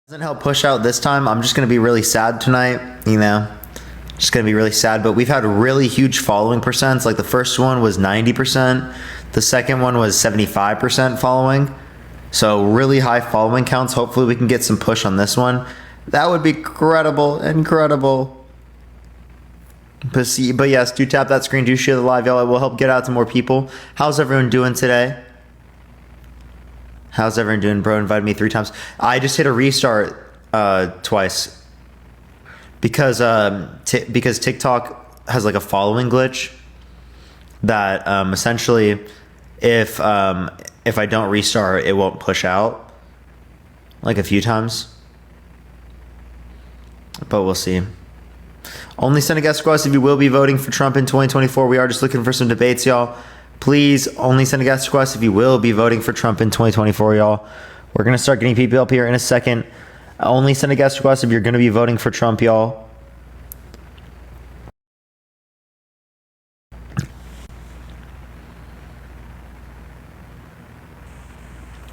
Doesn't help push out this time. I'm just going to be really sad tonight, just going to be really sad. But we've had really huge following percents. Like the first one was 90%. The second one was 75% following. So really high following counts. Hopefully we can get some push on this one. That would be incredible. But yes, do tap that screen. Do share the live, y'all. It will help get out to more people. How's everyone doing today? How's everyone doing? Bro invited me 3 times. I just hit a restart twice because TikTok has like a following glitch that essentially if I don't restart, it won't push out like a few times. But we'll see. Only send a guest request if you will be voting for Trump in 2024. We are just looking for some debates, y'all. Please only send a guest request if you will be voting for Trump in 2024, y'all. We're going to start getting people up here in a second. Only send a guest request if you're going to be voting for Trump, y'all.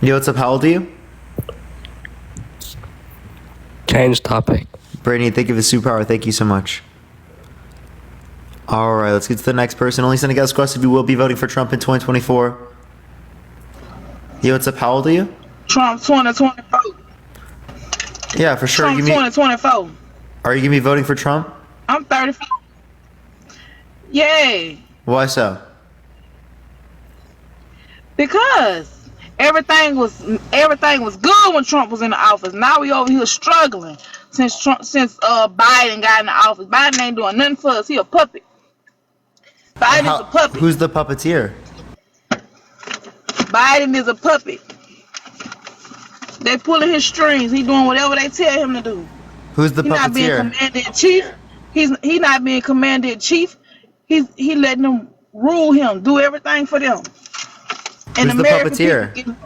Yo, what's up? How old are you? Change topic. Brittany, thank you for the superpower. Thank you so much. All right, let's get to the next person. Only send a guest request if you will be voting for Trump in 2024. Yo, what's up? How old are you? Trump 2024. Yeah, for sure. Trump 2024. Are you going to be voting for Trump? I'm 34. Yay. Why so? Because everything was good when Trump was in the office. Now we over here struggling since Biden got in the office. Biden ain't doing nothing for us. He a puppet. Biden is a puppet. Who's the puppeteer? Biden is a puppet. They pulling his strings. He doing whatever they tell him to do. Who's the puppeteer? He not being commander-in-chief. He not being commander-in-chief. He letting them rule him, do everything for them. And Who's the puppeteer?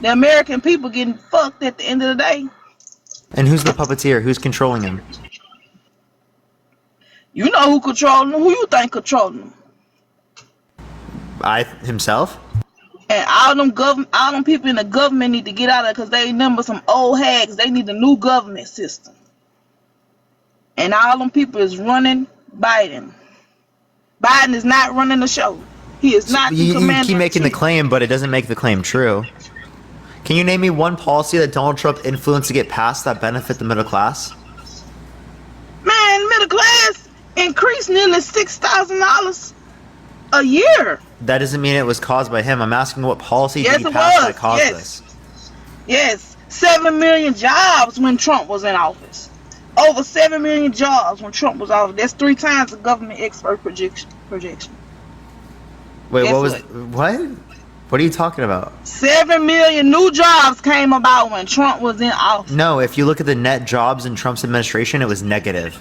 The American people getting fucked at the end of the day. And who's the puppeteer? Who's controlling him? You know who controlling him. Who you think controlling him? Himself? And all them people in the government need to get out of it because they remember some old hags. They need a new government system. And all them people is running Biden. Biden is not running the show. He is not the commander. You keep making the claim, but it doesn't make the claim true. Can you name me one policy that Donald Trump influenced to get passed that benefit the middle class? Man, middle class increased nearly $6,000 a year. That doesn't mean it was caused by him. I'm asking what policy did he pass that caused this? Yes, 7 million jobs when Trump was in office. Over 7 million jobs when Trump was out. That's 3 times the government expert projection. Wait, Guess what? What are you talking about? 7 million new jobs came about when Trump was in office. No, if you look at the net jobs in Trump's administration, it was negative.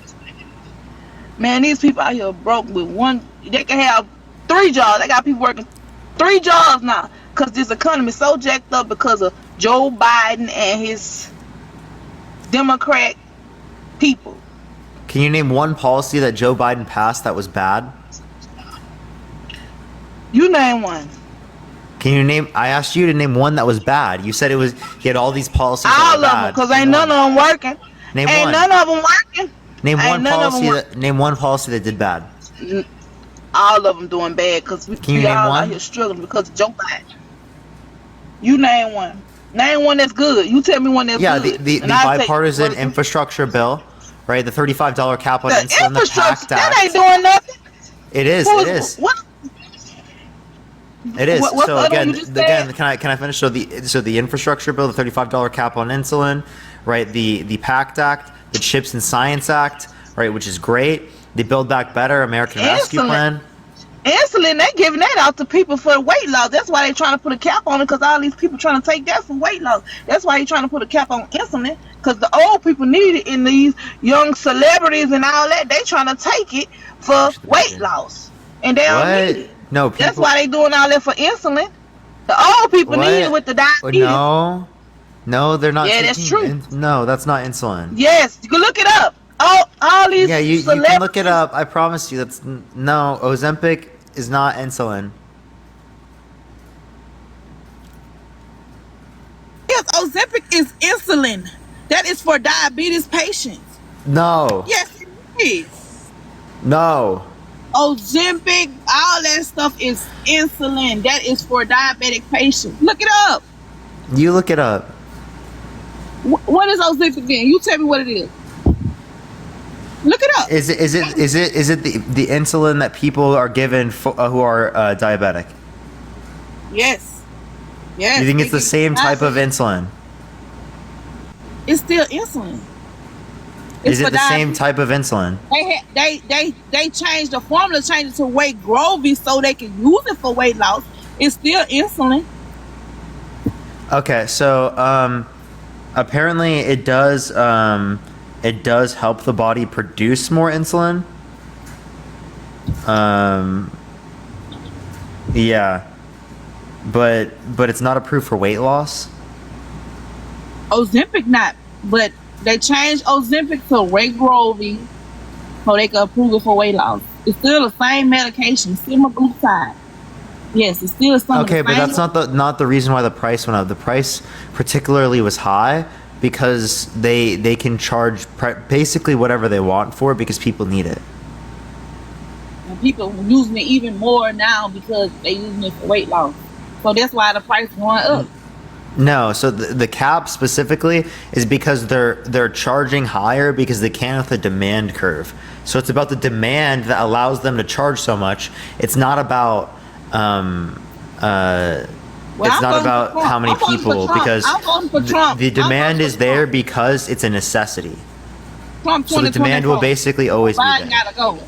Man, these people out here broke with one. They can have 3 jobs. They got people working 3 jobs now because this economy is so jacked up because of Joe Biden and his Democrat people. Can you name one policy that Joe Biden passed that was bad? You name one. Can you name? I asked you to name one that was bad. You said he had all these policies All that were of bad. them, because ain't none of them working. Name ain't one. none of them working. Name ain't one policy that did bad. All of them doing bad because we all out here struggling because of Joe Biden. You name one. Name one that's good. You tell me one that's good. Yeah, the bipartisan infrastructure bill, right? The $35 cap on insulin, the PACT Act. That ain't doing nothing. It is. What? It is. So again, can I finish? So the infrastructure bill, the $35 cap on insulin, right? The PACT Act, the CHIPS and Science Act, right? Which is great. The Build Back Better American Rescue Plan. Insulin, they giving that out to people for weight loss. That's why they trying to put a cap on it because all these people trying to take that for weight loss. That's why they trying to put a cap on insulin because the old people need it, and these young celebrities and all that, they trying to take it for weight loss, and they don't need it. No, that's why they doing all that for insulin. The old people need it with the diabetes. No, they're not. Yeah, that's true. No, that's not insulin. Yes, you can look it up. All these. Yeah, you can look it up. I promise you. No, Ozempic is not insulin. Yes, Ozempic is insulin. That is for diabetes patients. No. Yes, it is. No. Ozempic, all that stuff is insulin. That is for diabetic patients. Look it up. You look it up. What is Ozempic again? You tell me what it is. Look it up. Is it the insulin that people are given who are diabetic? Yes. Yes. You think it's the same type of insulin? It's still insulin. Is it the same type of insulin? They changed the formula, changed it to Wegovy so they can use it for weight loss. It's still insulin. Okay, so apparently it does help the body produce more insulin. Yeah, but it's not approved for weight loss. Ozempic not, but they changed Ozempic to Wegovy so they can approve it for weight loss. It's still the same medication, semaglutide. Yes, it's still something. Okay, but that's not the reason why the price went up. The price particularly was high because they can charge basically whatever they want for it because people need it. And people using it even more now because they using it for weight loss. So that's why the price went up. No, so the cap specifically is because they're charging higher because they can with the demand curve. So it's about the demand that allows them to charge so much. It's not about it's not about how many people because the demand is there because it's a necessity. So the demand will basically always be there. Gotta go.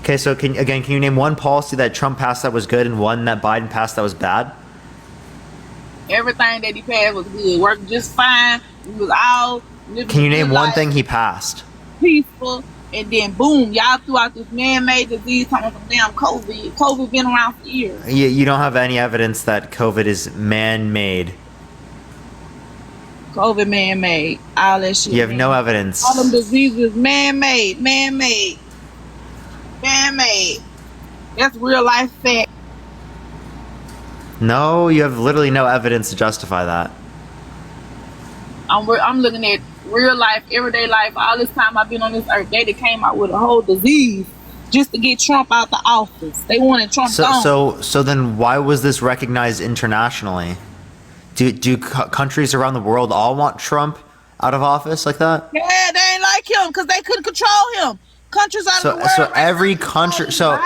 Okay, so can you name one policy that Trump passed that was good and one that Biden passed that was bad? Everything that he passed was good. Worked just fine. We was all living. Can you name one life, thing he passed? Peaceful, and then boom, y'all threw out this man-made disease coming from damn COVID. COVID been around for years. You don't have any evidence that COVID is man-made. COVID man-made. All that shit. You have no evidence. All them diseases man-made. That's real life fact. No, you have literally no evidence to justify that. I'm looking at real life, everyday life. All this time I've been on this earth, they came out with a whole disease just to get Trump out the office. They wanted Trump gone. So then why was this recognized internationally? Do countries around the world all want Trump out of office like that? Yeah, they ain't like him because they couldn't control him. Countries out of the world. So every country. So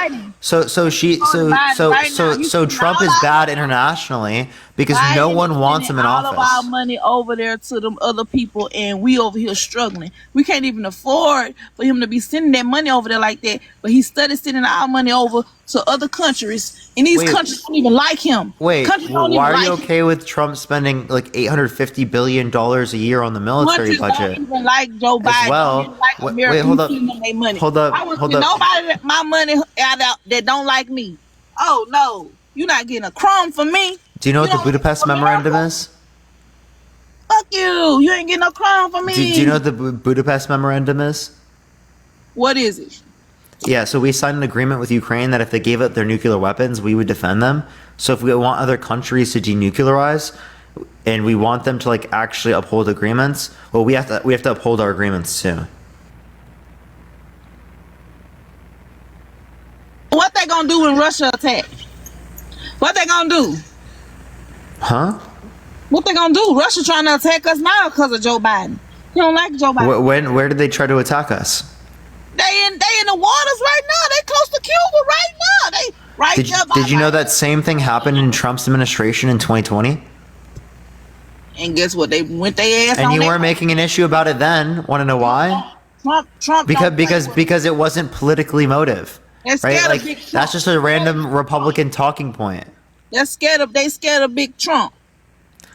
Trump is bad internationally because no one wants him in office. All of our money over there to them other people, and we over here struggling. We can't even afford for him to be sending that money over there like that. But he started sending our money over to other countries, and these countries don't even like him. Wait, why are you okay with Trump spending like $850 billion a year on the military budget? Don't even like Joe Biden. As well. Like America, hold up. Money. Hold up. Nobody my money out that don't like me. Oh no, you're not getting a crumb from me. Do you know what the Budapest Memorandum is? Fuck you. You ain't getting no crumb from me. Do you know what the Budapest Memorandum is? What is it? Yeah, so we signed an agreement with Ukraine that if they gave up their nuclear weapons, we would defend them. So if we want other countries to denuclearize and we want them to like actually uphold agreements, well, we have to uphold our agreements too. What they gonna do when Russia attack? What they gonna do? Huh? What they gonna do? Russia trying to attack us now because of Joe Biden. You don't like Joe Biden. Where did they try to attack us? They in the waters right now. They close to Cuba right now. They right Did you know that same thing happened in Trump's administration in 2020? And guess what? They went their ass. And you weren't making an issue about it then. Want to know why? Trump. Because it wasn't politically motive. Right? Like that's just a random Republican talking point. They scared of Big Trump.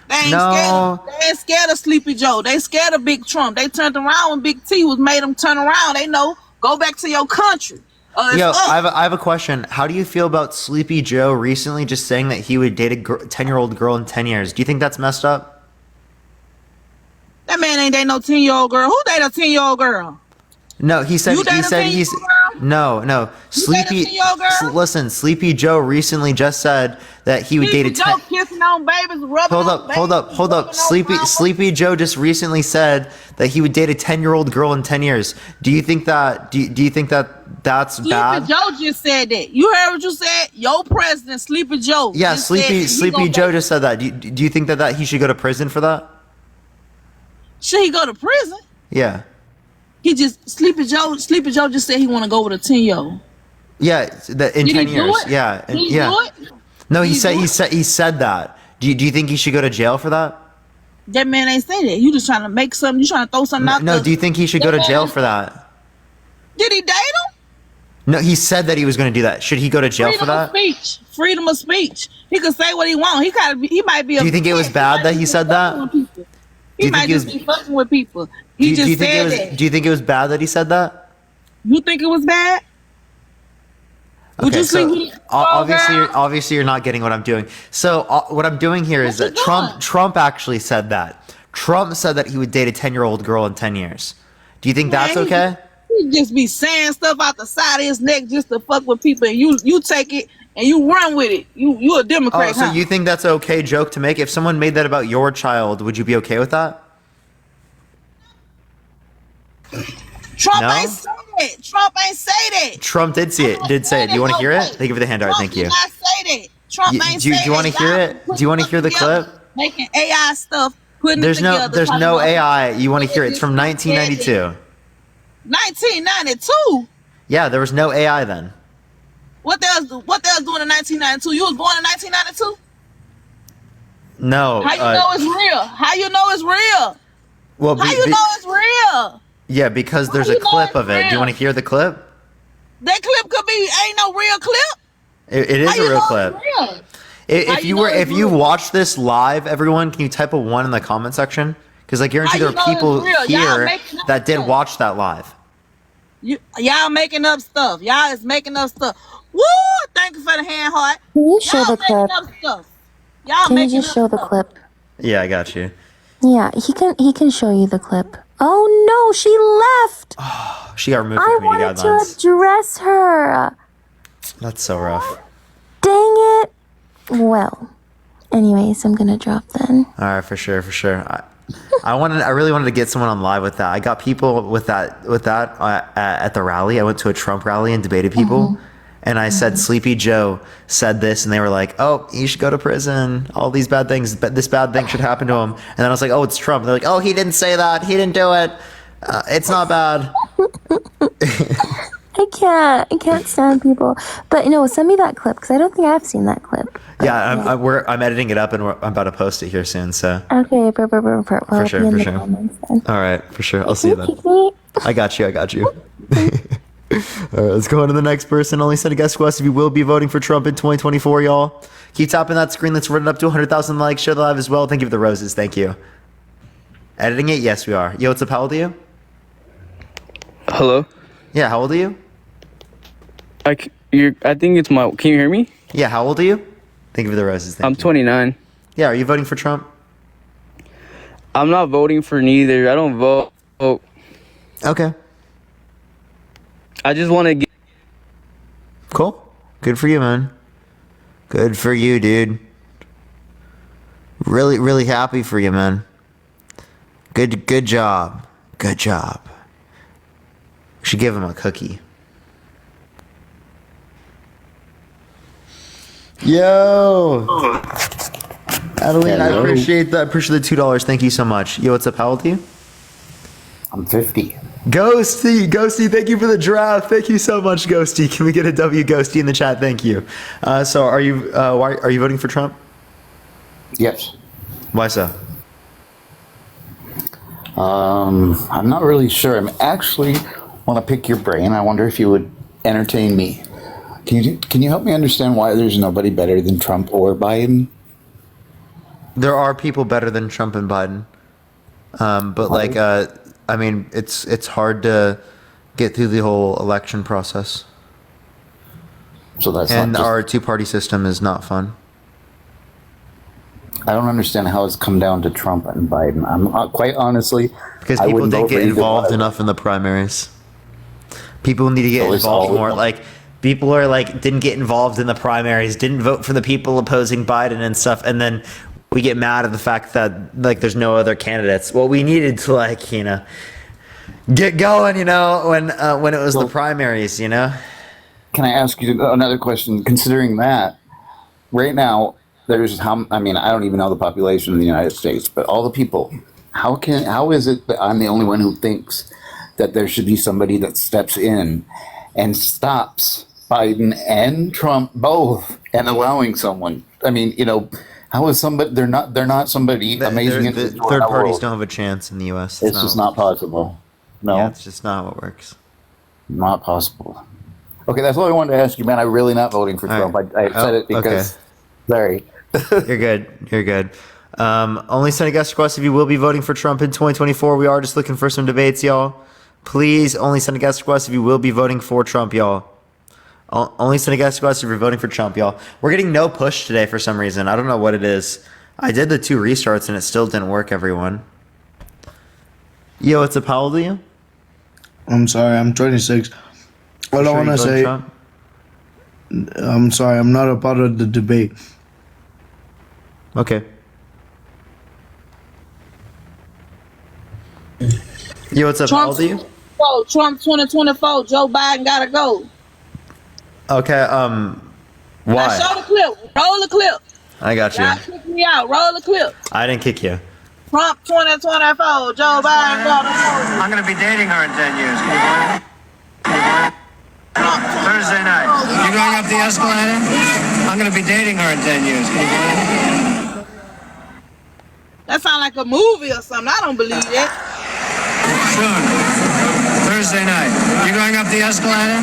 They ain't scared of Sleepy Joe. They scared of Big Trump. They turned around when Big T was made them turn around. They know, go back to your country. I have a question. How do you feel about Sleepy Joe recently just saying that he would date a 10-year-old girl in 10 years? Do you think that's messed up? That man ain't date no 10-year-old girl. Who date a 10-year-old girl? No, he said No. Sleepy. 10-year-old girl? Listen, Sleepy Joe recently just said that he would date a Sleepy Joe kissing on babies, rubbing Hold on up, babies, hold up, hold rubbing up. on Sleepy mama. Sleepy Joe just recently said that he would date a 10-year-old girl in 10 years. Do you think that do you think that that's Sleepy bad? Joe just said that. You heard what you said? Your president, Sleepy Joe. Yeah, just said that he Sleepy gonna Joe date- just said that. Do you think that he should go to prison for that? Should he go to prison? Yeah. Sleepy Joe just said he want to go with a 10-year-old. Yeah, that in Did 10 he years. do it? Yeah. Did he yeah. do it? No, Did he he said do it? he said that. Do you think he should go to jail for that? That man ain't say that. You just trying to make something. You trying to throw something out No, there. do you think he should go to That jail man- for that? Did he date him? No, he said that he was going to do that. Should he go to jail for Freedom that? of speech. Freedom of speech. He could say what he want. He might be. Do you think it was bad that he said that? He you might think he just was- be fucking with people. Do He you just think said it was that. do you think it was bad that he said that? You think it was bad? Would you sleep with a Obviously you're not getting what I'm doing. So what I'm doing here is What that you doing? Trump actually said that. Trump said that he would date a 10-year-old girl in 10 years. Do you think that's Man, okay? He just be saying stuff out the side of his neck just to fuck with people, and you take it and you run with it. You a Democrat, Oh, so huh? you think that's an okay joke to make? If someone made that about your child, would you be okay with that? Trump No? ain't say that. Trump ain't say that. Trump did say it. Do you want to hear it? Thank you for the handout. Trump Thank you. did not say that. Trump You- ain't do you say wanna that. hear Y'all it? put Do you wanna stuff hear the together, clip? Making AI stuff, putting There's it together. there's talking no about- AI. You want to hear it? It's from 1992. 1992. Yeah, there was no AI then. What they was doing in 1992? You was born in 1992? No. How you know it's real? How you know it's real? Well, How you know it's real? yeah, because there's you a know clip it's of it. Do you real? want to hear the clip? That clip could be ain't no real clip. It is How a you real know clip. it's real? How If you you know were it's if you real? watch this live, everyone, can you type a 1 in the comment section? Because I guarantee How there you are know it's people real? Y'all here making up that did stuff. watch that live. Y'all making up stuff. Y'all is making up stuff. Woo! Thank you for the hand heart. Can you show Y'all the making clip? up stuff. Y'all Can you making just up show the stuff. clip? Yeah, I got you. Yeah, he can show you the clip. Oh no, she left. She got removed I from community wanted to guidelines. address her. That's so rough. Dang it. Well, anyways, I'm gonna drop then. All right, for sure. I really wanted to get someone on live with that. I got people with that at the rally. I went to a Trump rally and debated people, and I said Sleepy Joe said this, and they were like, "Oh, he should go to prison. All these bad things, but this bad thing should happen to him." And then I was like, "Oh, it's Trump." And they're like, "Oh, he didn't say that. He didn't do it. It's not bad." I can't stand people. But no, send me that clip because I don't think I've seen that clip. Yeah, I'm editing it up, and I'm about to post it here soon. So, Okay, well, it'll sure, be in for the sure. comments then. all right, for sure. I'll see you Can then. you kick me? I got you. All right, let's go on to the next person. Only send a guest request if you will be voting for Trump in 2024, y'all. Keep tapping that screen. Let's run it up to 100,000 likes. Share the live as well. Thank you for the roses. Thank you. Editing it? Yes, we are. Yo, what's up? How old are you? Hello. Yeah, how old are you? I think it's my. Can you hear me? Yeah, how old are you? Thank you for the roses. Thank I'm you. 29. Yeah, are you voting for Trump? I'm not voting for neither. I don't vote. Okay, I just want to get. cool. Good for you, man. Good for you, dude. Really, really happy for you, man. Good job. Good job. We should give him a cookie. Yo, Adeline, I Hello. appreciate that. Appreciate the $2. Thank you so much. Yo, what's up? How old are you? I'm 50. Ghosty, thank you for the draft. Thank you so much, Ghosty. Can we get a W, Ghosty, in the chat? Thank you. So, are you voting for Trump? Yes. Why so? I'm not really sure. I'm actually want to pick your brain. I wonder if you would entertain me. Can you help me understand why there's nobody better than Trump or Biden? There are people better than Trump and Biden, but like, I mean, it's hard to get through the whole election process, So that's and not just, our two-party system is not fun. I don't understand how it's come down to Trump and Biden. I'm quite honestly Because I people wouldn't didn't vote for get either one involved of them. enough in the primaries. People need to get So it's involved all- more. Like people are like didn't get involved in the primaries, didn't vote for the people opposing Biden and stuff, and then we get mad at the fact that like there's no other candidates. Well, we needed to like get going, when it was the primaries, Can I ask you another question? Considering that, right now, there's I don't even know the population of the United States, but all the people, how is it that I'm the only one who thinks that there should be somebody that steps in and stops Biden and Trump both and allowing someone? How is somebody, they're not somebody amazing The individual in third our parties world. don't have a chance in the U.S. It's just not possible. No, Yeah, it's just not what works. not possible. Okay, that's all I wanted to ask you, man. I'm really not voting for All Trump. right. I said it because, sorry. You're good. You're good. Only sending guest requests if you will be voting for Trump in 2024. We are just looking for some debates, y'all. Please only send a guest request if you will be voting for Trump, y'all. Only send a guest request if you're voting for Trump, y'all. We're getting no push today for some reason. I don't know what it is. I did the 2 restarts and it still didn't work, everyone. Yo, what's up? How old are you? I'm sorry, I'm 26. All I Sure want you to vote say, Trump? I'm sorry, I'm not a part of the debate. Okay. Yo, what's up? How old are you? Trump 2024. Joe Biden gotta go. Okay, Now why? show the clip. Roll the clip. I got you. Y'all kick me out. Roll the clip. I didn't kick you. Trump 2024. Joe Biden gotta I'm going to be dating her in 10 years. Can you believe it? Thursday night. You going up the escalator? I'm going to be dating her in 10 years. Can you believe it? go. That sound like a movie or something. I don't believe that. Soon. Thursday night. You going up the escalator?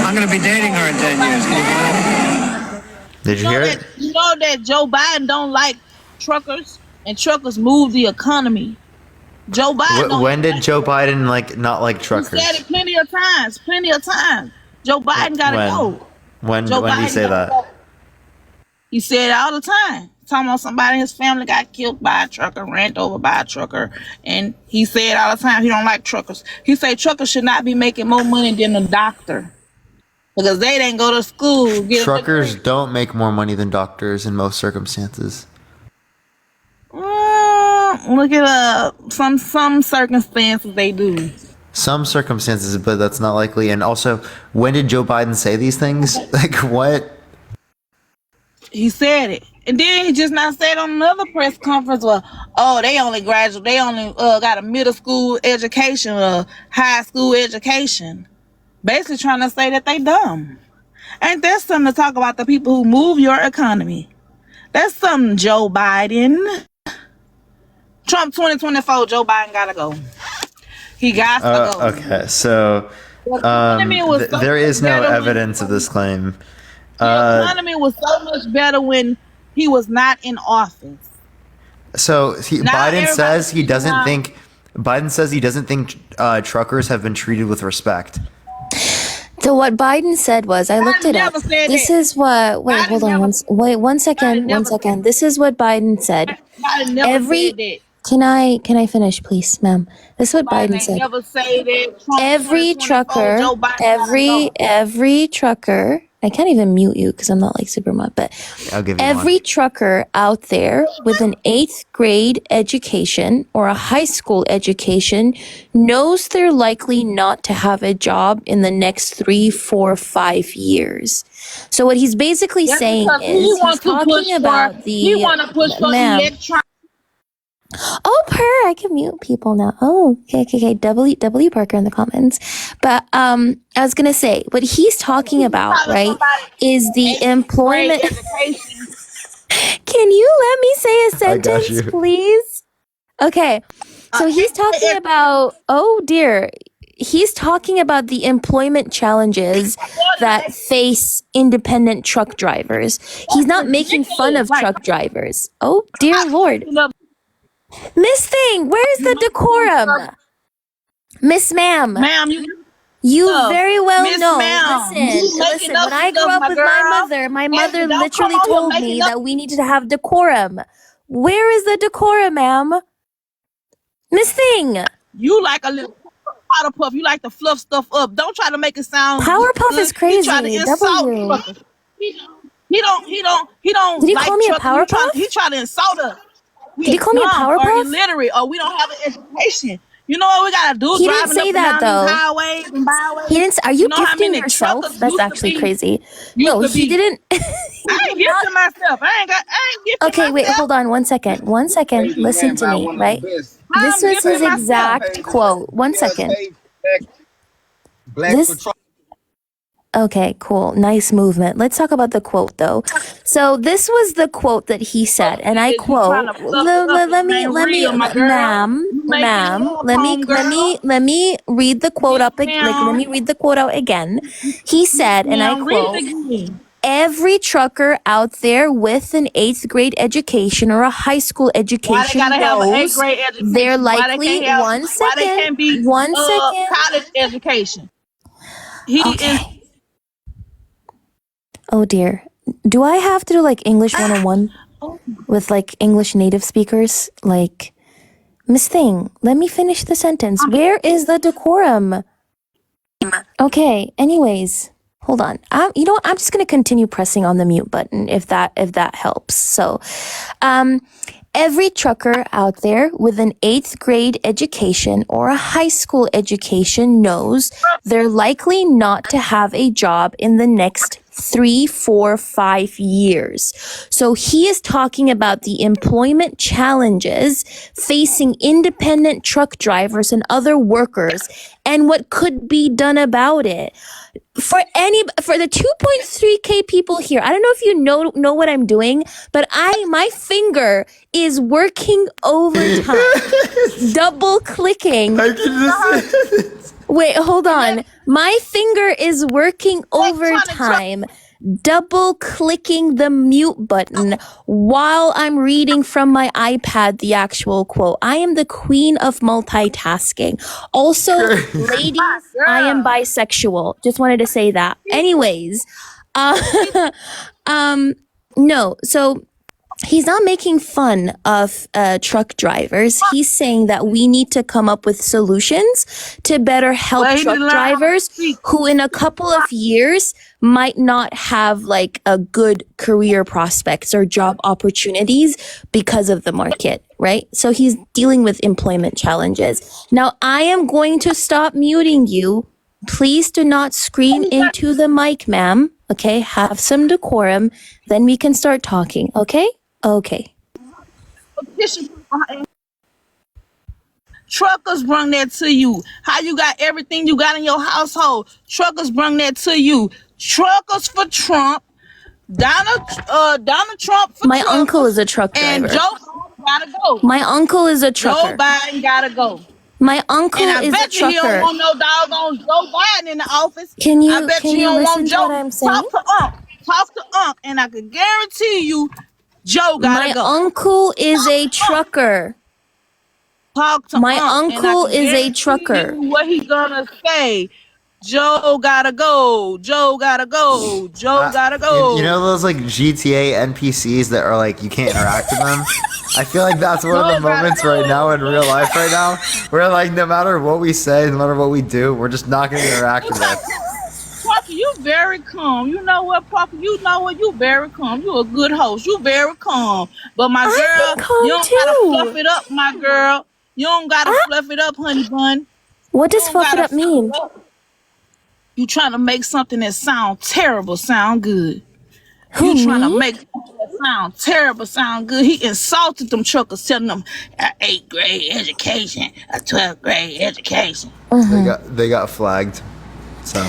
I'm going to be dating her in 10 years. Can you believe it? Did you hear it? You know that Joe Biden don't like truckers, and truckers move the economy. Joe Biden. don't When did like Joe Biden not like He truckers? said it plenty of times. Plenty of times. Joe Biden gotta When? go. When Joe did he Biden say gotta that? go. He said it all the time. Talking about somebody in his family got killed by a trucker, ran over by a trucker, and he said all the time he don't like truckers. He said truckers should not be making more money than a doctor because they didn't go to school. Get a Truckers degree. don't make more money than doctors in most circumstances. Look it up. Some circumstances they do. Some circumstances, but that's not likely. And also, when did Joe Biden say these things? Like what? He said it, and then he just not said on another press conference. Well, they only graduate. They only got a middle school education or high school education. Basically trying to say that they dumb. Ain't that something to talk about the people who move your economy? That's something, Joe Biden. Trump 2024, Joe Biden gotta go. He got to go. Okay, so The economy was so there much is no better when- evidence of this claim. The economy was so much better when he was not in office. So Now Biden everybody- says he doesn't now- think. Biden says he doesn't think truckers have been treated with respect. So what Biden said was, I looked it up. never said This that. is what. Wait, Biden hold on. never- Wait, 1 second. never 1 second. This is what Biden said. Biden never Every- said that. Can I finish, please, ma'am? This is what Biden ain't said. never say that. Trump Every 2024, trucker, Joe Biden gotta go. every trucker. I can't even mute you because I'm not like super mod, but I'll give you every one. trucker out there with an 8th grade education or a high school education knows they're likely not to have a job in the next 3, 4, 5 years. So what he's basically That's saying because he is he's wants to push talking about for, the he want to push for ma'am. electronic. Oh, I can mute people now. Oh, okay. W Parker in the comments. But I was gonna say what he's talking about, right, is the employment. Education. Can you let me say a sentence, you. please? Okay. So he's talking about. Oh dear. He's talking about the employment challenges that face independent truck drivers. He's not making fun of truck drivers. Oh dear Lord. Miss Thing, where's the decorum? Miss Ma'am, Ma'am, you you Look, very well Miss know. Ma'am, you Listen, making when up I grew stuff, up my with girl. my mother don't literally come on here told me making up- that we needed to have decorum. Where is the decorum, ma'am? Miss Thing, you like a little powder puff. You like to fluff stuff up. Don't try to make it sound Powerpuff good. is crazy. He try to insult W. truckers. He don't Did he like call me a truckers. Powerpuff? He try to insult us. We Did he call me a dumb or Powerpuff? illiterate or we don't have an education. You know what we gotta do? He didn't Driving say up that, and down these though. highways and byways. He didn't. Are you know how gifting many yourself? truckers That's used to actually be- crazy. used No, to he be- didn't. I ain't gifting myself. I ain't gifting Okay, wait, myself. hold on 1 second. 1 second. Listen to me, right? I'm This was gifting his myself. exact quote. 1 second. Black This- Patrol. Okay, cool. Nice movement. Let's talk about the quote though. So this was the quote that he said, and I You quote, trying to fluff it up. let It me, ain't real, my girl. ma'am, You make it ma'am, up, let homegirl. me read the quote up, like, ma'am. let me read the quote out again. He said, and I Now, quote, read it again. every trucker out there with an 8th grade education or a high school Why they education gotta have an knows 8th grade education? they're Why they likely, can't have- 1 Why they second, can't be 1 second. college education? He is Okay. Oh dear. Do I have to do like English 101 with like English native speakers? Like, Miss Thing, let me finish the sentence. Where is the decorum? Okay, anyways, hold on. You know what? I'm just going to continue pressing on the mute button if that helps. So, every trucker out there with an 8th grade education or a high school education knows they're likely not to have a job in the next 3, 4, 5 years. So he is talking about the employment challenges facing independent truck drivers and other workers and what could be done about it. For the 2.3k people here, I don't know if you know what I'm doing, but my finger is working overtime, double clicking. Wait, hold on. My finger is working overtime, double clicking the mute button while I'm reading from my iPad the actual quote. I am the queen of multitasking. Also, ladies, I am bisexual. Just wanted to say that. Anyways, no, so he's not making fun of truck drivers. He's saying that we need to come up with solutions to better help Well, he truck didn't learn how to drivers speak. who in a couple of years might not have like a good career prospects or job opportunities because of the market, right? So he's dealing with employment challenges. Now I am going to stop muting you. Please do not scream into the mic, ma'am. Okay, have some decorum. Then we can start talking, okay? Okay. Truckers bring that to you. How you got everything you got in your household? Truckers bring that to you. Truckers for Trump. Donald Trump for My truckers, uncle is a truck and driver. Joe Biden gotta go. My uncle is a Joe trucker. Biden gotta go. My uncle And I is a bet you he don't trucker. want no doggone Joe Biden in the office. Can you- I bet can you you don't listen want to Joe. what I'm saying? Talk to Unc, and I can guarantee you, Joe gotta My go. uncle is a trucker. Talk to My Unc, and I uncle can is a guarantee trucker. you what he gonna say? Joe gotta go. Joe gotta go. Joe gotta go. You know those like GTA NPCs that are like you can't interact with them? I feel like that's one of the moments right now in real life right now where like no matter what we say, no matter what we do, we're just not going to interact with it. Parker, you very calm. You know what, Parker? You know what? You very calm. You a good host. You very calm. But my girl, been calm you don't too. gotta fluff it up, my girl. You don't gotta fluff it up, honey bun. What does You don't fluff it gotta up mean? fluff it up. You trying to make something that sound terrible sound good. Who, You trying to me? make something that sound terrible sound good. He insulted them truckers, telling them an 8th grade education, a 12th grade education. They got flagged. So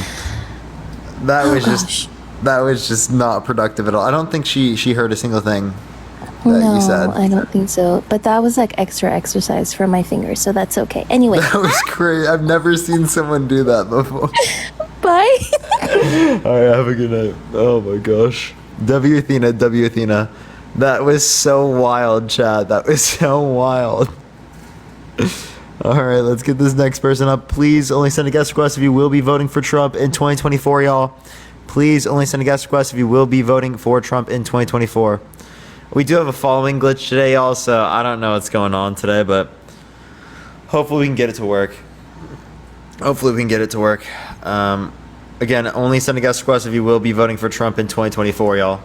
that was just not productive at all. I don't think she heard a single thing that you said. No, I don't think so. But that was like extra exercise for my fingers, so that's okay. Anyway, That was great. I've never seen someone do that before. bye. All right, have a good night. Oh my gosh. W Athena. That was so wild, chat. That was so wild. All right, let's get this next person up. Please only send a guest request if you will be voting for Trump in 2024, y'all. Please only send a guest request if you will be voting for Trump in 2024. We do have a following glitch today, y'all, so I don't know what's going on today, but hopefully we can get it to work. Hopefully we can get it to work. Again, only send a guest request if you will be voting for Trump in 2024, y'all.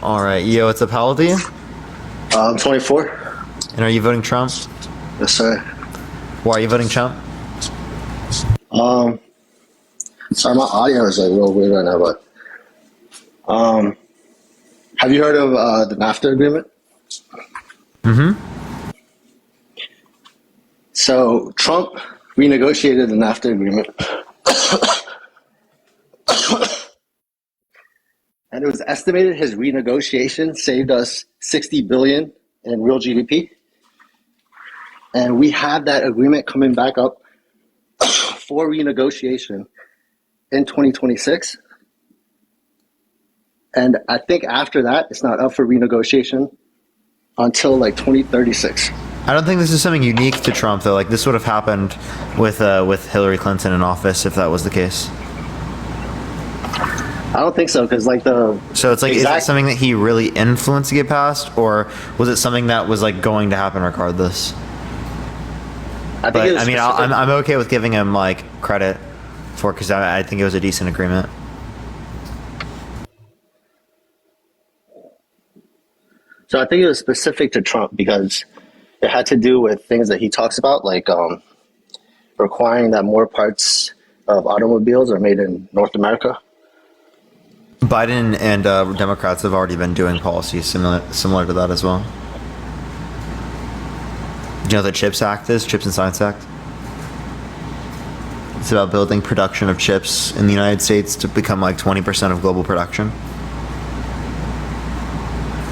All right, yo, what's up? How old are you? I'm 24. And are you voting Trump? Yes, sir. Why are you voting Trump? Sorry, my audio is like real weird right now, but have you heard of the NAFTA agreement? Mm-hmm. So Trump renegotiated the NAFTA agreement, and it was estimated his renegotiation saved us $60 billion in real GDP, and we have that agreement coming back up for renegotiation in 2026. And I think after that, it's not up for renegotiation until like 2036. I don't think this is something unique to Trump, though. Like, this would have happened with Hillary Clinton in office if that was the case. I don't think so, because like the So it's like, is it something that he really influenced to get passed, or was it something that was like going to happen regardless? I think But it was I mean, specific- I'm okay with giving him like credit for, because I think it was a decent agreement. So I think it was specific to Trump because it had to do with things that he talks about, like requiring that more parts of automobiles are made in North America. Biden and Democrats have already been doing policies similar to that as well. Do you know what the CHIPS Act is? Chips and Science Act? It's about building production of chips in the United States to become like 20% of global production.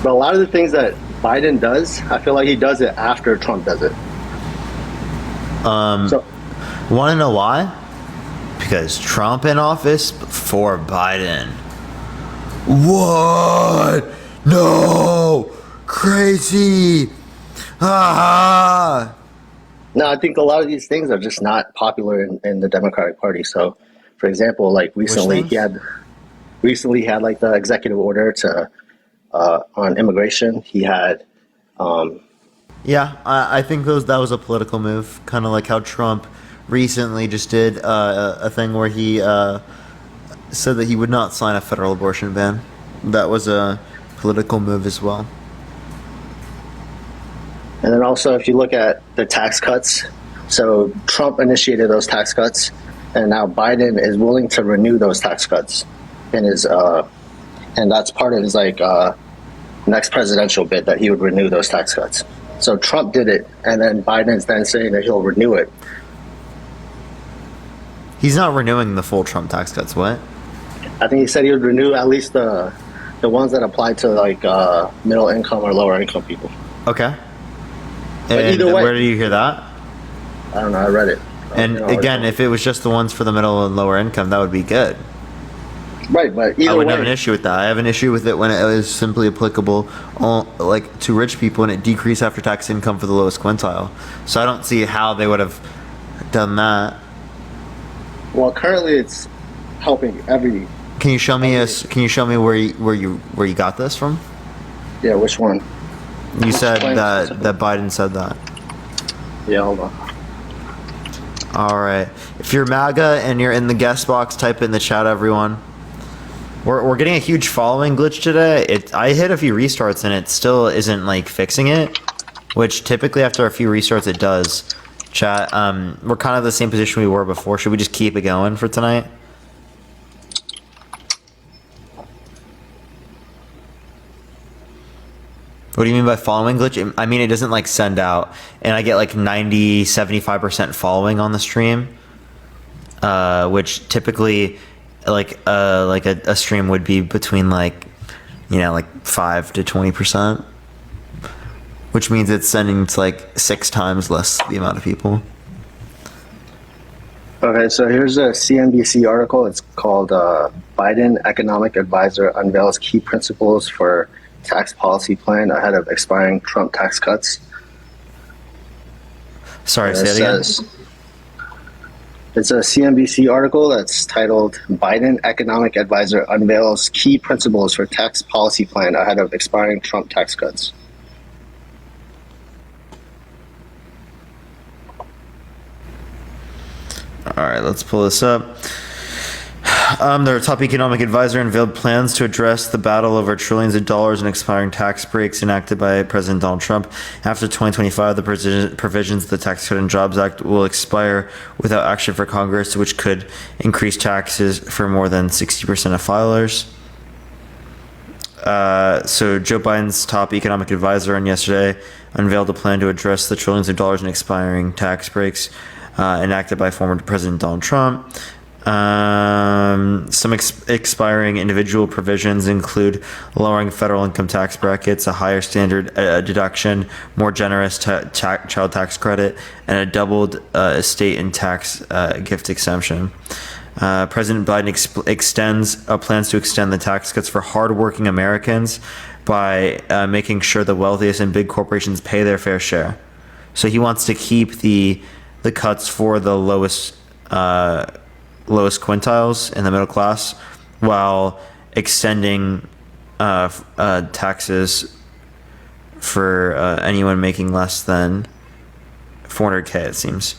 But a lot of the things that Biden does, I feel like he does it after Trump does it. So Want to know why? Because Trump in office before Biden. What? No! Crazy! Ah! no, I think a lot of these things are just not popular in the Democratic Party. So, for example, like recently things? he had like the executive order to on immigration. He had Yeah, I think that was a political move, kind of like how Trump recently just did a thing where he said that he would not sign a federal abortion ban. That was a political move as well. And then also, if you look at the tax cuts, so Trump initiated those tax cuts, and now Biden is willing to renew those tax cuts, and that's part of his like next presidential bid that he would renew those tax cuts. So Trump did it, and then Biden's then saying that he'll renew it. He's not renewing the full Trump tax cuts. What? I think he said he would renew at least the ones that apply to like middle income or lower income people. Okay. But And either way- where did you hear that? I don't know. I read it. And You know, again, if it was just the ones for the middle and lower income, that would be good. right, but I either wouldn't way, have an issue with that. I have an issue with it when it is simply applicable like to rich people and it decreased after tax income for the lowest quintile. So I don't see how they would have done that. well, currently it's helping every. Can you show me where you got this from? Yeah, which one? You said Explain that Biden said that. Yeah, hold on. All right. If you're MAGA and you're in the guest box, type it in the chat, everyone. We're getting a huge following glitch today. I hit a few restarts and it still isn't like fixing it, which typically after a few restarts it does. Chat. We're kind of the same position we were before. Should we just keep it going for tonight? What do you mean by following glitch? I mean, it doesn't like send out, and I get like 75% following on the stream, which typically like a stream would be between like 5 to 20%, which means it's sending to like 6 times less the amount of people. Okay, so here's a CNBC article. It's called Biden Economic Advisor Unveils Key Principles for Tax Policy Plan Ahead of Expiring Trump Tax Cuts. Sorry, say that again. It's a CNBC article that's titled Biden Economic Advisor Unveils Key Principles for Tax Policy Plan Ahead of Expiring Trump Tax Cuts. All right, let's pull this up. Their top economic advisor unveiled plans to address the battle over trillions of dollars in expiring tax breaks enacted by President Donald Trump. After 2025, the provisions of the Tax Cut and Jobs Act will expire without action for Congress, which could increase taxes for more than 60% of filers. So Joe Biden's top economic advisor on yesterday unveiled a plan to address the trillions of dollars in expiring tax breaks enacted by former President Donald Trump. Some expiring individual provisions include lowering federal income tax brackets, a higher standard deduction, more generous child tax credit, and a doubled estate and tax gift exemption. President Biden plans to extend the tax cuts for hardworking Americans by making sure the wealthiest and big corporations pay their fair share. So he wants to keep the cuts for the lowest quintiles in the middle class, while extending taxes for anyone making less than 400K, it seems.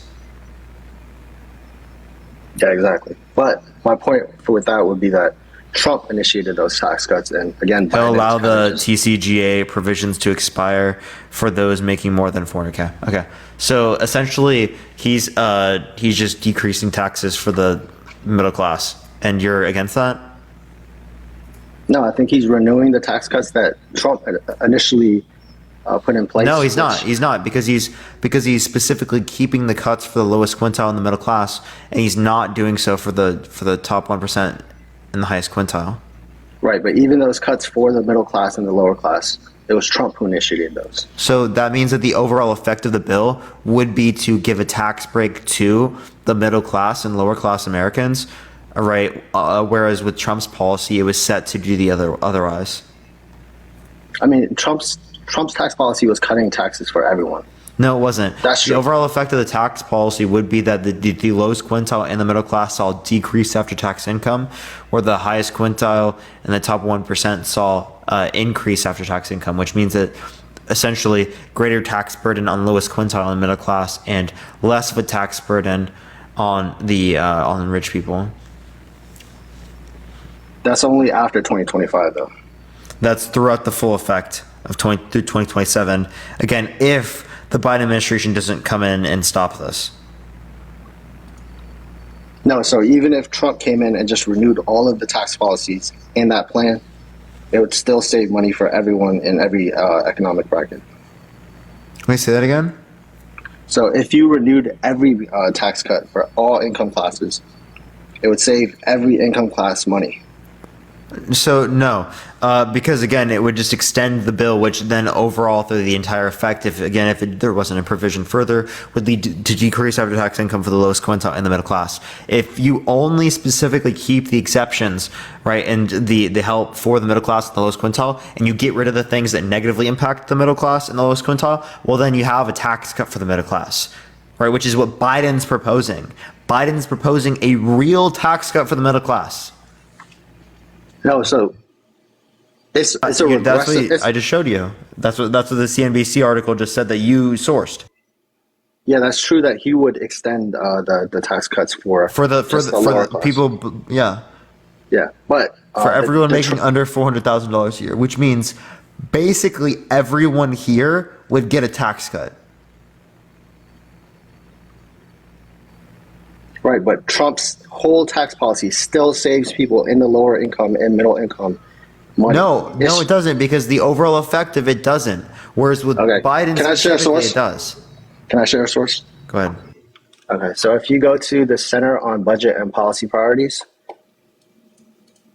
Yeah, exactly. But my point with that would be that Trump initiated those tax cuts, and again, He'll allow the just, TCJA provisions to expire for those making more than 400K. Okay, so essentially, he's just decreasing taxes for the middle class, and you're against that? No, I think he's renewing the tax cuts that Trump initially put in place. No, he's not. He's not, because he's specifically keeping the cuts for the lowest quintile in the middle class, and he's not doing so for the top 1% in the highest quintile. Right, but even those cuts for the middle class and the lower class, it was Trump who initiated those. So that means that the overall effect of the bill would be to give a tax break to the middle class and lower class Americans, right? Whereas with Trump's policy, it was set to do the otherwise. I mean, Trump's tax policy was cutting taxes for everyone. No, it wasn't. That's the true. overall effect of the tax policy would be that the lowest quintile and the middle class saw decrease after tax income, where the highest quintile and the top 1% saw increase after tax income, which means that essentially greater tax burden on lowest quintile and middle class, and less of a tax burden on the rich people. That's only after 2025, though. That's throughout the full effect of through 2027. Again, if the Biden administration doesn't come in and stop this. No, so even if Trump came in and just renewed all of the tax policies in that plan, it would still save money for everyone in every economic bracket. Can we say that again? So if you renewed every tax cut for all income classes, it would save every income class money. So no, because again, it would just extend the bill, which then overall through the entire effect, if there wasn't a provision further, would lead to decrease after tax income for the lowest quintile and the middle class. If you only specifically keep the exceptions, right, and the help for the middle class and the lowest quintile, and you get rid of the things that negatively impact the middle class and the lowest quintile, well, then you have a tax cut for the middle class, right, which is what Biden's proposing. Biden's proposing a real tax cut for the middle class. No, so it's a Yeah, that's regressive. what I just showed you. That's what the CNBC article just said that you sourced. Yeah, that's true that he would extend the tax cuts for For just the lower the class. people, yeah, Yeah, but for everyone the making under $400,000 a year, which means basically everyone here would get a tax cut. Right, but Trump's whole tax policy still saves people in the lower income and middle income money. No, it doesn't, because the overall effect of it doesn't. Whereas with Biden, Can I share a specifically, source? it does. Can I share a source? Go ahead. Okay, so if you go to the Center on Budget and Policy Priorities,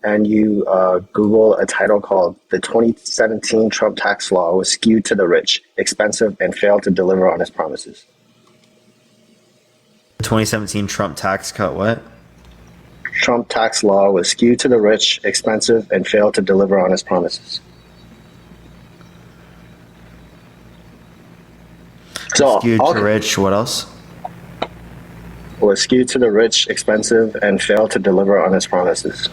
and you Google a title called "The 2017 Trump Tax Law Was Skewed to the Rich, Expensive, and Failed to Deliver on Its Promises." The 2017 Trump tax cut, what? Trump tax law was skewed to the rich, expensive, and failed to deliver on its promises. So Skewed to rich, what else? Was skewed to the rich, expensive, and failed to deliver on its promises.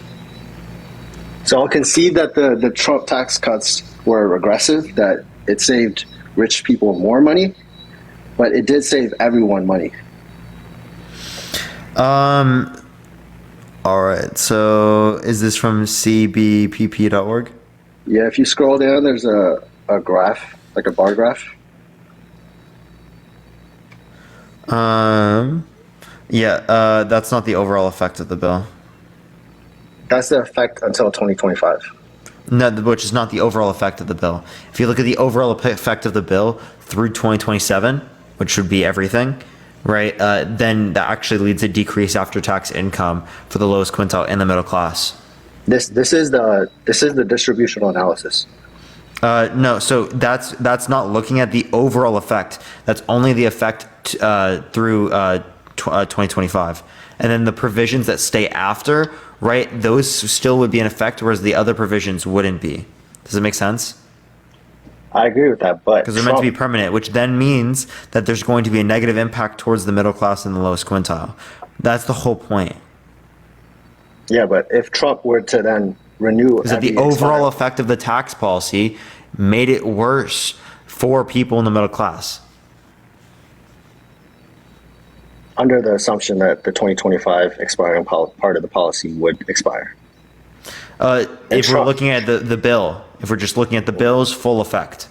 So I'll concede that the Trump tax cuts were regressive, that it saved rich people more money, but it did save everyone money. All right. So is this from cbpp.org? Yeah, if you scroll down, there's a graph, like a bar graph. Yeah, that's not the overall effect of the bill. That's the effect until 2025. No, which is not the overall effect of the bill. If you look at the overall effect of the bill through 2027, which would be everything, right? Then that actually leads to decrease after tax income for the lowest quintile and the middle class. This is the distributional analysis. No, so that's not looking at the overall effect. That's only the effect through 2025, and then the provisions that stay after, right? Those still would be in effect, whereas the other provisions wouldn't be. Does it make sense? I agree with that, but Because they're meant to be permanent, which then means that there's going to be a negative impact towards the middle class and the lowest quintile. That's the whole point. Yeah, but if Trump were to then renew, Is that the overall effect of the tax policy made it worse for people in the middle class? under the assumption that the 2025 expiring part of the policy would expire. If we're looking at the bill, if we're just looking at the bill's full effect.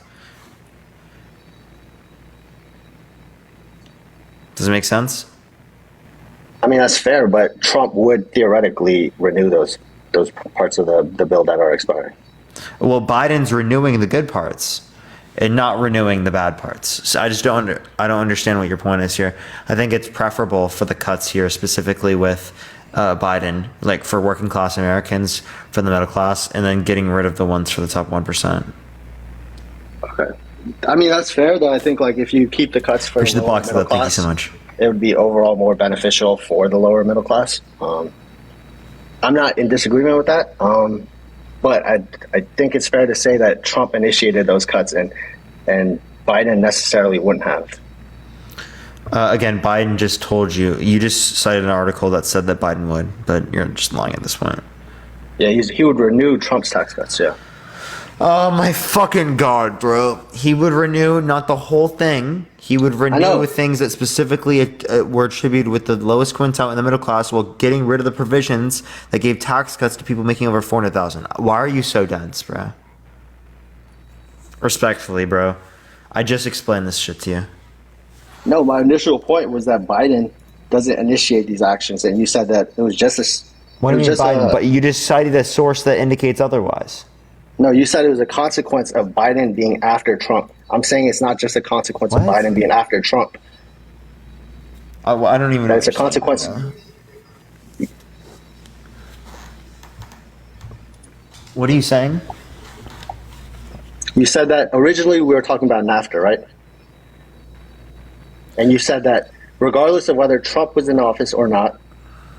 Does it make sense? I mean, that's fair, but Trump would theoretically renew those parts of the bill that are expiring. Well, Biden's renewing the good parts and not renewing the bad parts. So I just don't understand what your point is here. I think it's preferable for the cuts here, specifically with Biden, like for working class Americans, for the middle class, and then getting rid of the ones for the top 1%. Okay. I mean, that's fair, though. I think like if you keep the cuts for Push the lower box middle of that. Thank you class, so much. it would be overall more beneficial for the lower middle class. I'm not in disagreement with that. But I think it's fair to say that Trump initiated those cuts and Biden necessarily wouldn't have. Again, Biden just told you. You just cited an article that said that Biden would, but you're just lying at this point. Yeah, he would renew Trump's tax cuts, yeah. Oh my fucking God, bro. He would renew not the whole thing. He would renew things that specifically were attributed with the lowest quintile in the middle class while getting rid of the provisions that gave tax cuts to people making over $400,000. Why are you so dense, bro? Respectfully, bro. I just explained this shit to you. No, my initial point was that Biden doesn't initiate these actions, and you said that it was just a... What do you mean Biden? But you just cited a source that indicates otherwise. No, you said it was a consequence of Biden being after Trump. I'm saying it's not just a consequence of Biden being after Trump. I don't even know. It's a consequence. What are you saying? You said that originally we were talking about NAFTA, right? And you said that regardless of whether Trump was in office or not,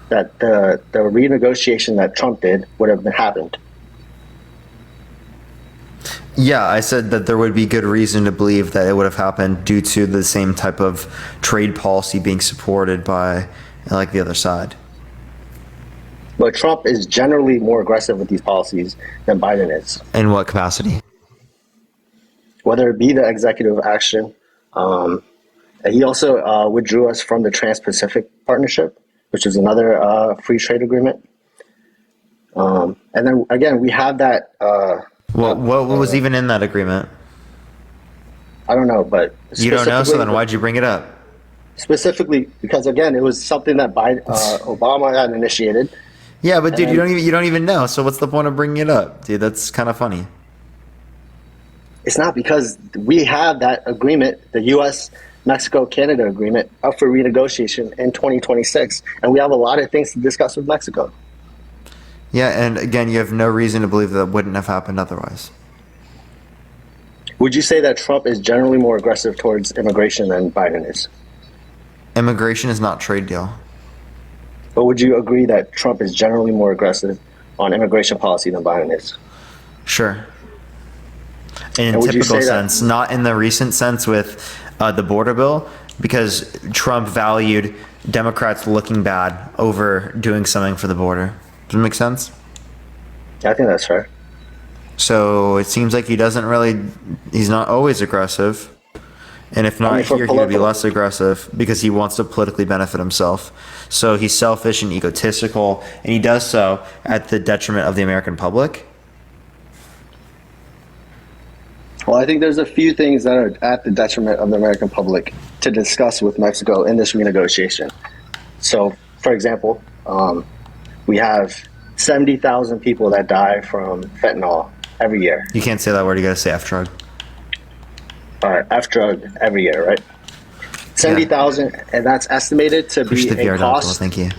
that the renegotiation that Trump did would have happened. Yeah, I said that there would be good reason to believe that it would have happened due to the same type of trade policy being supported by like the other side. But Trump is generally more aggressive with these policies than Biden is. In what capacity? Whether it be the executive action. He also withdrew us from the Trans-Pacific Partnership, which is another free trade agreement. And then again, we have that... what was even in that agreement? I don't know, but you don't know. So then, why'd you bring it up? Specifically, because again, it was something that Obama had initiated. Yeah, but dude, you don't even know. So what's the point of bringing it up, dude? That's kind of funny. It's not, because we have that agreement, the U.S. Mexico-Canada agreement, up for renegotiation in 2026, and we have a lot of things to discuss with Mexico. Yeah, and again, you have no reason to believe that wouldn't have happened otherwise. Would you say that Trump is generally more aggressive towards immigration than Biden is? Immigration is not trade deal. But would you agree that Trump is generally more aggressive on immigration policy than Biden is? Sure. In a typical sense, not in the recent sense with the border bill, because Trump valued Democrats looking bad over doing something for the border. Does it make sense? I think that's fair. So it seems like he's not always aggressive. And if I not mean, for here, he would be political- less aggressive because he wants to politically benefit himself. So he's selfish and egotistical, and he does so at the detriment of the American public. Well, I think there's a few things that are at the detriment of the American public to discuss with Mexico in this renegotiation. So, for example, we have 70,000 people that die from fentanyl every year. You can't say that word. You got to say F drug. Or F drug every year, right? 70,000, and that's estimated to Push be the VR a down. cost. Thank you.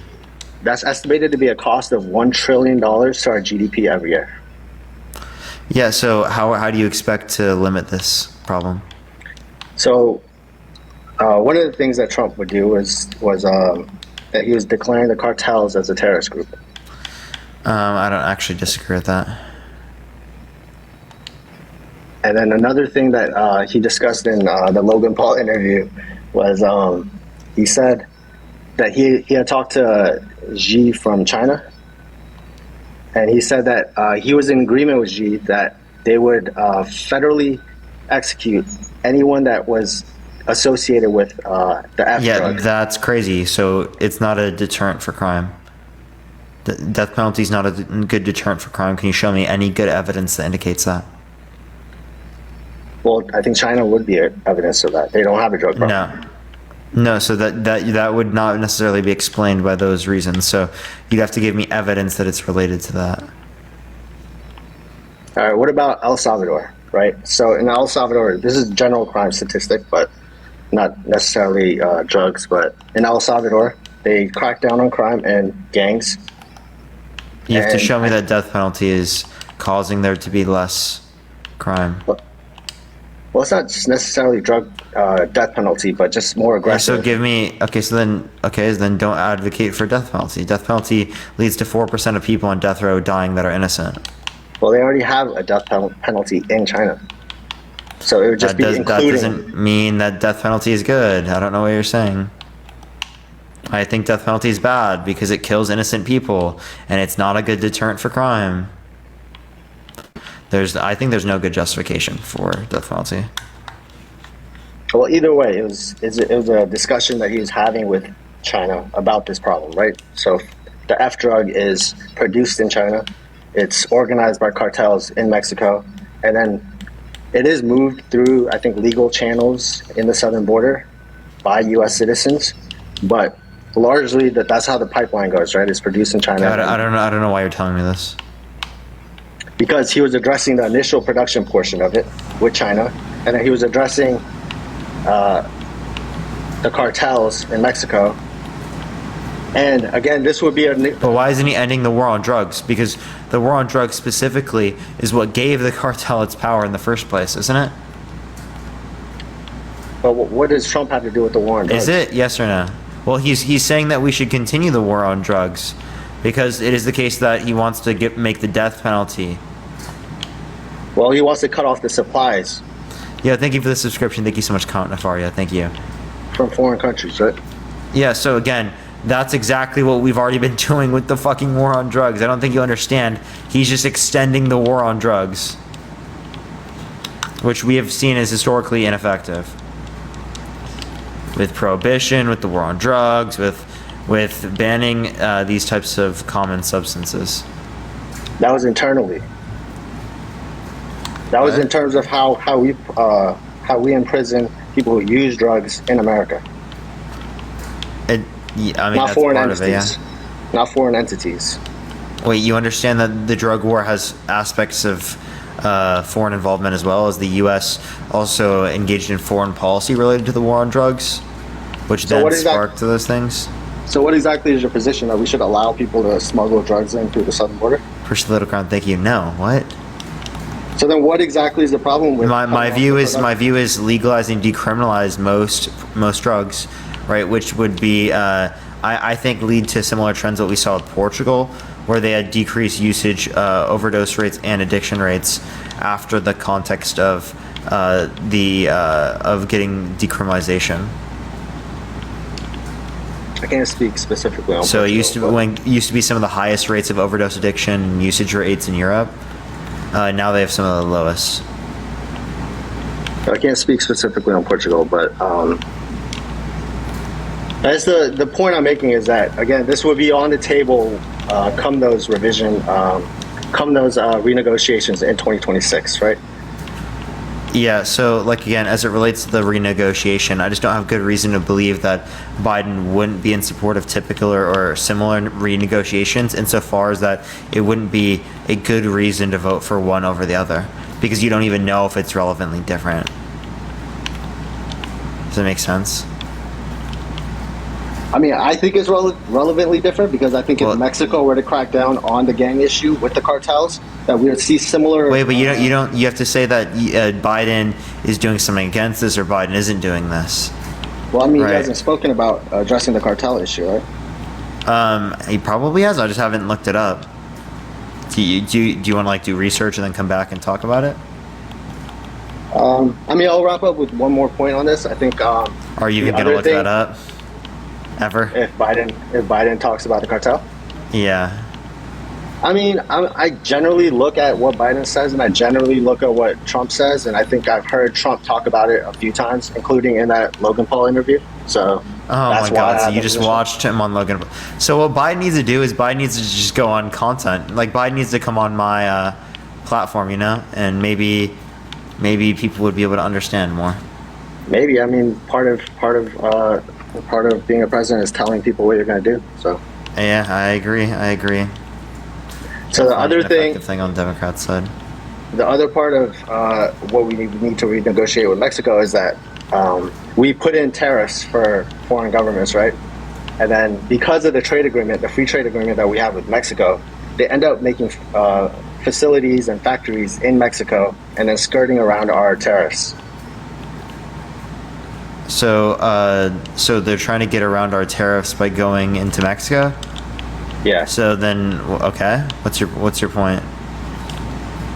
That's estimated to be a cost of $1 trillion to our GDP every year. Yeah. So how do you expect to limit this problem? So, one of the things that Trump would do was that he was declaring the cartels as a terrorist group. I don't actually disagree with that. And then another thing that he discussed in the Logan Paul interview was he said that he had talked to Xi from China, and he said that he was in agreement with Xi that they would federally execute anyone that was associated with the F Yeah, drug. that's crazy. So it's not a deterrent for crime. The death penalty is not a good deterrent for crime. Can you show me any good evidence that indicates that? Well, I think China would be evidence of that. They don't have a drug problem. No. So that would not necessarily be explained by those reasons. So you'd have to give me evidence that it's related to that. All right, what about El Salvador, right? So in El Salvador, this is general crime statistic, but not necessarily drugs, but in El Salvador, they crack down on crime and gangs. You have to And- show me that death penalty is causing there to be less crime. Well, it's not just necessarily drug death penalty, but just more Yeah, aggressive. so give me so then don't advocate for death penalty. Death penalty leads to 4% of people on death row dying that are innocent. Well, they already have a death penalty in China. So it would just be That including. doesn't mean that death penalty is good. I don't know what you're saying. I think death penalty is bad because it kills innocent people, and it's not a good deterrent for crime. I think there's no good justification for death penalty. Well, either way, it was a discussion that he was having with China about this problem, right? So the F drug is produced in China. It's organized by cartels in Mexico, and then it is moved through, I think, legal channels in the southern border by U.S. citizens, but largely that's how the pipeline goes, right? It's produced in China. I don't know why you're telling me this. Because he was addressing the initial production portion of it with China, and then he was addressing the cartels in Mexico. And again, this would be But why isn't he ending the war on drugs? Because the war on drugs specifically is what gave the cartel its power in the first place, isn't it? But what does Trump have to do with the war on drugs? Is it? Yes or no? Well, he's saying that we should continue the war on drugs because it is the case that he wants to make the death penalty. Well, he wants to cut off the supplies Yeah, thank you for the subscription. Thank you so much, Count Nafaria. Thank you. from foreign countries, right? Yeah, so again, that's exactly what we've already been doing with the fucking war on drugs. I don't think you understand. He's just extending the war on drugs, which we have seen as historically ineffective. With prohibition, with the war on drugs, with banning these types of common substances. That was internally. That was in terms of how we imprison people who use drugs in America. I mean, Not that's foreign part of it, entities. yeah. Not foreign entities. Wait, you understand that the drug war has aspects of foreign involvement as well, as the U.S. also engaged in foreign policy related to the war on drugs, which So then what is that- sparked those things? So what exactly is your position, that we should allow people to smuggle drugs in through the southern border? Push the little crown. Thank you. No, what? So then what exactly is the problem with My view is legalizing, decriminalize most drugs, right? Which would be I think lead to similar trends that we saw with Portugal, where they had decreased usage, overdose rates, and addiction rates after the context of getting decriminalization. I can't speak specifically on So it Portugal, used to be some of the highest rates of overdose addiction and usage rates in Europe. Now they have some of the lowest. I can't speak specifically on Portugal, but that's the point I'm making is that, again, this will be on the table come those renegotiations in 2026, right? Yeah, so like again, as it relates to the renegotiation, I just don't have good reason to believe that Biden wouldn't be in support of typical or similar renegotiations insofar as that it wouldn't be a good reason to vote for one over the other because you don't even know if it's relevantly different. Does that make sense? I mean, I think it's relevantly different because I think if Mexico were to crack down on the gang issue with the cartels, that we would see similar. Wait, but you have to say that Biden is doing something against this or Biden isn't doing this. Well, I mean, Right. he hasn't spoken about addressing the cartel issue, right? He probably has. I just haven't looked it up. Do you want to like do research and then come back and talk about it? I mean, I'll wrap up with one more point on this. I think. Are you even gonna look that up? Ever? If Biden talks about the cartel. Yeah. I mean, I generally look at what Biden says, and I generally look at what Trump says, and I think I've heard Trump talk about it a few times, including in that Logan Paul interview. So. Oh that's my why I God! So have you a just position. watched him on Logan. So what Biden needs to do is Biden needs to just go on content. Like Biden needs to come on my platform, you know, and maybe people would be able to understand more. Maybe. I mean, part of being a president is telling people what you're going to do. So. Yeah, I agree. So the other An effective thing on the Democrats' side. the other part of what we need to renegotiate with Mexico is that we put in tariffs for foreign governments, right? And then because of the trade agreement, the free trade agreement that we have with Mexico, they end up making facilities and factories in Mexico and then skirting around our tariffs. So they're trying to get around our tariffs by going into Mexico. Yeah. So then, okay, what's your point?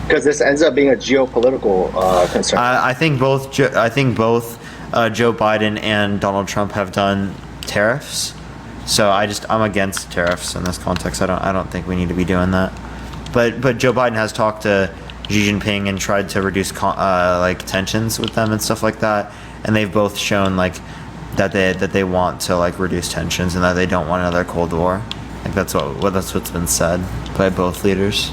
Because this ends up being a geopolitical concern. I think both Joe Biden and Donald Trump have done tariffs. So I'm against tariffs in this context. I don't think we need to be doing that. But Joe Biden has talked to Xi Jinping and tried to reduce like tensions with them and stuff like that. And they've both shown like that they want to like reduce tensions and that they don't want another Cold War. Like that's what's been said by both leaders.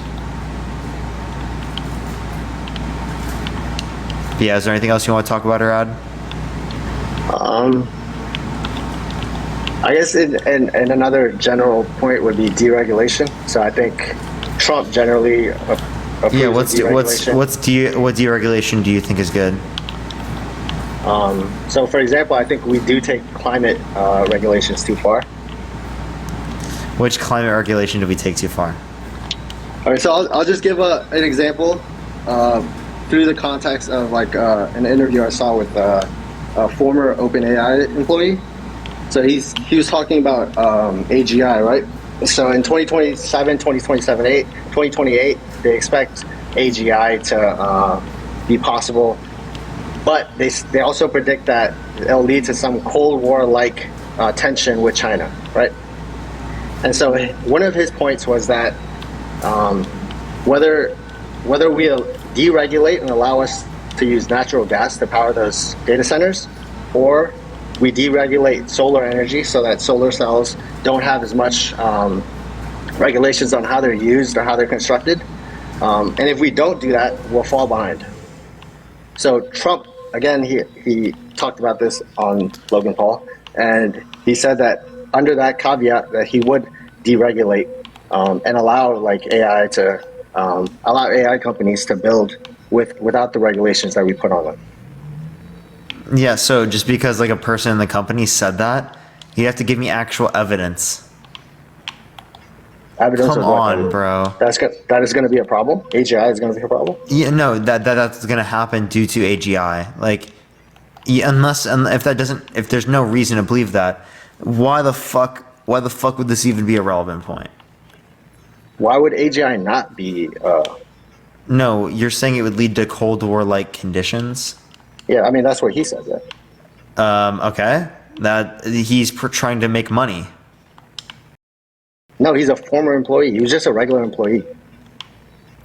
But yeah, is there anything else you want to talk about, Arad? I guess and another general point would be deregulation. So I think Trump generally approves Yeah, of what deregulation do you think is good? So for example, I think we do take climate regulations too far. Which climate regulation do we take too far? All right, so I'll just give an example through the context of like an interview I saw with a former OpenAI employee. So he was talking about AGI, right? So in 2027, 2028, they expect AGI to be possible, but they also predict that it'll lead to some Cold War-like tension with China, right? And so one of his points was that whether we deregulate and allow us to use natural gas to power those data centers, or we deregulate solar energy so that solar cells don't have as much regulations on how they're used or how they're constructed. And if we don't do that, we'll fall behind. So Trump, again, he talked about this on Logan Paul, and he said that under that caveat that he would deregulate and allow like AI to allow AI companies to build without the regulations that we put on them. Yeah, so just because like a person in the company said that, you have to give me actual evidence. Evidence Come of what? on, bro. That is going to be a problem. AGI is going to be a problem. Yeah, no, that's gonna happen due to AGI. Like, yeah, if there's no reason to believe that, why the fuck would this even be a relevant point? Why would AGI not be? No, you're saying it would lead to Cold War-like conditions. Yeah, I mean that's what he says. Yeah. Okay, that he's trying to make money. No, he's a former employee. He was just a regular employee.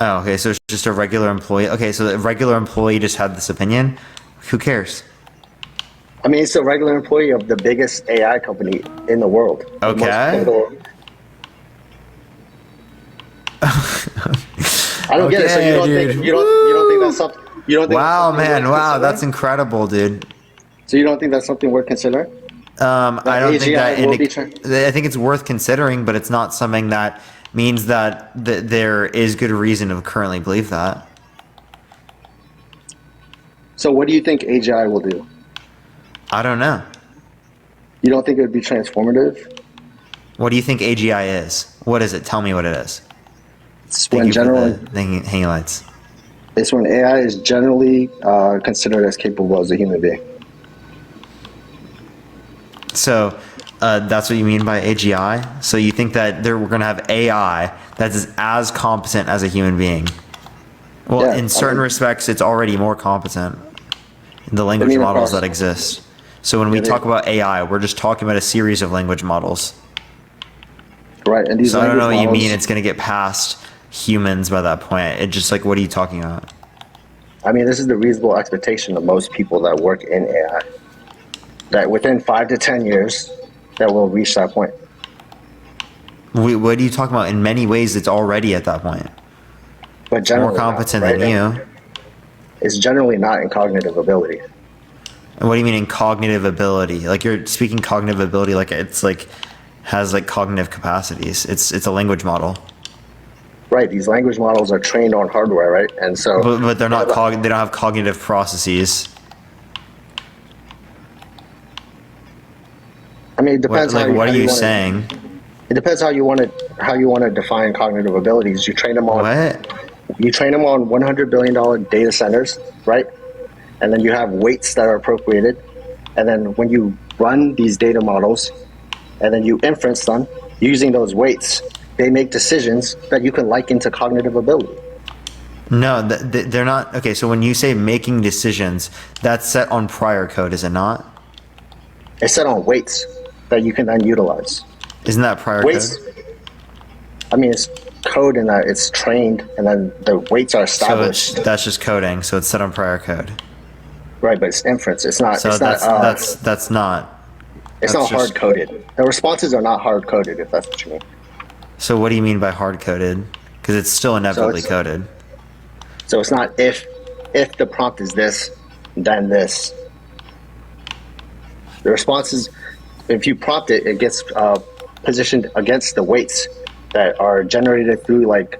Oh, okay, so it's just a regular employee. Okay, so the regular employee just had this opinion. Who cares? I mean, it's a regular employee of the biggest AI company in the world. The most Okay. pivotal- I don't get it. So you Okay, don't dude. think you don't think that's something you don't think that's Wow, something man. worth Wow, considering? that's incredible, dude. So you don't think that's something worth considering? I don't think AGI that. will be I think it's worth considering, but it's not something that means that there is good reason to currently believe that. So what do you think AGI will do? I don't know. You don't think it would be transformative? What do you think AGI is? What is it? Tell me what it is. It's Thank when you for generally the hanging lights. it's when AI is generally considered as capable as a human being. So that's what you mean by AGI? So you think that we're going to have AI that's as competent as a human being? Well, Yeah, in certain respects, it's already more competent. The language mean models across- that exist. So when we talk about AI, we're just talking about a series of language models. Right, and these So I don't know what language you models, mean it's going to get past humans by that point. It just like, what are you talking about? I mean, this is the reasonable expectation of most people that work in AI. That within 5 to 10 years, that we'll reach that point. What are you talking about? In many ways, it's already at that point. But generally, More competent not, right? than you. It's generally not in cognitive ability. And what do you mean in cognitive ability? Like you're speaking cognitive ability like it's like has like cognitive capacities. It's a language model. Right, these language models are trained on hardware, right? And so, But they're not they don't have cognitive processes. I mean, it depends. What, like how what are you wanna- saying? It depends how you want to define cognitive abilities. You train them on What? you train them on $100 billion data centers, right? And then you have weights that are appropriated. And then when you run these data models and then you inference them using those weights, they make decisions that you can liken to cognitive ability. No, they're not. Okay, so when you say making decisions, that's set on prior code, is it not? It's set on weights that you can then utilize. Isn't that prior Weights, code? I mean, it's code in that it's trained and then the weights are So established. that's just coding. So it's set on prior code. Right, but it's inference. It's not. So it's that's not. that's not. It's that's not just- hard coded. The responses are not hard coded, if that's what you mean. So what do you mean by hard coded? Because it's still inevitably it's- coded. So it's not if the prompt is this, then this. The response is, if you prompt it, it gets positioned against the weights that are generated through like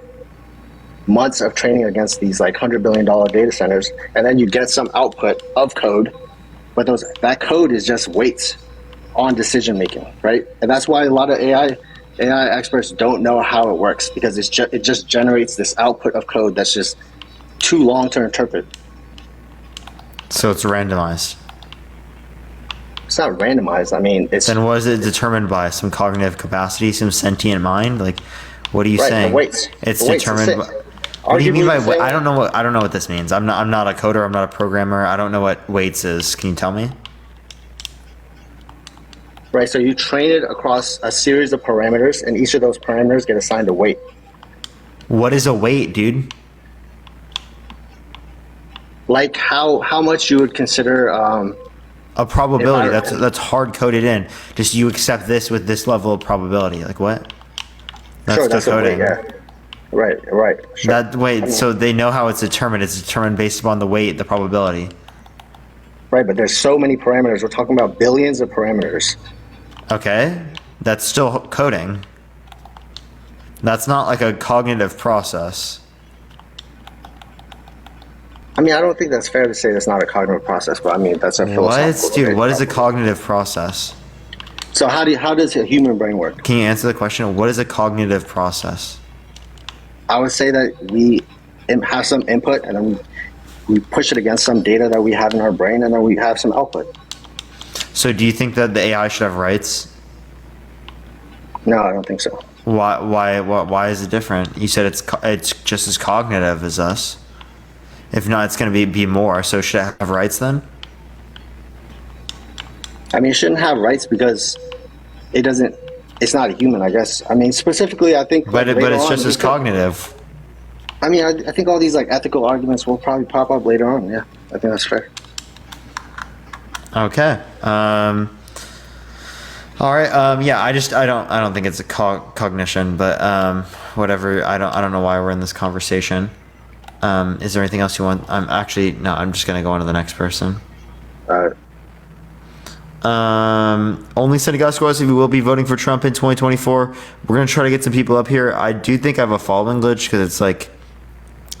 months of training against these like $100 billion data centers, and then you get some output of code, but that code is just weights on decision making, right? And that's why a lot of AI experts don't know how it works, because it just generates this output of code that's just too long to interpret. So it's randomized. It's not randomized. I mean, it's Then was it determined by some cognitive capacity, some sentient mind? Like, what are you Right, the saying? weights. It's The weights, determined. that's By, it. what do you mean by? Arguably the same- I don't know what this means. I'm not a coder. I'm not a programmer. I don't know what weights is. Can you tell me? right. So you train it across a series of parameters, and each of those parameters get assigned a weight. What is a weight, dude? Like how much you would consider. A probability. If I- That's hard coded in. Just you accept this with this level of probability. Like what? Sure, that's a coding. weight. Yeah. Right. Sure. That wait. So they know how it's determined. It's determined based upon the weight, the probability. Right, but there's so many parameters. We're talking about billions of parameters. Okay, that's still coding. That's not like a cognitive process. I mean, I don't think that's fair to say that's not a cognitive process, but I mean that's a philosophical What, dude? debate. What is a cognitive process? So how does a human brain work? Can you answer the question? What is a cognitive process? I would say that we have some input, and then we push it against some data that we have in our brain, and then we have some output. So, do you think that the AI should have rights? No, I don't think so. Why is it different? You said it's just as cognitive as us. If not, it's going to be more. So, should it have rights then? I mean, it shouldn't have rights because it's not a human, I guess. I mean, specifically, I think. But later it's on, just as cognitive. I mean, I think all these like ethical arguments will probably pop up later on. Yeah, I think that's fair. Okay. All right. Yeah. I don't think it's a cognition, but whatever. I don't know why we're in this conversation. Is there anything else you want? No. I'm just gonna go on to the next person. All right. Only Senate Gasquez, if you will be voting for Trump in 2024. We're gonna try to get some people up here. I do think I have a following glitch because it's like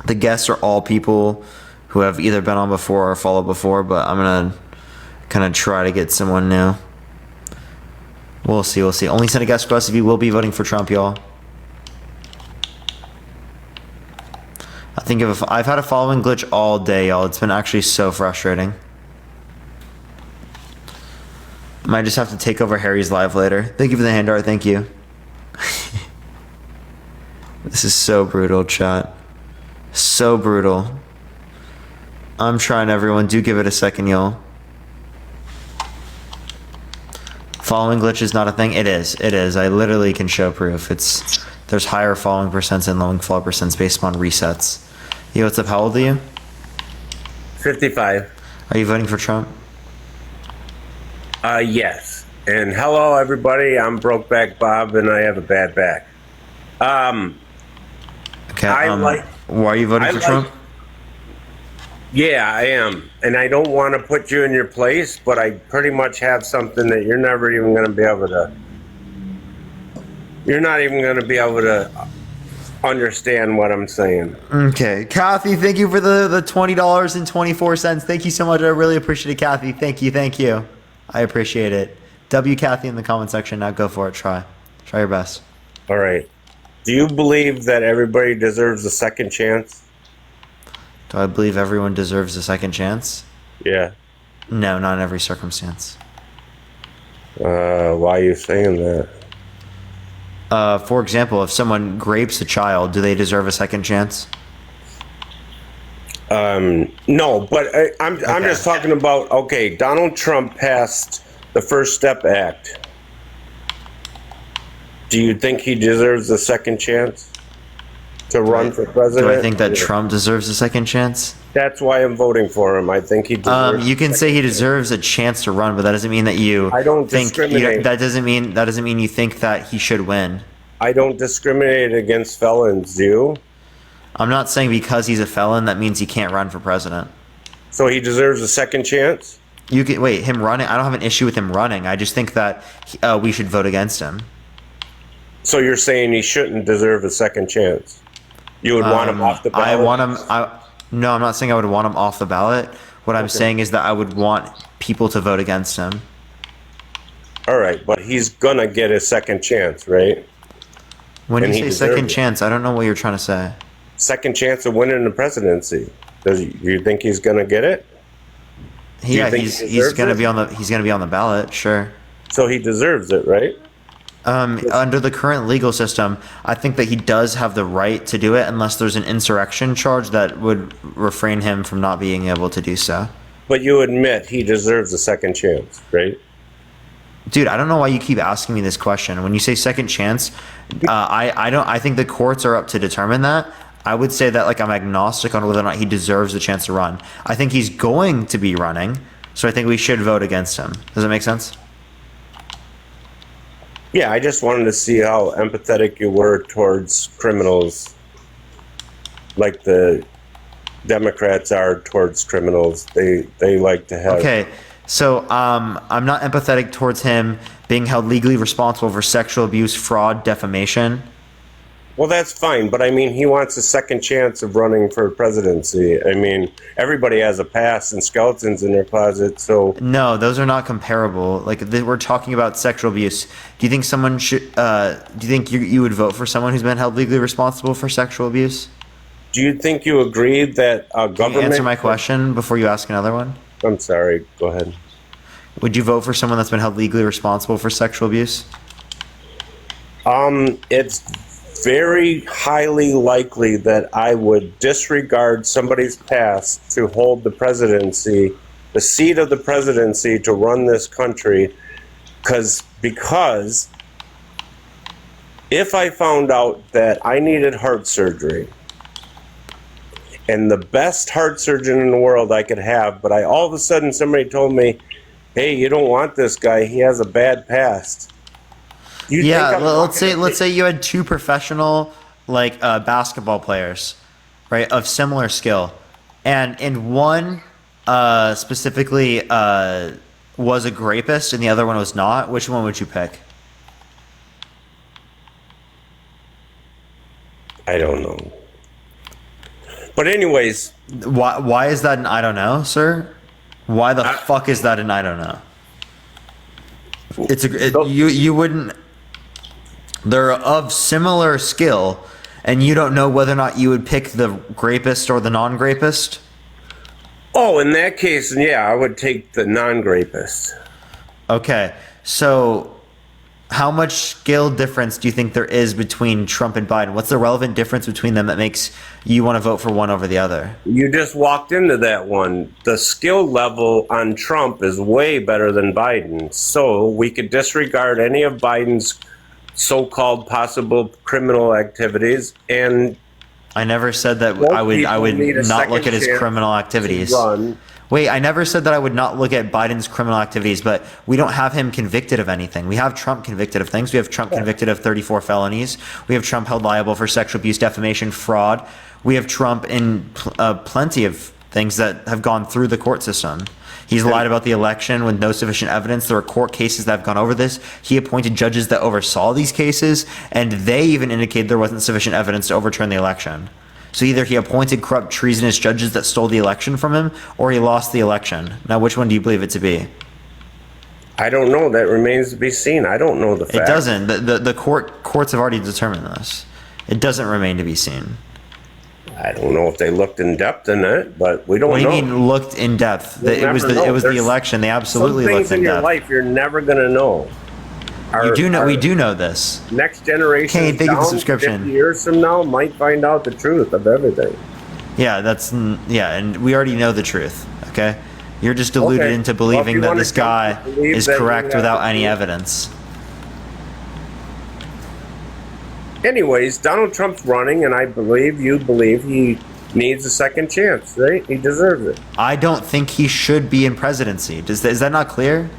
the guests are all people who have either been on before or followed before, but I'm gonna kind of try to get someone new. We'll see. Only Senate Gasquez, if you will be voting for Trump, y'all. I think I've had a following glitch all day, y'all. It's been actually so frustrating. Might just have to take over Harry's live later. Thank you for the hand art. Thank you. This is so brutal, chat. So brutal. I'm trying, everyone. Do give it a second, y'all. Following glitch is not a thing. It is. I literally can show proof. There's higher following percents and low follow percents based on resets. Yo, what's up? How old are you? 55. Are you voting for Trump? Yes. And hello, everybody. I'm Brokeback Bob, and I have a bad back. Okay. Why are you voting for Trump? Yeah, I am. And I don't want to put you in your place, but I pretty much have something that you're never even going to be able to. You're not even going to be able to understand what I'm saying. Okay. Kathy, thank you for the $20.24. Thank you so much. I really appreciate it, Kathy. Thank you. I appreciate it. W Kathy in the comment section. Now go for it. Try your best. All right. Do you believe that everybody deserves a second chance? Do I believe everyone deserves a second chance? Yeah. No, not in every circumstance. Why are you saying that? For example, if someone rapes a child, do they deserve a second chance? No, but I'm just talking about, okay, Donald Trump passed the First Step Act. Do you think he deserves a second chance to run for president? Do I think that Trump deserves a second chance? That's why I'm voting for him. I think he deserves. You can say he deserves a chance to run, but that doesn't mean that you. I don't think discriminate. That doesn't mean you think that he should win. I don't discriminate against felons, do you? I'm not saying because he's a felon that means he can't run for president. So he deserves a second chance? You can wait, him running. I don't have an issue with him running. I just think that we should vote against him. So you're saying he shouldn't deserve a second chance? You would want him off the ballot? I want him. No, I'm not saying I would want him off the ballot. What I'm saying is that I would want people to vote against him. All right, but he's gonna get a second chance, right? When you say second chance, I don't know what you're trying to say. Second chance of winning the presidency. Do you think he's gonna get it? Yeah, he's gonna be on the ballot, sure. So he deserves it, right? Under the current legal system, I think that he does have the right to do it unless there's an insurrection charge that would refrain him from not being able to do so. But you admit he deserves a second chance, right? Dude, I don't know why you keep asking me this question. When you say second chance, I think the courts are up to determine that. I would say that I'm agnostic on whether or not he deserves the chance to run. I think he's going to be running, so I think we should vote against him. Does that make sense? Yeah, I just wanted to see how empathetic you were towards criminals, like the Democrats are towards criminals. They like to have. Okay, so I'm not empathetic towards him being held legally responsible for sexual abuse, fraud, defamation. Well, that's fine, but I mean, he wants a second chance of running for presidency. I mean, everybody has a past and skeletons in their closet, so... No, those are not comparable. We're talking about sexual abuse. Do you think someone should... do you think you would vote for someone who's been held legally responsible for sexual abuse? Do you think you agree that government... Can you answer my question before you ask another one? I'm sorry, go ahead. Would you vote for someone that's been held legally responsible for sexual abuse? It's very highly likely that I would disregard somebody's past to hold the presidency, the seat of the presidency to run this country, because if I found out that I needed heart surgery and the best heart surgeon in the world I could have, but all of a sudden somebody told me, hey, you don't want this guy. He has a bad past. You think Yeah, I'm let's talking- say you had two professional like basketball players, right, of similar skill, and one specifically was a rapist and the other one was not. Which one would you pick? I don't know. But anyways, Why is that an I don't know, sir? Why the fuck is that an I don't know? You wouldn't. They're of similar skill, and you don't know whether or not you would pick the rapist or the non-rapist. oh, in that case, yeah, I would take the non-rapist. Okay, so how much skill difference do you think there is between Trump and Biden? What's the relevant difference between them that makes you want to vote for one over the other? You just walked into that one. The skill level on Trump is way better than Biden. So we could disregard any of Biden's so-called possible criminal activities, and I never said that most I would people need a not look second at his chance criminal to activities. run. Wait, I never said that I would not look at Biden's criminal activities, but we don't have him convicted of anything. We have Trump convicted of things. We have Trump convicted of 34 felonies. We have Trump held liable for sexual abuse, defamation, fraud. We have Trump in plenty of things that have gone through the court system. He's lied about the election with no sufficient evidence. There are court cases that have gone over this. He appointed judges that oversaw these cases, and they even indicated there wasn't sufficient evidence to overturn the election. So either he appointed corrupt, treasonous judges that stole the election from him, or he lost the election. Now, which one do you believe it to be? I don't know. That remains to be seen. I don't know the facts. It doesn't. The courts have already determined this. It doesn't remain to be seen. I don't know if they looked in depth in it, but we don't What do know. you mean looked in depth? We'll It was never know. the There's election. They absolutely Some looked things in in your depth. life you're never going to know. You do know. Our We do know this. next generation, Kane, thank you for the subscription. 50 years from now, might find out the truth of everything. Yeah, and we already know the truth. Okay, you're just deluded Okay. into Well, if believing you that wanna this guy believe is that you correct have without the any truth. evidence. Anyways, Donald Trump's running, and I believe you believe he needs a second chance, right? He deserves it. I don't think he should be in presidency. Is that not clear?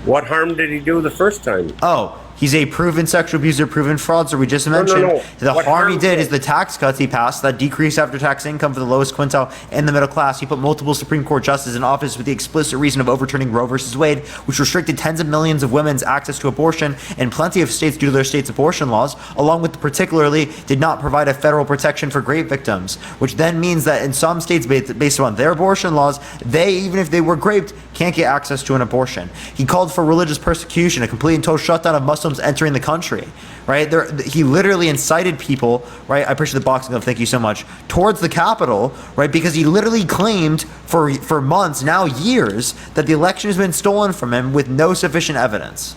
What harm did he do the first time? Oh, he's a proven sexual abuser, proven fraudster. We just mentioned no. the What harm he harm did did- is the tax cuts he passed that decreased after-tax income for the lowest quintile and the middle class. He put multiple Supreme Court justices in office with the explicit reason of overturning Roe versus Wade, which restricted tens of millions of women's access to abortion in plenty of states due to their state's abortion laws, along with particularly did not provide a federal protection for rape victims, which then means that in some states, based on their abortion laws, they, even if they were raped, can't get access to an abortion. He called for religious persecution, a complete and total shutdown of Muslims entering the country, right? He literally incited people, right? I appreciate the boxing glove, thank you so much, towards the Capitol, right? Because he literally claimed for months, now years, that the election has been stolen from him with no sufficient evidence.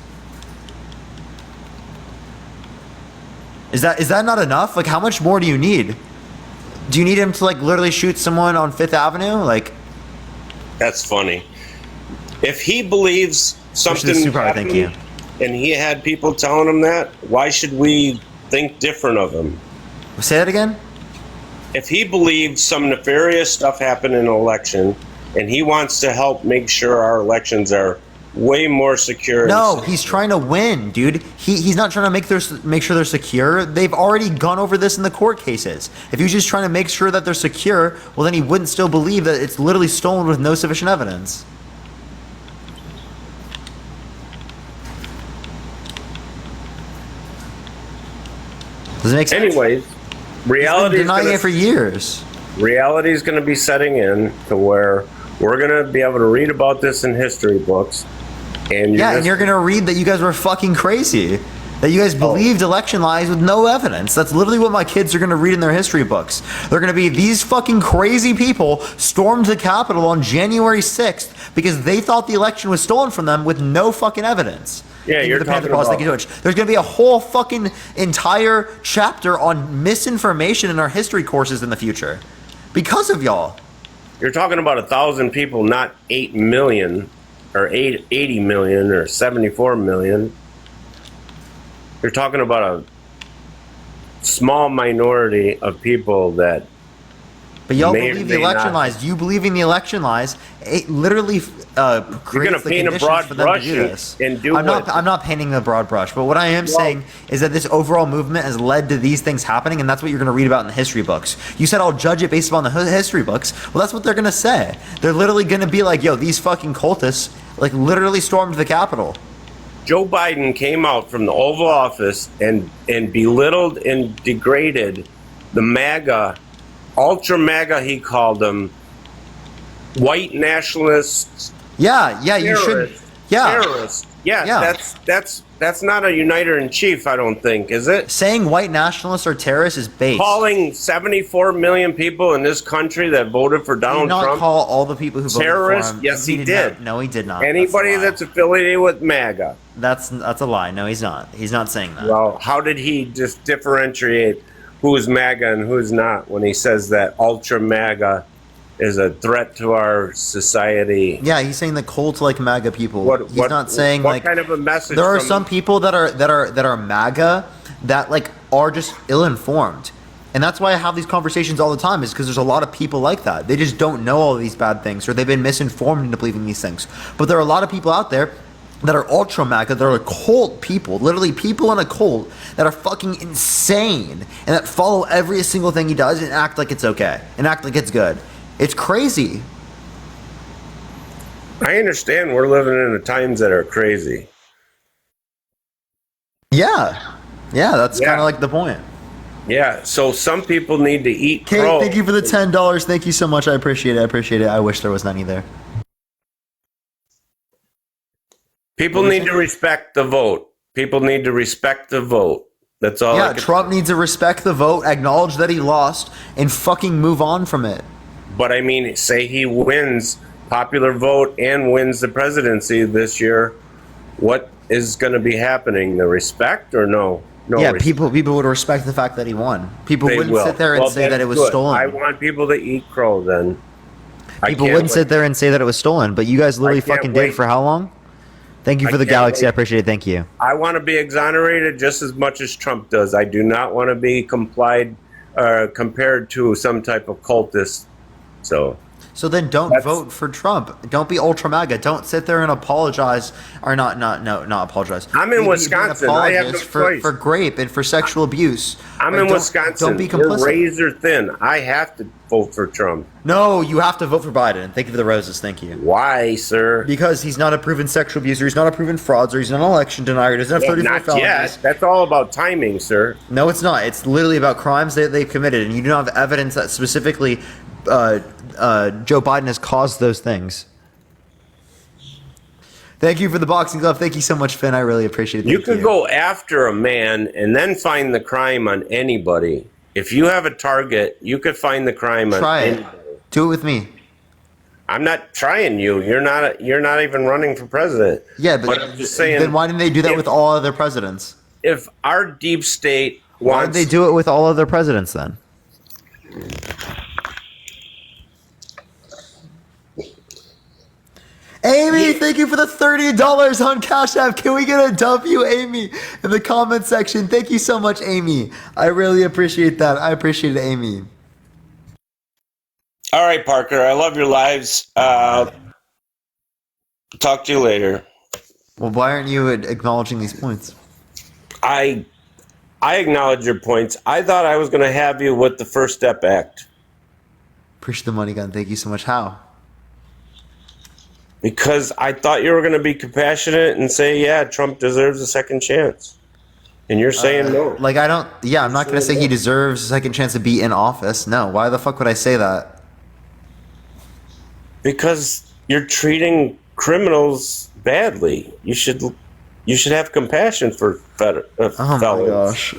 Is that not enough? Like, how much more do you need? Do you need him to like literally shoot someone on Fifth Avenue? Like, That's funny. If he believes something Super, happened thank you. and he had people telling him that, why should we think different of him? Say that again? If he believes some nefarious stuff happened in an election and he wants to help make sure our elections are way more secure. No, and he's trying to win, dude. He's not trying to make sure they're secure. They've already gone over this in the court cases. If he was just trying to make sure that they're secure, well, then he wouldn't still believe that it's literally stolen with no sufficient evidence. Does it make sense? anyways, reality He's is been denying gonna, it for years. reality is going to be setting in to where we're going to be able to read about this in history books. And And you're gonna read that you guys were fucking crazy. That you guys believed election lies with no evidence. That's literally what my kids are gonna read in their history books. They're gonna be, these fucking crazy people stormed the Capitol on January 6th because they thought the election was stolen from them with no fucking evidence. Yeah, Thank you you're for the Panther talking Paws. about- Thank you so much. There's gonna be a whole fucking entire chapter on misinformation in our history courses in the future. Because of y'all. You're talking about 1,000 people, not 8 million or 80 million or 74 million. You're talking about a small minority of people that But y'all may or believe the may election not. lies. You believing the election lies. It literally You're creates gonna the paint a conditions broad for them to brush do this. and do I'm what? not painting a broad brush, but what I am saying is that this overall movement has led to these things happening, and that's what you're going to read about in the history books. You said I'll judge it based upon the history books. Well, that's what they're going to say. They're literally going to be like, yo, these fucking cultists like literally stormed the Capitol. Joe Biden came out from the Oval Office and belittled and degraded the MAGA, ultra MAGA, he called them, white nationalists, Yeah, you should. terrorists. Yeah. Terrorists. Yeah, Yeah. that's not a uniter in chief, I don't think, is it? Saying white nationalists are terrorists is base. Calling 74 million people in this country that voted for He did Donald not Trump call all the people who voted terrorists? for him. Yes, he did. No, he did not. Anybody that's a lie. that's affiliated with MAGA. That's a lie. No, he's not. He's not saying that. Well, how did he just differentiate who's MAGA and who's not when he says that ultra MAGA is a threat to our society? Yeah, he's saying the cult like MAGA people. He's What- not saying what like kind of a message there are from- some people that are MAGA that like are just ill-informed. And that's why I have these conversations all the time, is because there's a lot of people like that. They just don't know all of these bad things, or they've been misinformed into believing these things. But there are a lot of people out there that are ultra MAGA, that are cult people, literally people in a cult that are fucking insane and that follow every single thing he does and act like it's okay and act like it's good. It's crazy. I understand we're living in the times that are crazy. Yeah, that's Yeah. kind of like the point. Yeah, so some people need to eat Kate, crow. thank you for the $10. Thank you so much. I appreciate it. I wish there was none either. People need to respect the vote. People need to respect the vote. That's all. I Yeah, can- Trump needs to respect the vote, acknowledge that he lost, and fucking move on from it. But I mean, say he wins popular vote and wins the presidency this year, what is going to be happening? The respect or no? No. Yeah, respect. people would respect the fact that he won. People They wouldn't will. sit there and Well, say that it was that's good. stolen. I want people to eat crow then. People can't wouldn't wait. sit there and say that it was stolen, but you guys literally can't fucking wait. did for how long? Thank you I for the can't galaxy. wait. I appreciate it. Thank you. I want to be exonerated just as much as Trump does. I do not want to be compared to some type of cultist. So then don't That's- vote for Trump. Don't be ultra MAGA. Don't sit there and apologize or not apologize. I'm in Be an Wisconsin. I have no apologist for choice. grape and for sexual abuse. I'm Like, in Wisconsin. Don't be We're complicit. razor thin. I have to vote for Trump. No, you have to vote for Biden. Thank you for the roses. Thank you. Why, sir? Because he's not a proven sexual abuser. He's not a proven frauds, or he's not an election denier. He doesn't have 34 Not felonies. yet. That's all about timing, sir. No, it's not. It's literally about crimes that they've committed, and you do not have evidence that specifically Joe Biden has caused those things. Thank you for the boxing glove. Thank you so much, Finn. I really appreciate it. You Thank could go after a man and then find the crime on anybody. If you have a target, you could find the crime on Try it. anybody. Do it with me. I'm not trying you. You're not even running for president. Yeah, but I'm just saying. then why didn't they do that if- with all other presidents? If our deep state Why wants, did they do it with all other presidents then? Amy, thank you for the $30 on Cash App. Can we get a W, Amy, in the comment section? Thank you so much, Amy. I really appreciate that. I appreciate it, Amy. All right, Parker. I love your lives. Talk to you later. Well, why aren't you acknowledging these points? I acknowledge your points. I thought I was going to have you with the First Step Act Appreciate the money gun. Thank you so much. How? because I thought you were going to be compassionate and say, yeah, Trump deserves a second chance. And you're saying no. Like, I don't, yeah, I'm not going to say he deserves a second chance to be in office. No. Why the fuck would I say that? Because you're treating criminals badly. You should have compassion for Oh my felons. gosh.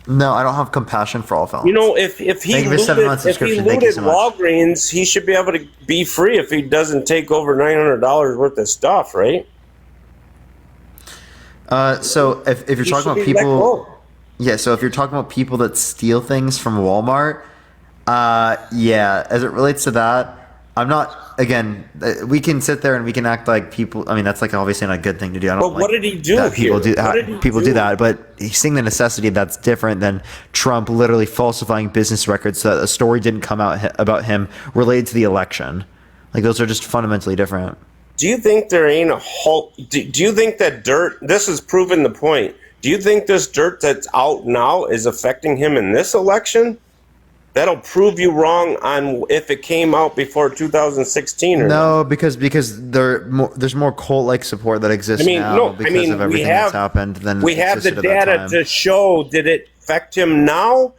No, I don't have compassion for all felons. You know, if he Thank you for 7 months if he subscription. Thank you looted so much. Walgreens, he should be able to be free if he doesn't take over $900 worth of stuff, right? So if you're He talking should about be let people, go. yeah. So if you're talking about people that steal things from Walmart, yeah. As it relates to that, I'm not. Again, we can sit there and we can act like people. I mean, that's like obviously not a good thing to do. I don't. But what like did he do that people here? do. What did he People do? do that, but he's seeing the necessity. That's different than Trump literally falsifying business records so that a story didn't come out about him related to the election. Like those are just fundamentally different. Do you think there ain't a whole? Do you think that dirt? This has proven the point. Do you think this dirt that's out now is affecting him in this election? That'll prove you wrong on if it came out before 2016 or not. No, because there's more cult-like support that exists now because of everything that's happened than we have the existed at that data time. to show did it affect him now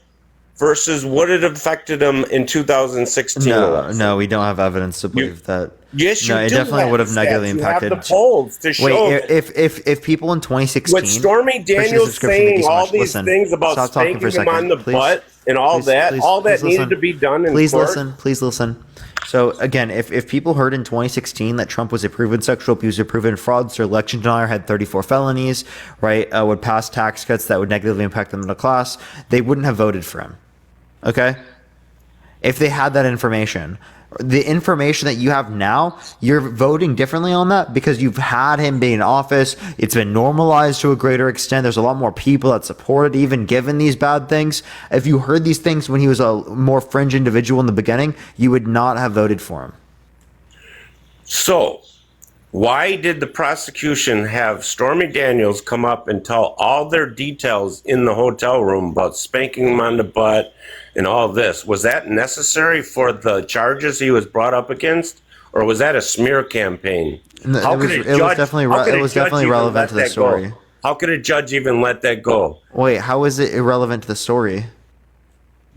versus would it have affected him in 2016 election? No, we don't have evidence to believe that. Yes, you No, it do definitely have would have stats. negatively You impacted. have the polls to show Wait, if people in 2016 with Stormy Christian Daniels subscription, thank you saying so all much. these Listen, things about stop talking for a spanking him second, on the please. butt and all Please, that, please, all that please needed listen. to be done in Please court. listen. Please listen. So again, if people heard in 2016 that Trump was a proven sexual abuser, proven fraudster, election denier, had 34 felonies, right, would pass tax cuts that would negatively impact the middle class, they wouldn't have voted for him. Okay? If they had that information. The information that you have now, you're voting differently on that because you've had him be in office. It's been normalized to a greater extent. There's a lot more people that support it, even given these bad things. If you heard these things when he was a more fringe individual in the beginning, you would not have voted for him. So, why did the prosecution have Stormy Daniels come up and tell all their details in the hotel room about spanking him on the butt and all this? Was that necessary for the charges he was brought up against, or was that a smear campaign? No, How it was- could it was judge- definitely how re- could it a was judge definitely even relevant let to the that story. go? How could a judge even let that go? Wait, how is it irrelevant to the story?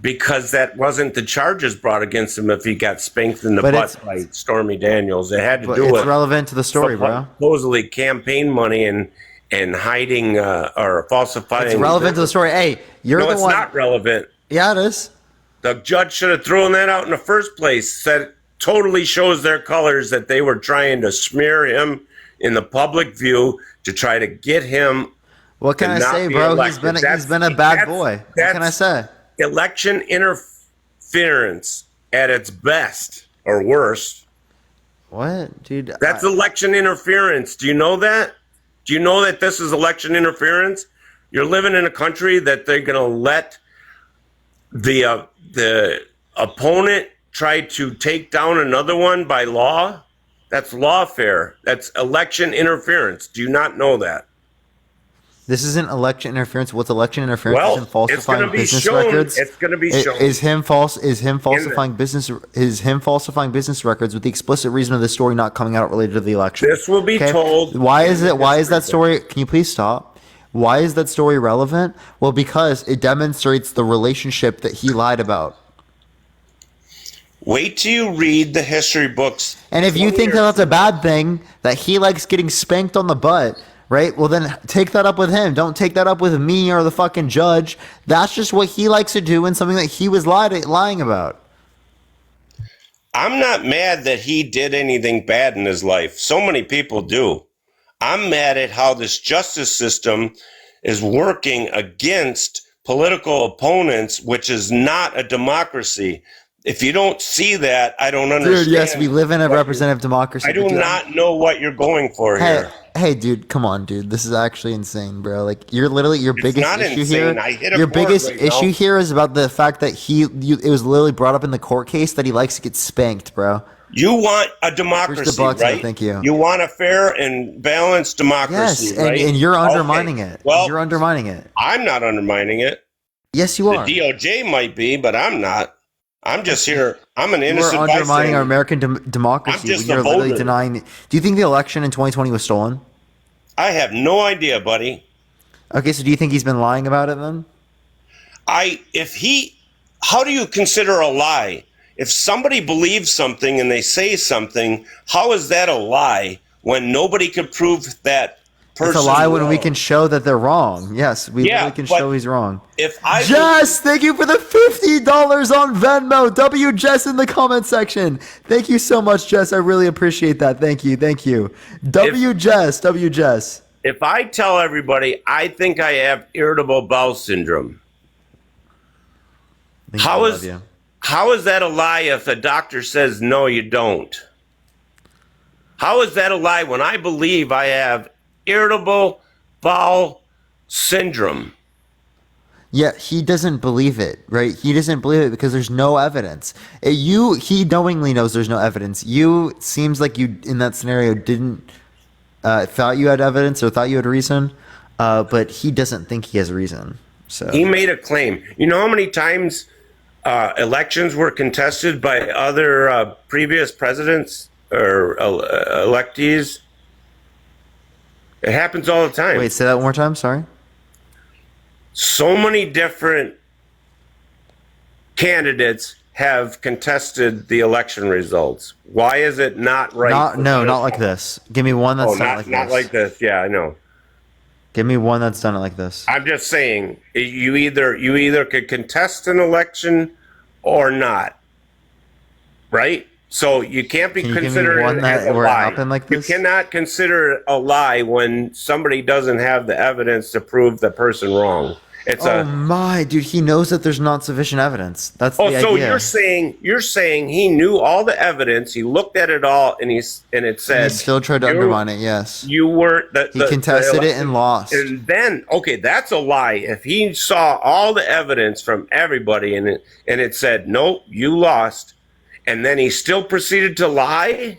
Because that wasn't the charges brought against him if he got spanked in the But butt by Stormy Daniels. It had to But do it's with relevant to the story, bro. supposedly campaign money and hiding or falsifying. It's relevant to the story. Hey, you're No, the it's one. not relevant. Yeah, it is. The judge should have thrown that out in the first place. That totally shows their colors that they were trying to smear him in the public view to try to get him. What can to I not say, be bro? elected. He's been a bad boy. What can I say? Election interference at its best or worst. What, dude? That's election interference. Do you know that? Do you know that this is election interference? You're living in a country that they're going to let the opponent try to take down another one by law? That's lawfare. That's election interference. Do you not know that? This isn't election interference. What's election interference? Well, Is him falsifying it's gonna be business shown. records. It's gonna be I- shown. Is him falsifying business? Is him falsifying business records with the explicit reason of the story not coming out related to the election? This will be told. Why is in it? Why is history that story? Can you please stop? Why is that story relevant? Well, because it demonstrates the relationship that he lied about. Wait till you read the history books. And if you 20 think years that's a bad thing, that he likes getting spanked on the butt, right? Well, then take that up with him. Don't take that up with me or the fucking judge. That's just what he likes to do and something that he was lying about. I'm not mad that he did anything bad in his life. So many people do. I'm mad at how this justice system is working against political opponents, which is not a democracy. If you don't see that, I don't understand. Dude, yes, we live in a representative democracy. I do but dude, not know what you're going for here. Hey, dude, come on, dude. This is actually insane, bro. Like, you're literally your biggest not issue insane. here. I hit a Your chord biggest right issue now. here is about the fact that it was literally brought up in the court case that he likes to get spanked, bro. You want a democracy, Where's the bucks, right? thank you. You want a fair and balanced democracy, Yes, right? and you're Okay. undermining it. Well, You're undermining it. I'm not undermining it. Yes, you The are. DOJ might be, but I'm not. I'm just here. I'm an You innocent are undermining bystander. our American democracy I'm just when you're a literally voter. denying. Do you think the election in 2020 was stolen? I have no idea, buddy. Okay, so do you think he's been lying about it then? How do you consider a lie? If somebody believes something and they say something, how is that a lie when nobody could prove that person? It's a lie when wrong? we can show that they're wrong. Yes, we Yeah, literally can but show he's wrong. If I Jess, thank you for the $50 on Venmo. W Jess in the comment section. Thank you so much, Jess. I really appreciate that. Thank you. W Jess. If I tell everybody I think I have irritable bowel syndrome, Thank you, I love you. How is that a lie if a doctor says no, you don't? How is that a lie when I believe I have irritable bowel syndrome? Yeah, he doesn't believe it, right? He doesn't believe it because there's no evidence. He knowingly knows there's no evidence. You seems like you in that scenario didn't thought you had evidence or thought you had reason, but he doesn't think he has reason. So He made a claim. You know how many times elections were contested by other previous presidents or electees? It happens all the time. wait, say that one more time. Sorry. So many different candidates have contested the election results. Why is it not right? Not like this. Give me one that's not like this. Yeah, I know. Give me one that's done it like this. I'm just saying you either could contest an election or not, right? So you can't be Can you give me considered one as that a where it lie. happened like this? You cannot consider it a lie when somebody doesn't have the evidence to prove the person wrong. It's Oh my, dude, he knows that there's not sufficient evidence. That's the idea. so you're saying he knew all the evidence, he looked at it all, and it said He still tried to you- undermine it, yes. You were He contested it and lost. And then, okay, that's a lie. If he saw all the evidence from everybody and it said, nope, you lost, and then he still proceeded to lie,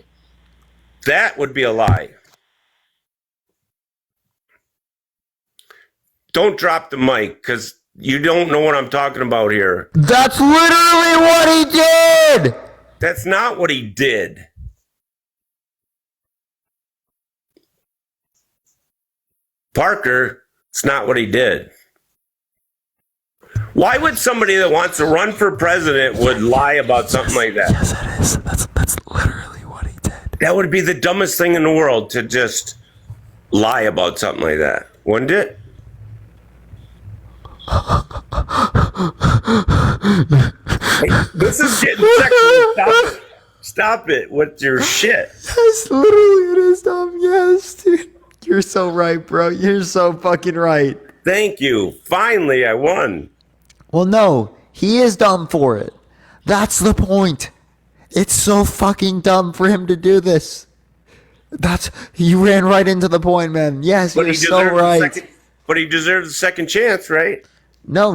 that would be a lie. Don't drop the mic because you don't know what I'm talking about here. That's literally what he did! That's not what he did. Parker, it's not what he did. Why would somebody that wants to run for president would lie about something like that? Yes, it is. That's literally what he did. That would be the dumbest thing in the world to just lie about something like that, wouldn't it? Hey, this is getting sexual. Stop it. Stop it with your shit. That's literally what it is, Tom. Yes, dude. You're so right, bro. You're so fucking right. Thank you. Finally, I won. Well, no, he is dumb for it. That's the point. It's so fucking dumb for him to do this. You ran right into the point, man. Yes, you're so right. But he deserves a second chance, right? No,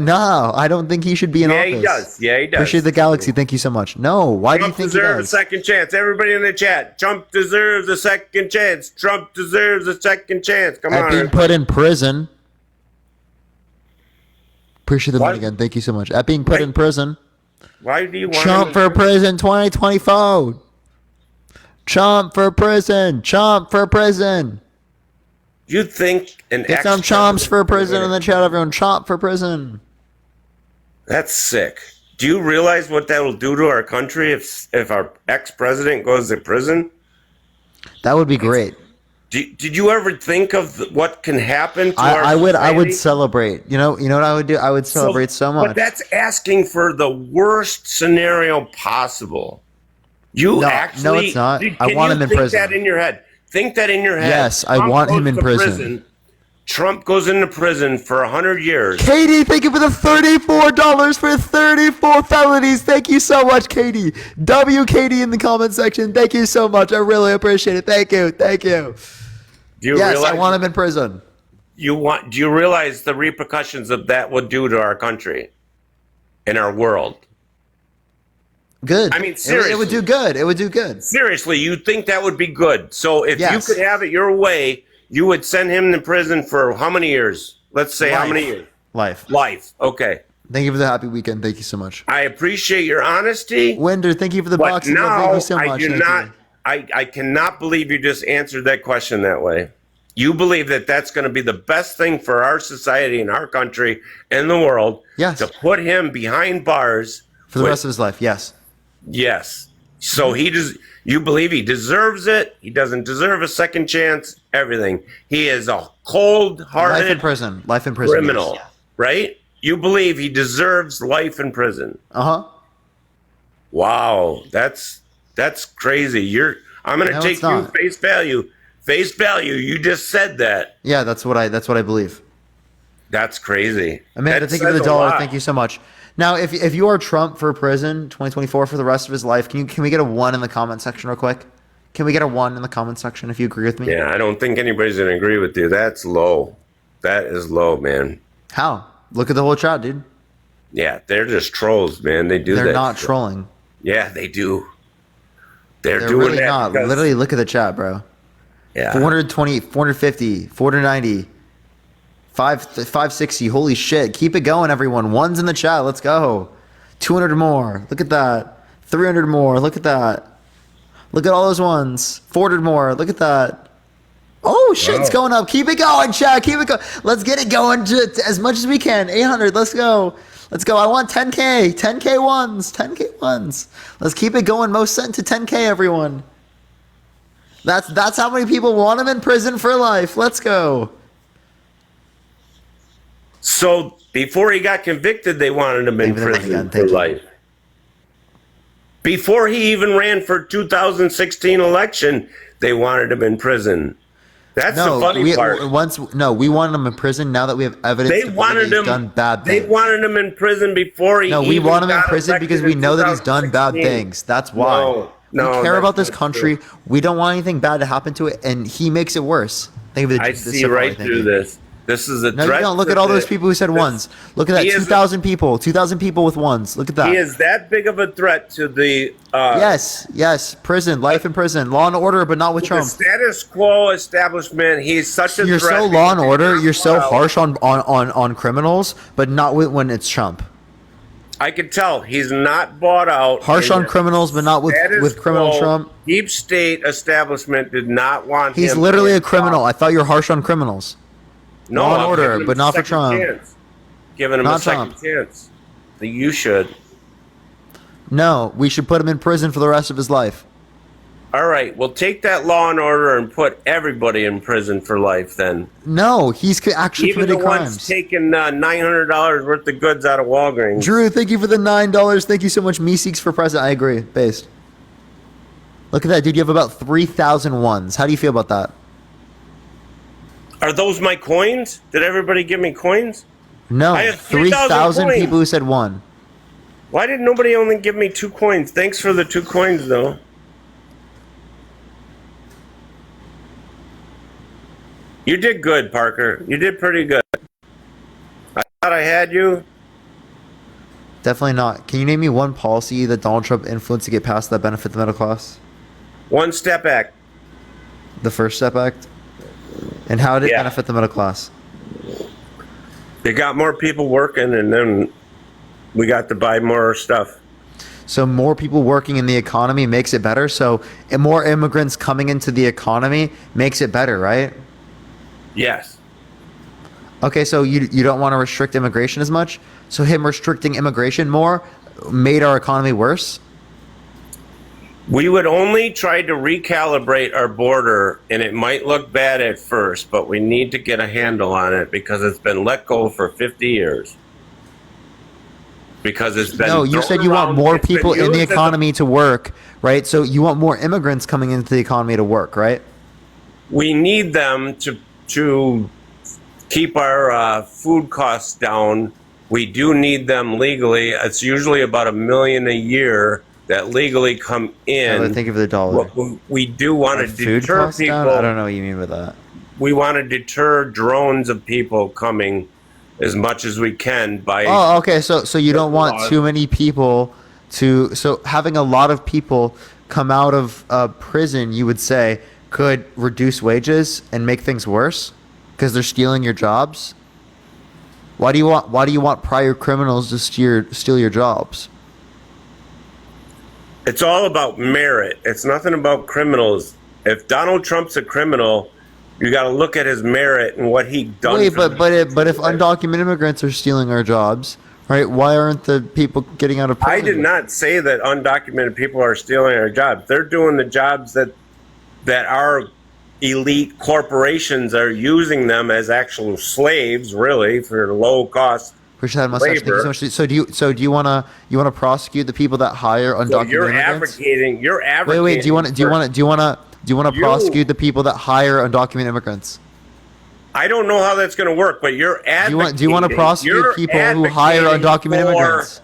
I don't think he should be in office. Yeah, he does. Yeah, he does. Appreciate the galaxy. Thank you so much. No, why do you Trump think he deserves a does? second chance. Everybody in the chat. Trump deserves a second chance. Trump deserves a second chance. Come At on. being put in prison. Appreciate the What? money again. Thank you so much. At being put in prison. Why do you want Trump him for prison 2024. Trump for prison. Trump for prison. You think an Get some chomps for prison in the chat, everyone. Chomp for prison. That's sick. Do you realize what that will do to our country if our ex-president goes to prison? That would be great. Did you ever think of what can happen to our I would society? celebrate. You know what I would do? I would celebrate so much. But that's asking for the worst scenario possible. You No, actually no, it's not. Can I want you him in think prison. that in your head. Think that in your head. Yes, I Trump want him goes in to prison. Trump goes into prison for 100 years. Katie, thank you for the $34 for 34 felonies. Thank you so much, Katie. Katie in the comment section. Thank you so much. I really appreciate it. Thank you. Thank you. Do you Yes, realize I want him in prison. do you realize the repercussions of that would do to our country and our world? Good. I mean, It seriously. would do good. It would do good. Seriously, you think that would be good? So if Yes. you could have it your way, you would send him to prison for how many years? Let's say how Life. many years? Life. Life. Okay. Thank you for the happy weekend. Thank you so much. I appreciate your honesty. Winder, thank you for the But boxing. Love. now Thank you so I much. do Thank not. you. I cannot believe you just answered that question that way. You believe that that's going to be the best thing for our society and our country and the world. Yes. To put him behind bars For the with- rest of his life, yes. Yes. So he does. You believe he deserves it? He doesn't deserve a second chance. Everything. He is a Life in cold-hearted prison. Life in prison. criminal, right? You believe he deserves life in prison. Uh huh. Wow, that's crazy. I'm going to No, take it's you not. face value. Face value. You just said that. Yeah, that's what I believe. That's crazy. Amanda, That thank you for says the a dollar. lot. Thank you so much. Now, if you are Trump for prison 2024 for the rest of his life, can we get a 1 in the comment section real quick? Can we get a 1 in the comment section if you agree with me? Yeah, I don't think anybody's gonna agree with you. That's low. That is low, man. How? Look at the whole chat, dude. Yeah, they're just trolls, man. They do that. They're not shit. trolling. Yeah, they do. They're They're doing really that not. because- Literally, look at the chat, bro. Yeah. 420, 450, 490, 560. Holy shit. Keep it going, everyone. Ones in the chat. Let's go. 200 more. Look at that. 300 more. Look at that. Look at all those ones. 400 more. Look at that. Oh, shit. It's going up. Keep it going, chat. Keep it going. Let's get it going to as much as we can. 800. Let's go. Let's go. I want 10K. 10K ones. 10K ones. Let's keep it going. Most sent to 10K, everyone. That's how many people want him in prison for life. Let's go. So before he got convicted, they wanted him in Thank you for the money prison again. for Thank you. life. Before he even ran for 2016 election, they wanted him in prison. That's the funny part. We wanted him in prison. Now that we have evidence, They to prove wanted that he's him. done bad They things. wanted him in prison before he. No, we even want him in got prison because elected we in know that he's done bad 2016. things. That's why. No, we care that's about this not country. true. We don't want anything bad to happen to it, and he makes it worse. Thank you for the I the see Safari, right thank through you. this. This is a No, threat. you don't. Look to at all those the- people who said this- ones. Look at that. He is a- 2,000 people. 2,000 people with ones. Look at that. He is that big of a threat to the. Yes. Prison. Life in prison. Law and order, but not with The Trump. status quo establishment. He's such a You're threat. so law and order. You're so Well, harsh on criminals, but not when it's Trump. I can tell he's not bought out. Harsh in on the criminals, but not with status criminal quo. Trump. Deep state establishment did not want him. He's literally a criminal. I thought you were harsh on criminals. No, Law and I'm order, giving him but a not for second Trump. chance. Giving him Not a second Trump. chance. You should. No, we should put him in prison for the rest of his life. All right. Well, take that law and order and put everybody in prison for life. Then No, he's actually even the committed ones crimes. taking $900 worth of goods out of Walgreens. Drew, thank you for the $9. Thank you so much. Me Seeks for president. I agree. Based. Look at that, dude. You have about 3,000 ones. How do you feel about that? Are those my coins? Did everybody give me coins? No, I have 3,000 3,000 coins. people who said one. Why did nobody only give me 2 coins? Thanks for the 2 coins, though. You did good, Parker. You did pretty good. I thought I had you. Definitely not. Can you name me one policy that Donald Trump influenced to get past that benefit the middle class? One step back. The First Step Act? And how did it Yeah. benefit the middle class? They got more people working, and then we got to buy more stuff. So more people working in the economy makes it better. So and more immigrants coming into the economy makes it better, right? Yes. Okay, so you don't want to restrict immigration as much? So him restricting immigration more made our economy worse? We would only try to recalibrate our border, and it might look bad at first, but we need to get a handle on it because it's been let go for 50 years. Because it's been. No, you thrown said you want around. more It's been people in the used as a- economy to work, right? So you want more immigrants coming into the economy to work, right? We need them to keep our food costs down. We do need them legally. It's usually about 1 million a year that legally come in. Thank you for the dollar. We do want to Food deter costs down? people. I don't know what you mean by that. We want to deter drones of people coming as much as we can by. Oh, okay. So you don't want laws. too many people to. So having a lot of people come out of prison, you would say, could reduce wages and make things worse because they're stealing your jobs. Why do you want prior criminals to steal your jobs? It's all about merit. It's nothing about criminals. If Donald Trump's a criminal, you got to look at his merit and what he done. Wait, for but if undocumented immigrants are stealing our jobs, right? Why aren't the people getting out of prison? I did not say that undocumented people are stealing our jobs. They're doing the jobs that our elite corporations are using them as actual slaves, really, for low cost. Appreciate that mustache. Thank you so much. So do you wanna prosecute the people that hire undocumented So you're immigrants? You're advocating. Wait. Do you wanna prosecute the people that hire undocumented immigrants? I don't know how that's going to work, but you're advocating. Do you want to prosecute people who hire undocumented immigrants?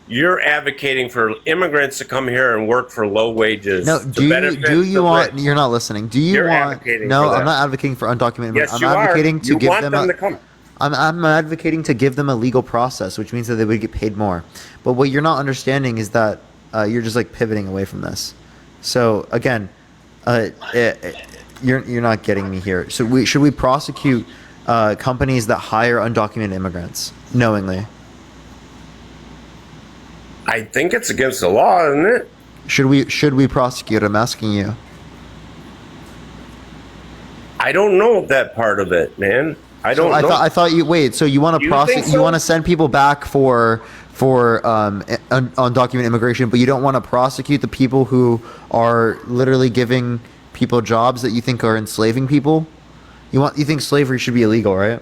You're advocating for immigrants to come here and work for low wages. No, do you want? rich. You're not listening. Do you You're want? advocating No, for that. I'm not advocating for undocumented. Yes, I'm you advocating are. to You give want them. them to come. I'm advocating to give them a legal process, which means that they would get paid more. But what you're not understanding is that you're just like pivoting away from this. So again, you're not getting me here. So should we prosecute companies that hire undocumented immigrants knowingly? I think it's against the law, isn't it? Should we prosecute? I'm asking you. I don't know that part of it, man. I don't know. I thought you wait. So you want to prosecute? think so? You want to send people back for undocumented immigration, but you don't want to prosecute the people who are literally giving people jobs that you think are enslaving people. You think slavery should be illegal, right?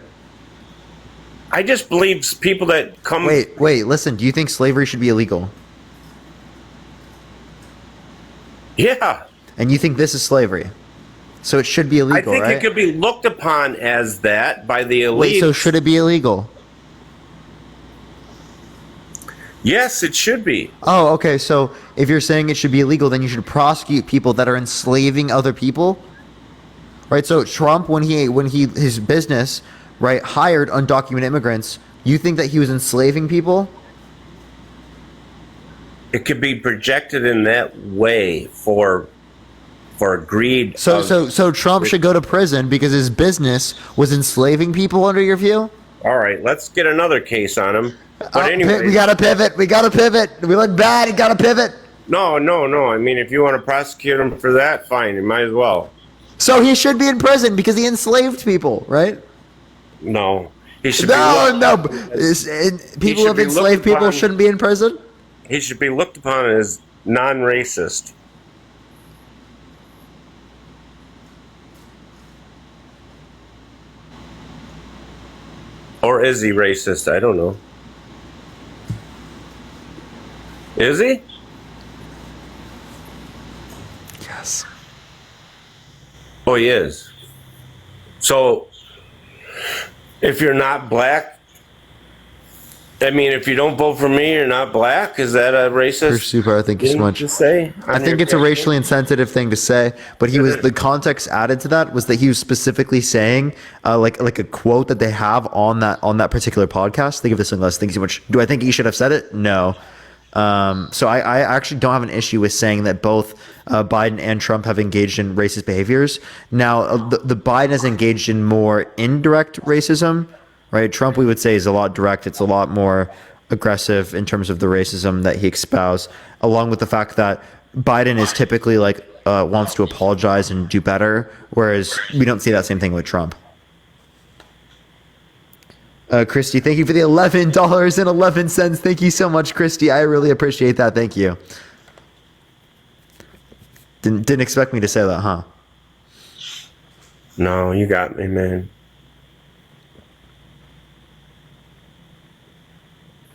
I just believe people that come. Wait. Listen. Do you think slavery should be illegal? Yeah. And you think this is slavery, so it should be illegal, I think right? it could be looked upon as that by the elite. Wait. So should it be illegal? Yes, it should be. Oh, okay. So if you're saying it should be illegal, then you should prosecute people that are enslaving other people, right? So Trump, when his business, right, hired undocumented immigrants, you think that he was enslaving people? It could be projected in that way for greed. So Trump should go to prison because his business was enslaving people, under your view? All right, let's get another case on him. But anyway, we gotta pivot. We look bad. You gotta pivot. No. I mean, if you want to prosecute him for that, fine. You might as well. So he should be in prison because he enslaved people, right? No, he should. No. People who have be enslaved looked people upon- shouldn't be in prison. He should be looked upon as non-racist. Or is he racist? I don't know. Is he? Yes. Oh, he is. So, if you're not black, I mean, if you don't vote for me, you're not black. Is that a racist? You're super. Thank you so thing much. to say? I think it's a racially insensitive thing to say, but the context added to that was that he was specifically saying like a quote that they have on that particular podcast. Think of this unless thinking too much. Do I think he should have said it? No. So I actually don't have an issue with saying that both Biden and Trump have engaged in racist behaviors. Now, the Biden has engaged in more indirect racism, right? Trump, we would say, is a lot direct. It's a lot more aggressive in terms of the racism that he espoused, along with the fact that Biden is typically like wants to apologize and do better, whereas we don't see that same thing with Trump. Christy, thank you for the $11.11. Thank you so much, Christy. I really appreciate that. Thank you. Didn't expect me to say that, huh? No, you got me, man.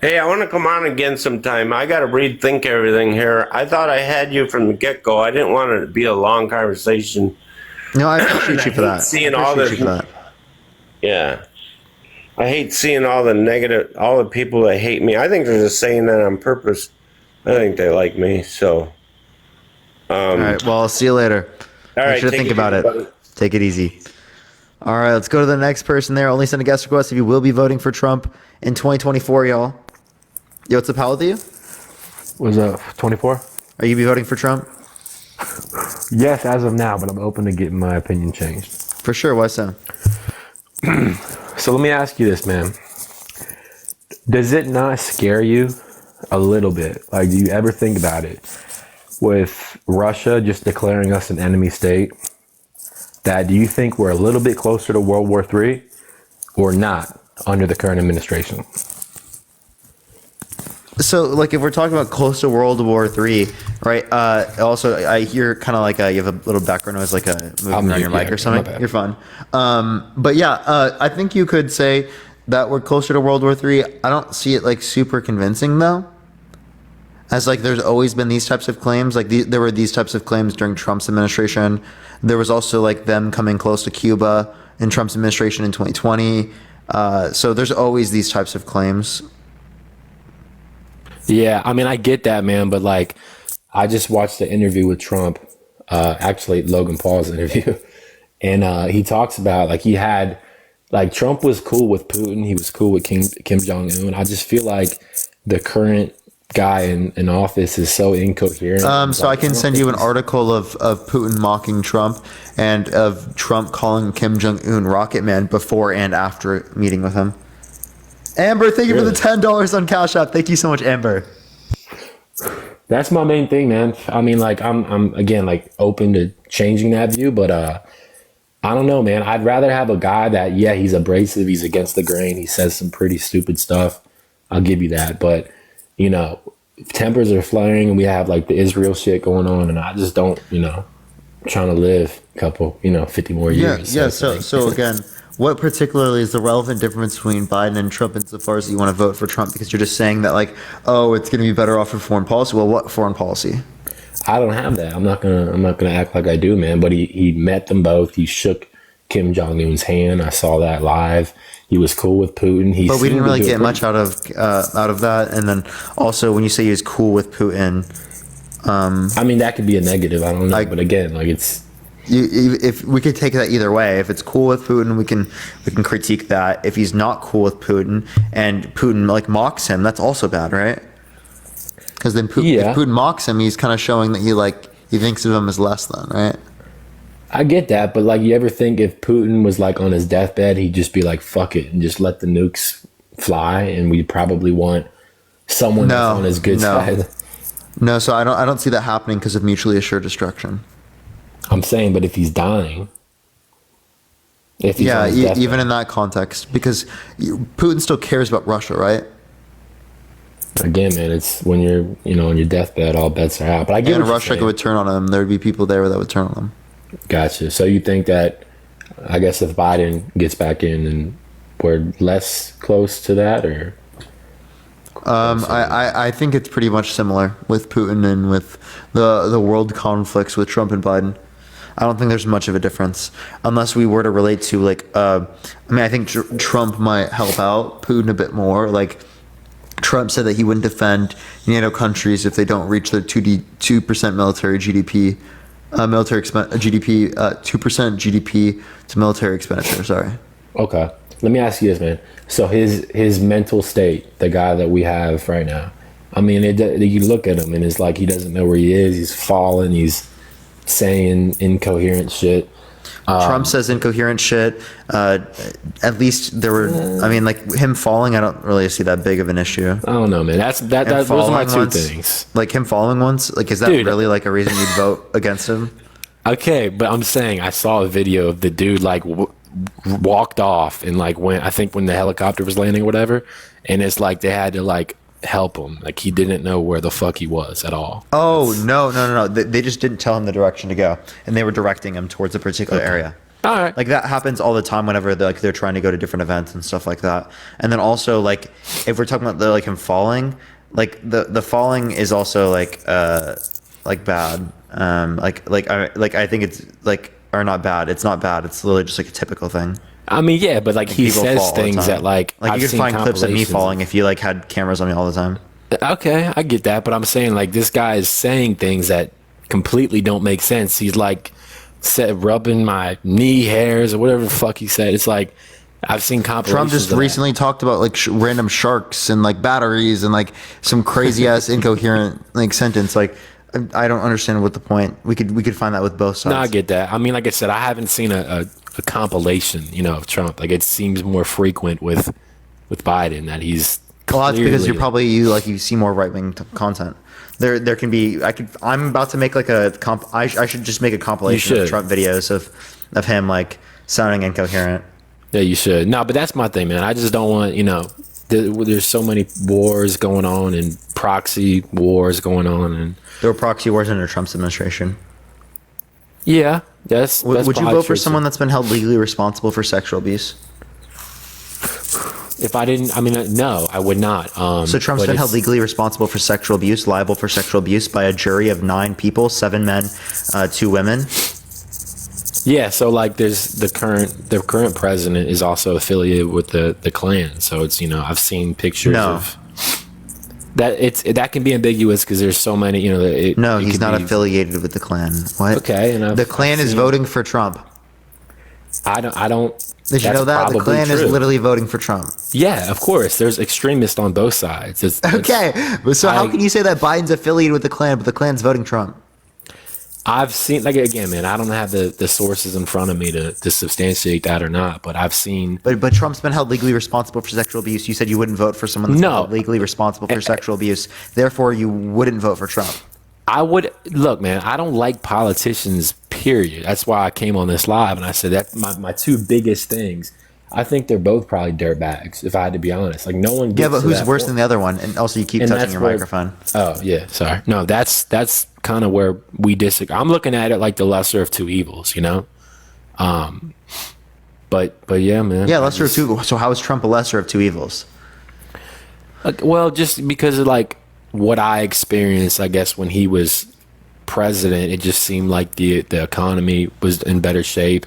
Hey, I want to come on again sometime. I got to rethink everything here. I thought I had you from the get-go. I didn't want it to be a long conversation. No, I appreciate you for that. Seeing all this. Yeah. I hate seeing all the negative, all the people that hate me. I think they're just saying that on purpose. I think they like me, so. All right, well, I'll see you later. All right, Make sure to think about it. Take it easy. All right, let's go to the next person there. Only send a guest request if you will be voting for Trump in 2024, y'all. Yo, what's up, pal, with you? Was 24? Are you be voting for Trump? Yes, as of now, but I'm open to getting my opinion changed. For sure. Why so? So let me ask you this, man. Does it not scare you a little bit? Like, do you ever think about it? With Russia just declaring us an enemy state, that do you think we're a little bit closer to World War III or not under the current administration? So, like, if we're talking about close to World War III, right? Also, I hear kind of like you have a little background noise, like moving around your mic or something. You're fine. But yeah, I think you could say that we're closer to World War III. I don't see it like super convincing though. As like, there's always been these types of claims. Like there were these types of claims during Trump's administration. There was also like them coming close to Cuba in Trump's administration in 2020. So there's always these types of claims. Yeah, I mean, I get that, man, but like, I just watched the interview with Trump, actually Logan Paul's interview, and he talks about like he had, like Trump was cool with Putin, he was cool with Kim Jong-un. I just feel like the current guy in office is so incoherent. So I can send you an article of Putin mocking Trump and of Trump calling Kim Jong-un Rocket Man before and after meeting with him. Amber, thank you for the $10 on Cash App. Thank you so much, Amber. That's my main thing, man. I mean, like, I'm again, like, open to changing that view, but I don't know, man. I'd rather have a guy that, yeah, he's abrasive, he's against the grain, he says some pretty stupid stuff. I'll give you that, but you know, tempers are flaring, and we have like the Israel shit going on, and I just don't, you know, I'm trying to live a couple, 50 more years. Yeah. So again, what particularly is the relevant difference between Biden and Trump insofar as you want to vote for Trump? Because you're just saying that like, oh, it's going to be better off for foreign policy. Well, what foreign policy? I don't have that. I'm not gonna act like I do, man. But he met them both. He shook Kim Jong-un's hand. I saw that live. He was cool with Putin. But we didn't really get much out of that. And then also when you say he was cool with Putin, I mean that could be a negative. I don't know. But again, like it's. If we could take that either way, if it's cool with Putin, we can critique that. If he's not cool with Putin and Putin like mocks him, that's also bad, right? Because then if Putin mocks him, he's kind of showing that he thinks of him as less than, right? I get that, but like, you ever think if Putin was like on his deathbed, he'd just be like, "Fuck it," and just let the nukes fly, and we probably want someone that's on his good side. No, so I don't see that happening because of mutually assured destruction. I'm saying, but if he's dying, if he's on his deathbed, even in that context, because Putin still cares about Russia, right? Again, man, it's when you're, on your deathbed, all bets are out. But I get and Russia would turn on him. There would be people there that would turn on him. Gotcha. So you think that, I guess, if Biden gets back in, and we're less close to that, or? I think it's pretty much similar with Putin and with the world conflicts with Trump and Biden. I don't think there's much of a difference unless we were to relate to I think Trump might help out Putin a bit more. Like Trump said that he wouldn't defend NATO countries if they don't reach their 2% military GDP, 2% GDP to military expenditure. Sorry. Okay. Let me ask you this, man. So his mental state, the guy that we have right now, I mean, you look at him and it's like he doesn't know where he is. He's falling. He's saying incoherent shit. Trump says incoherent shit. At least there were. I mean, like him falling, I don't really see that big of an issue. I don't know, man. Those are my two things. Like him falling once. Like, is that really like a reason you'd vote against him? Okay, but I'm saying I saw a video of the dude like walked off and like went. I think when the helicopter was landing or whatever, and it's like they had to like help him. Like he didn't know where the fuck he was at all. Oh, no. They just didn't tell him the direction to go, and they were directing him towards a particular area. All right. Like that happens all the time whenever they're trying to go to different events and stuff like that. And then also like if we're talking about him falling, like the falling is also like bad. I think it's or not bad. It's not bad. It's literally just like a typical thing. I mean, yeah, but like he says things that like you could find clips of me falling if you like had cameras on me all the time. Okay, I get that, but I'm saying like this guy is saying things that completely don't make sense. He's like rubbing my knee hairs or whatever the fuck he said. It's like I've seen compilations. Trump just recently talked about like random sharks and like batteries and like some crazy ass incoherent like sentence. Like I don't understand what the point. We could find that with both sides. No, I get that. I mean, like I said, I haven't seen a compilation, of Trump. Like it seems more frequent with Biden that he's. Well, that's because you're probably you see more right wing content. There can be. I'm about to make like a comp. I should just make a compilation of Trump videos of him like sounding incoherent. Yeah, you should. No, but that's my thing, man. I just don't want there's so many wars going on and proxy wars going on, and there were proxy wars under Trump's administration. Yeah, that's would you vote for someone that's been held legally responsible for sexual abuse? If I didn't, I mean, no, I would not. So Trump's been held legally responsible for sexual abuse, liable for sexual abuse by a jury of 9 people, 7 men, 2 women. Yeah, so like there's the current president is also affiliated with the Klan. So it's, I've seen pictures No. of that. That can be ambiguous because there's so many, No, it he's could not be- affiliated with the Klan. What? Okay, and the Klan is seen- voting for Trump. I don't. Did you that's know that? The probably Klan is true. literally voting for Trump. Yeah, of course. There's extremists on both sides. Okay, but so how I- can you say that Biden's affiliated with the Klan, but the Klan's voting Trump? I've seen, like, again, man, I don't have the sources in front of me to substantiate that or not, but I've seen. But Trump's been held legally responsible for sexual abuse. You said you wouldn't vote for someone that's been No. held legally responsible for sexual abuse. Therefore, you wouldn't vote for Trump. I would look, man. I don't like politicians. Period. That's why I came on this live and I said that my two biggest things. I think they're both probably dirtbags. If I had to be honest, like no one. Gets Yeah, but to who's that worse point. than the other one? And also, you keep And touching that's your where- microphone. Oh yeah, sorry. No, that's kind of where we disagree. I'm looking at it like the lesser of two evils, But yeah, man. Yeah, lesser of two. So how is Trump a lesser of two evils? Well, just because of like what I experienced, I guess when he was president, it just seemed like the economy was in better shape.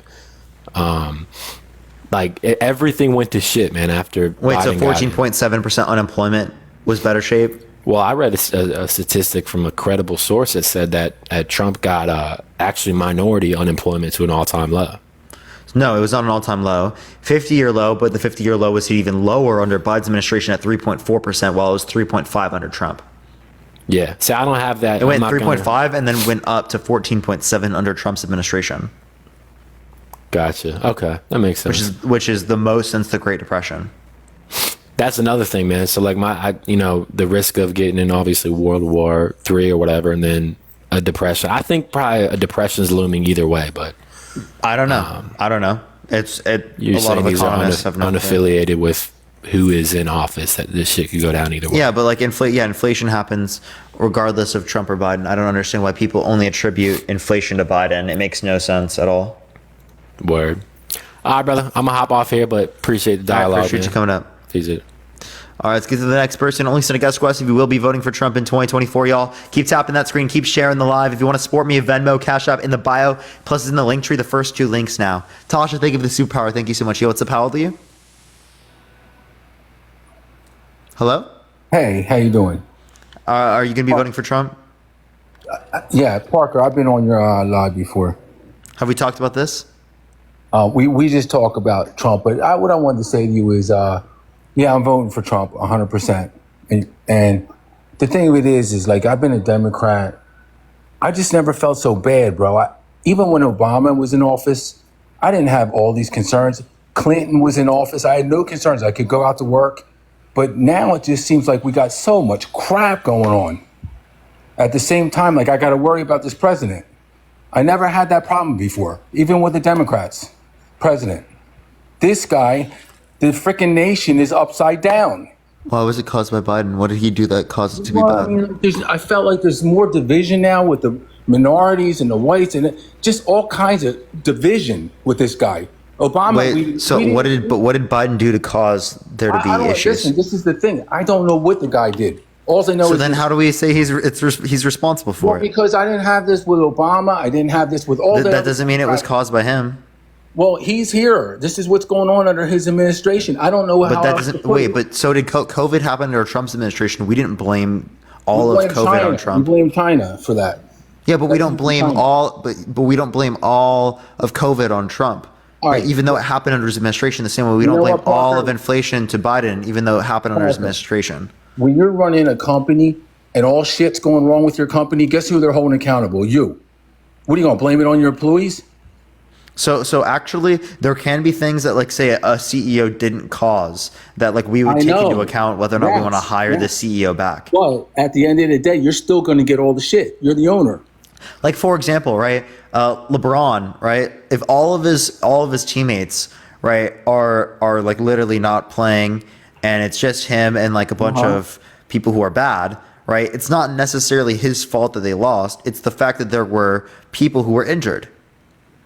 Everything went to shit, man. After Wait, so Biden got in. 14.7% unemployment was better shape? Well, I read a statistic from a credible source that said that Trump got actually minority unemployment to an all-time low. No, it was on an all-time low. 50-year low, but the 50-year low was even lower under Biden's administration at 3.4%, while it was 3.5 under Trump. Yeah. See, I don't have that. It went I'm not gonna- 3.5 and then went up to 14.7 under Trump's administration, Gotcha. Okay, that makes sense. which is the most since the Great Depression. That's another thing, man. So like the risk of getting in obviously World War III or whatever, and then a depression. I think probably a depression is looming either way, but I don't know. I don't know. you're a lot saying of these are economists have no clue. unaffiliated with who is in office. That this shit could go down either way. Yeah, but like inflation happens regardless of Trump or Biden. I don't understand why people only attribute inflation to Biden. It makes no sense at all. Word. All right, brother. I'm gonna hop off here, but appreciate the I dialogue. appreciate you coming up. Peace it. All right, let's get to the next person. Only send a guest question if you will be voting for Trump in 2024, y'all. Keep tapping that screen. Keep sharing the live. If you want to support me, Venmo, Cash App in the bio, plus it's in the link tree, the first two links now. Tasha, thank you for the superpower. Thank you so much. Yo, what's up? How old are you? Hello? Hey, how you doing? Are you going to be voting for Trump? Yeah, Parker, I've been on your live before. Have we talked about this? We just talk about Trump, but what I wanted to say to you is, yeah, I'm voting for Trump 100%. And the thing of it is like I've been a Democrat. I just never felt so bad, bro. Even when Obama was in office, I didn't have all these concerns. Clinton was in office. I had no concerns. I could go out to work. But now it just seems like we got so much crap going on. At the same time, like I got to worry about this president. I never had that problem before, even with the Democrats. President. This guy, the freaking nation is upside down. Why was it caused by Biden? What did he do that caused it to be Well, I bad? mean, I felt like there's more division now with the minorities and the whites and just all kinds of division with this guy. Obama. What did Biden do to cause there to be I don't, issues? Listen, this is the thing. I don't know what the guy did. All I know So is then how do we say he's responsible for it? because I didn't have this with Obama. I didn't have this with all That doesn't mean it was caused by him. Well, he's here. This is what's going on under his administration. I don't know how. But that else to doesn't put it. But so did COVID happen under Trump's administration? We didn't blame all We of blame COVID China. on Trump. We blame China for that. Yeah, but we don't That's blame China. all. But we don't blame all of COVID on Trump. All right. Even though it happened under his administration, the same way we You don't know blame what, all Parker? of inflation to Biden, even though it happened under his Parker. administration. When you're running a company and all shit's going wrong with your company, guess who they're holding accountable? You. What are you going to blame it on your employees? So actually, there can be things that, like, say, a CEO didn't cause that, like, we would I take know. into account whether or not we Yes, want to hire the yes. CEO back. Well, at the end of the day, you're still going to get all the shit. You're the owner. Like, for example, right, LeBron, right? If all of his teammates, right, are like literally not playing, and it's just him and like a bunch of people who are bad, right? It's not necessarily his fault that they lost. It's the fact that there were people who were injured.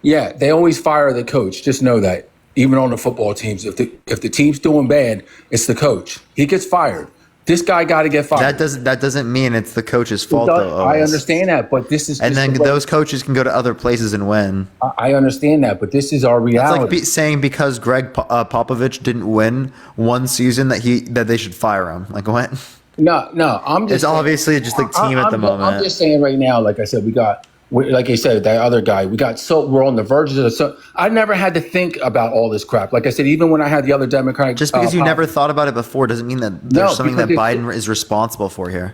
Yeah, they always fire the coach. Just know that. Even on the football teams, if the team's doing bad, it's the coach. He gets fired. This guy got to get fired. That doesn't mean it's the coach's It fault does- though. I Otis. understand that, but this is And just then the way- those coaches can go to other places and win. I understand that, but this is our It's reality. like saying because Greg Popovich didn't win one season that they should fire him. Like what? No, I'm just. It's obviously just a team at the moment. I'm just saying right now. Like I said, like I said, that other guy. We're on the verge of. I never had to think about all this crap. Like I said, even when I had the other Democratic. Just because you never thought about it before doesn't mean that there's something that because Biden is responsible for here.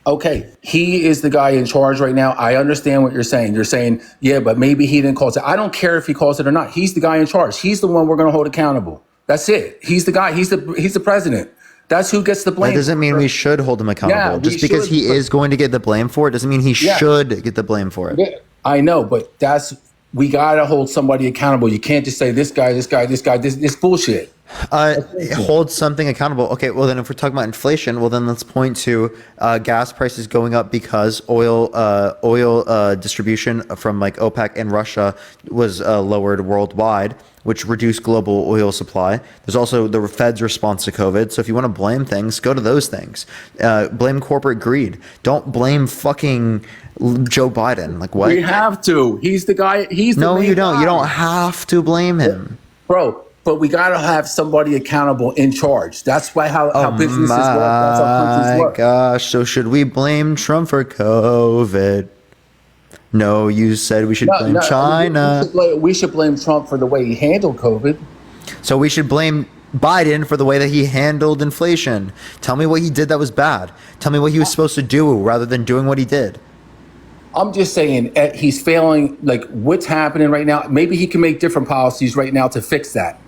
Okay, he is the guy in charge right now. I understand what you're saying. You're saying, yeah, but maybe he didn't cause it. I don't care if he calls it or not. He's the guy in charge. He's the one we're going to hold accountable. That's it. He's the guy. He's the president. That's who gets the blame. That doesn't mean we should hold him accountable. Yeah, we Just because should, he but- is going to get the blame for it doesn't mean he Yeah. should get the blame for it. Yeah, I know, but we got to hold somebody accountable. You can't just say this bullshit. Hold something accountable. Okay, well then if we're talking about inflation, well then let's point to gas prices going up because oil distribution from like OPEC and Russia was lowered worldwide, which reduced global oil supply. There's also the Fed's response to COVID. So if you want to blame things, go to those things. Blame corporate greed. Don't blame fucking Joe Biden. Like what? We have to. He's the guy. He's the No, main you don't. guy. You don't have to blame him. Bro. But we got to have somebody accountable in charge. That's why how businesses work. That's how countries work. Gosh, so should we blame Trump for COVID? No, you said we should blame China. We should blame Trump for the way he handled COVID. So we should blame Biden for the way that he handled inflation. Tell me what he did that was bad. Tell me what he was supposed to do rather than doing what he did. I'm just saying he's failing. Like what's happening right now? Maybe he can make different policies right now to fix that.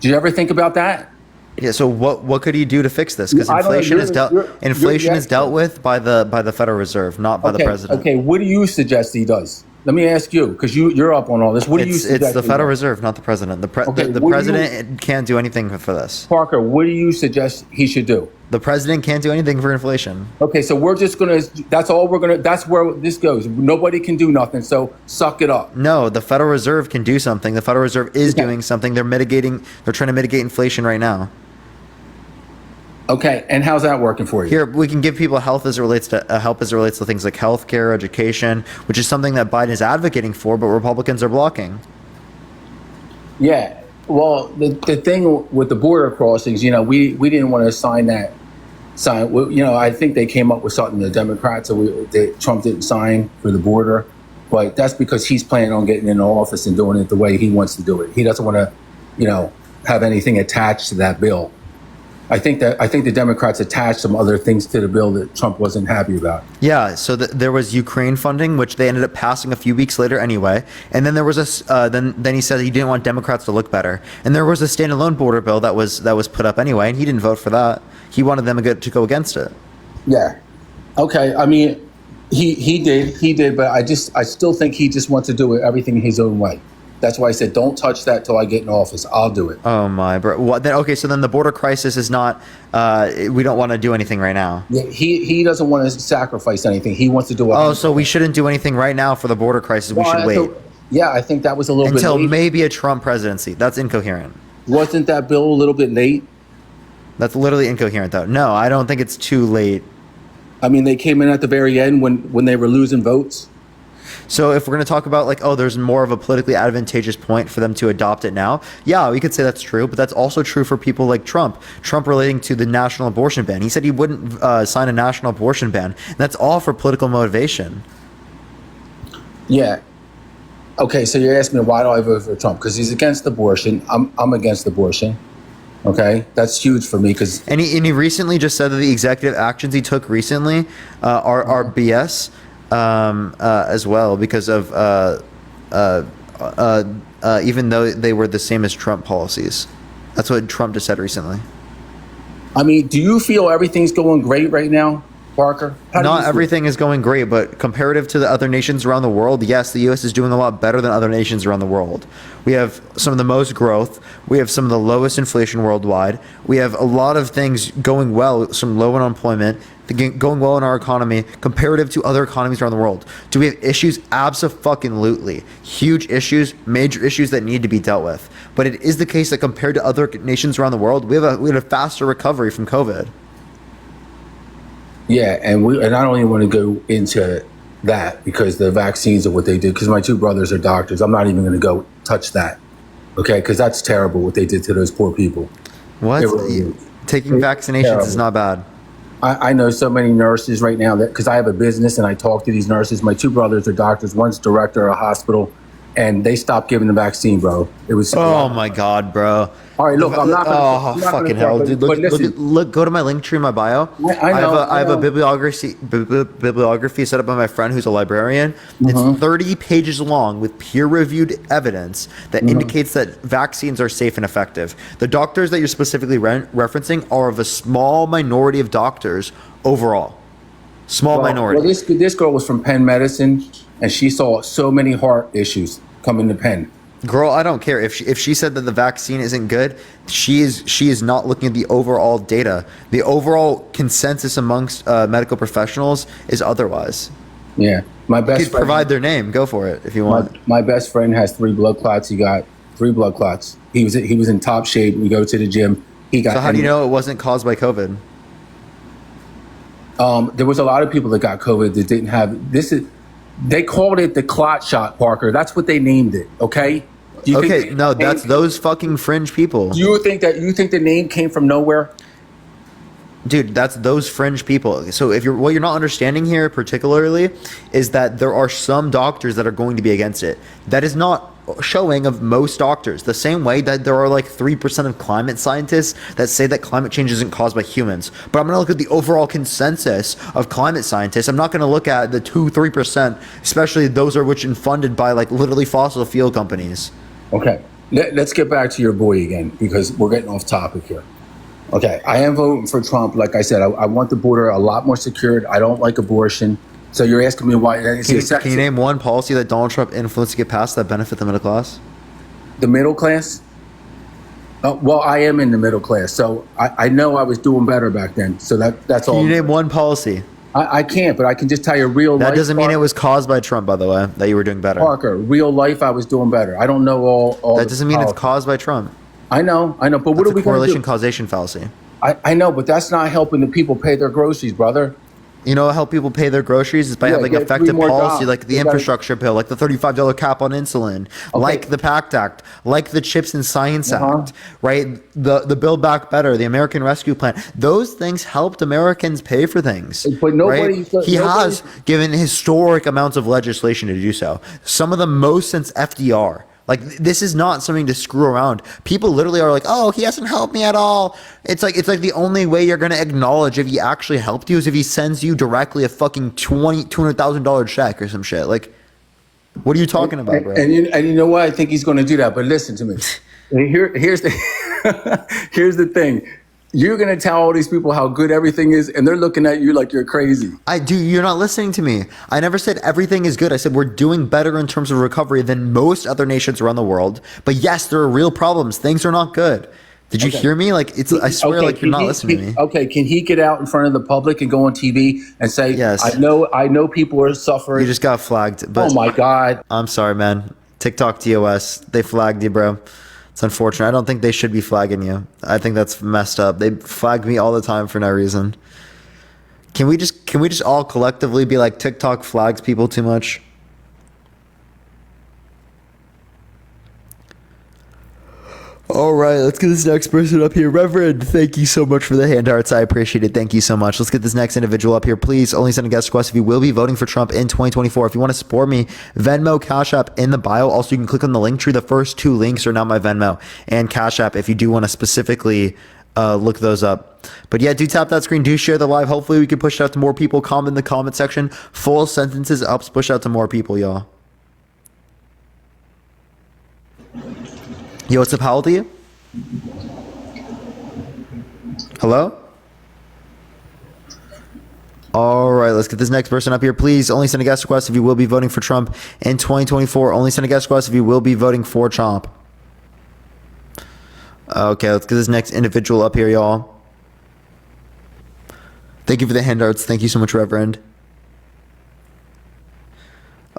Did you ever think about that? Yeah. So what could he do to fix this? Because I don't know. inflation is You're- dealt with by the Federal Reserve, not by the president. Okay, what do you suggest he does? Let me ask you, because you're up on all this. What do you suggest? It's the he Federal does? Reserve, not the president. The Okay, the what do you- president can't do anything for this. Parker, what do you suggest he should do? The president can't do anything for inflation. Okay, so we're just gonna. That's all we're gonna. That's where this goes. Nobody can do nothing. So suck it up. No, the Federal Reserve can do something. The Federal Reserve is doing something. They're trying to mitigate inflation right now. Okay, and how's that working for you? Here, we can give people help as it relates to things like healthcare, education, which is something that Biden is advocating for, but Republicans are blocking. Yeah. Well, the thing with the border crossings, we didn't want to sign. I think they came up with something, the Democrats, Trump didn't sign for the border, but that's because he's planning on getting into office and doing it the way he wants to do it. He doesn't want to, have anything attached to that bill. I think the Democrats attached some other things to the bill that Trump wasn't happy about. Yeah, so there was Ukraine funding, which they ended up passing a few weeks later anyway. And then there was then he said he didn't want Democrats to look better. And there was a standalone border bill that was put up anyway, and he didn't vote for that. He wanted them to go against it. Yeah. Okay. I mean, he did, but I still think he just wants to do everything his own way. That's why I said, don't touch that till I get in office. I'll do it. Oh my, bro. What, then, okay, so then the border crisis is not. We don't want to do anything right now. Yeah, he doesn't want to sacrifice anything. He wants to do it. Oh, so we shouldn't do anything right now for the border crisis. We should wait I think that was a little until bit late. maybe a Trump presidency. That's incoherent. Wasn't that bill a little bit late? That's literally incoherent, though. No, I don't think it's too late. I mean, they came in at the very end when they were losing votes. So if we're going to talk about there's more of a politically advantageous point for them to adopt it now, yeah, we could say that's true, but that's also true for people like Trump relating to the national abortion ban. He said he wouldn't sign a national abortion ban, and that's all for political motivation. Yeah. Okay, so you're asking me why do I vote for Trump? Because he's against abortion. I'm against abortion. Okay, that's huge for me because. And he recently just said that the executive actions he took recently are BS. As well, because of even though they were the same as Trump policies. That's what Trump just said recently. I mean, do you feel everything's going great right now, Parker? Not everything is going great, but comparative to the other nations around the world, yes, the U.S. is doing a lot better than other nations around the world. We have some of the most growth. We have some of the lowest inflation worldwide. We have a lot of things going well, some low unemployment, going well in our economy comparative to other economies around the world. Do we have issues? Abso-fucking-lutely. Huge issues, major issues that need to be dealt with. But it is the case that compared to other nations around the world, we had a faster recovery from COVID. Yeah, and I don't even want to go into that because the vaccines are what they did. Because my two brothers are doctors. I'm not even going to go touch that. Okay, because that's terrible what they did to those poor people. What? It really is. Taking vaccinations terrible. is not bad. I know so many nurses right now that because I have a business and I talk to these nurses. My two brothers are doctors. One's director of a hospital, and they stopped giving the vaccine, bro. It was. Oh my god, bro. All right, look, I'm not. Oh I'm not fucking gonna hell, talk, dude! but Look, listen, look, go to my link tree in my bio. I have a bibliography set up by my friend who's a librarian. It's 30 pages long with peer-reviewed evidence that indicates that vaccines are safe and effective. The doctors that you're specifically referencing are of a small minority of doctors overall. Small minority. Well, this girl was from Penn Medicine, and she saw so many heart issues coming to Penn. Girl, I don't care if she said that the vaccine isn't good. She is not looking at the overall data. The overall consensus amongst medical professionals is otherwise. Yeah, my best You could friend provide their name. Go for it if you want. My best friend has 3 blood clots. He got 3 blood clots. He was in top shape. We go to the gym. He got. So how do you know it wasn't caused by COVID? There was a lot of people that got COVID that didn't have this. They called it the clot shot, Parker. That's what they named it. Okay. Do you Okay, think no, that's those fucking fringe people. Do you think the name came from nowhere? Dude, that's those fringe people. So what you're not understanding here particularly is that there are some doctors that are going to be against it. That is not showing of most doctors. The same way that there are like 3% of climate scientists that say that climate change isn't caused by humans. But I'm going to look at the overall consensus of climate scientists. I'm not going to look at the 2-3%, especially those are which are funded by like literally fossil fuel companies. Okay, let's get back to your boy again because we're getting off topic here. Okay, I am voting for Trump. Like I said, I want the border a lot more secured. I don't like abortion. So you're asking me why? Can you name one policy that Donald Trump influenced to get passed that benefit the middle class? The middle class? Well, I am in the middle class, so I know I was doing better back then. So that's all. Can you name one policy? I can't, but I can just tell you real life. That doesn't mean it was caused by Trump, by the way, that you were doing better. Parker, real life, I was doing better. I don't know all that doesn't mean it's caused by Trump. I know, but what are we going to do? Correlation causation fallacy. I know, but that's not helping the people pay their groceries, brother. You know how help people pay their groceries is by having effective policy like the infrastructure bill, like the $35 cap on insulin, like the PACT Act, like the CHIPS and Science Act, right? The Build Back Better, the American Rescue Plan. Those things helped Americans pay for things. But nobody, right? He has given historic amounts of legislation to do so. Some of the most since FDR. Like, this is not something to screw around. People literally are like, oh, he hasn't helped me at all. It's like the only way you're going to acknowledge if he actually helped you is if he sends you directly a fucking $200,000 check or some shit. Like, what are you talking about, bro? And you know what? I think he's going to do that. But listen to me. Here's the thing. You're going to tell all these people how good everything is, and they're looking at you like you're crazy. You're not listening to me. I never said everything is good. I said we're doing better in terms of recovery than most other nations around the world. But yes, there are real problems. Things are not good. Did you hear me? Like, I swear, like you're not listening to me. Okay, can he get out in front of the public and go on TV and say, yes, I know people are suffering. You just got flagged. But oh my God. I'm sorry, man. TikTok TOS, they flagged you, bro. It's unfortunate. I don't think they should be flagging you. I think that's messed up. They flag me all the time for no reason. Can we just all collectively be like, TikTok flags people too much? All right, let's get this next person up here. Reverend, thank you so much for the hand hearts. I appreciate it. Thank you so much. Let's get this next individual up here. Please only send a guest request if you will be voting for Trump in 2024. If you want to support me, Venmo, Cash App in the bio. Also, you can click on the link tree. The first 2 links are now my Venmo and Cash App if you do want to specifically look those up. But yeah, do tap that screen. Do share the live. Hopefully, we can push it out to more people. Comment in the comment section. Full sentences helps push out to more people, y'all. Yo, what's up? How old are you? Hello? All right, let's get this next person up here. Please only send a guest request if you will be voting for Trump in 2024. Only send a guest request if you will be voting for Trump. Okay, let's get this next individual up here, y'all. Thank you for the hand arts. Thank you so much, Reverend.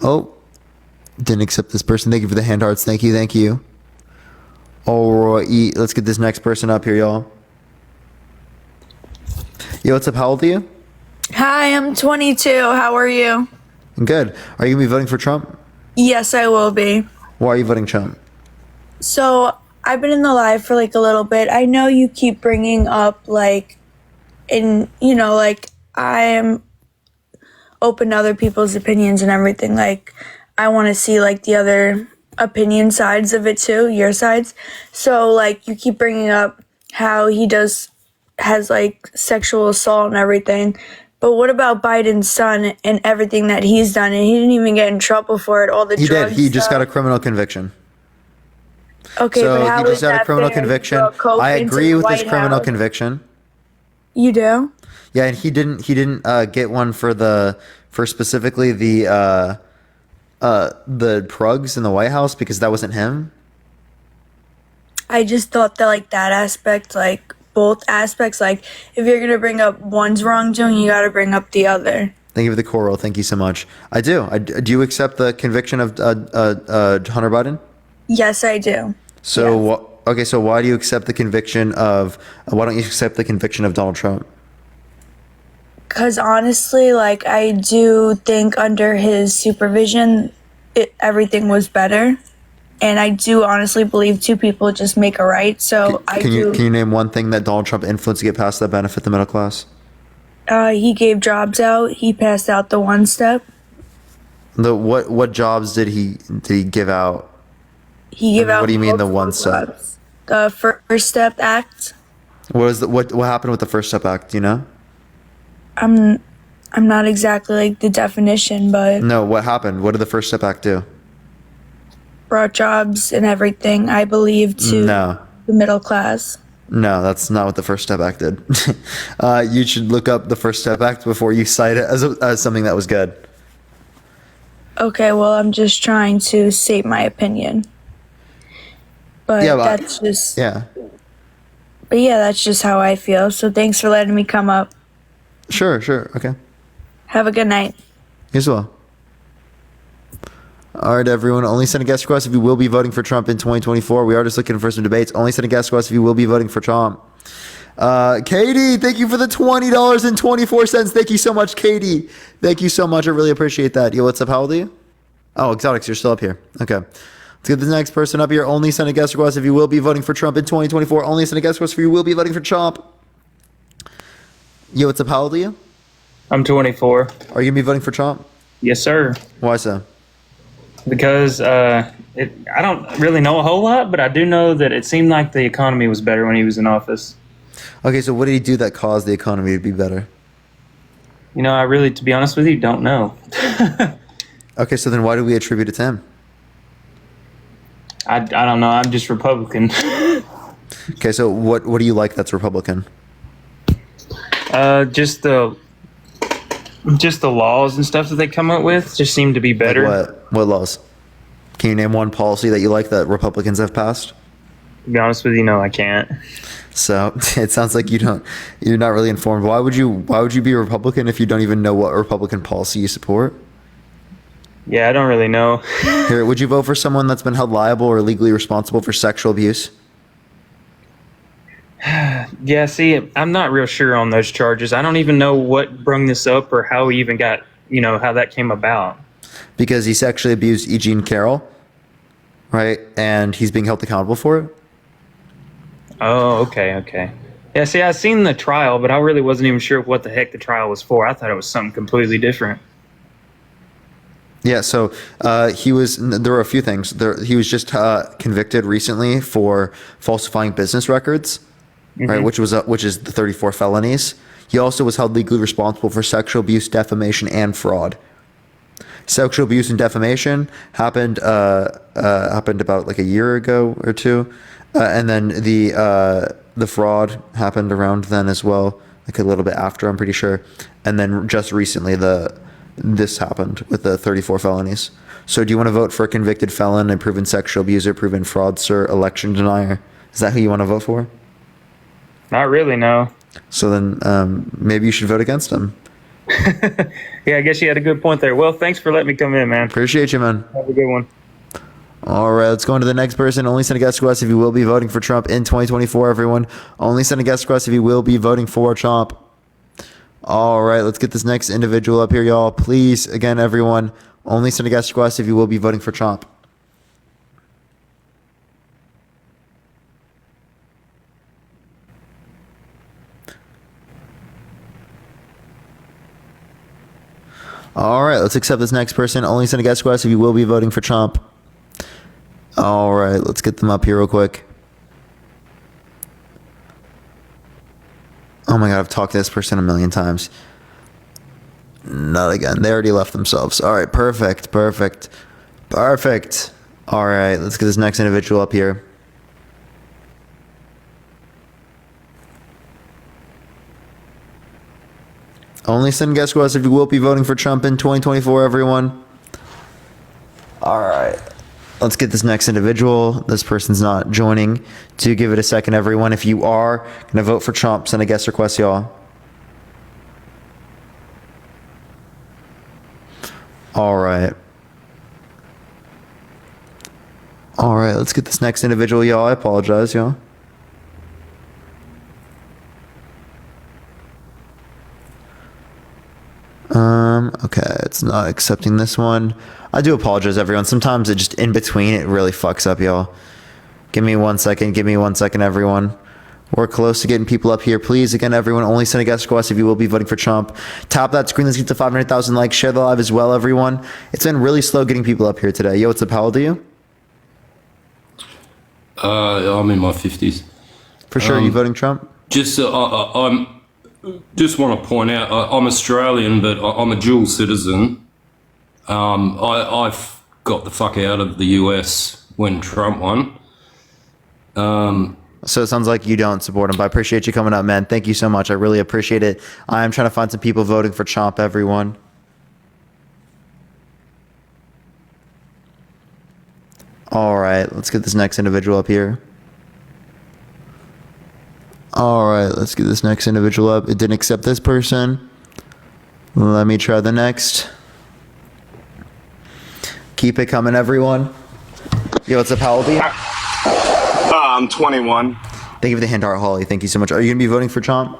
Oh, didn't accept this person. Thank you for the hand hearts. Thank you. Thank you. All right, let's get this next person up here, y'all. Yo, what's up? How old are you? Hi, I'm 22. How are you? Good. Are you gonna be voting for Trump? Yes, I will be. Why are you voting Trump? So, I've been in the live for like a little bit. I know you keep bringing up like, I am open to other people's opinions and everything. Like, I want to see like the other opinion sides of it too, your sides. So, like, you keep bringing up how has like sexual assault and everything. But what about Biden's son and everything that he's done? And he didn't even get in trouble for it. All the He drugs did. He just stuff. got a criminal conviction. Okay, So but how he is just got a that criminal fair? You conviction. brought coke I into agree the with his White criminal House. conviction. You do? Yeah, and he didn't get one for specifically the drugs in the White House because that wasn't him. I just thought that like that aspect, like both aspects, like if you're gonna bring up one's wrongdoing, you gotta bring up the other. Thank you for the choral. Thank you so much. I do. Do you accept the conviction of Hunter Biden? Yes, I do. So okay. So why do you accept the conviction of? Why don't you accept the conviction of Donald Trump? Because honestly, like I do think under his supervision, everything was better. And I do honestly believe two people just make a right. So Can you name one thing that Donald Trump influenced to get past that benefit the middle class? He gave jobs out. He passed out the one step. What jobs did he give out? He gave out. What do you mean the one step? The First Step Act. What happened with the First Step Act? Do you know? I'm not exactly like the definition, but No. What happened? What did the First Step Act do? brought jobs and everything, I believe, to No. the middle class. No, that's not what the First Step Act did. You should look up the First Step Act before you cite it as something that was good. Okay, well, I'm just trying to state my opinion. But that's just yeah. But yeah, that's just how I feel. So thanks for letting me come up. Sure. Okay. Have a good night. You as well. All right, everyone. Only send a guest request if you will be voting for Trump in 2024. We are just looking for some debates. Only send a guest request if you will be voting for Trump. Katie, thank you for the $20.24. Thank you so much, Katie. Thank you so much. I really appreciate that. Yo, what's up? How old are you? Oh, Exotics, you're still up here. Okay. Let's get the next person up here. Only send a guest request if you will be voting for Trump in 2024. Only send a guest request if you will be voting for Trump. Yo, what's up? How old are you? I'm 24. Are you going to be voting for Trump? Yes, sir. Why so? Because I don't really know a whole lot, but I do know that it seemed like the economy was better when he was in office. Okay, so what did he do that caused the economy to be better? You know, I really, to be honest with you, don't know. Okay, so then why do we attribute it to him? I don't know. I'm just Republican. Okay, so what do you like that's Republican? Just the laws and stuff that they come up with just seem to be better. Like what laws? Can you name one policy that you like that Republicans have passed? To be honest with you, no, I can't. So it sounds like you're not really informed. Why would you be a Republican if you don't even know what Republican policy you support? Yeah, I don't really know. Here, would you vote for someone that's been held liable or legally responsible for sexual abuse? Yeah, see, I'm not real sure on those charges. I don't even know what brung this up or how he even got, how that came about. Because he sexually abused E. Jean Carroll, right? And he's being held accountable for it. Oh, okay. Yeah, see, I seen the trial, but I really wasn't even sure what the heck the trial was for. I thought it was something completely different. Yeah, so there were a few things. He was just convicted recently for falsifying business records, right? Which is the 34 felonies. He also was held legally responsible for sexual abuse, defamation, and fraud. Sexual abuse and defamation happened about like a year ago or two, and then the fraud happened around then as well, like a little bit after, I'm pretty sure. And then just recently this happened with the 34 felonies. So do you want to vote for a convicted felon, a proven sexual abuser, proven fraudster, election denier? Is that who you want to vote for? Not really, no. So then maybe you should vote against him. Yeah, I guess you had a good point there. Well, thanks for letting me come in, man. Appreciate you, man. Have a good one. All right, let's go on to the next person. Only send a guest request if you will be voting for Trump in 2024, everyone. Only send a guest request if you will be voting for Trump. All right, let's get this next individual up here, y'all. Please, again, everyone, only send a guest request if you will be voting for Trump. All right, let's accept this next person. Only send a guest request if you will be voting for Trump. All right, let's get them up here real quick. Oh my God, I've talked to this person a million times. Not again. They already left themselves. All right, perfect. All right, let's get this next individual up here. Only send guest requests if you will be voting for Trump in 2024, everyone. All right. Let's get this next individual. This person's not joining. To give it a second, everyone. If you are going to vote for Trump, send a guest request, y'all. All right. Let's get this next individual, y'all. I apologize, y'all. Okay, it's not accepting this one. I do apologize, everyone. Sometimes it just in between, it really fucks up, y'all. Give me 1 second, everyone. We're close to getting people up here. Please, again, everyone, only send a guest request if you will be voting for Trump. Tap that screen, let's get to 500,000 likes. Share the live as well, everyone. It's been really slow getting people up here today. Yo, what's up, how old are you? I'm in my 50s. For sure, you voting Trump? I'm just want to point out, I'm Australian, but I'm a dual citizen. I've got the fuck out of the US when Trump won. So it sounds like you don't support him, but I appreciate you coming up, man. Thank you so much. I really appreciate it. I am trying to find some people voting for Trump, everyone. All right, let's get this next individual up here. All right, let's get this next individual up. It didn't accept this person. Let me try the next. Keep it coming, everyone. Yo, what's up, how old are you? I'm 21. Thank you for the hand art, Holly. Thank you so much. Are you going to be voting for Trump?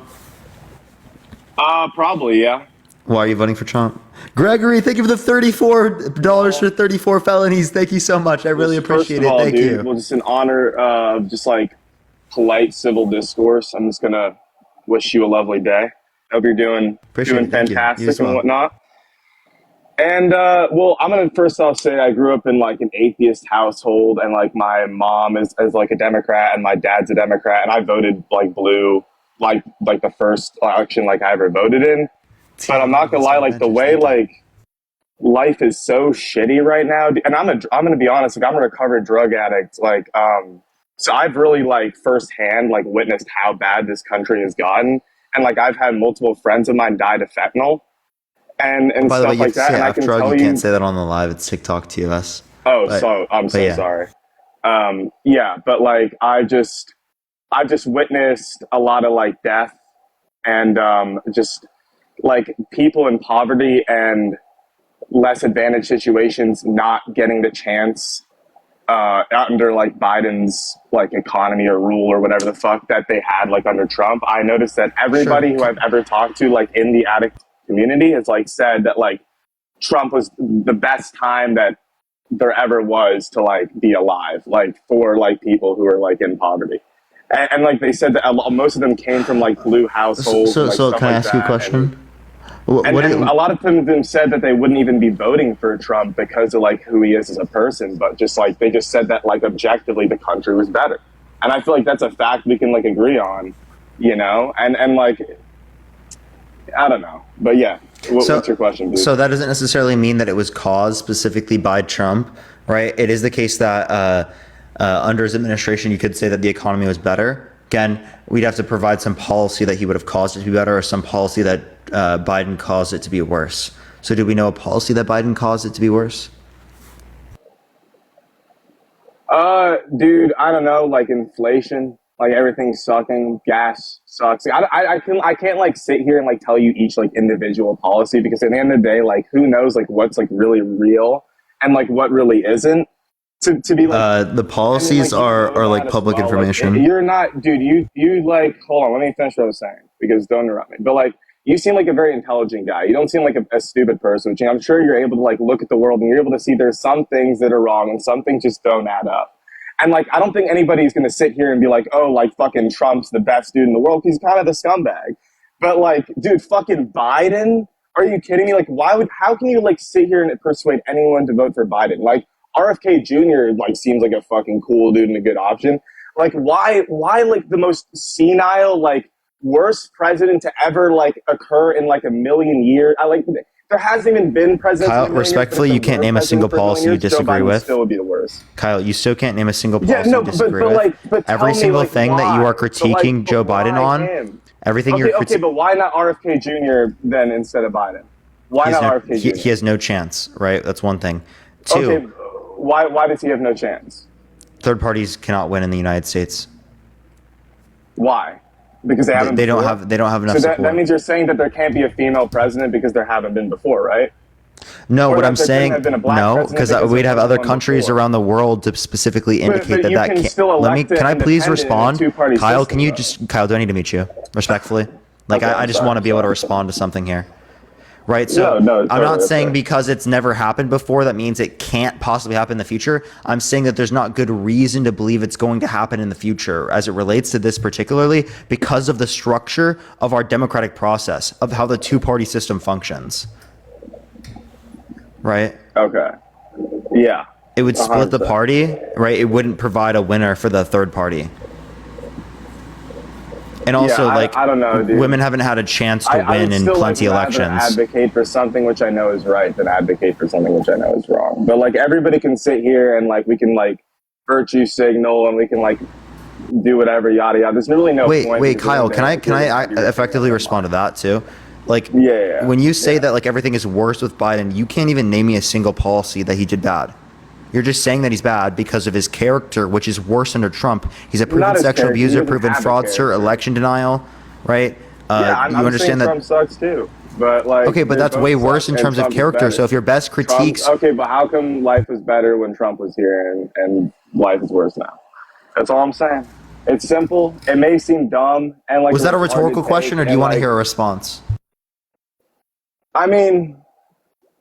Probably, yeah. Why are you voting for Trump? Gregory, thank you for the $34 for 34 felonies. Thank you so much. I really appreciate it. Thank you. Well, just in honor of just like polite civil discourse, I'm just going to wish you a lovely day. Hope you're doing fantastic and whatnot. And, well, I'm going to first off say I grew up in like an atheist household, and like my mom is like a Democrat and my dad's a Democrat, and I voted like blue, like the first election like I ever voted in. But I'm not going to lie, like the way like life is so shitty right now. And I'm going to be honest, like I'm a recovered drug addict. Like, so I've really like firsthand like witnessed how bad this country has gotten. And like I've had multiple friends of mine die to fentanyl. And by the way, stuff you like have to that. say And I F can drug. tell You can't say that on the live. It's TikTok TOS. Oh, But- so I'm but so yeah. sorry. Yeah, but like I've just witnessed a lot of like death and just like people in poverty and less advantaged situations not getting the chance under like Biden's like economy or rule or whatever the fuck that they had like under Trump. I noticed that everybody who I've ever talked to like in the addict community has like said that like Trump was the best time that there ever was to like be alive, like for like people who are like in poverty. And like they said that most of them came from like blue households. So, and, like, so stuff can I like ask you a that. question? And a lot of them said that they wouldn't even be voting for Trump because of like who he is as a person, but just like they just said that like objectively the country was better. And I feel like that's a fact we can like agree on, you know? And like I don't know. But yeah, what's your question, dude? So that doesn't necessarily mean that it was caused specifically by Trump, right? It is the case that under his administration, you could say that the economy was better. Again, we'd have to provide some policy that he would have caused it to be better, or some policy that Biden caused it to be worse. So do we know a policy that Biden caused it to be worse? Dude, I don't know, like inflation, like everything's sucking, gas sucks. I can't like sit here and like tell you each like individual policy, because at the end of the day, like who knows like what's like really real and like what really isn't. To be like the policies are like public information. Like, you're not, dude. You like hold on. Let me finish what I was saying, because don't interrupt me. But like you seem like a very intelligent guy. You don't seem like a stupid person, which I'm sure you're able to like look at the world and you're able to see there's some things that are wrong and some things just don't add up. And like, I don't think anybody's going to sit here and be like, oh, like fucking Trump's the best dude in the world. He's kind of the scumbag. But like, dude, fucking Biden? Are you kidding me? Like, how can you like sit here and persuade anyone to vote for Biden? Like, RFK Jr. like seems like a fucking cool dude and a good option. Like, why like the most senile, like worst president to ever like occur in like a million years? There hasn't even been presidents. Kyle, respectfully, you can't name a single policy you disagree with. Still would be the worst. Kyle, you still can't name a single policy you disagree with. But every tell single me, thing that you are critiquing Joe Biden on, everything you're okay, but why not RFK Jr. then instead of Biden? Why not RFK Jr.? He has no chance, right? That's one thing. Two, okay, why does he have no chance? Third parties cannot win in the United States. Why? Because they haven't. They don't have enough so support. that means you're saying that there can't be a female president because there haven't been before, right? No, Or what that I'm there saying, couldn't have been a black no, president because because we'd there have wasn't other one countries before. around the world to specifically indicate but you that can can't. still Let me. elect Can I an please independent in a respond? two-party Kyle, system, can you though. just? Kyle, do I need to meet you respectfully? Like, Okay, I just sorry, want to be able to respond to something here. Right, so No, I'm totally, not that's saying fair. because it's never happened before that means it can't possibly happen in the future. I'm saying that there's not good reason to believe it's going to happen in the future as it relates to this particularly because of the structure of our democratic process, of how the two-party system functions. Right? Okay. Yeah. It would split the 100%. party, right? It wouldn't provide a winner for the third party. And also, Yeah, like, I don't know, dude. women haven't had a chance to I win would in still, plenty like, rather elections. advocate for something which I know is right than advocate for something which I know is wrong. But like everybody can sit here and like we can like virtue signal and we can like do whatever yada yada. There's really no point. Wait, because Kyle, at the end can of the I day, you're effectively respond to that too? Like, Yeah. when you say that like everything is worse with Biden, you can't even name me a single policy that he did bad. You're just saying that he's bad because of his character, which is worse under Trump. He's a Not proven his sexual character, he abuser, doesn't proven have a fraudster, character. election denial, right? Yeah, I'm you saying understand that? Trump sucks too. But like, Okay, but they that's both way suck, worse in and terms of Trump is character. better. So if your best critiques, Okay, but how come life was better when Trump was here and life is worse now? That's all I'm saying. It's simple. It may seem dumb and like. was that a retarded rhetorical take, question, or do you and, want to like, hear a response? I mean,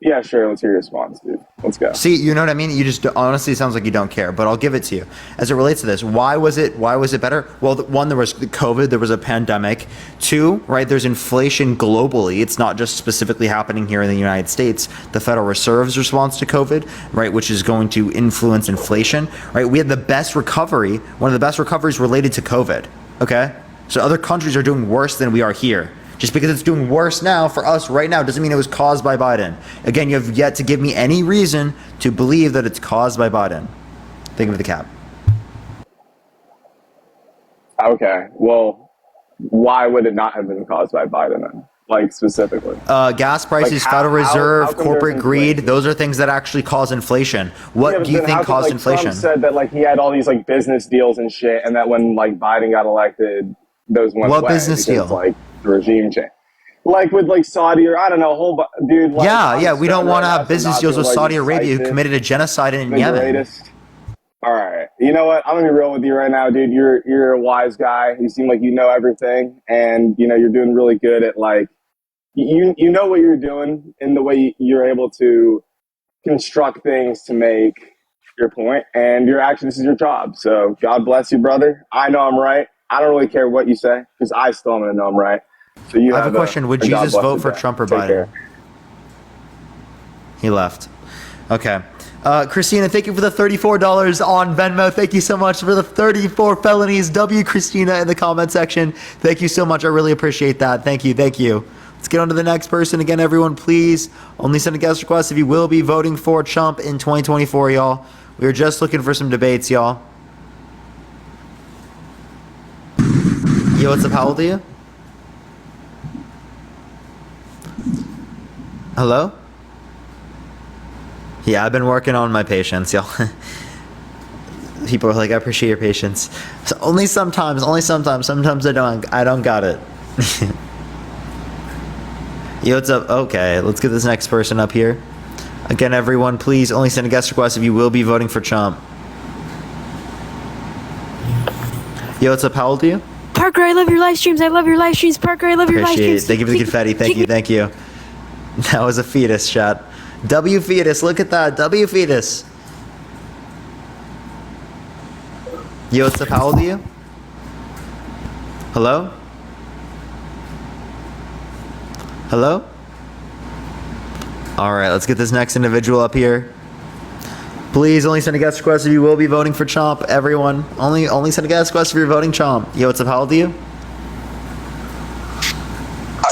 yeah, sure. Let's hear your response, dude. Let's go. See, you know what I mean? You just honestly, it sounds like you don't care, but I'll give it to you. As it relates to this, why was it better? Well, one, there was COVID, there was a pandemic. Two, right, there's inflation globally. It's not just specifically happening here in the United States. The Federal Reserve's response to COVID, right, which is going to influence inflation, right? We had the best recovery, one of the best recoveries related to COVID, okay? So other countries are doing worse than we are here. Just because it's doing worse now for us right now doesn't mean it was caused by Biden. Again, you have yet to give me any reason to believe that it's caused by Biden. Think of the cap. Okay. Well, why would it not have been caused by Biden then? Like specifically. Gas prices, Like, Federal how Reserve, come corporate there's greed, inflation? those are things that actually cause inflation. What Yeah, but do you then think how come, caused like, inflation? Trump said that like he had all these like business deals and shit, and that when like Biden got elected, those went What away business because, deal? like the regime change. Like with like Saudi or I don't know, dude. Like, Yeah, I'm we don't so want to right have now to business not deals be, with like, Saudi Arabia, who decisive. committed a genocide in The Yemen. greatest. All right, you know what? I'm gonna be real with you right now, dude. You're a wise guy. You seem like you know everything, and you know you're doing really good at like you know what you're doing in the way you're able to construct things to make your point, and you're actually this is your job. So God bless you, brother. I know I'm right. I don't really care what you say because I still am gonna know I'm right. So you I have a question. Would God Jesus bless vote you, for day. Trump or Take Biden? care. He left. Okay. Christina, thank you for the $34 on Venmo. Thank you so much for the 34 felonies. W Christina in the comment section. Thank you so much. I really appreciate that. Thank you. Thank you. Let's get on to the next person. Again, everyone, please only send a guest request if you will be voting for Trump in 2024, y'all. We were just looking for some debates, y'all. Yo, what's up? How old are you? Hello? Yeah, I've been working on my patience, y'all. People are like, I appreciate your patience. So only sometimes. Sometimes I don't got it. Yo, what's up? Okay, let's get this next person up here. Again, everyone, please only send a guest request if you will be voting for Trump. Yo, what's up? How old are you? Pardon Parker, I love your live streams. I love your live streams. Parker, I love your live Appreciate it. streams. Thank you for the confetti. Thank you. That was a fetus, chat. W fetus, look at that. W fetus. Yo, what's up? How old are you? Hello? Hello? Alright, let's get this next individual up here. Please only send a guest request if you will be voting for Chomp. Everyone, only send a guest request if you're voting Chomp. Yo, what's up? How old are you?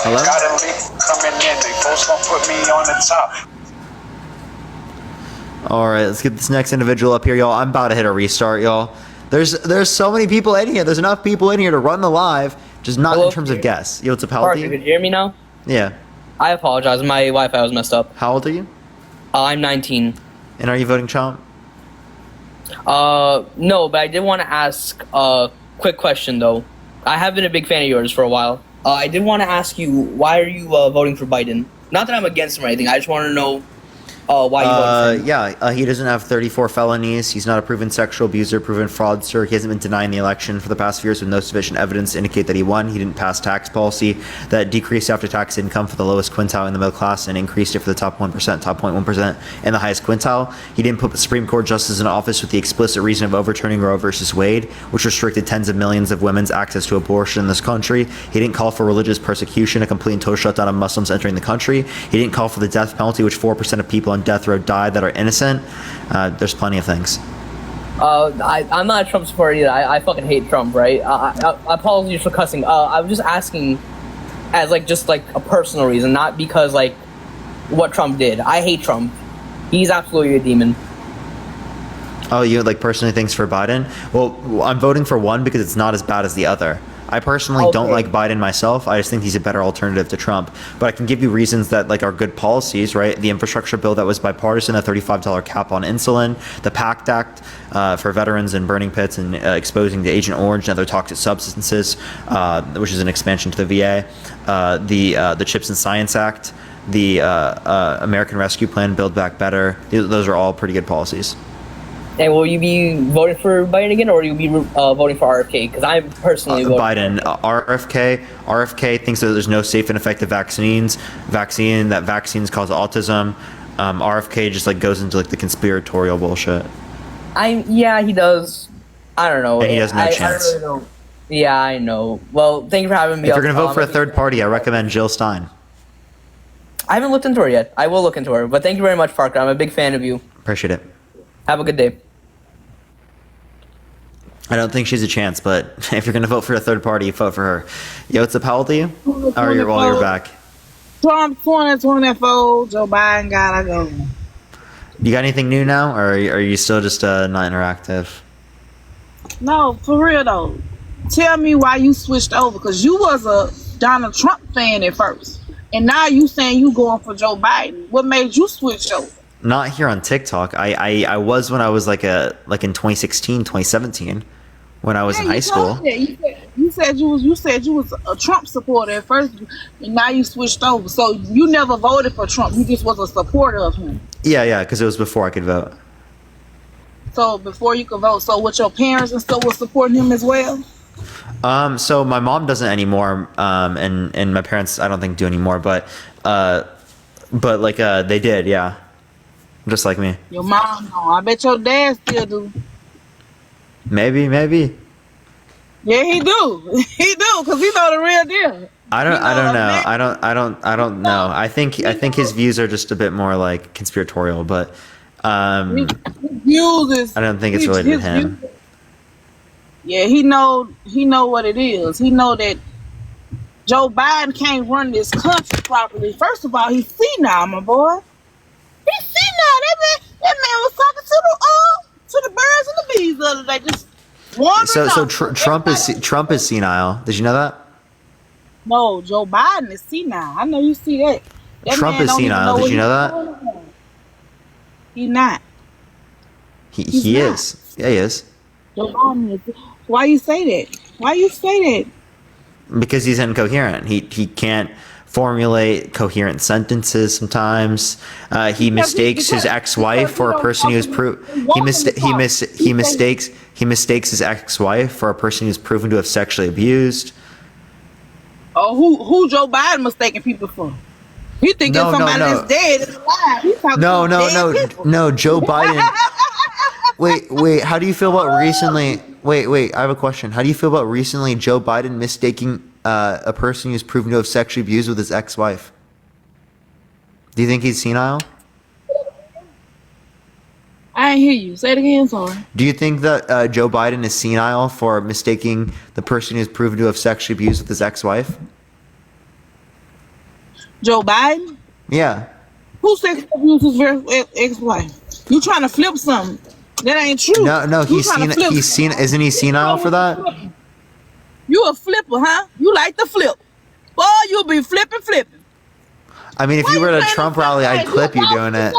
Hello? Got a leak coming in. They both gonna put me on the top. Alright, let's get this next individual up here, y'all. I'm about to hit a restart, y'all. There's so many people in here. There's enough people in here to run the live, just not in terms of guests. Yo, what's up? How old are Parker, you? can you hear me now? Yeah. I apologize. My Wi-Fi was messed up. How old are you? I'm 19. And are you voting Chomp? No, but I did want to ask a quick question, though. I have been a big fan of yours for a while. I did want to ask you, why are you voting for Biden? Not that I'm against him or anything. I just want to know why you voted for him. Yeah, he doesn't have 34 felonies. He's not a proven sexual abuser, proven fraudster. He hasn't been denying the election for the past few years with no sufficient evidence to indicate that he won. He didn't pass tax policy that decreased after-tax income for the lowest quintile in the middle class and increased it for the top 1%, top 0.1%, and the highest quintile. He didn't put the Supreme Court justice in office with the explicit reason of overturning Roe versus Wade, which restricted tens of millions of women's access to abortion in this country. He didn't call for religious persecution, a complete and total shutdown of Muslims entering the country. He didn't call for the death penalty, which 4% of people on death row died that are innocent. There's plenty of things. I'm not a Trump supporter either. I fucking hate Trump, right? I apologize for cussing. I was just asking as just a personal reason, not because what Trump did. I hate Trump. He's absolutely a demon. Oh, you personally thinks for Biden? Well, I'm voting for one because it's not as bad as the other. I personally don't like Biden myself. I just think he's a better alternative to Trump. But I can give you reasons that are good policies, right? The infrastructure bill that was bipartisan, a $35 cap on insulin, the PACT Act for veterans and burning pits and exposing to Agent Orange and other toxic substances, which is an expansion to the VA, the Chips and Science Act, the American Rescue Plan, Build Back Better. Those are all pretty good policies. And will you be voting for Biden again, or will you be voting for RFK? Because I'm personally voting Biden. RFK thinks that there's no safe and effective vaccines cause autism. RFK just goes into the conspiratorial bullshit. Yeah, he does. I don't know. And he has no chance. I really don't. Yeah, I know. Well, thank you for having me. If you're gonna vote for a third party, I recommend Jill Stein. I haven't looked into her yet. I will look into her. But thank you very much, Parker. I'm a big fan of you. Appreciate it. Have a good day. I don't think she's a chance, but if you're going to vote for a third party, vote for her. Yo, what's up? How old are you? Or you're back. Trump 2024, Joe Biden gotta go. You got anything new now, or are you still just not interactive? No, for real though. Tell me why you switched over, because you was a Donald Trump fan at first, and now you saying you going for Joe Biden. What made you switch over? Not here on TikTok. I was when I was in 2016, 2017. When I was in high school. You said you was a Trump supporter at first, and now you switched over. So you never voted for Trump. You just was a supporter of him. Yeah, because it was before I could vote. So before you could vote, so with your parents and stuff was supporting him as well. So my mom doesn't anymore, and my parents I don't think do anymore, but they did, yeah, just like me. Your mom, no, I bet your dad still do. Maybe. Yeah, he do. He do, cause he know the real deal. I don't know. I think his views are just a bit more conspiratorial, but his views is, I don't think it's related to him. Yeah, he know what it is. He know that Joe Biden can't run this country properly. First of all, he's senile, my boy. He's senile. That man was talking to the birds and the bees the other day, just wandering off. Trump is senile. Did you know that? No, Joe Biden is senile. I know you see that. Trump is senile. Did you know that? He's not. He is. Yeah, he is. Joe Biden is. Why you say that? Because he's incoherent. He can't formulate coherent sentences mistakes his ex-wife for a person who's he mistakes his ex-wife for a person who's proven to have sexually abused. Oh, who Joe Biden mistaking people for? He thinking somebody that's dead is alive. He's talking No, Joe Biden. Wait, how do you feel about recently? Wait, I have a question. How do you feel about recently Joe Biden mistaking a person who's proven to have sexually abused with his ex-wife? Do you think he's senile? I ain't hear you. Say it again, sorry. Do you think that Joe Biden is senile for mistaking the person who's proven to have sexually abused with his ex-wife? Joe Biden? Yeah. Who sexually abused his ex-wife? You trying to flip something? That ain't true. No, isn't he senile for that? You a flipper, huh? You like to flip. Boy, you'll be flipping. I mean, if you were at a Trump rally, I'd clip you doing it.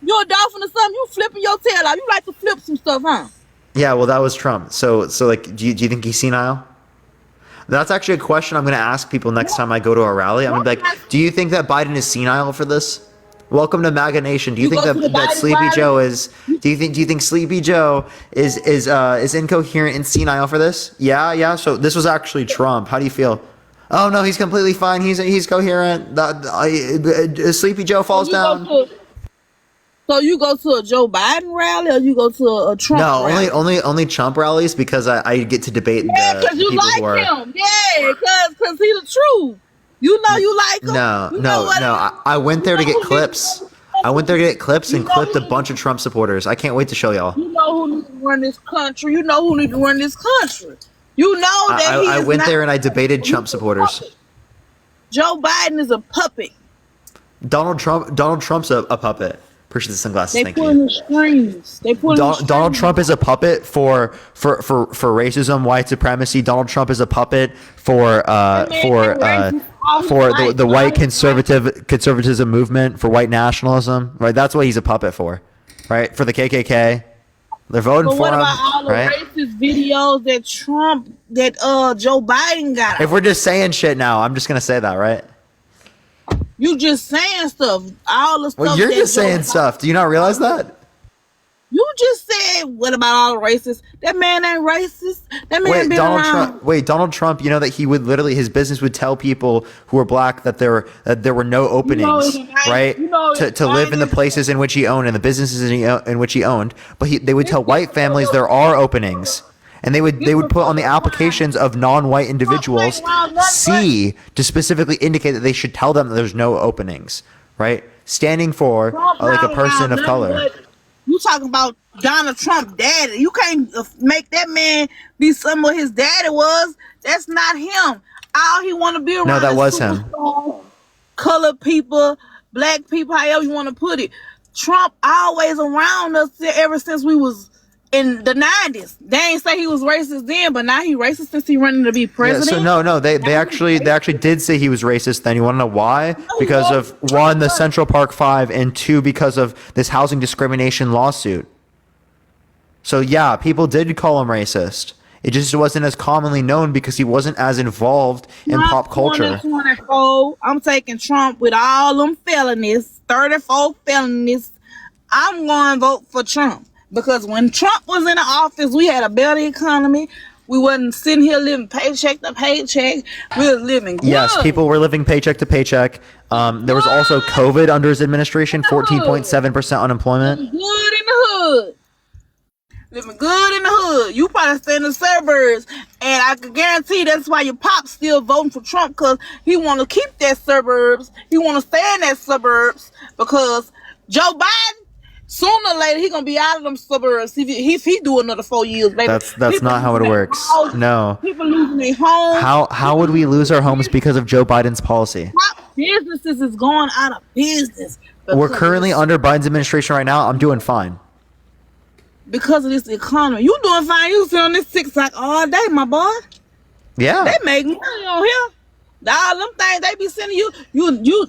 You a dolphin or something? You flipping your tail out. You like to flip some stuff, huh? Yeah, well, that was Trump. So like, do you think he's senile? That's actually a question I'm going to ask people next time I go to a rally. I'm going to be like, do you think that Biden is senile for this? Welcome to MAGA Nation. Do you think that Sleepy Joe is? Do you think Sleepy Joe is incoherent and senile for this? Yeah. So this was actually Trump. How do you feel? Oh no, he's completely fine. He's coherent. Sleepy Joe falls down. So you go to a Joe Biden rally or you go to a Trump rally? No, only Trump rallies because I get to debate because you like him. Yeah, because he's the truth. You know you like him. No. I went there to get clips. I went there to get clips and clipped a bunch of Trump supporters. I can't wait to show y'all. You know who needs to run this country. You know who needs to run this country. You know that I went there and I debated Trump supporters. Joe Biden is a puppet. Donald Trump's a puppet. Appreciate the sunglasses. They Thank put you. in the strings. Donald Trump is a puppet for racism, white supremacy. Donald Trump is a puppet for the white conservatism movement, for white nationalism. Right, that's what he's a puppet for. Right, for the KKK. They're voting for him. What about all the racist videos that Joe Biden got? If we're just saying shit now, I'm just gonna say that, right? You just saying stuff. All the stuff. Well, you're just saying stuff. Do you not realize that? You just said, what about all the racists? That man ain't racist. That man been around. Donald Trump, you know that he would literally, his business would tell people who were black that there were no openings, right? To live in the places in which he owned and the businesses in which he owned. But they would tell white families there are openings. And they would put on the applications of non-white individuals C to specifically indicate that they should tell them that there's no openings, right? Standing for like a person of color. You talking about Donald Trump daddy. You can't make that man be some what his daddy was. That's not him. All he want to be around. No, that was him. Colored people, black people, however you want to put it. Trump always around us ever since we was in the 90s. They ain't say he was racist then, but now he racist since he running to be president. Yeah, so no, they actually did say he was racist then. You want to know why? Because of one, the Central Park 5, and two, because of this housing discrimination lawsuit. So yeah, people did call him racist. It just wasn't as commonly known because he wasn't as involved in pop culture. 2024, I'm taking Trump with all them felonies, 34 felonies. I'm going to vote for Trump. Because when Trump was in the office, we had a better economy. We wasn't sitting here living paycheck to paycheck. We were living good. Yes, people were living paycheck to paycheck. There was also COVID under his administration, 14.7% unemployment. Living good in the hood. Living good in the hood. You probably stay in the suburbs. And I can guarantee that's why your pop's still voting for Trump, because he want to keep that suburbs. He want to stay in that suburbs because Joe Biden, sooner or later, he gonna be out of them suburbs. If he do another 4 years, baby. That's not how it works. No. People losing their homes. How would we lose our homes because of Joe Biden's policy? Businesses is going out of business. We're currently under Biden's administration right now. I'm doing fine. Because of this economy. You doing fine. You sit on this TikTok all day, my boy. Yeah. They make money on here. All them things they be sending you.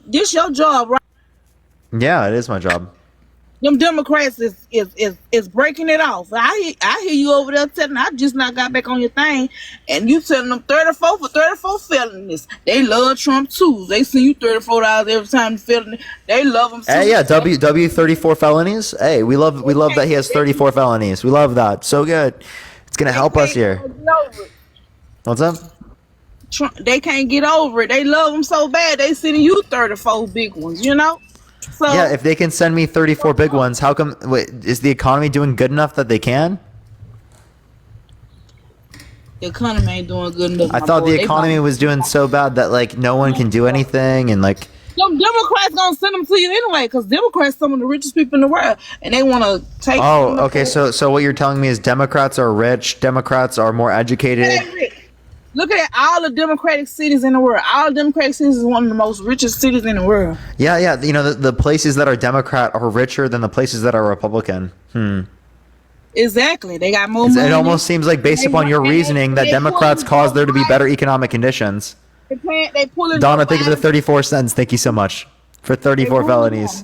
This your job, right? Yeah, it is my job. Them Democrats is breaking it off. I hear you over there telling. I just not got back on your thing, and you telling them 34 for 34 felonies. They love Trump too. They see you $34 every time you felony. They love him. Hey, yeah, W 34 felonies. Hey, we love that he has 34 felonies. We love that. So good. It's gonna help us here. What's up? Trump, they can't get over it. They love him so bad. They sending you 34 big ones. You know. So, yeah, if they can send me 34 big ones, how come? Wait, is the economy doing good enough that they can? The economy ain't doing good enough. I thought the economy was doing so bad that like no one can do anything, and like them Democrats gonna send them to you anyway, because Democrats some of the richest people in the world, and they want to take. Oh, okay. So what you're telling me is Democrats are rich, Democrats are more educated. Look at all the Democratic cities in the world. All Democratic cities is one of the most richest cities in the world. Yeah. You know, the places that are Democrat are richer than the places that are Republican. Exactly. They got more money. It almost seems like, based upon your reasoning, that Democrats cause there to be better economic conditions. They pulling Donna, thank you for the 34 cents. Thank you so much for 34 felonies.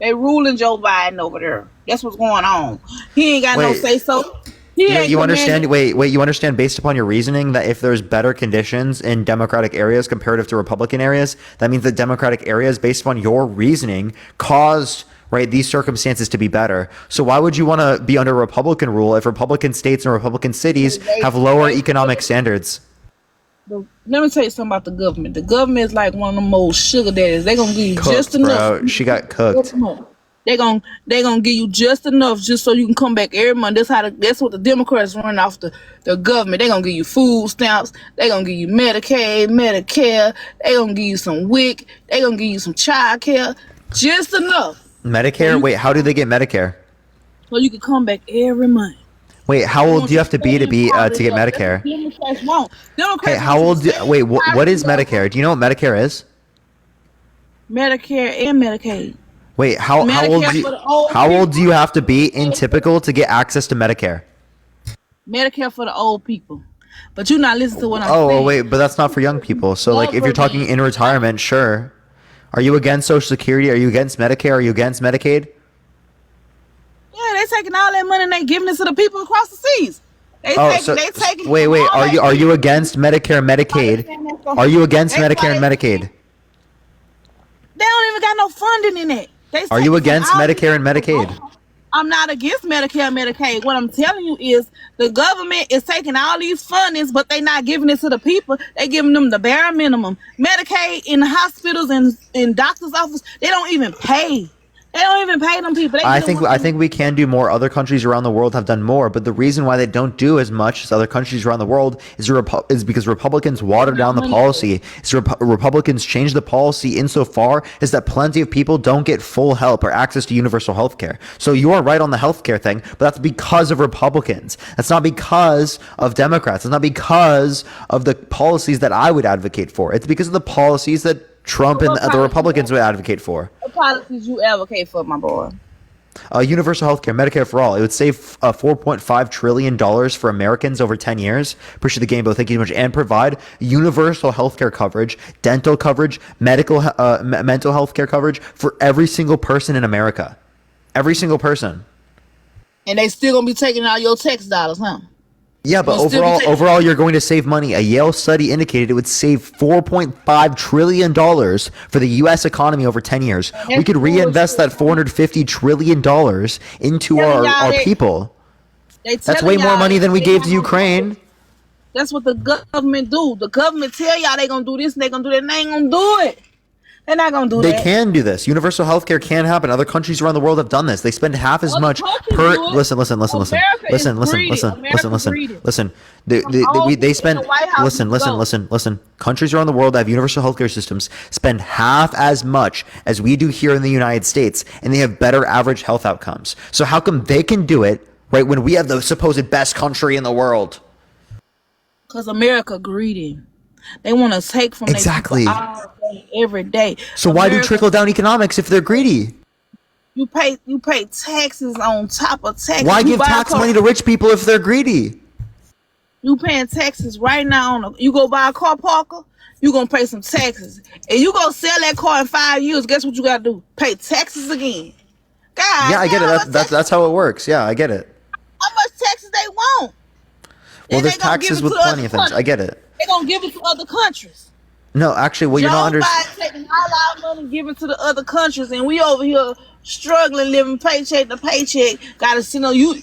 They ruling Joe Biden over there. That's what's going on. He ain't got no say so. You understand? Wait. You understand, based upon your reasoning, that if there's better conditions in Democratic areas comparative to Republican areas, that means that Democratic areas, based upon your reasoning, caused these circumstances to be better. So why would you want to be under Republican rule if Republican states and Republican cities have lower economic standards? Let me tell you something about the government. The government is like one of them old sugar daddies. They're gonna give you Cooked, just enough. bro. She got cooked. They gonna give you just enough just so you can come back every month. That's what the Democrats run off the government. They gonna give you food stamps. They gonna give you Medicaid, Medicare. They gonna give you some WIC. They gonna give you some child care. Just enough. Medicare? Wait, how do they get Medicare? So you can come back every month. Wait, how old do you have to be to get Medicare? Democrats won't. Hey, how old? Wait, what is Medicare? Do you know what Medicare is? Medicare and Medicaid. Wait, how old do you have to be in typical to get access to Medicare? Medicare for the old people. But you're not listening to what I'm saying. Oh, wait, but that's not for young people. So, like, if you're talking in retirement, sure. Are you against Social Security? Are you against Medicare? Are you against Medicaid? Yeah, they taking all that money and they giving it to the people across the seas. They taking. Wait. Are you against Medicare and Medicaid? Are you against Medicare and Medicaid? They don't even got no funding in it. Are you against Medicare and Medicaid? I'm not against Medicare and Medicaid. What I'm telling you is the government is taking all these fundings, but they not giving it to the people. They giving them the bare minimum. Medicaid in the hospitals and in doctor's office, they don't even pay. They don't even pay them people. I think we can do more. Other countries around the world have done more, but the reason why they don't do as much as other countries around the world is because Republicans watered down the policy. Republicans changed the policy insofar as that plenty of people don't get full help or access to universal health care. So you are right on the health care thing, but that's because of Republicans. That's not because of Democrats. It's not because of the policies that I would advocate for. It's because of the policies that Trump and the Republicans would advocate for. What policies you advocate for, my boy? Universal health care, Medicare for all. It would save $4.5 trillion for Americans over 10 years. Appreciate the game, Bo. Thank you so much. And provide universal health care coverage, dental coverage, mental health care coverage for every single person in America. Every single person. And they still going to be taking out your tax dollars, huh? Yeah, but overall, you're going to save money. A Yale study indicated it would save $4.5 trillion for the U.S. economy over 10 years. We could reinvest that $450 trillion into our people. That's way more money than we gave to Ukraine. That's what the government do. The government tell y'all they going to do this and they going to do that, and they ain't going to do it. They're not going to do that. They can do this. Universal health care can happen. Other countries around the world have done this. They spend half as much per. Listen. They spend. Listen. Countries around the world that have universal health care systems spend half as much as we do here in the United States, and they have better average health outcomes. So how come they can do it right when we have the supposed best country in the world? Because America greedy. They want to take from exactly every day. So why do trickle down economics if they're greedy? You pay taxes on top of taxes. Why give tax money to rich people if they're greedy? You paying taxes right now you go buy a car, Parker, you gonna pay some taxes. And you gonna sell that car in 5 years, guess what you gotta do? Pay taxes again. God, Yeah, I get it. That's how it works. Yeah, I get it. how much taxes they want? Well, And there's they gonna give taxes it with to plenty other of things. I get it. They're gonna give it to other countries. No, actually, what you're not Joe understanding. Biden taking all our money, giving to the other countries, and we over here struggling, living paycheck to paycheck. Gotta see no you.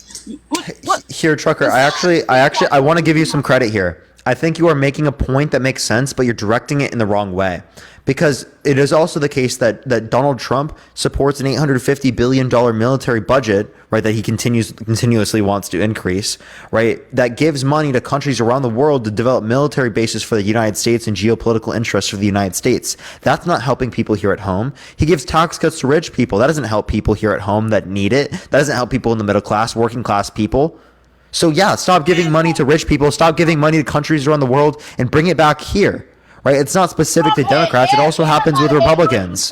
What? Here, Trucker, I want to give you some credit here. I think you are making a point that makes sense, but you're directing it in the wrong way. Because it is also the case that Donald Trump supports an $850 billion military budget, right, that he continuously wants to increase, right, that gives money to countries around the world to develop military bases for the United States and geopolitical interests for the United States. That's not helping people here at home. He gives tax cuts to rich people. That doesn't help people here at home that need it. That doesn't help people in the middle class, working class people. So yeah, stop giving money to rich people, stop giving money to countries around the world, and bring it back here. Right? It's not specific to Democrats. It also happens with Republicans.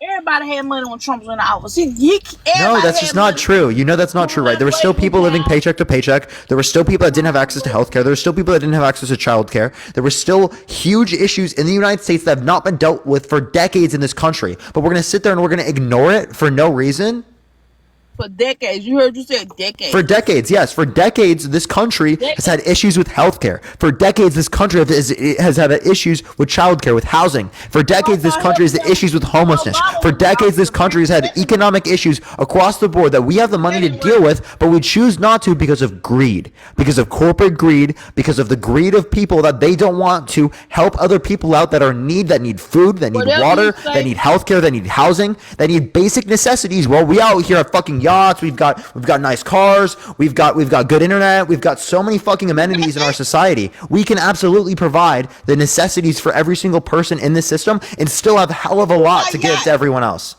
Everybody had money when Trump was in office. No, that's just not true. You know that's not true, right? There were still people living paycheck to paycheck. There were still people that didn't have access to healthcare. There were still people that didn't have access to childcare. There were still huge issues in the United States that have not been dealt with for decades in this country. But we're going to sit there and we're going to ignore it for no reason. For decades. You heard you said decades. For decades, yes. For decades, this country has had issues with healthcare. For decades, this country has had issues with childcare, with housing. For decades, this country has had issues with homelessness. For decades, this country has had economic issues across the board that we have the money to deal with, but we choose not to because of greed, because of corporate greed, because of the greed of people that they don't want to help other people out that are in need, that need food, that need water, that need healthcare, that need housing, that need basic necessities. Well, we out here are fucking yachts, we've got nice cars, we've got good internet, we've got so many fucking amenities in our society. We can absolutely provide the necessities for every single person in this system and still have a hell of a lot to give to everyone else.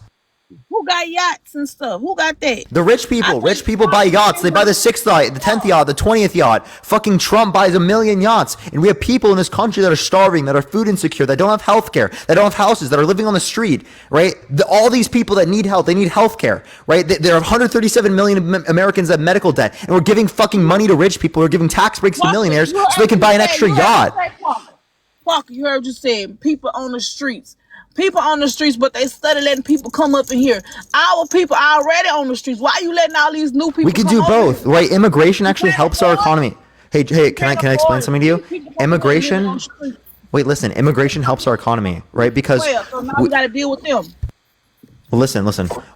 Who got yachts and stuff? Who got that? The rich people. Rich people buy yachts. They buy the 6th yacht, the 10th yacht, the 20th yacht. Fucking Trump buys 1 million yachts. And we have people in this country that are starving, that are food insecure, that don't have health care, that don't have houses, that are living on the street, right? All these people that need help, they need health care, right? There are 137 million Americans that have medical debt. And we're giving fucking money to rich people. We're giving tax breaks to millionaires so they can buy an extra yacht. Fuck, you heard you say people on the streets. People on the streets, but they started letting people come up in here. Our people are already on the streets. Why are you letting all these new people We can do both, right? Immigration actually helps our economy. Hey, can I explain something to you? Immigration. Wait, listen. Immigration helps our economy, right? Because so now we got to deal with them. Well, listen.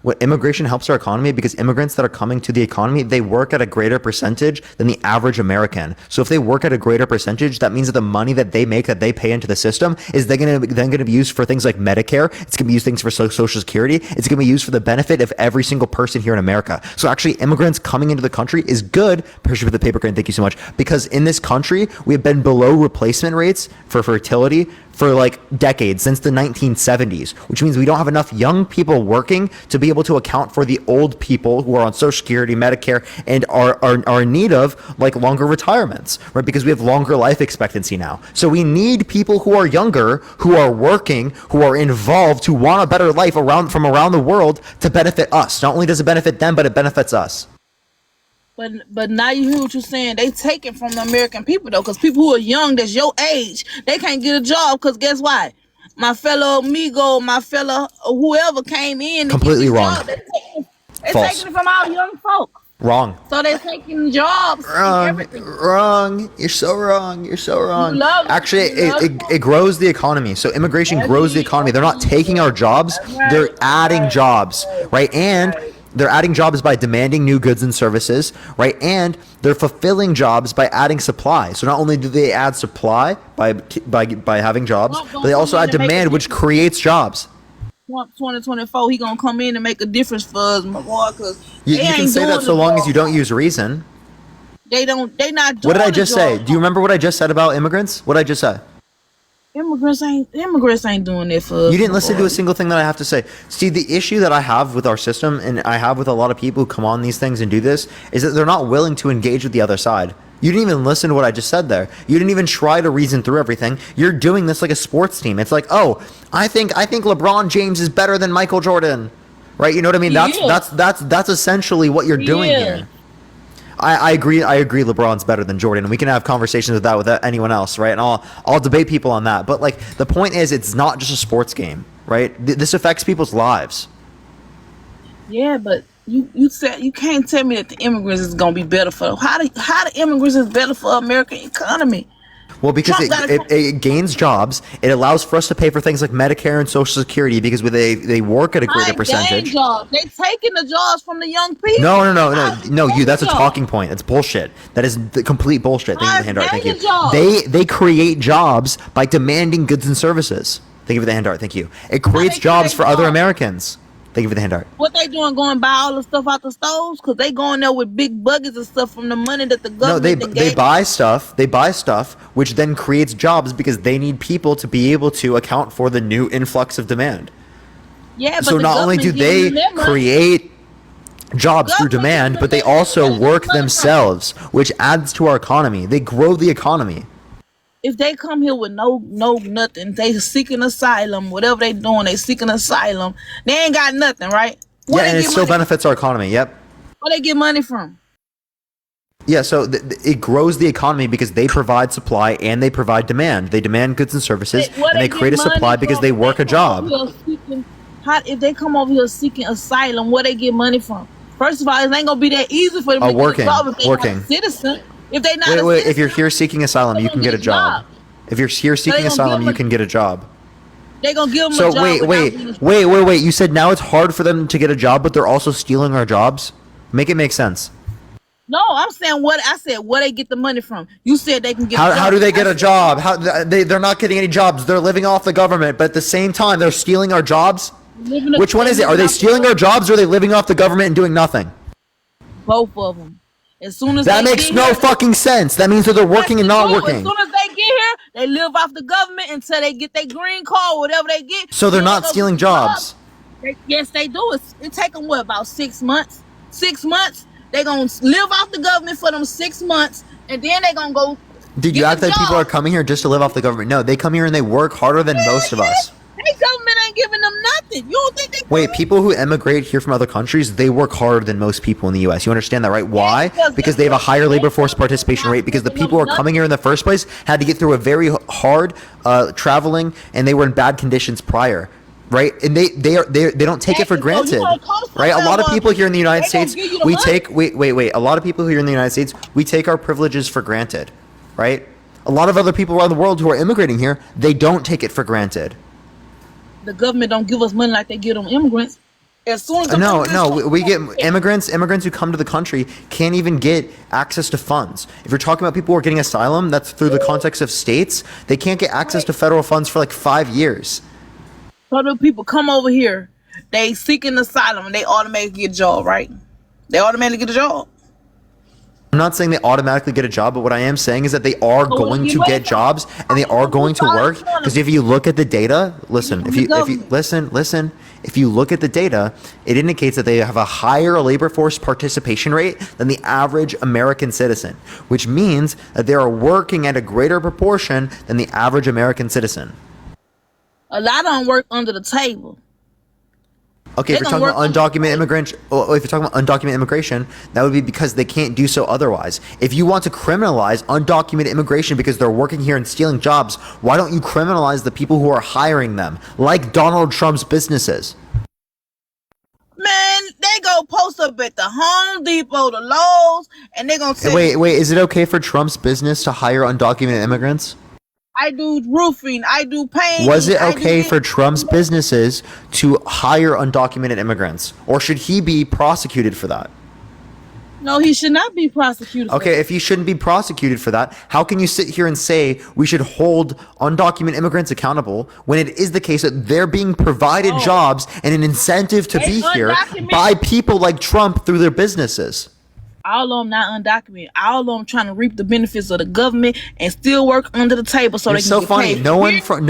What immigration helps our economy because immigrants that are coming to the economy, they work at a greater percentage than the average American. So if they work at a greater percentage, that means that the money that they make, that they pay into the system, is then going to be used for things like Medicare. It's going to be used things for Social Security. It's going to be used for the benefit of every single person here in America. So actually, immigrants coming into the country is good. Appreciate for the paper crane. Thank you so much. Because in this country, we have been below replacement rates for fertility for like decades, since the 1970s, which means we don't have enough young people working to be able to account for the old people who are on Social Security, Medicare, and are in need of like longer retirements, right? Because we have longer life expectancy now. So we need people who are younger, who are working, who are involved, who want a better life from around the world to benefit us. Not only does it benefit them, but it benefits us. But now you hear what you're saying. They take it from the American people, though, because people who are young, that's your age, they can't get a job because guess what? My fellow amigo, my fellow whoever came in. Completely wrong. They're False. taking it from our young folk. Wrong. So they're taking jobs. Wrong. You're so wrong. You're so wrong. Actually, it grows the economy. So immigration grows the economy. They're not taking our jobs. They're adding jobs, right? And they're adding jobs by demanding new goods and services, right? And they're fulfilling jobs by adding supply. So not only do they add supply by having jobs, but they also add demand, which creates jobs. 2024, he gonna come in and make a difference for us, my boy. Cause you can say that so long as you don't use reason. They not. Doing what did I just say? Do you remember what I just said about immigrants? What did I just say? Immigrants ain't doing it for us. You didn't listen to a single thing that I have to say. See, the issue that I have with our system, and I have with a lot of people who come on these things and do this, is that they're not willing to engage with the other side. You didn't even listen to what I just said there. You didn't even try to reason through everything. You're doing this like a sports team. It's like, oh, I think LeBron James is better than Michael Jordan, right? You know what I mean? That's essentially what you're doing here. I agree. LeBron's better than Jordan, and we can have conversations with that with anyone else, right? And I'll debate people on that. But like the point is, it's not just a sports game, right? This affects people's lives. Yeah, but you said you can't tell me that the immigrants is gonna be better for how the immigrants is better for American economy. Well, because Trump gotta come- it gains jobs. It allows for us to pay for things like Medicare and Social Security because they work at a greater They percentage. jobs. They taking the jobs from the young people. No, you. That's a jobs. talking point. That's bullshit. That is the complete bullshit. Thank you for the hand art. Thank you. jobs. They create jobs by demanding goods and services. Thank you for the hand art. Thank you. It creates jobs for other Americans. Thank you for the hand art. What they doing? Going buy all the stuff out the stores? Cause they going there with big buckets of stuff from the money that the government. No, they buy stuff. They buy stuff, which then creates jobs because they need people to be able to account for the new influx of demand. Yeah, but So the not only do government they giving them money. create jobs through demand, but they also work themselves, which adds to our economy. They grow the economy. If they come here with no nothing, they seeking asylum. Whatever they doing, they seeking asylum. They ain't got nothing, right? Where Yeah, and they it get still money? benefits our economy. Yep. Where they get money from? Yeah, so it grows the economy because they provide supply and they provide demand. They demand goods and services, Where and they get create a money supply because from? they work a job. If they come over here seeking asylum, where they get money from? First of all, it ain't gonna be that easy for them to Working, get a job if they working. not a citizen. If they not Wait, a wait. citizen, If you're here seeking asylum, you can get a job. If you're here seeking gonna asylum, give you them can get a job. they gonna give them So a job. wait. You said now it's hard for them to get a job, but they're also stealing our jobs. Make it make sense. No, I'm saying what I said. Where they get the money from? You said they can get. How do they get a job? They're not getting any jobs. They're living off the government, but at the same time they're stealing our jobs. Which one is it? Are they stealing our jobs or are they living off the government and doing nothing? Both of them. As soon as That they makes get no here, fucking sense. That means that they're working and not As working. soon as they get here, they live off the government until they get their green card, whatever they get. So they're Then not they go stealing get a job. jobs. Yes, they do. It take them what, about 6 months? 6 months. They gonna live off the government for them 6 months, and then they gonna go. Did you act like people are coming here just to live off the government? No, they come here and they work harder than most of us. Hey, government ain't giving them nothing. You don't think they? Wait, people who emigrate here from other countries, they work harder than most people in the U.S. You understand that, right? Why? Because they have a higher labor force participation rate. Because the people who are coming here in the first place had to get through a very hard traveling, and they were in bad conditions prior, right? And they don't take it for granted, right? A lot of people here in the United States, we take wait. A lot of people here in the United States, we take our privileges for granted, right? A lot of other people around the world who are immigrating here, they don't take it for granted. The government don't give us money like they give them immigrants. As soon as we get immigrants who come to the country can't even get access to funds. If you're talking about people who are getting asylum, that's through the context of states. They can't get access to federal funds for like 5 years. So the people come over here, they seeking asylum, and they automatically get a job, right? They automatically get a job. I'm not saying they automatically get a job, but what I am saying is that they are going to get jobs and they are going to work. Because if you look at the data, if you look at the data, it indicates that they have a higher labor force participation rate than the average American citizen, which means that they are working at a greater proportion than the average American citizen. A lot of them work under the table. Okay, if you're talking about undocumented immigrants, that would be because they can't do so otherwise. If you want to criminalize undocumented immigration because they're working here and stealing jobs, why don't you criminalize the people who are hiring them, like Donald Trump's businesses? Man, they go post up at the Home Depot, the Lowe's, and they gonna say, Wait, is it okay for Trump's business to hire undocumented immigrants? I do roofing, I do painting. Was it okay for Trump's businesses to hire undocumented immigrants? Or should he be prosecuted for that? No, he should not be prosecuted. Okay, if he shouldn't be prosecuted for that, how can you sit here and say we should hold undocumented immigrants accountable when it is the case that they're being provided jobs and an incentive to be here by people like Trump through their businesses? All of them not undocumented. All of them trying to reap the benefits of the government and still work under the table so You're they can so get funny. paid. No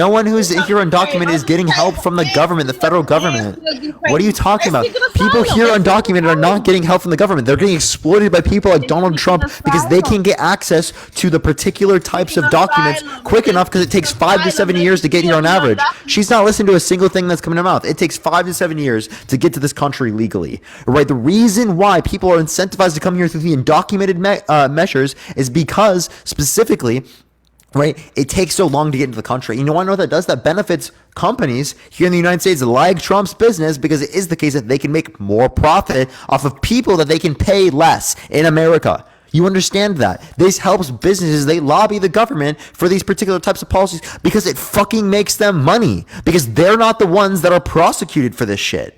one who's here undocumented is getting help from the government, the federal government. What are you talking about? People here undocumented are not getting help from the government. They're getting exploited by people like Donald Trump because they can't get access to the particular types of documents quick enough because it takes 5 to 7 years to get here on average. She's not listening to a single thing that's coming in her mouth. It takes 5 to 7 years to get to this country legally. Right? The reason why people are incentivized to come here through the undocumented measures is because specifically right? It takes so long to get into the country. You know what that does? That benefits companies here in the United States like Trump's business, because it is the case that they can make more profit off of people that they can pay less in America. You understand that? This helps businesses. They lobby the government for these particular types of policies because it fucking makes them money, because they're not the ones that are prosecuted for this shit.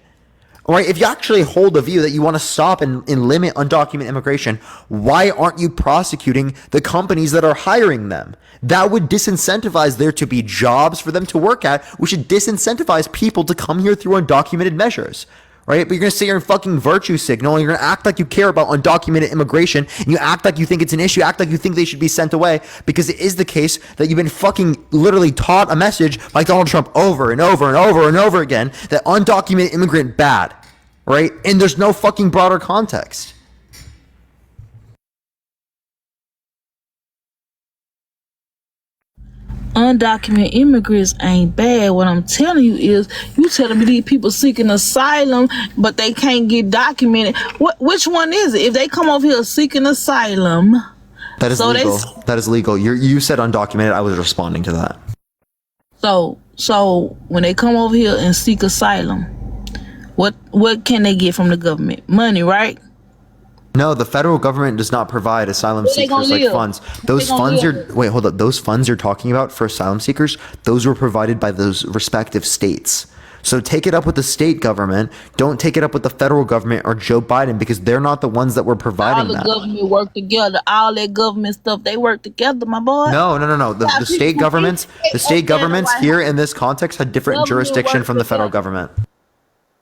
All right, if you actually hold the view that you want to stop and limit undocumented immigration, why aren't you prosecuting the companies that are hiring them? That would disincentivize there to be jobs for them to work at, which should disincentivize people to come here through undocumented measures. Right? But you're going to sit here and fucking virtue signal, and you're going to act like you care about undocumented immigration, and you act like you think it's an issue, act like you think they should be sent away, because it is the case that you've been fucking literally taught a message by Donald Trump over and over and over and over again that undocumented immigrant bad, right? And there's no fucking broader context. Undocumented immigrants ain't bad. What I'm telling you is, you telling me these people seeking asylum, but they can't get documented. Which one is it? If they come over here seeking asylum, that is legal. That is legal. You said undocumented. I was responding to that. So when they come over here and seek asylum, what can they get from the government? Money, right? No, the federal government does not provide asylum seekers like funds. Those funds those funds you're talking about for asylum seekers, those were provided by those respective states. So take it up with the state government. Don't take it up with the federal government or Joe Biden, because they're not the ones that were providing that. All the government work together. All that government stuff, they work together, my boy. No. The state governments here in this context had different jurisdiction from the federal government.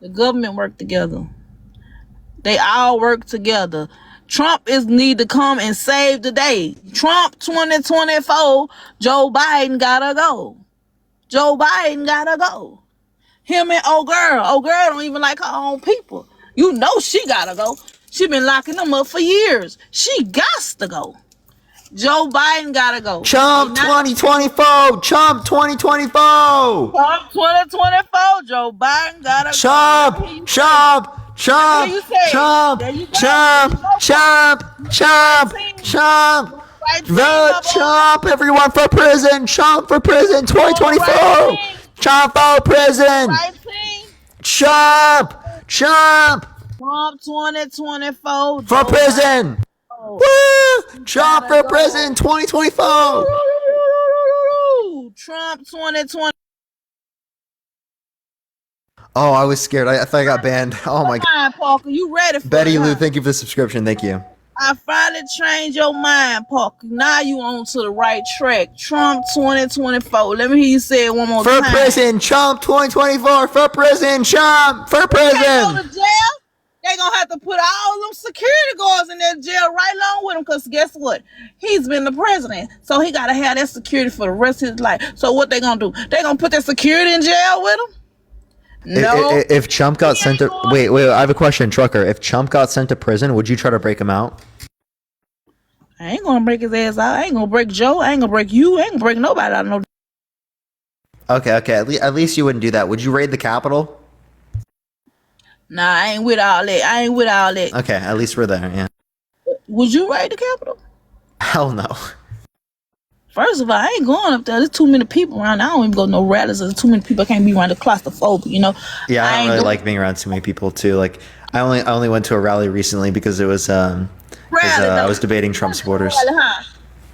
The government work together. They all work together. Trump need to come and save the day. Trump 2024, Joe Biden gotta go. Joe Biden gotta go. Him and old girl don't even like her own people. You know she gotta go. She been locking them up for years. She gots to go. Joe Biden gotta go. Trump 2024. Trump 2024. Trump 2024. Joe Biden gotta go. Trump. Vote Trump, everyone, for prison. Trump for prison 2024. Trump for prison. Trump 2024. For prison. Woo! Trump for prison 2024. Trump 2020. Oh, I was scared. I thought I got banned. Oh my god. Parker, you ready for Betty Lou, thank you for the subscription. Thank you. I finally changed your mind, Parker. Now you on to the right track. Trump 2024. Let me hear you say it one more time. For prison, Trump 2024. For prison, Trump. For prison. They go to jail. They gonna have to put all them security guards in that jail right along with him, because guess what? He's been the president, so he gotta have that security for the rest of his life. So what they gonna do? They gonna put that security in jail with him? No. If Trump got sent to wait, I have a question, Trucker. If Trump got sent to prison, would you try to break him out? I ain't gonna break his ass out. I ain't gonna break Joe. I ain't gonna break you. I ain't gonna break nobody. I know. Okay. At least you wouldn't do that. Would you raid the Capitol? Nah, I ain't with all that. Okay, at least we're there. Yeah. Would you raid the Capitol? Hell no. First of all, I ain't going up there. There's too many people around. I don't even go to no rallies. There's too many people. I can't be around the claustrophobia, you know. Yeah, I don't really like being around too many people too. Like I only went to a rally recently because it was I was debating Trump supporters.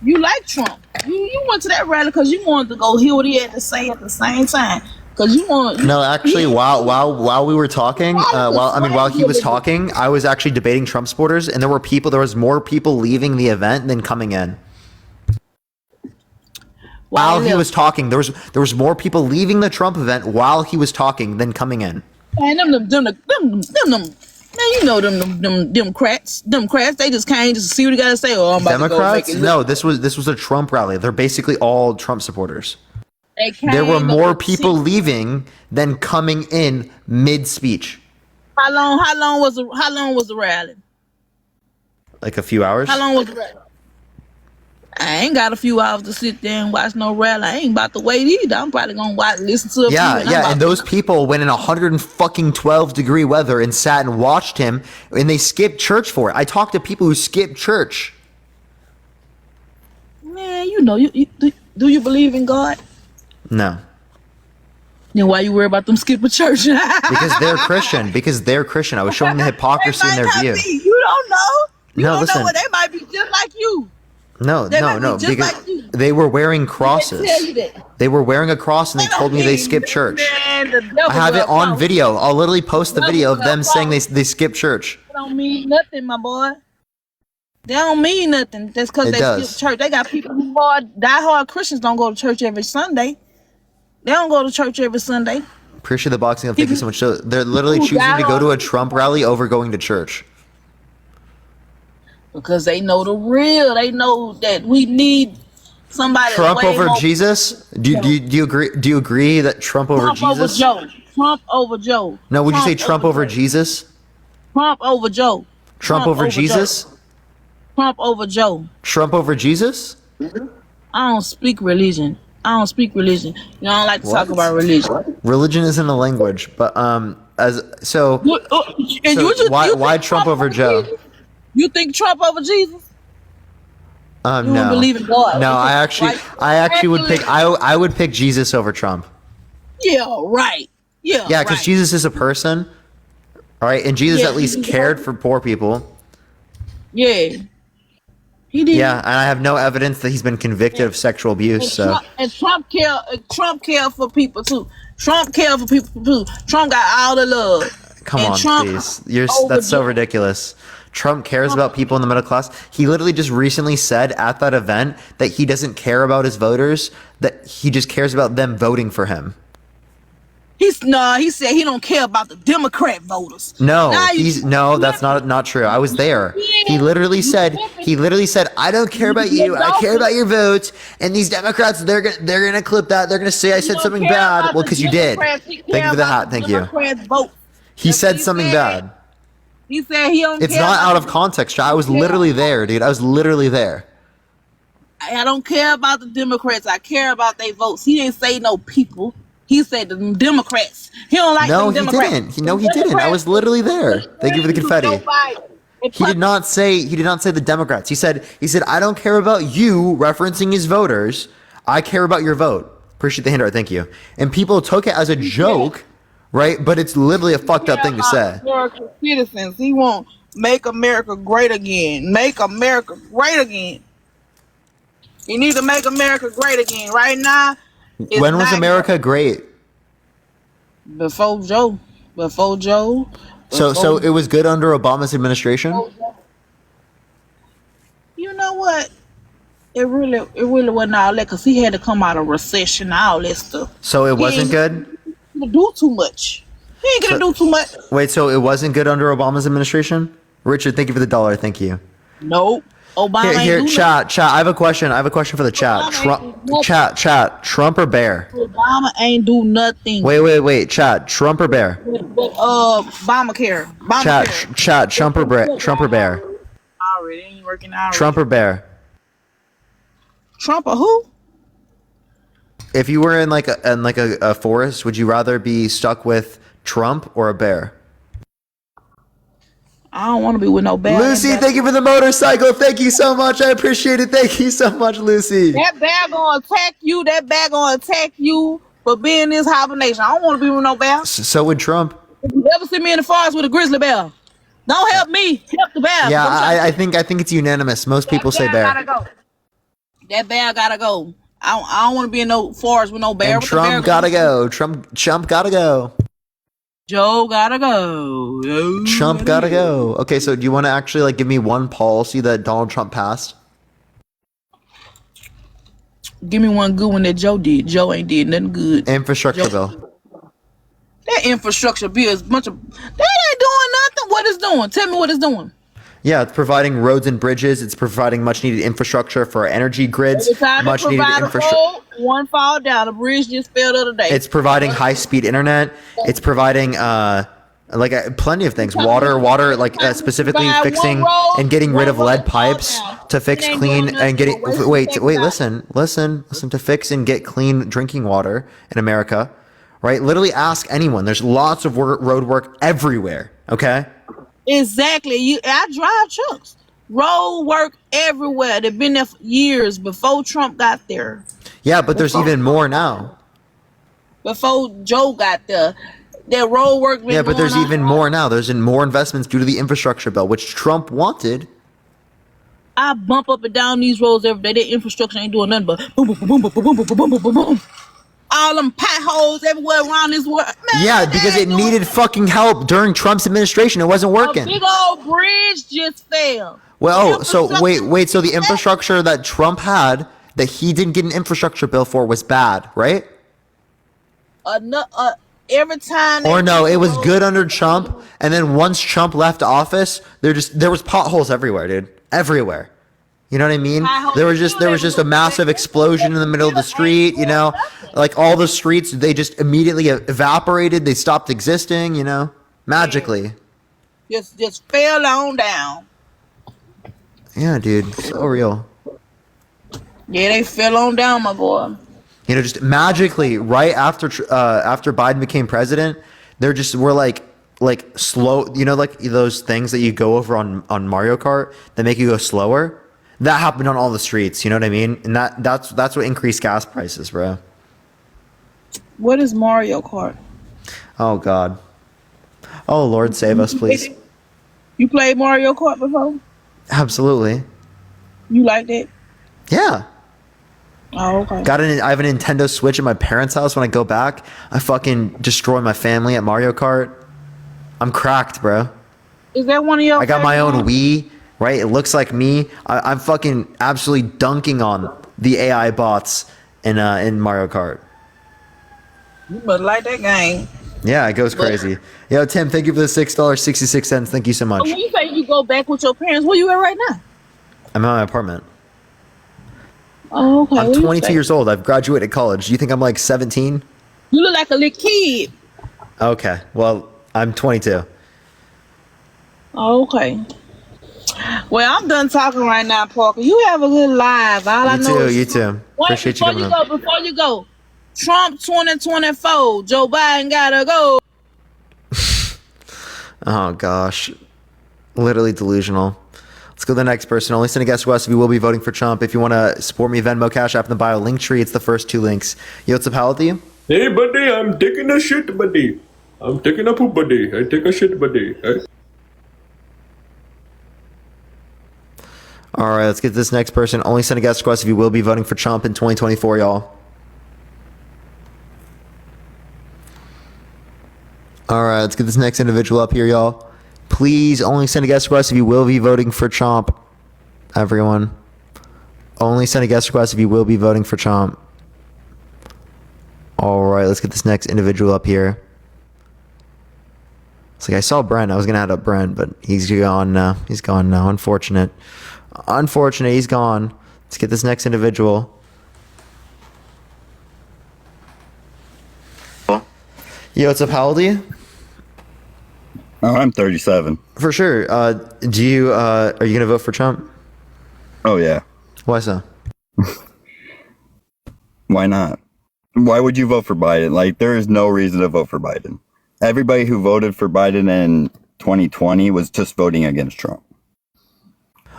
You like Trump. You went to that rally because you wanted to go hear what he had to say at the same time. Cause you want. No, actually, while we were talking, while he was talking, I was actually debating Trump supporters, and there was more people leaving the event than coming in. While he was talking, there was more people leaving the Trump event while he was talking than coming in. Man, them, man, you know them Democrats, they just came just to see what he got to say. Oh, I'm about Democrats? To go No, this was a Trump rally. They're basically all Trump supporters. There were more people leaving than coming in mid-speech. How long was the rally? Like a few hours. How long was the rally? I ain't got a few hours to sit there and watch no rally. I ain't about to wait either. I'm probably gonna listen to a few. And those people went in 112-degree weather and sat and watched him, and they skipped church for it. I talked to people who skipped church. Man, you know? Do you believe in God? No. Then why you worry about them skipping church? Because they're Christian. Because they're Christian. I was showing the hypocrisy in their view. You don't know. You No, don't listen. know what they might be just like you. No, They no, might be no. just Because like you. they were wearing They crosses. tell you that. They were wearing a cross and they told me they skipped church. Man, the devil I have it will on come. video. I'll literally post the Devil video of will them saying come. they skipped church. That don't mean nothing, my boy. They don't mean nothing. That's because It they does. skip church. They got people who are diehard Christians don't go to church every Sunday. They don't go to church every Sunday. Appreciate the boxing. Thank you so much. So they're literally Who choosing to go to a diehard Trump rally over going to church. because they know the real. They know that we need somebody Trump way over more. Jesus? Do you agree? Do you agree that Trump over Trump over Jesus? Joe. Trump over Joe. No, would you say Trump over Joe. Jesus? Trump over Joe. Trump over Jesus? Joe. Trump over Joe. Trump over Jesus? I don't speak religion. I don't speak religion. You don't like to talk What? about religion. Religion isn't a language, but as so. And So why Trump over Joe? Jesus? You think Trump over Jesus? You No. don't believe in God. No, I actually would pick. Actually- I would pick Jesus over Trump. Yeah, right. Yeah, Yeah, because right. Jesus is a person, all right, and Jesus Yeah, at least Jesus- cared for poor people. Yeah. He did. Yeah, and I have no evidence that he's been convicted of sexual abuse. So Trump care for people too. Trump care for people too. Trump got all the love. come And on, Trump please. over That's so Joe. ridiculous. Trump cares about people in the middle class. He literally just recently said at that event that he doesn't care about his voters, that he just cares about them voting for him. He said he don't care about the Democrat voters. No, Now you- that's not true. I was there. He literally said, I don't care about you. I care about your votes. And these Democrats, they're gonna clip that. They're gonna say I said something bad. Well, because you did. Thank you for the hat. Thank you. Democrats vote. He said something bad. He said he don't It's care. not about out of context. I was literally there, dude. I was literally there. I don't care about the Democrats. I care about their votes. He didn't say no people. He said the Democrats. He don't like No, them he Democrats. didn't. No, he didn't. I was literally there. Thank you for the confetti. He did not say the Democrats. He said I don't care about you, referencing his voters. I care about your vote. Appreciate the handout. Thank you. And people took it as a joke, right? But it's literally a fucked up thing to say. American citizens. He won't make America great again. Make America great again. You need to make America great again. Right now, it's When was not America great? Before Joe. Before Joe. So it was good under Obama's administration? You know what? It really wasn't all that because he had to come out of recession, all that stuff. So it wasn't ain't good? gonna do too much. He ain't gonna do too much. Wait, so it wasn't good under Obama's administration? Richard, thank you for the $1. Thank you. Nope. Obama Here, ain't do chat. I have a question. I have a question for the chat. Chat. Trump or Bear? nothing. Obama ain't do nothing. Wait. Chat. Trump or Bear? Obamacare. Chat. Trump or Bear? Already ain't working out. Trump or Bear? Trump or who? If you were in like a forest, would you rather be stuck with Trump or a bear? I don't want to be with no bear. Lucy, thank you for the motorcycle. Thank you so much. I appreciate it. Thank you so much, Lucy. That bear gonna attack you. That bear gonna attack you for being this hibernation. I don't want to be with no bear. So would Trump. If you ever see me in the forest with a grizzly bear, don't help me. Help the bear. Yeah, I think it's unanimous. Most people say Gotta bear. go. That bear gotta go. I don't want to be in no forest with no bear. And What the bear Trump gotta go. Trump gotta go. Joe gotta go. Trump gotta go. Okay, so do you want to actually like give me one policy that Donald Trump passed? Give me one good one that Joe did. Joe ain't did nothing good. Infrastructure bill. That infrastructure bill is a bunch of. That ain't doing nothing. What it's doing? Tell me what it's doing. Yeah, it's providing roads and bridges. It's providing much needed infrastructure for our energy grids. Every time Much they needed provide a infrastructure. road, one fall down. The bridge just fell the other day. It's providing high speed internet. It's providing plenty of things. Water, specifically Provide fixing one road, and getting rid one of lead road pipes to fix ain't clean doing and getting nothing but wait, wasting listen to fix and get clean drinking water in America. Right? Literally ask anyone. There's lots of road work everywhere. Okay? Exactly. I drive trucks. Road work everywhere. They've been there for years before Trump got there. Yeah, but there's even more now. Before Joe got there. That road work been Yeah, but there's going on. even more now. There's more investments due to the infrastructure bill, which Trump wanted. I bump up and down these roads every day. Their infrastructure ain't doing nothing but boom, boom, boom, boom, boom, boom, boom, boom, boom, boom, boom. All them potholes everywhere around this world. Man, Yeah, because it needed fucking help during Trump's administration. It wasn't a working. big old bridge just fell. Well, so wait. So the infrastructure that Trump had that he didn't get an infrastructure bill for was bad, right? Every time. Or no, it was good under Trump, and then once Trump left office, there was potholes everywhere, dude. Everywhere. You know what I mean? There was just a massive explosion in the middle of the street, you know? Like all the streets, they just immediately evaporated, they stopped existing, you know? Magically. Just fell on down. Yeah, dude. So real. Yeah, they fell on down, my boy. You know, just magically, right after Biden became president, there just were like slow, you know, like those things that you go over on Mario Kart that make you go slower. That happened on all the streets. You know what I mean? And that's what increased gas prices, bro. What is Mario Kart? Oh God. Oh Lord, save us, please. You played Mario Kart before? Absolutely. You liked it? Yeah. Oh, okay. I have a Nintendo Switch at my parents' house. When I go back, I fucking destroy my family at Mario Kart. I'm cracked, bro. Is that one of your? I got my own Wii, right? It looks like me. I'm fucking absolutely dunking on the AI bots in Mario Kart. You must like that game. Yeah, it goes crazy. Yo, Tim, thank you for the $6.66. Thank you so much. When you say you go back with your parents, where you at right now? I'm at my apartment. Oh, okay. I'm 22 years old. I've graduated college. Do you think I'm like 17? You look like a little kid. Okay. Well, I'm 22. Oh, okay. Well, I'm done talking right now, Parker. You have a good live. All I know is You too. Appreciate you coming on. Before you go, Trump 2024, Joe Biden gotta go. Oh gosh, literally delusional. Let's go to the next person. Only send a guest request if you will be voting for Trump. If you want to support me, Venmo, Cash App in the bio, link tree. It's the first two links. Yo, what's up, how to you? Hey, buddy, I'm taking a shit, buddy. I'm taking a poop, buddy. I take a shit, buddy. Hey. All right, let's get this next person. Only send a guest request if you will be voting for Trump in 2024, y'all. All right, let's get this next individual up here, y'all. Please only send a guest request if you will be voting for Trump. Everyone. Only send a guest request if you will be voting for Trump. All right, let's get this next individual up here. It's like I saw Brent. I was going to add up Brent, but he's gone now. He's gone now. Unfortunate. Unfortunate. He's gone. Let's get this next individual. Yo, what's up? How old are you? Oh, I'm 37. For sure. Are you going to vote for Trump? Oh, yeah. Why so? Why not? Why would you vote for Biden? Like, there is no reason to vote for Biden. Everybody who voted for Biden in 2020 was just voting against Trump.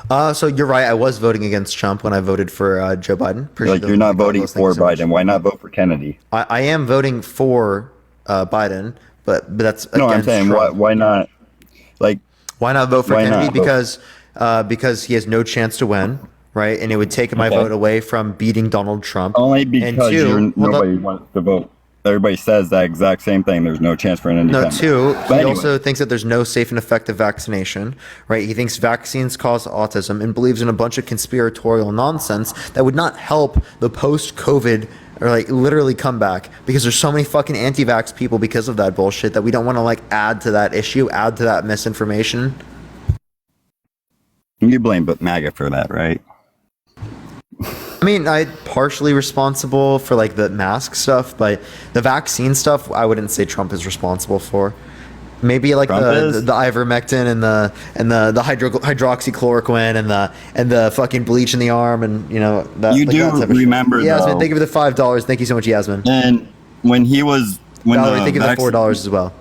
So you're right. I was voting against Trump when I voted for Joe Biden. Like, you're not voting for Biden. Why not vote for Kennedy? I am voting for Biden, but that's against no. I'm saying why not? Like, why not vote for Kennedy? Because he has no chance to win, right? And it would take my vote away from beating Donald Trump. Only because nobody wants to vote. Everybody says that exact same thing. There's no chance for an independent. No, two, he also thinks that there's no safe and effective vaccination, right? He thinks vaccines cause autism and believes in a bunch of conspiratorial nonsense that would not help the post-COVID or like literally come back, because there's so many fucking anti-vax people because of that bullshit that we don't want to like add to that issue, add to that misinformation. You blame MAGA for that, right? I mean, I'm partially responsible for like the mask stuff, but the vaccine stuff, I wouldn't say Trump is responsible for. Maybe like the ivermectin and the hydroxychloroquine and the fucking bleach in the arm, and you know that. You do remember, Yasmin, thank you for the $5. Thank you so much, Yasmin. And when Valerie, thank you for the $4 as well.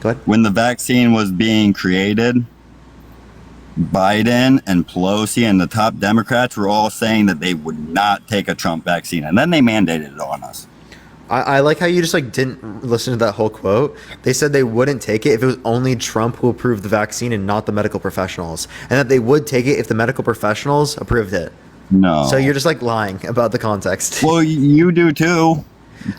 Go ahead. When the vaccine was being created, Biden and Pelosi and the top Democrats were all saying that they would not take a Trump vaccine, and then they mandated it on us. I like how you just like didn't listen to that whole quote. They said they wouldn't take it if it was only Trump who approved the vaccine and not the medical professionals, and that they would take it if the medical professionals approved it. No. So you're just like lying about the context. Well, you do too.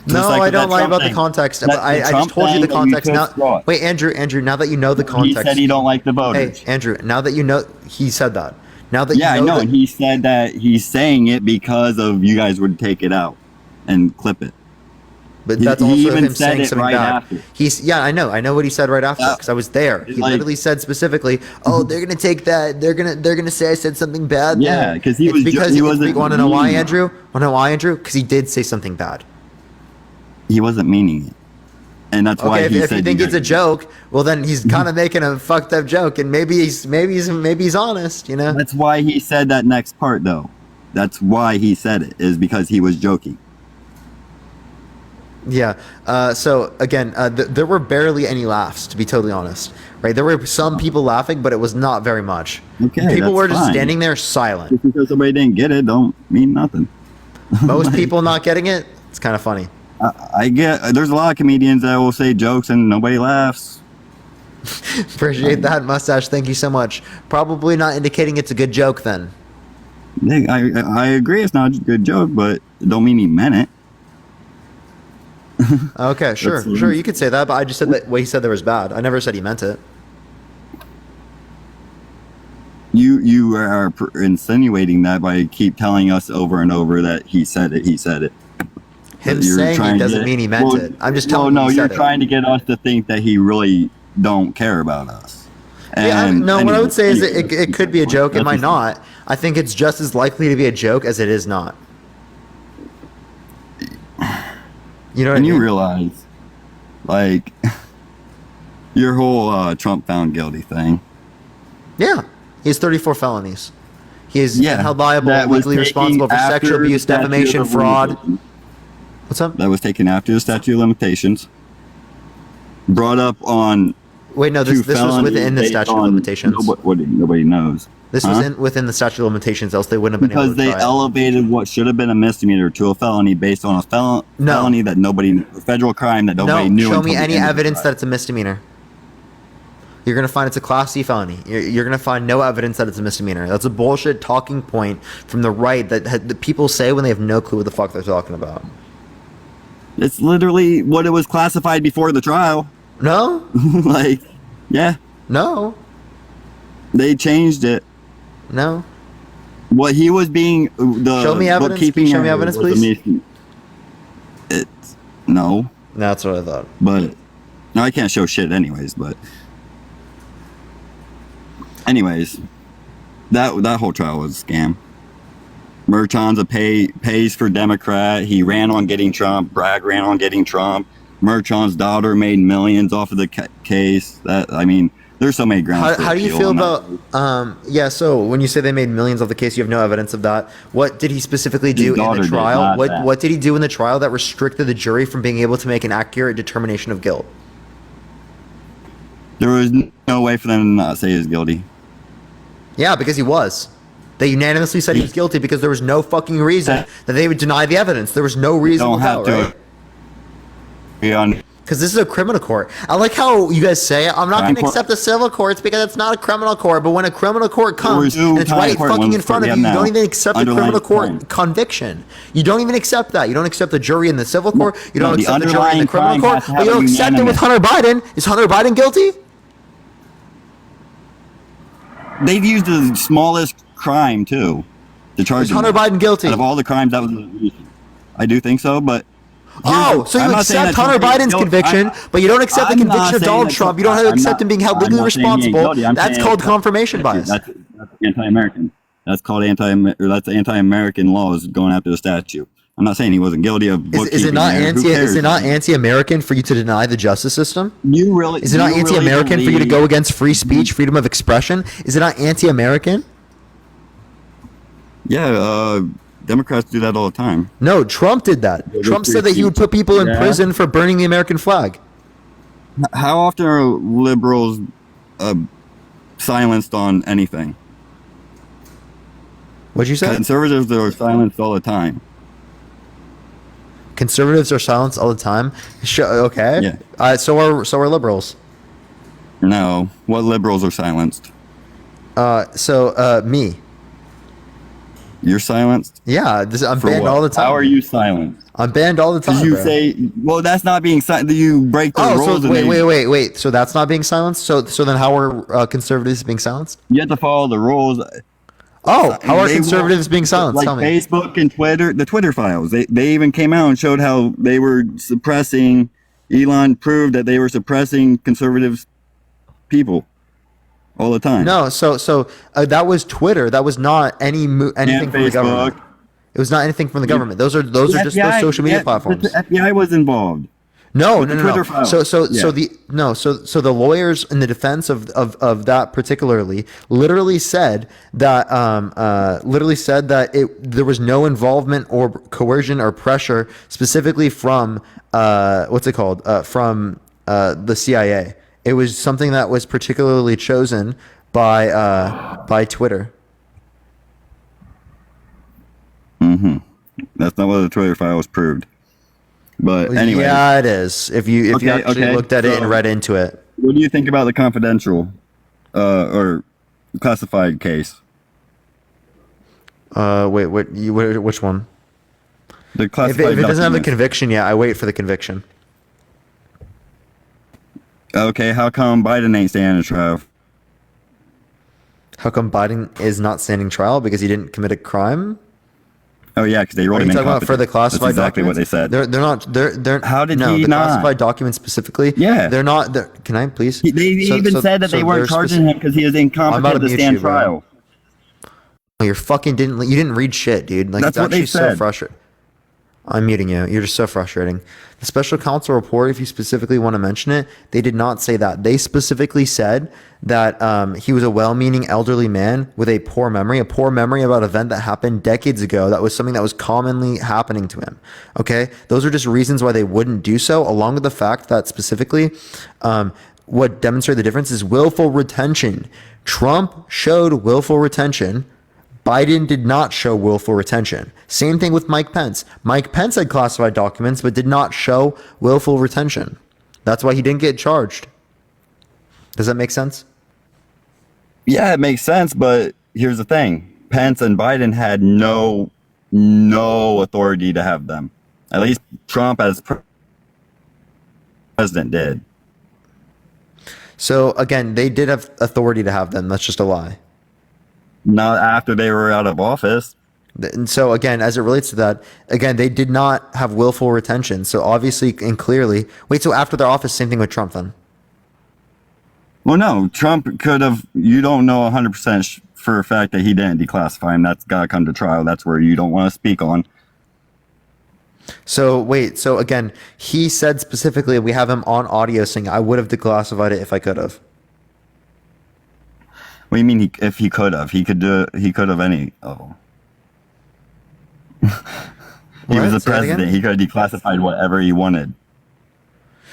No, I don't lie about the context. But I just told you the context. Now, wait, Andrew, now that you know the context. He said he don't like the voters. Hey, Andrew, now that you know, he said that. Now that yeah, you know I know, and he said that he's saying it because of you guys would take it out and clip it. But that's also even him saying said it something right bad. after. I know what he said right after because I was there. He literally said specifically, "Oh, they're gonna take that. They're gonna say I said something bad." Yeah, because he it's was. because He wasn't. Want to know why, meaning it. Andrew? Want to know why, Andrew? Because he did say something bad. He wasn't meaning it, and that's why Okay, he if said. you think it's a joke, well then he's kind of making a fucked up joke, and maybe he's honest. You know. That's why he said that next part, though. That's why he said it, is because he was joking. Yeah. So again, there were barely any laughs, to be totally honest. Right? There were some people laughing, but it was not very much. Okay, people that's were just fine. standing there silent. Just because somebody didn't get it, don't mean nothing. Most people not getting it, it's kind of funny. I get. There's a lot of comedians that will say jokes and nobody laughs. Appreciate that, Mustache. Thank you so much. Probably not indicating it's a good joke then. I agree, it's not a good joke, but it don't mean he meant it. Okay, sure. You could say that, but I just said that what he said there was bad. I never said he meant it. You are insinuating that by keep telling us over and over that he said it. He said it. Him saying it doesn't mean he meant it. I'm just telling you. No, he you're said trying to get us to think that he really don't care about us. What I would say is it could be a joke. It might not. I think it's just as likely to be a joke as it is not. You know what I mean? You realize, like, your whole Trump found guilty thing. Yeah. He has 34 felonies. He is held liable, that was legally responsible for taken sexual after abuse, the statute defamation, of fraud. limitations. What's up? That was taken after the statute of limitations. Brought up on. Wait, no, this was within the statute of limitations. Nobody knows. This was within the statute of limitations, else they wouldn't have been able Because to they try it. elevated what should have been a misdemeanor to a felony based on a felony that nobody, federal crime that nobody knew. Show until me the any end of the evidence trial. that it's a misdemeanor. You're going to find it's a Class C felony. You're going to find no evidence that it's a misdemeanor. That's a bullshit talking point from the right that people say when they have no clue what the fuck they're talking about. It's literally what it was classified before the trial. No? Like, yeah. No. They changed it. No. What he was being the Show me evidence. bookkeeping Show me error evidence, was please. It's no. That's what I thought. But no, I can't show shit anyways, but anyways, that whole trial was a scam. Merchan's pays for Democrat. He ran on getting Trump. Bragg ran on getting Trump. Merchan's daughter made millions off of the case. There's so many grounds. How do you feel about so when you say they made millions off the case, you have no evidence of that. What did he specifically do in the trial? What did he do in the trial that restricted the jury from being able to make an accurate determination of guilt? There was no way for them to not say he was guilty. Yeah, because he was. They unanimously said he was guilty because there was no fucking reason that they would deny the evidence. There was no reason. Don't have to. Because this is a criminal court. I like how you guys say, I'm not going to accept the civil courts because it's not a criminal court. But when a criminal court comes and it's right fucking in front of you, you don't even accept the criminal court conviction. You don't even accept that. You don't accept the jury in the civil court. You don't accept the jury in the criminal court. But you don't accept it with Hunter Biden. Is Hunter Biden guilty? They've used the smallest crime too to charge. Is Hunter Biden guilty? Out of all the crimes, that was. I do think so, but. So you accept Hunter Biden's conviction, but you don't accept the conviction of Donald Trump. You don't accept him being held legally responsible. That's called confirmation bias. That's anti-American. That's called anti-American laws going after the statute. I'm not saying he wasn't guilty of. Is it not anti-American for you to deny the justice system? Is it not anti-American for you to go against free speech, freedom of expression? Is it not anti-American? Yeah, Democrats do that all the time. No, Trump did that. Trump said that he would put people in prison for burning the American flag. How often are liberals silenced on anything. What'd you say? Conservatives are silenced all the time. Conservatives are silenced all the time. Okay. Yeah. So are liberals. No. What liberals are silenced? Me. You're silenced? Yeah, I'm For banned what? all the time. How are you silenced? I'm banned all the time. You bro. say, well, that's not being silenced. You break the rules. So wait. So that's not being silenced. So then how are conservatives being silenced? You have to follow the rules. Oh, how are conservatives being silenced? Like Tell me. Facebook and Twitter, the Twitter files. They even came out and showed how they were suppressing. Elon proved that they were suppressing conservatives people all the time. No, so that was Twitter. That was not anything from the government. It was not anything from the government. Those are just those social media platforms. The FBI was involved. No. Files. So the lawyers in the defense of that particularly literally said that there was no involvement or coercion or pressure specifically from from the CIA. It was something that was particularly chosen by Twitter. Mm-hmm. That's not what the Twitter files proved. But anyway. Yeah, it is. If you actually looked at it and read into it. What do you think about the confidential or classified case? Which one? The classified if it doesn't have the documents. conviction yet, I wait for the conviction. Okay, how come Biden ain't standing trial? How come Biden is not standing trial? Because he didn't commit a crime? Oh yeah, because they Are wrote you him talking about for the incompetent. classified That's exactly documents? what they said. They're not. They're. How did no, he the not? classified documents specifically? Yeah. They're not. Can I please? They even said that they weren't charging him because he is I'm about incompetent to mute stand you, bro. trial. You didn't read shit, dude. Like, That's it's what they actually so said. frustrating. I'm muting you. You're just so frustrating. The special counsel report, if you specifically want to mention it, they did not say that. They specifically said that he was a well-meaning elderly man with a poor memory about an event that happened decades ago. That was something that was commonly happening to him. Okay? Those are just reasons why they wouldn't do so, along with the fact that specifically what demonstrated the difference is willful retention. Trump showed willful retention. Biden did not show willful retention. Same thing with Mike Pence. Mike Pence had classified documents but did not show willful retention. That's why he didn't get charged. Does that make sense? Yeah, it makes sense, but here's the thing. Pence and Biden had no authority to have them. At least Trump as president did. So again, they did have authority to have them. That's just a lie. Not after they were out of office. And so again, as it relates to that, again, they did not have willful retention. So obviously and clearly, so after their office, same thing with Trump then. Well, no, Trump could have. You don't know 100% for a fact that he didn't declassify him. That's got to come to trial. That's where you don't want to speak on. So again, he said specifically, we have him on audio saying, I would have declassified it if I could have. What do you mean if he could have? He could have any of them. He was the president. He could have declassified whatever he wanted.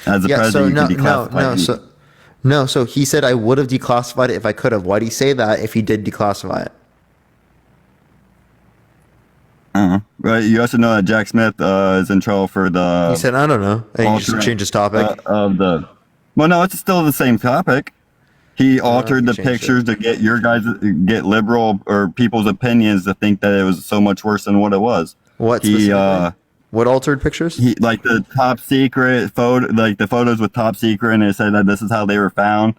As a president, you could declassify. So he said I would have declassified it if I could have. Why did he say that if he did declassify it? Right. You also know that Jack Smith is in trouble for the. He said I don't know. And he just changed his topic. Well, no, it's still the same topic. He altered the pictures to get get liberal or people's opinions to think that it was so much worse than what it was. What altered pictures? Like the top secret photo, like the photos with top secret, and it said that this is how they were found.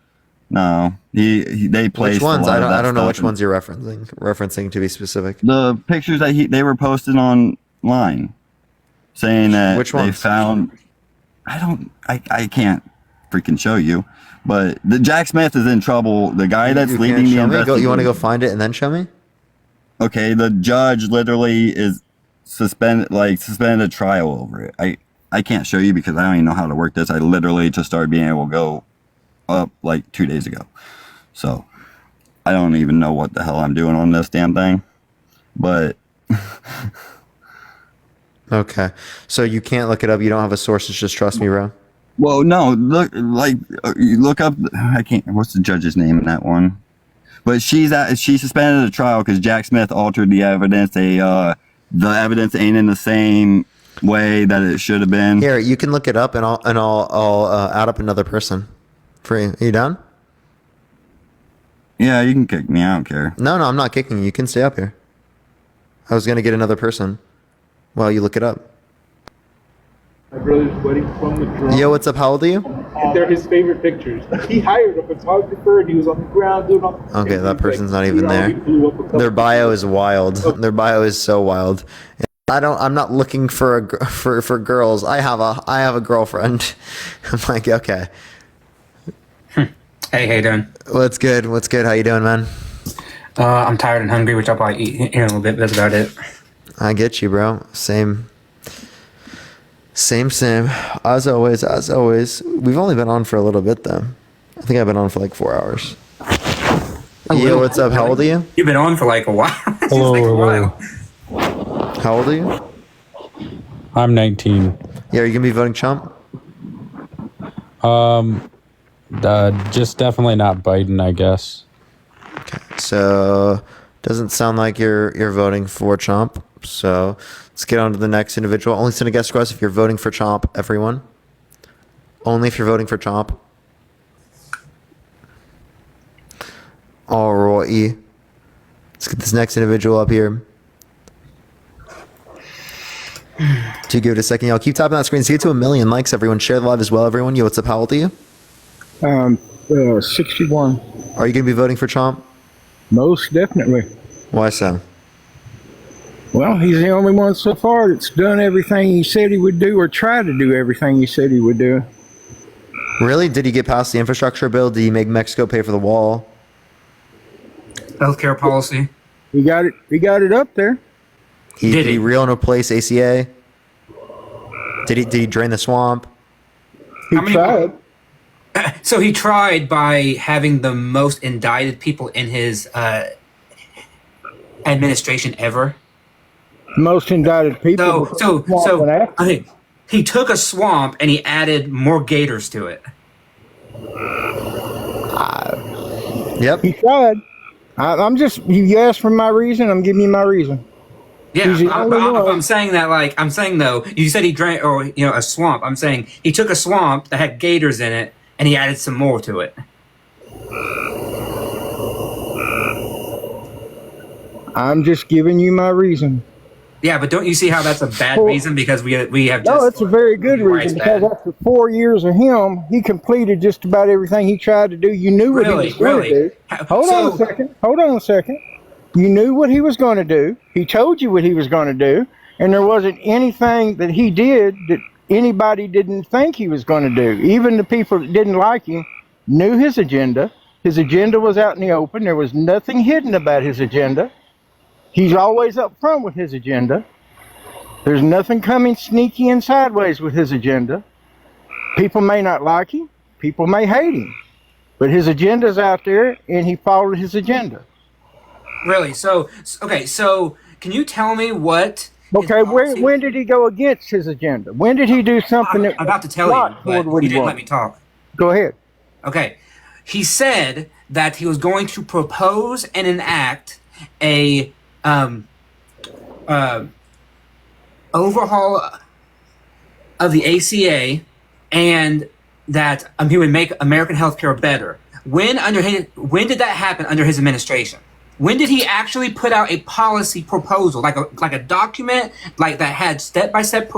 No, they placed. Which ones? I don't know which ones you're referencing to be specific. The pictures that they were posted online, saying that they found. I can't freaking show you. But the Jack Smith is in trouble. The guy that's leading the investigation. You want to go find it and then show me? Okay, the judge literally is suspended a trial over it. I can't show you because I don't even know how to work this. I literally just started being able to go up like 2 days ago. So I don't even know what the hell I'm doing on this damn thing. But okay, so you can't look it up. You don't have a source. Just trust me, bro. Well, no, look up. I can't. What's the judge's name in that one? But she suspended the trial because Jack Smith altered the evidence. The evidence ain't in the same way that it should have been. Here, you can look it up, and I'll add up another person. Free. Are you done? Yeah, you can kick me. I don't care. No, I'm not kicking you. You can stay up here. I was gonna get another person while you look it up. My brother's wedding from the drone. Yo, what's up? How old are you? They're his favorite pictures. He hired a photographer and he was on the ground doing all. Okay, that person's not even there. Their bio is wild. Their bio is so wild. I'm not looking for girls. I have a girlfriend. I'm like, okay. Hey, how you doing? What's good? How you doing, man? I'm tired and hungry, which I'll probably eat in a little bit. That's about it. I get you, bro. Same. As always. We've only been on for a little bit, though. I think I've been on for like 4 hours. Yo, what's up? How old are you? You've been on for like a while. Hello. How old are you? I'm 19. Yeah, are you gonna be voting Trump? Just definitely not Biden, I guess. Okay, so doesn't sound like you're voting for Trump. So let's get on to the next individual. Only send a guest request if you're voting for Trump, everyone. Only if you're voting for Trump. Alrighty. Let's get this next individual up here. To give it a second, y'all. Keep tapping that screen. See it to 1 million likes, everyone. Share the live as well, everyone. Yo, what's up? How old are you? 61. Are you going to be voting for Trump? Most definitely. Why so? Well, he's the only one so far that's done everything he said he would do or tried to do everything he said he would do. Really? Did he get past the infrastructure bill? Did he make Mexico pay for the wall? Healthcare policy. He got it up there. Did he reel and replace ACA? Did he drain the swamp? He tried. So he tried by having the most indicted people in his administration ever. Most indicted people. So he took a swamp and he added more gators to it. Yep. He tried. I'm just, you asked for my reason, I'm giving you my reason. Yeah, I'm saying that, like, I'm saying though, you said he drank, or, you know, a swamp. I'm saying he took a swamp that had gators in it and he added some more to it. I'm just giving you my reason. Yeah, but don't you see how that's a bad reason? Because we have just... No, it's a very good reason, because after 4 years of him, he completed just about everything he tried to do. You knew what he was going to do. Hold on a second. You knew what he was going to do. He told you what he was going to do, and there wasn't anything that he did that anybody didn't think he was going to do. Even the people that didn't like him knew his agenda. His agenda was out in the open. There was nothing hidden about his agenda. He's always up front with his agenda. There's nothing coming sneaky and sideways with his agenda. People may not like him. People may hate him. But his agenda's out there, and he followed his agenda. Really? So can you tell me what... Okay, when did he go against his agenda? When did he do something I'm about to tell you, but you didn't let me talk. Go ahead. Okay. He said that he was going to propose and enact a overhaul of the ACA, and that he would make American healthcare better. When did that happen under his administration? When did he actually put out a policy proposal, like a document like that had step-by-step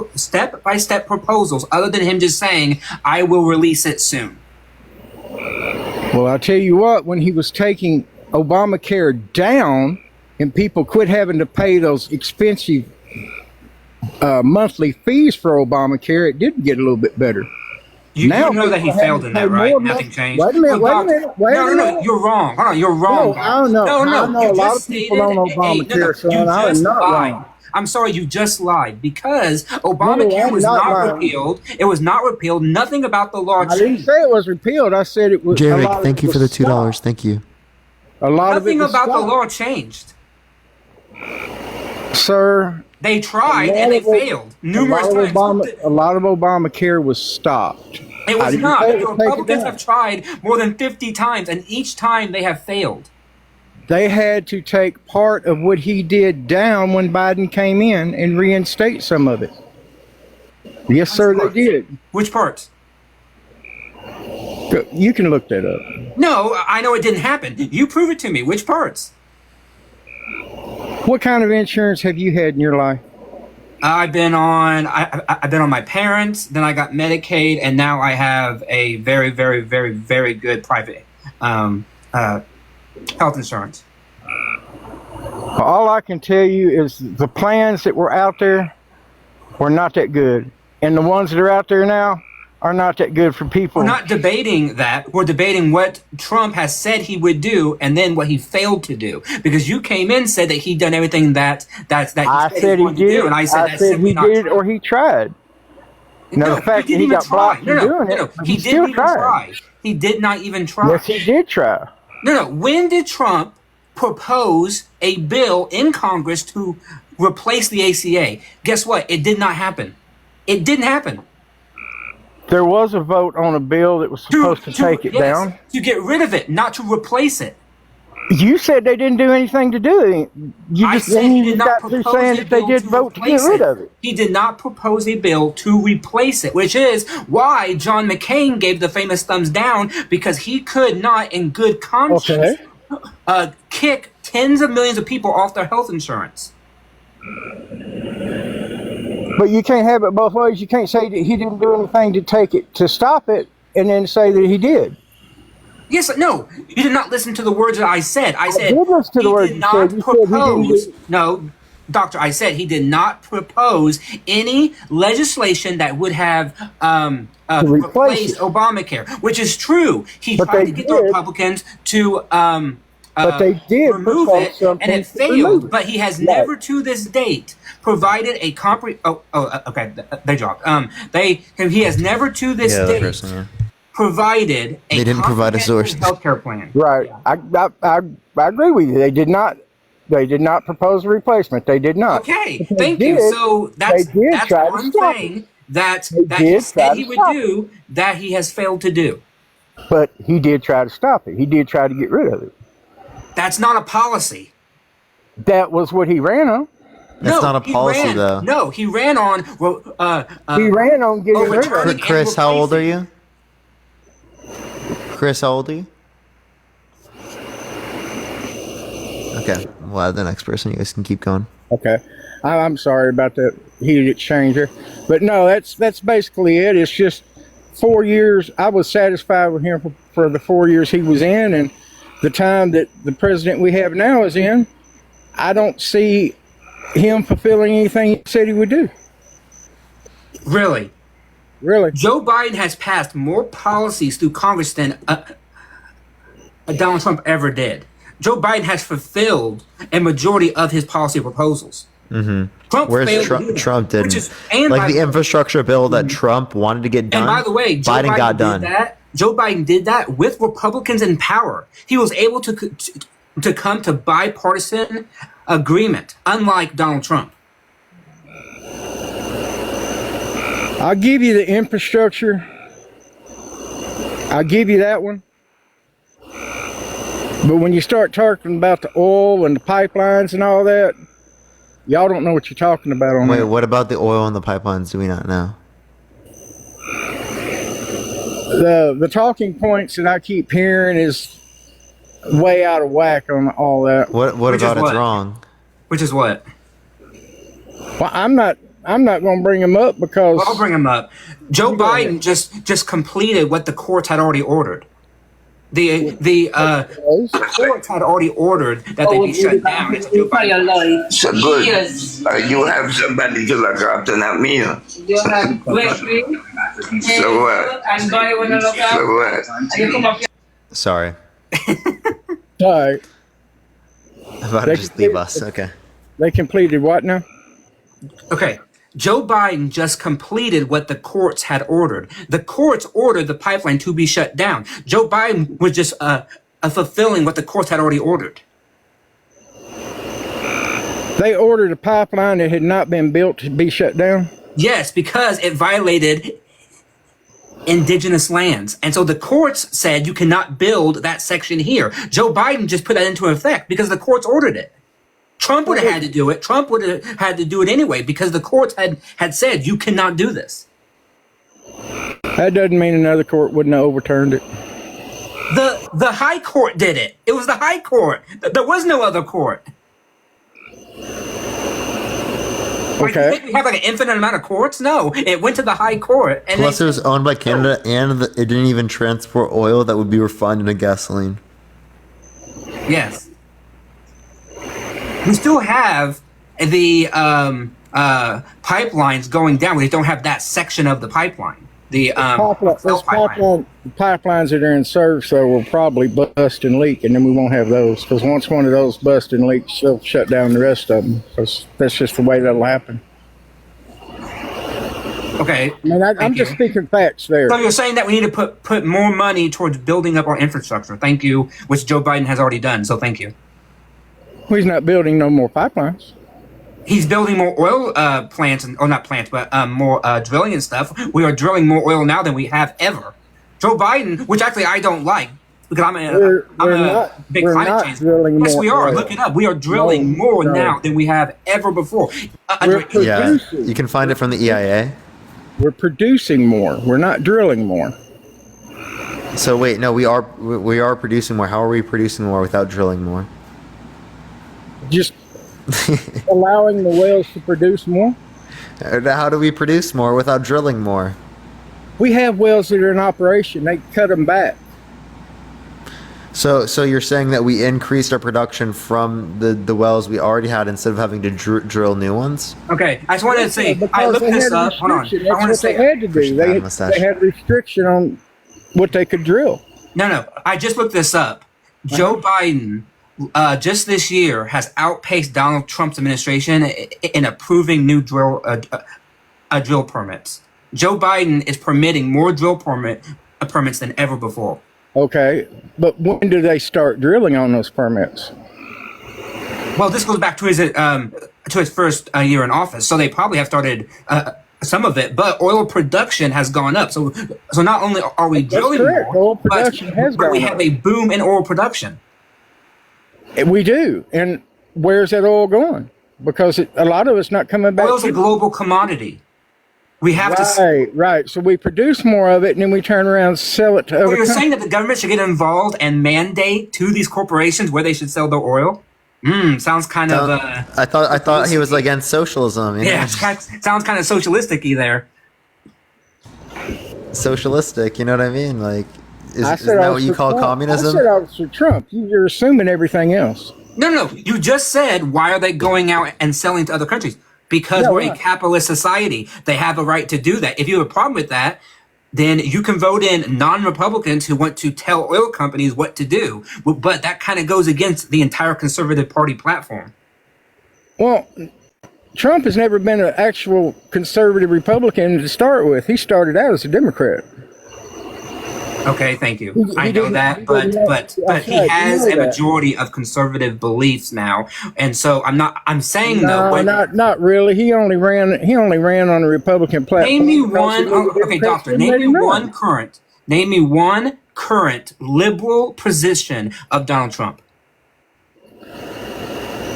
proposals, other than him just saying, "I will release it soon"? Well, I'll tell you what, when he was taking Obamacare down and people quit having to pay those expensive monthly fees for Obamacare, it did get a little bit better. You know that he failed in that, right? Nothing changed. Wait a minute. No, you're wrong. Hold on, you're wrong. No, I don't know. No, I know a lot of people on Obamacare, son. I am not wrong. I'm sorry, you just lied, because Obamacare was not repealed. It was not repealed. Nothing about the law changed. I didn't say it was repealed. I said it was. Jared, thank you for the $2. Thank you. A lot of it Nothing about the law changed. Sir. They tried and they failed numerous times. A lot of Obamacare was stopped. It was not. The Republicans have tried more than 50 times, and each time they have failed. They had to take part of what he did down when Biden came in and reinstate some of it. Yes, sir, they did. Which parts? You can look that up. No, I know it didn't happen. You prove it to me. Which parts? What kind of insurance have you had in your life? I've been on my parents, then I got Medicaid, and now I have a very, very, very, very good private health insurance. All I can tell you is the plans that were out there were not that good. And the ones that are out there now are not that good for people. We're not debating that. We're debating what Trump has said he would do and then what he failed to do. Because you came in and said that he'd done everything that I said he did. And I said he did or he tried. No, the fact he that didn't he even got try. blocked from doing it, He didn't even try. He did not even try. Yes, he did try. No. When did Trump propose a bill in Congress to replace the ACA? Guess what? It did not happen. It didn't happen. There was a vote on a bill that was supposed to take it down. To get rid of it, not to replace it. You said they didn't do anything to do it. You just got through saying that they did vote to get rid of it. He did not propose a bill to replace it, which is why John McCain gave the famous thumbs down, because he could not, in good conscience, kick tens of millions of people off their health insurance. But you can't have it both ways. You can't say that he didn't do anything to stop it, and then say that he did. Yes, no, you did not listen to the words that I said. I said did listen to the words he did not propose. No, Doctor, I said he did not propose any legislation that would have replaced Obamacare, which is true. He tried to get the Republicans to but they did remove it, and it failed. But he has never, to this date, provided a they dropped. He has never, to this date, provided a they didn't provide a source healthcare plan. Right. I agree with you. They did not propose a replacement. They did not. Okay, thank you. So that's one thing that he said he would do that he has failed to do. But he did try to stop it. He did try to get rid of it. That's not a policy. That was what he ran on. That's not a policy, though. No, he ran on. He ran on getting rid of it. Chris, how old are you? Chris, how old are you? Okay, well, the next person. You guys can keep going. Okay, I'm sorry about that heated exchanger, but no, that's basically it. It's just 4 years. I was satisfied with him for the 4 years he was in, and the time that the president we have now is in. I don't see him fulfilling anything he said he would do. Really? Joe Biden has passed more policies through Congress than Donald Trump ever did. Joe Biden has fulfilled a majority of his policy proposals. Mm-hmm. Whereas Trump didn't. Like the infrastructure bill that Trump wanted to get done. And by the way, Biden got done. Joe Biden did that with Republicans in power. He was able to come to bipartisan agreement, unlike Donald Trump. I'll give you the infrastructure. I'll give you that one. But when you start talking about the oil and the pipelines and all that, y'all don't know what you're talking about on that. Wait, what about the oil and the pipelines? Do we not know? The talking points that I keep hearing is way out of whack on all that. What about it's wrong? Which is what? Well, I'm not going to bring them up because I'll bring them up. Joe Biden just completed what the courts had already ordered. The courts had already ordered that they be shut down. So good. You have somebody to look after, not me. So what? Sorry. Sorry. About to just leave us. Okay. They completed what now? Okay. Joe Biden just completed what the courts had ordered. The courts ordered the pipeline to be shut down. Joe Biden was just fulfilling what the courts had already ordered. They ordered a pipeline that had not been built to be shut down? Yes, because it violated indigenous lands. And so the courts said you cannot build that section here. Joe Biden just put that into effect because the courts ordered it. Trump would have had to do it. Trump would have had to do it anyway because the courts had said you cannot do this. That doesn't mean another court wouldn't have overturned it. The high court did it. It was the high court. There was no other court. Like, Okay. you think we have like an infinite amount of courts? No, it went to the high court. And Plus, it was owned by Canada, and it didn't even transport oil that would be refined into gasoline. Yes. We still have the pipelines going down. We don't have that section of the pipeline. The Those pipelines that are in service, though, will probably bust and leak, and then we won't have those. Because once one of those bust and leaks, they'll shut down the rest of them. Because that's just the way that'll happen. Okay. I mean, I'm just speaking facts there. So you're saying that we need to put more money towards building up our infrastructure. Thank you, which Joe Biden has already done. So thank you. Well, he's not building no more pipelines. He's building more oil plants, not plants, but more drilling and stuff. We are drilling more oil now than we have ever. Joe Biden, which actually I don't like, because I'm a big climate change. Yes, we are. Oil. Look it up. We are drilling more now than we have ever before. Yeah, you can find it from the EIA. We're producing more. We're not drilling more. So wait, no, we are producing more. How are we producing more without drilling more? Just allowing the wells to produce more. How do we produce more without drilling more? We have wells that are in operation. They cut them back. So you're saying that we increased our production from the wells we already had instead of having to drill new ones? Okay, I just wanted to say, I looked this up. Hold on. That's what they had to do. They had restriction on what they could drill. No. I just looked this up. Joe Biden, just this year, has outpaced Donald Trump's administration in approving new drill permits. Joe Biden is permitting more drill permits than ever before. Okay, but when do they start drilling on those permits? Well, this goes back to his first year in office, so they probably have started some of it. But oil production has gone up, so not only are we drilling more, oil production has but gone we up. have a boom in oil production. We do, and where's that oil going? Because a lot of it's not coming back. Oil's a global commodity. We have to. Right. So we produce more of it, and then we turn around and sell it to other So you're countries. saying that the government should get involved and mandate to these corporations where they should sell their oil? Sounds kind of. I thought he was against socialism. You know? Yeah, sounds kind of socialistic-y there. Socialistic, you know what I mean? Like, isn't I said that I what was you for call Trump. communism? I said I was for Trump. You're assuming everything else. No. You just said, why are they going out and selling to other countries? Because we're a capitalist society. They have a right to do that. If you have a problem with that, then you can vote in non-Republicans who want to tell oil companies what to do. But that kind of goes against the entire conservative party platform. Well, Trump has never been an actual conservative Republican to start with. He started out as a Democrat. Okay, thank you. I know that, but he has a majority of conservative beliefs now, and so I'm saying though, not really. He only ran on a Republican platform. Name me one. Okay, doctor. Name me one current liberal position of Donald Trump.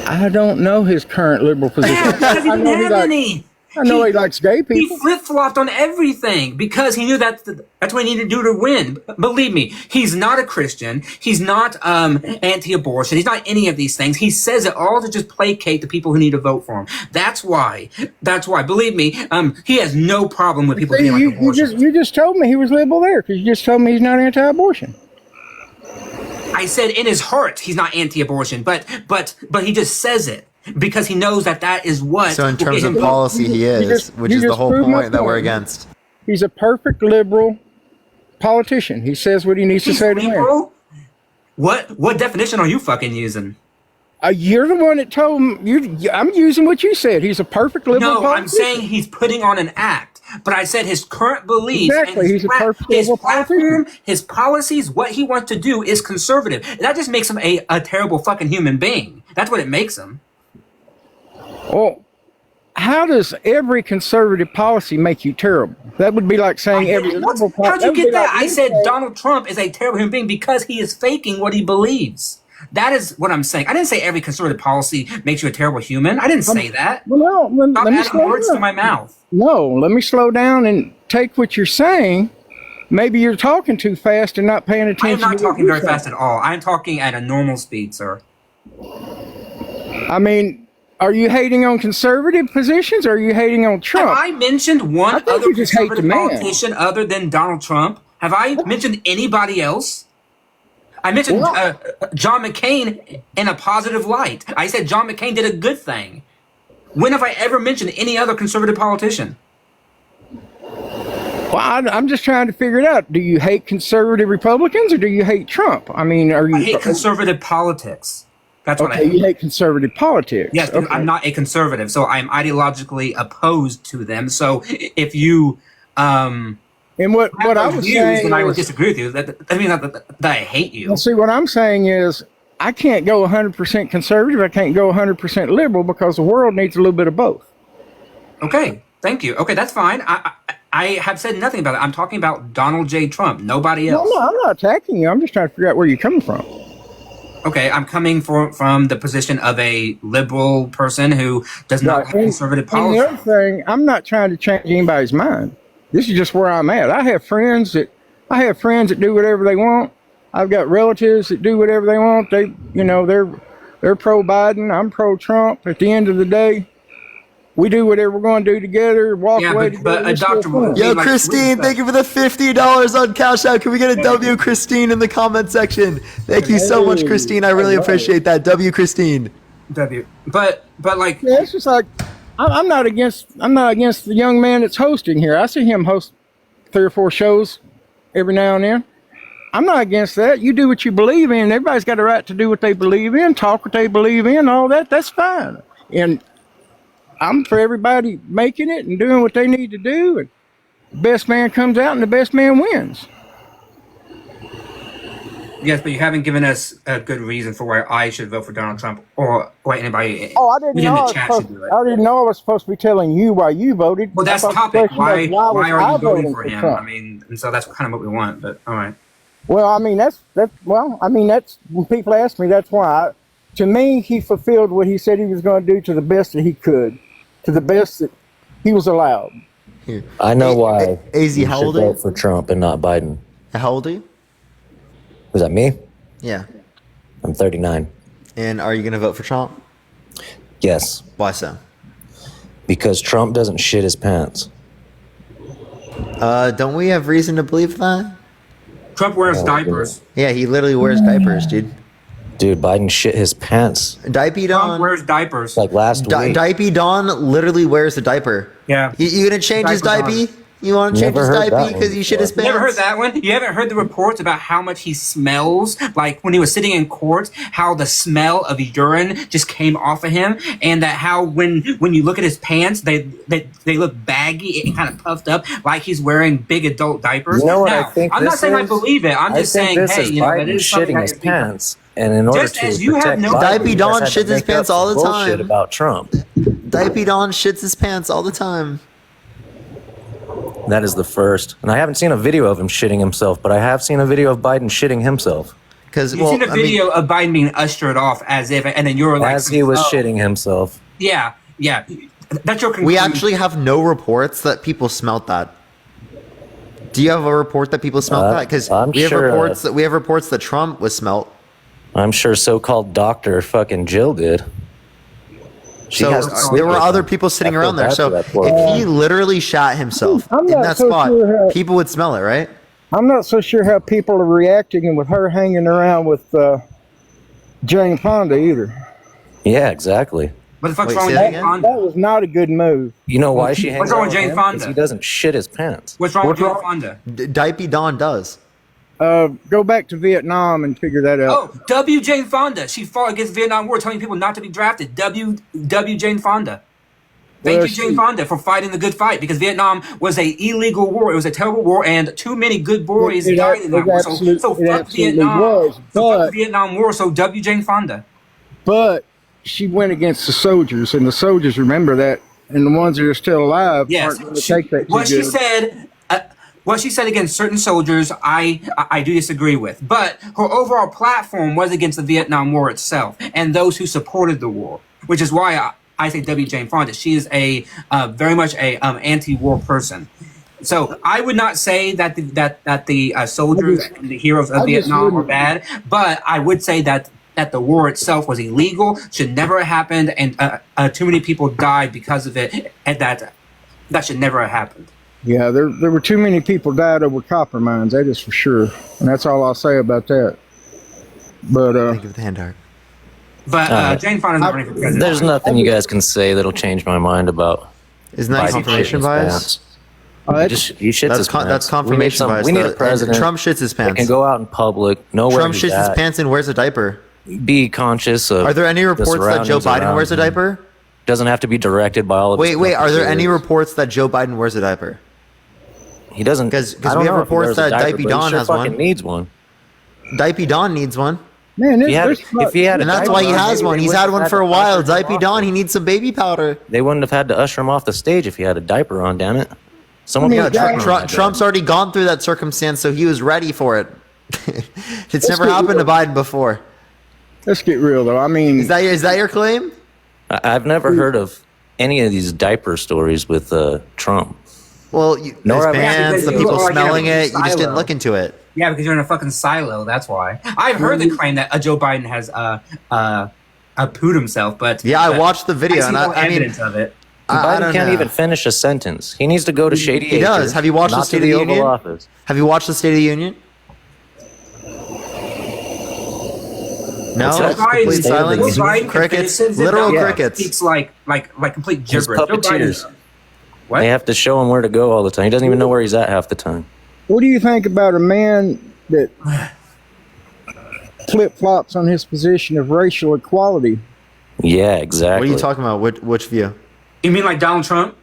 I don't know his current liberal position. Yeah, because he didn't have any. I know he likes gay people. He flip-flopped on everything because he knew that's what he needed to do to win. Believe me, he's not a Christian. He's not anti-abortion. He's not any of these things. He says it all to just placate the people who need to vote for him. That's why. Believe me, he has no problem with people being like abortion. You just told me he was liberal there because you just told me he's not anti-abortion. I said in his heart he's not anti-abortion, but he just says it. Because he knows that is what. So in terms of policy, he is, which is the whole point that we're against. He's a perfect liberal politician. He says what he needs to say to him. What definition are you fucking using? You're the one that told him. I'm using what you said. He's a perfect liberal politician. No, I'm saying he's putting on an act. But I said his current beliefs, exactly. And he's a perfect liberal platform, his policies, what he wants to do is conservative. And that just makes him a terrible fucking human being. That's what it makes him. Well, how does every conservative policy make you terrible? That would be like saying every liberal policy. How'd you get that? Like I said Donald Trump is a terrible human being because he is faking what he believes. That is what I'm saying. I didn't say every conservative policy makes you a terrible human. I didn't say that. Well, no, Stop let me adding slow words down. to my mouth. No, let me slow down and take what you're saying. Maybe you're talking too fast and not paying I attention. am not to what talking you're very saying. fast at all. I'm talking at a normal speed, sir. I mean, are you hating on conservative positions or are you hating on Trump? Have I mentioned one I think other you just hate the conservative man. politician other than Donald Trump? Have I mentioned anybody else? I mentioned John McCain in a positive light. I said John McCain did a good thing. When have I ever mentioned any other conservative politician? Well, I'm just trying to figure it out. Do you hate conservative Republicans or do you hate Trump? I mean, are you? I hate conservative politics. That's what I Okay, hate. you hate conservative politics. Yes, because okay. I'm not a conservative, so I'm ideologically opposed to them. So if you and what I was saying then I would is- disagree with you. That means that I hate you. Well, see, what I'm saying is I can't go 100% conservative. I can't go 100% liberal because the world needs a little bit of both. Okay, thank you. Okay, that's fine. I have said nothing about it. I'm talking about Donald J. Trump, nobody else. No, I'm not attacking you. I'm just trying to figure out where you're coming from. Okay, I'm coming from the position of a liberal person who does not have conservative And policy. the other thing, I'm not trying to change anybody's mind. This is just where I'm at. I have friends that do whatever they want. I've got relatives that do whatever they want. They're pro Biden. I'm pro Trump. At the end of the day, we do whatever we're going to do together. Walk away together. It's still fun. Yo, Christine, thank you for the $50 on Cash App. Can we get a W, Christine, in the comment section? Thank you so much, Christine. I really appreciate that. W, Christine. W. But like, yeah, it's just like I'm not against the young man that's hosting here. I see him host 3 or 4 shows every now and then. I'm not against that. You do what you believe in. Everybody's got a right to do what they believe in, talk what they believe in, all that. That's fine. And I'm for everybody making it and doing what they need to do. And the best man comes out and the best man wins. yes, but you haven't given us a good reason for why I should vote for Donald Trump or why anybody Oh, I didn't within know. the chat should do it. I didn't know I was supposed to be telling you why you voted. Well, that's I the thought topic. question was, Why are I you voting for him? Trump? I mean, and so that's kind of what we want. But all right. Well, I mean that's when people ask me, that's why. To me, he fulfilled what he said he was going to do to the best that he could, to the best that he was allowed. I know why. AZ, you how should old are you? vote for Trump and not Biden. How old are you? Was that me? Yeah. I'm 39. And are you going to vote for Trump? Yes. Why so? Because Trump doesn't shit his pants. Don't we have reason to believe that? Trump wears diapers. Yeah, he literally wears diapers, dude. Dude, Biden shit his pants. Diaper Trump Don. wears diapers. Like last week. Diaper Don literally wears a diaper. Yeah. You gonna change his Diaper diaper? You want to change Never his heard diaper that because one you shit his before. pants? You never heard that one? You haven't heard the reports about how much he smells? Like when he was sitting in court, how the smell of urine just came off of him, and that how when you look at his pants, they look baggy and kind of puffed up, like he's wearing big adult diapers. You know what Now, I think I'm not this saying I is? believe it. I'm just saying, this hey, is you know, that Biden is something shitting I his can think of. pants. And in order Just to as you have protect no- Biden, Diaper you Don just had shits to his make up pants all some the bullshit time. about Trump. Diaper Don shits his pants all the time. That is the first. And I haven't seen a video of him shitting himself, but I have seen a video of Biden shitting himself. Because You've seen a video of Biden being ushered off as if, and then you're like, As he was oh, shitting himself. Yeah, yeah. That's your conclusion. we actually have no reports that people smelt that. Do you have a report that people smelt that? Because I'm we have sure, reports that Trump was smelt. I'm sure so-called Dr. fucking Jill did. She So has to sleep there were with other him. people sitting I feel around there. bad So for that poor if he guy. literally shot himself I'm in not that so spot, sure how- people would smell it, right? I'm not so sure how people are reacting and with her hanging around with Jane Fonda either. Yeah, exactly. What the fuck's Wait, wrong say with that Jane again? Fonda? That was not a good move. You know why she hangs What's wrong with out Jane him? 'Cause Fonda? he doesn't shit his pants. What's wrong with What's Jane wrong? Fonda? Diaper Don does. Go back to Vietnam and figure that out. Oh, W. Jane Fonda. She fought against the Vietnam War, telling people not to be drafted. W. Jane Fonda. Thank Well, you, Jane Fonda, for fighting the good fight, because Vietnam was a illegal war. It was a terrible war, and too many good boys died in that war. So it fuck absolutely Vietnam. was, So fuck but the Vietnam War. So W. Jane Fonda. but she went against the soldiers, and the soldiers remember that and the ones that are still alive Yes, aren't going to take that too what she good. said. What she said against certain soldiers, I do disagree with. But her overall platform was against the Vietnam War itself and those who supported the war, which is why I say W. Jane Fonda. She is a very much a anti-war person. So I would not say that the soldiers and the heroes of Vietnam were bad, but I would say that the war itself was illegal, should never have happened, and too many people died because of it, and that should never have happened. Yeah, there were too many people died over copper mines. That is for sure, and that's all I'll say about that. But thank you for the hand art. But Jane Fonda's not running for president. There's nothing you guys can say that'll change my mind about. Isn't that confirmation bias? He shits his pants. That's confirmation bias. We need a president. Trump shits his pants. That can go out in public, know where Trump he's shits his at, pants and wears a diaper. be conscious of. Are there any the reports that Joe surroundings Biden around wears a him. diaper? Doesn't have to be directed by all of his Wait, are there any puppeteers. reports that Joe Biden wears a diaper? He doesn't. Because I don't we have know if he reports wears a that diaper, Diaper but he Don sure has fucking one. needs one. Diaper Don needs one. Man, If he had a And that's diaper why he on, has maybe one. they He's wouldn't had have one for a to while. usher him Diaper off. Don, he needs some baby powder. They wouldn't have had to usher him off the stage if he had a diaper on. Damn it! Someone. Yeah, put a diaper on that Trump's already gone through that circumstance, so he was ready for it. It's Let's never get happened to real. Biden before. Let's get real though. I mean, Is that your claim? I've never heard of any of these diaper stories with Trump. Well, Nor his have I- pants, the Yeah, people because you smelling are in a it, you just didn't silo. look into it. Yeah, because you're in a fucking silo. That's why. I've heard the claim that Joe Biden has pooed himself, but Yeah, I watched the video, I see and no I mean, evidence of it. I Biden don't can't know. even finish a sentence. He needs to go to Shady He does. Acres, Have you watched the not State to of the Oval Union? Office. Have you watched the State of the Union? No, What's it's that? complete State of the silence. Union. Biden Crickets, convinces literal him, crickets. Speaks like complete His gibberish. Joe puppeteers. Biden- What? They have to show him where to go all the time. He doesn't even know where he's at half the time. what do you think about a man that flip flops on his position of racial equality? Yeah, exactly. What are you talking about? Which view? You mean like Donald Trump?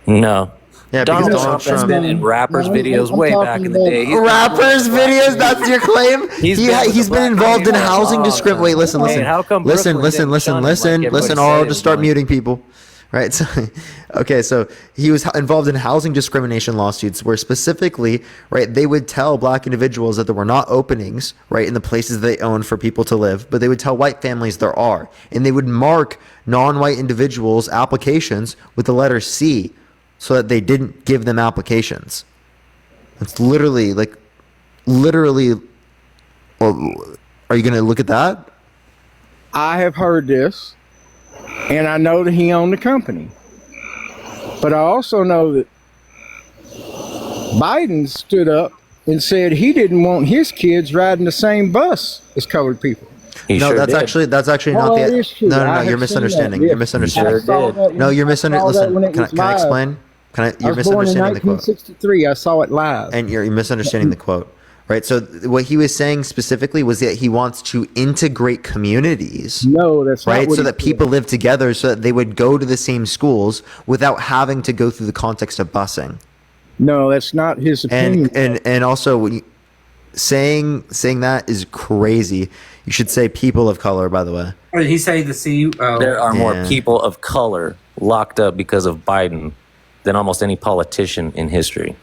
No. Yeah, Donald because Trump has Trump. been in rappers' No, videos I'm way talking back in the about day. He's Rappers videos, that's your claim? He's been with He's the been black involved in community housing all the discrimination. time. Wait, listen. Hey, how come Listen, Brooklyn didn't shun him like listen, everybody or I'll said just he start was? muting people. Right, so, okay, so he was involved in housing discrimination lawsuits where specifically, right, they would tell black individuals that there were not openings, right, in the places they owned for people to live, but they would tell white families there are. And they would mark non-white individuals' applications with the letter C so that they didn't give them applications. It's literally, well, are you going to look at that? I have heard this, and I know that he owned the company. But I also know that Biden stood up and said he didn't want his kids riding the same bus as colored people. He No, sure that's did. actually not Oh, it the. is true. No, I no, have you're seen misunderstanding. that, You're yes. misunderstanding. I saw that No, you're I saw that misunderstanding. when it Listen, was can I live. explain? I You're was born in misunderstanding the quote. 1963. I saw it live. And you're misunderstanding the quote, right? So what he was saying specifically was that he wants to integrate communities, No, that's not right? what So he that people live together, so that they would go to the same schools without having to go through the context of busing. No, that's not his opinion. And also when you, saying that is crazy. You should say people of color, by the way. Or did he say the C? There are more Yeah. people of color locked up because of Biden than almost any politician in history.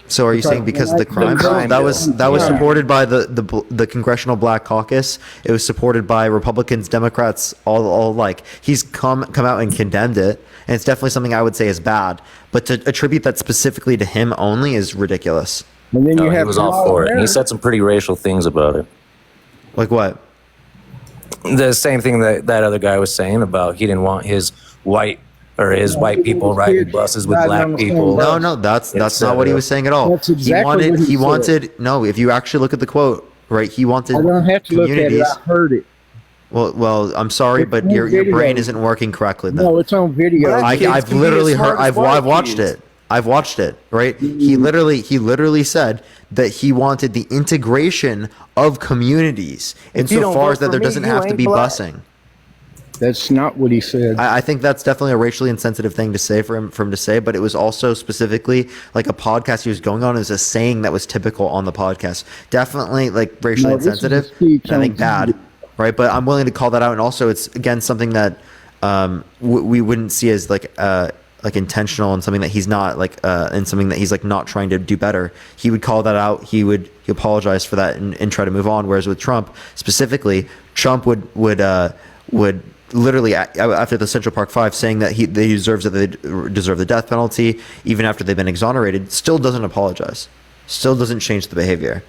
So are you saying because of the crime bill? crime That was bill. supported by the Congressional Black Caucus. It was supported by Republicans, Democrats, all like. He's come out and condemned it, and it's definitely something I would say is bad. But to attribute that specifically to him only is ridiculous. And then No, you he have was all Kamala for it. And he Harris. said some pretty racial things about it. Like what? The same thing that other guy was saying about he didn't want his white people riding buses with black people. No, that's not what he was saying at all. That's exactly what he said. wanted. No, if you actually look at the quote, right? He wanted. I don't have to look at it. communities. I heard it. Well, I'm sorry, It's but on your video. brain isn't working correctly. Then. No, it's on video. I've literally heard. I've watched it. I've watched it. Right? He literally said that he wanted the integration of communities If you don't insofar vote as that for there me, doesn't you have to ain't be black. busing. That's not what he said. I think that's definitely a racially insensitive thing to say for him to say, but it was also specifically like a podcast he was going on as a saying that was typical on the podcast. Definitely like racially No, this is a insensitive. speech And I think on bad, right? But I'm willing to call that out, and also it's again something that we wouldn't see as like intentional and something that he's not and something that he's like not trying to do better. He would call that out. He apologize for that and try to move on. Whereas with Trump specifically, Trump would literally after the Central Park Five saying that they deserve the death penalty even after they've been exonerated, still doesn't apologize, still doesn't change the behavior.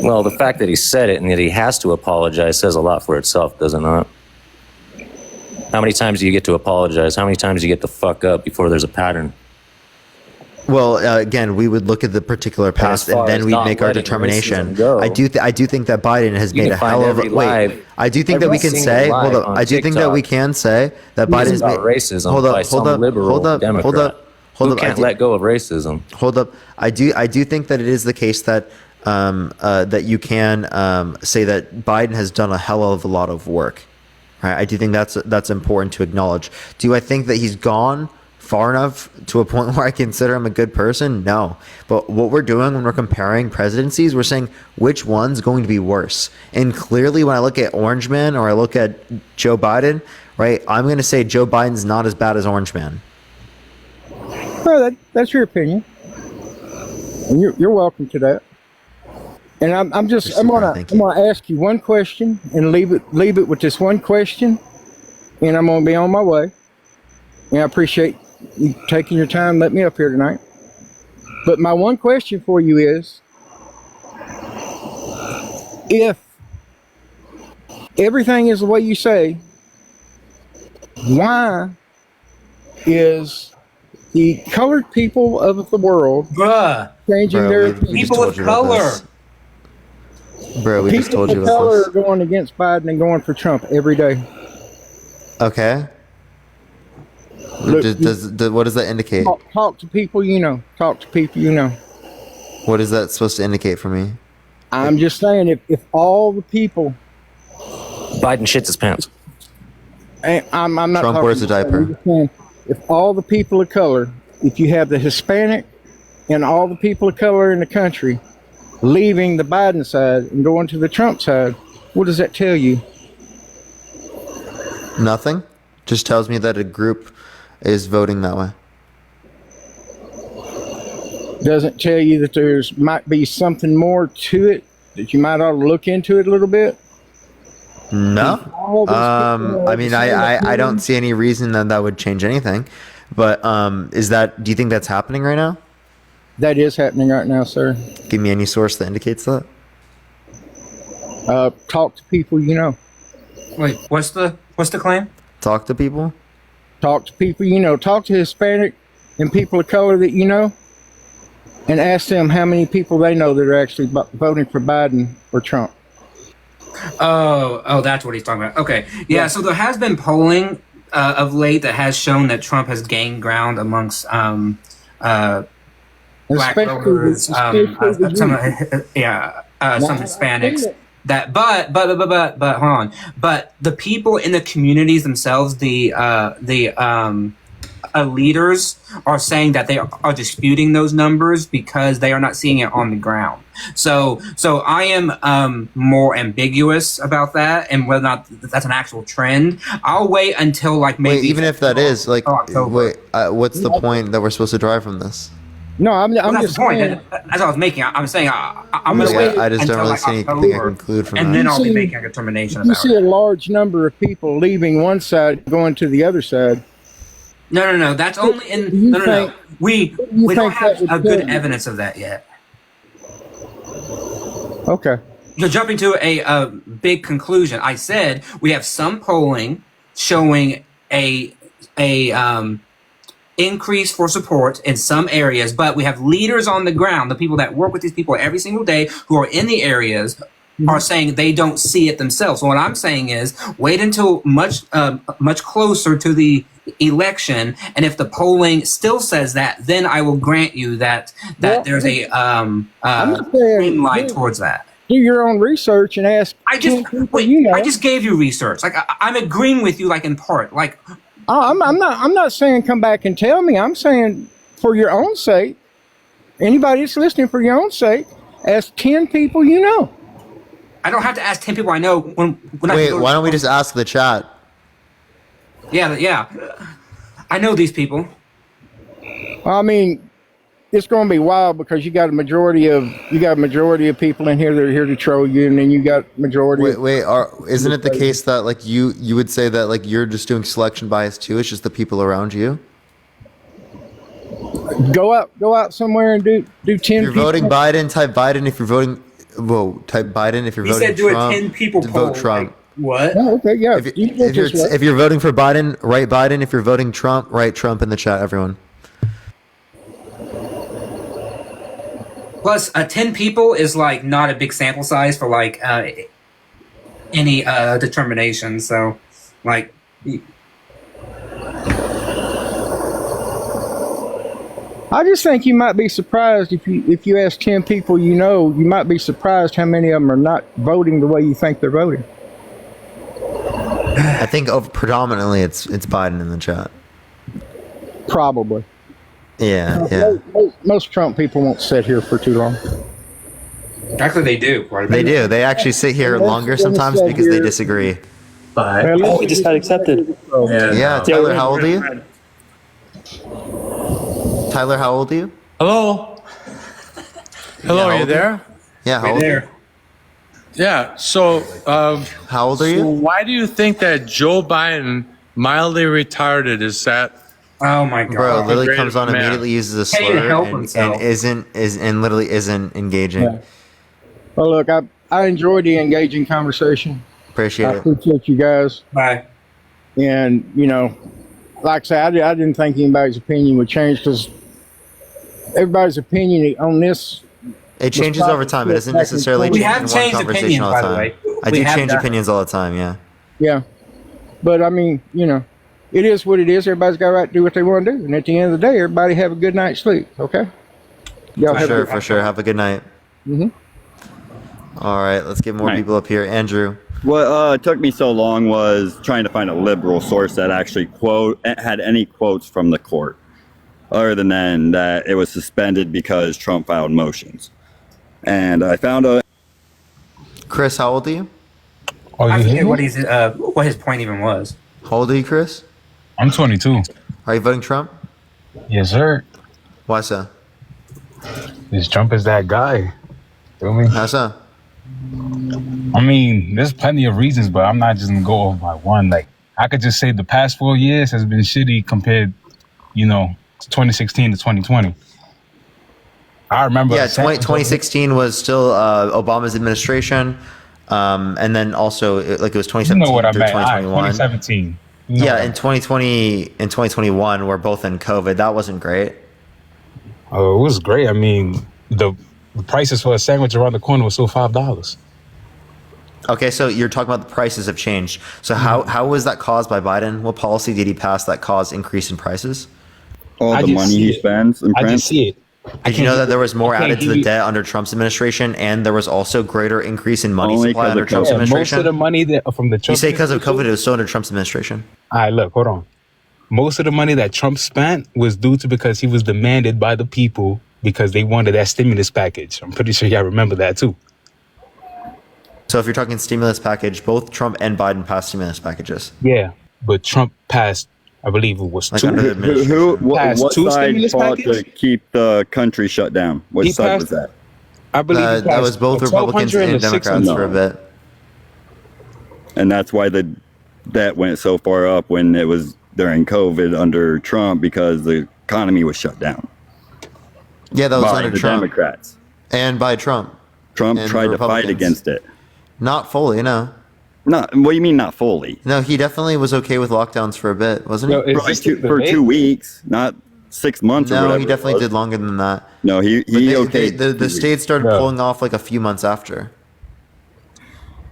Well, the fact that he said it and that he has to apologize says a lot for itself, does it not? How many times do you get to apologize? How many times do you get to fuck up before there's a pattern? Well, again, we would look at the particular past and then we'd make our determination. I do think that Biden has made a hell of a I do think that we can say. Hold up. I do think that we can say that Biden's made racism. Hold up. By Hold some up. liberal Hold up. Democrat Hold up. Hold who up. Can't let go of racism. Hold up. I do think that it is the case that that you can say that Biden has done a hell of a lot of work. Right? I do think that's important to acknowledge. Do I think that he's gone far enough to a point where I consider him a good person? No. But what we're doing when we're comparing presidencies, we're saying which one's going to be worse. And clearly when I look at Orange Man or I look at Joe Biden, right, I'm going to say Joe Biden's not as bad as Orange Man. Well, that's your opinion. And you're welcome to that. And I'm gonna ask you one question and leave it with this one question, and I'm gonna be on my way. And I appreciate you taking your time, let me up here tonight. But my one question for you is, if everything is the way you say, why is the colored people of the world changing their opinion? People of color. Bro, we just told you about this. People of color are going against Biden and going for Trump every day. Okay. Look, what does that indicate? Talk to people you know. Talk to people you know. What is that supposed to indicate for me? I'm just saying, if all the people... Biden shits his pants. I'm not Trump wears a diaper. If all the people of color, if you have the Hispanic and all the people of color in the country leaving the Biden side and going to the Trump side, what does that tell you? Nothing. Just tells me that a group is voting that way. Doesn't tell you that there's might be something more to it, that you might ought to look into it a little bit? No. I mean, I don't see any reason that would change anything. But do you think that's happening right now? That is happening right now, sir. Give me any source that indicates that. Talk to people you know. Wait, what's the claim? Talk to people? Talk to people you know. Talk to Hispanic and people of color that you know, and ask them how many people they know that are actually voting for Biden or Trump. Oh, that's what he's talking about. Okay. Yeah, so there has been polling of late that has shown that Trump has gained ground amongst black voters, some Hispanics. But hold on. But the people in the communities themselves, the leaders are saying that they are disputing those numbers because they are not seeing it on the ground. So I am more ambiguous about that and whether or not that's an actual trend. I'll wait until maybe even if that is what's the point that we're supposed to drive from this? No, I'm that's just the point. saying. That's what I was making. I'm saying I'm going to wait I just don't until really see anything I can conclude from and that. then I'll be making a determination You about see it. a large number of people leaving one side, going to the other side. No. That's only in. No. We don't have a good evidence of that yet. Okay. So jumping to a big conclusion, I said we have some polling showing a increase for support in some areas, but we have leaders on the ground, the people that work with these people every single day who are in the areas are saying they don't see it themselves. So what I'm saying is wait until much closer to the election, and if the polling still says that, then I will grant you that there's a green light towards that. Do your own research and ask. I just gave you research. I'm agreeing with you, in part. I'm not saying come back and tell me. I'm saying for your own sake, anybody that's listening, for your own sake, ask 10 people you know. I don't have to ask 10 people I know when I Wait, go to why don't we just ask the chat? Yeah. I know these people. I mean, it's going to be wild because you got a majority of people in here that are here to troll you, and then you got majority. Isn't it the case that like you would say that like you're just doing selection bias too? It's just the people around you. Go out somewhere and do 10. If you're voting Biden, type Biden. If you're voting, type Biden. If you're voting said do Trump, a 10 people poll. vote Trump. Like, what? Oh, okay, yeah. If you're voting for Biden, write Biden. If you're voting Trump, write Trump in the chat. Everyone. Plus, 10 people is like not a big sample size for like any determination. So, like. I just think you might be surprised if you ask 10 people you might be surprised how many of them are not voting the way you think they're voting. I think predominantly it's Biden in the chat. Probably. Yeah. Most Trump people won't sit here for too long. Actually, they do. They do. They actually sit here longer sometimes because they disagree. Oh, we just got accepted. Yeah, Tyler, how old are you? Tyler, how old are you? Hello? Hello, are you there? Yeah, how old are you? Yeah, so... how old are you? So why do you think that Joe Biden, mildly retarded, is that... Oh my God. Bro, literally comes on immediately, uses a slur, and literally isn't engaging. Yeah. Well, look, I enjoyed the engaging conversation. Appreciate I it. appreciate you guys. Bye. And, like I said, I didn't think anybody's opinion would change because everybody's opinion on this. It changes over time. It doesn't necessarily change in one conversation all the time. I do change opinions all the time, yeah. Yeah. But, I mean, it is what it is. Everybody's got a right to do what they want to do. And at the end of the day, everybody have a good night's sleep, okay? For sure. Have a good night. Mm-hmm. All right, let's get more people up here. Andrew. What took me so long was trying to find a liberal source that actually had any quotes from the court, other than that it was suspended because Trump filed motions. And I found a... Chris, how old are you? I forget what his point even was. How old are you, Chris? I'm 22. Are you voting Trump? Yes, sir. Why so? Because Trump is that guy. Feel me? How so? I mean, there's plenty of reasons, but I'm not just gonna go over by one. Like, I could just say the past 4 years has been shitty compared, 2016 to 2020. I remember. Yeah, 2016 was still Obama's administration, and then also it was 2017 You know what I through meant. 2021. 2017. Yeah, in 2020 and 2021, we're both in COVID. That wasn't great. Oh, it was great. I mean, the prices for a sandwich around the corner was still $5. Okay, so you're talking about the prices have changed. So how was that caused by Biden? What policy did he pass that caused increase in prices? All the money he spends in print. I just see it. Did you know that there was more added to the debt under Trump's administration, and there was also greater increase in money supply under Trump's administration? Most of the money that from the Trump you say because of COVID, it was still under Trump's administration. All right, look, hold on. Most of the money that Trump spent was due to because he was demanded by the people because they wanted that stimulus package. I'm pretty sure y'all remember that too. So if you're talking stimulus package, both Trump and Biden passed stimulus packages. Yeah, but Trump passed, I believe it was two. What side fought to keep the country shut down? What side was that? I believe that was both Republicans and Democrats for a bit. And that's why the debt went so far up when it was during COVID under Trump, because the economy was shut down. Yeah, that was by under the Trump. Democrats. And by Trump. Trump and tried to fight against it. Not fully, no. Not. What do you mean not fully? No, he definitely was okay with lockdowns for a bit, wasn't he? For 2 weeks, not 6 months or whatever. No, he definitely did longer than that. No, the states started pulling off like a few months after.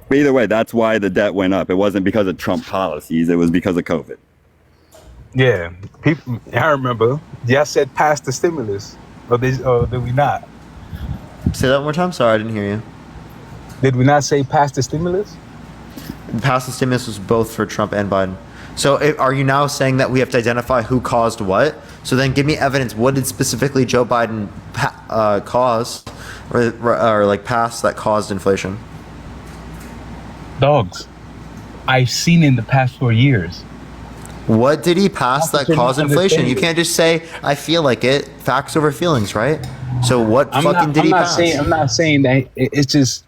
But either way, that's why the debt went up. It wasn't because of Trump policies. It was because of COVID. Yeah, people. I remember. Y'all said pass the stimulus, or did we not? Say that one more time. Sorry, I didn't hear you. Did we not say pass the stimulus? Pass the stimulus was both for Trump and Biden. So are you now saying that we have to identify who caused what? So then give me evidence. What did specifically Joe Biden cause or like pass that caused inflation? Dogs. I've seen in the past 4 years. What did he pass that you're caused not inflation? You understanding. can't just say I feel like it. Facts over feelings, right? So what did he pass? I'm not saying that it's just.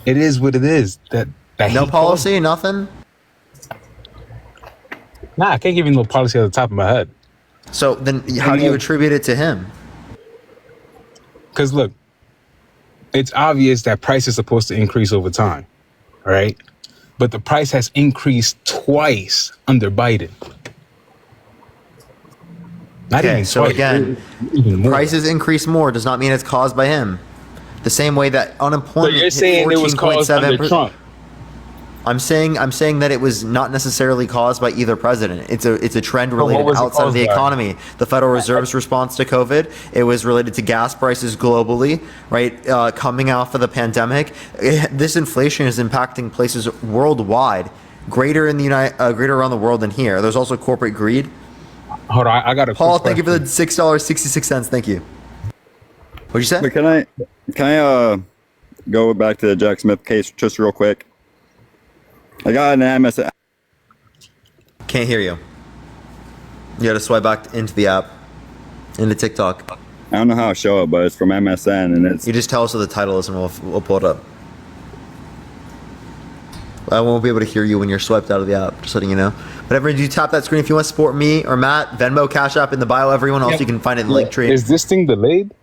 It is what it is. That no policy, nothing. Nah, I can't give you no policy off the top of my head. So then, how do you attribute it to him? Because look, it's obvious that price is supposed to increase over time, right? But the price has increased twice under Biden. Not Okay, even so twice, again, even more. prices increase more does not mean it's caused by him. The same way that unemployment. So you're hit saying it was caused 14.7%. under Trump? I'm saying that it was not necessarily caused by either president. It's a trend related was it outside of the caused by? economy. The Federal Reserve's response to COVID, it was related to gas prices globally, right? Coming off of the pandemic, this inflation is impacting places worldwide, greater around the world than here. There's also corporate greed. Hold on, I got a Paul, quick thank you for the question. $6.66. Thank you. What'd you say? But can I go back to the Jack Smith case just real quick? I got an MSN. Can't hear you. You got to swipe back into the app, into TikTok. I don't know how to show it, but it's from MSN, and it's. You just tell us what the title is, and we'll pull it up. I won't be able to hear you when you're swiped out of the app. Just letting you know. Whatever, you tap that screen if you want to support me or Matt. Venmo, Cash App in the bio. Everyone else, you can find it in the link tree. Is this thing delayed?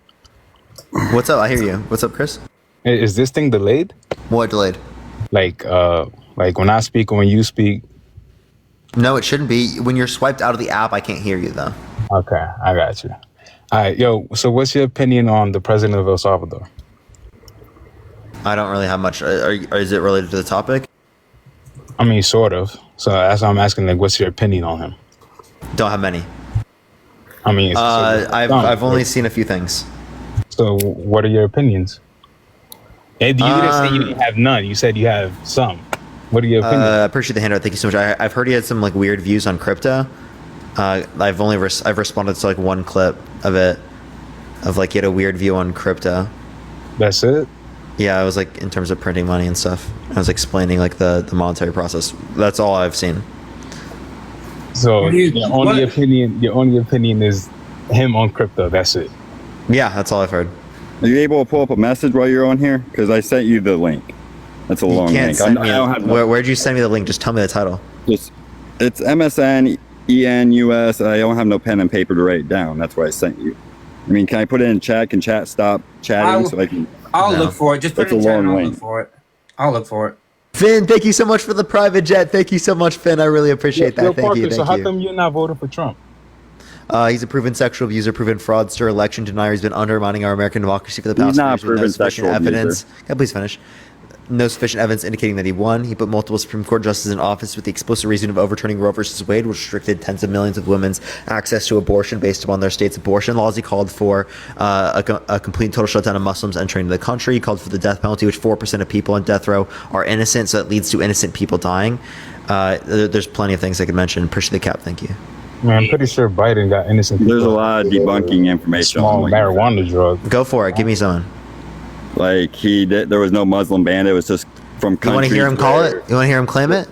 What's up? I hear you. What's up, Chris? Is this thing delayed? What delayed? Like when I speak or when you speak? No, it shouldn't be. When you're swiped out of the app, I can't hear you though. Okay, I got you. All right, yo. So, what's your opinion on the president of El Salvador? I don't really have much. Is it related to the topic? I mean, sort of. So that's why I'm asking. Like, what's your opinion on him? Don't have many. I mean, I've only seen a few things. So, what are your opinions? And you didn't say you didn't have none. You said you have some. What are your opinions? I appreciate the handout. Thank you so much. I've heard he had some like weird views on crypto. I've responded to like one clip of it, of like he had a weird view on crypto. That's it. Yeah, it was like in terms of printing money and stuff. I was explaining like the monetary process. That's all I've seen. So your only opinion is him on crypto. That's it. Yeah, that's all I've heard. Are you able to pull up a message while you're on here? Because I sent you the link. That's a long can't link. send I me don't have where'd you send me the link? Just tell me the title. It's MSN ENUS. I don't have no pen and paper to write it down. That's why I sent you. I mean, can I put it in chat? Can chat stop chatting so I can? I'll look for it. Just put That's it in a chat long and I'll link. look for it. I'll look for it. Finn, thank you so much for the private jet. Thank you so much, Finn. I really appreciate that. Yo, Thank Parker, you. so Thank how you. come you're not voting for Trump? He's a proven sexual abuser, proven fraudster, election denier. He's been undermining our American democracy for the past He's not a few years with no proven sufficient sexual evidence. abuser. Yeah, please finish. No sufficient evidence indicating that he won. He put multiple Supreme Court justices in office with the explicit reason of overturning Roe versus Wade, which restricted tens of millions of women's access to abortion based upon their state's abortion laws. He called for a complete and total shutdown of Muslims entering the country. He called for the death penalty, which 4% of people on death row are innocent, so it leads to innocent people dying. There's plenty of things I could mention. Appreciate the cap. Thank you. Man, I'm pretty sure Biden got innocent people. There's a lot of debunking information. Small on marijuana drug. Go for it. Give me some. Like there was no Muslim ban. It was just from countries. You want to hear him call it? You want to hear him claim it?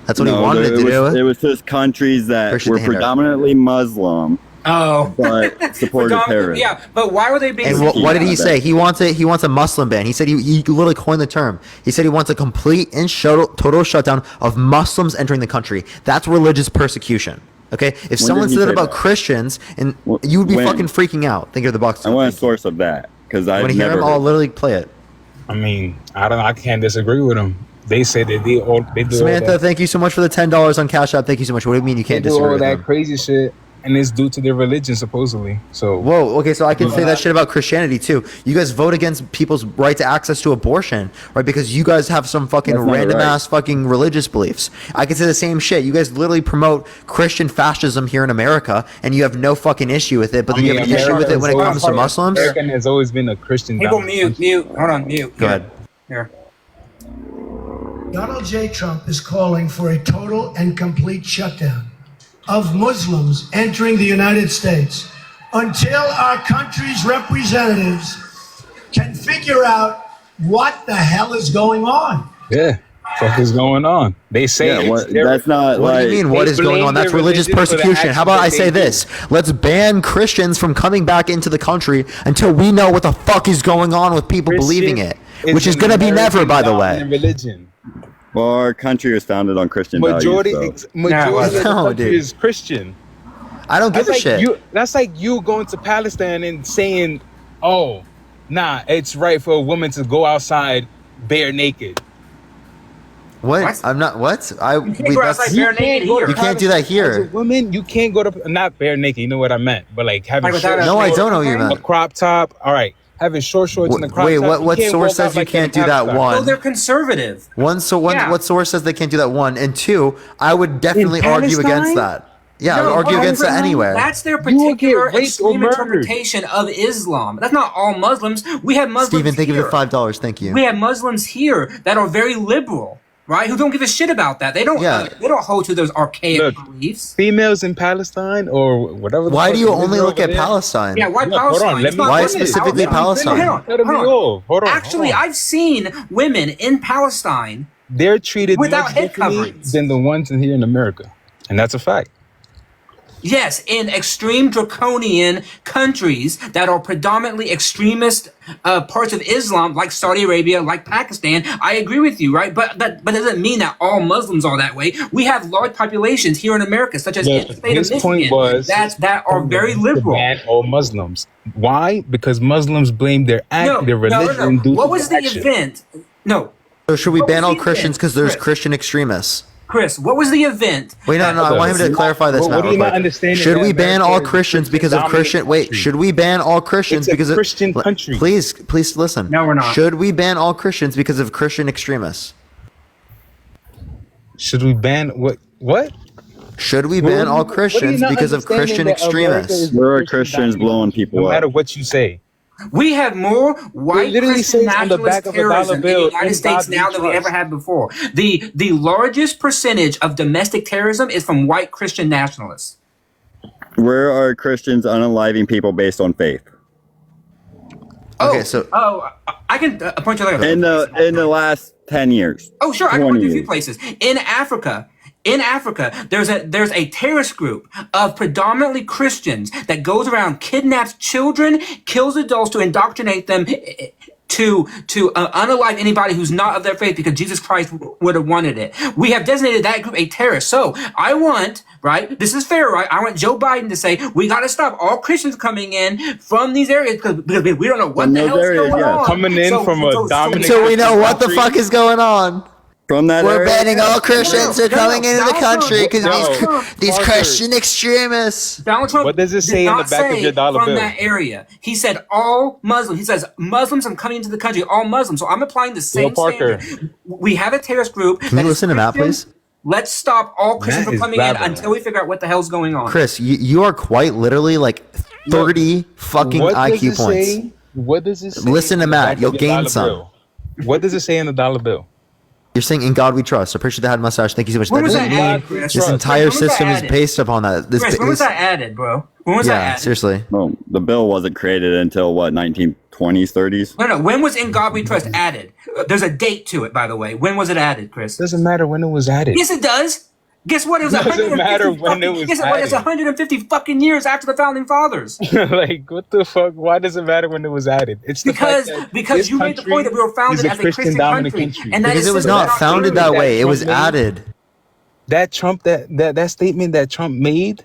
That's what he wanted to do. It was just countries that Appreciate were the handout. predominantly Muslim. Oh, but supported terrorism. Yeah, but why were they being? And what did he say? He wants a Muslim ban. He said he literally coined the term. He said he wants a complete and total shutdown of Muslims entering the country. That's religious persecution. Okay, if someone said that about Christians, and you would be fucking freaking out. Think of the box. I want a source of that because I want to hear him. I'll literally play it. I mean, I can't disagree with him. They say that they do all Samantha, that. thank you so much for the $10 on Cash App. Thank you so much. What do you mean you can't They do disagree all with that him? crazy shit, and it's due to their religion supposedly. So whoa, okay, so I can say that shit about Christianity too. You guys vote against people's right to access to abortion, right? Because you guys have some fucking That's not random right. ass fucking religious beliefs. I can say the same shit. You guys literally promote Christian fascism here in America, and you have no fucking issue with it. But then you have an issue with it when it comes to Muslims. America has always been a Christian. People mute. Hold on, mute. Go ahead. Here. Donald J. Trump is calling for a total and complete shutdown of Muslims entering the United States until our country's representatives can figure out what the hell is going on. Yeah. Fuck is going on? They say that's not What like. do you mean? What is going on? That's religious persecution. How about I say this? Let's ban Christians from coming back into the country until we know what the fuck is going on with people believing it, which is going to be never, by the way. Religion. Well, our country was founded on Christian Majority values. So. of the country is Christian. I don't give a shit. That's like you going to Palestine and saying, "Oh, nah, it's right for a woman to go outside bare naked." What? I'm not. What? You can't do that here. As a woman, you can't go to not bare naked. You know what I meant, but like having No, I don't know what you meant. A crop top. All right, having short shorts and a crop Wait, top. what source says you can't do that? Well, One. they're conservative. What source says they can't do that? One and two. I would definitely argue against that. Yeah, I would argue against that anywhere. That's their particular extreme interpretation of Islam. That's not all Muslims. We have Muslims Steven, thank you here. for the $5. Thank you. We have Muslims here that are very liberal, right? Who don't give a shit about that. They don't. They don't hold to those archaic beliefs. Females in Palestine or whatever. Why do you only look at Palestine? Yeah, why Palestine? Hold on. Why specifically Palestine? Hold on. Actually, I've seen women in Palestine. They're treated without much head differently coverings than the ones in here in America, and that's a fact. Yes, in extreme draconian countries that are predominantly extremist parts of Islam, like Saudi Arabia, like Pakistan, I agree with you, right? But that doesn't mean that all Muslims are that way. We have large populations here in America, such as in the state of Michigan, that are very liberal. Ban all Muslims. Why? Because Muslims blame their religion. Due What to was their the action. event? No. So should we ban all Christians because there's Christian extremists? Chris, what was the event? Wait, no, I want him to clarify this now. What do you not understand? Should we ban all Christians because of Christian? Wait, should we ban all Christians because of Christian country? Please listen. No, we're not. Should we ban all Christians because of Christian extremists? Should we ban what? What? Should we ban all Christians because of Christian extremists? There are Christians blowing people No up. matter what you say. We have more white literally Christian says on the back nationalist of a dollar terrorism in the bill, United "In States God we now than we trust." ever had before. The largest percentage of domestic terrorism is from white Christian nationalists. Where are Christians unaliving people based on faith? Okay, so I can point you like in the last 10 years. Oh, sure, I can 20 point you a few years. places. In Africa, there's a terrorist group of predominantly Christians that goes around, kidnaps children, kills adults to indoctrinate them to unalive anybody who's not of their faith because Jesus Christ would have wanted it. We have designated that group a terrorist. So I want, right, this is fair, right? I want Joe Biden to say, we got to stop all Christians coming in from these areas because we don't know what the hell's going on. Coming in from a dominant. So we know what the fuck is going on. From that We're area? banning all Christians from coming into the country because No, these Parker. Christian extremists. Donald Trump What does it say did in the not back of say your dollar from bill? that area. He said all Muslims. He says Muslims are coming into the country. All Muslims. So I'm applying the same Parker. standard. We have a terrorist group. Can you listen to Matt, please? Let's stop all Christians Matt from is coming in babbling. until we figure out what the hell's going on. Chris, you are quite literally like 30 fucking What does IQ it points. say? What does it say? Listen to in the Matt, back of you'll your gain dollar some. bill? What does it say in the dollar bill? You're saying "In God We Trust." I appreciate the head mustache. Thank you so much. When was doesn't that mean added, Chris? this When entire was that system is added? based upon that. Chris, when was that added, bro? When was that Yeah, added? seriously. Well, the bill wasn't created until what, 1920s, 30s? No. When was "In God We Trust" added? There's a date to it, by the way. When was it added, Chris? Doesn't matter when it was added. Yes, it does. Guess what? It was Doesn't 150 matter when it fucking- was Guess what? It's added. 150 fucking years after the founding fathers. Like, what the fuck? Why does it matter when it was added? It's the fact that Because this you made the country point that we were founded is as a Christian dominant country, and that Because is it was simply not founded true. that way. It was Trump made- added. That Trump that statement that Trump made,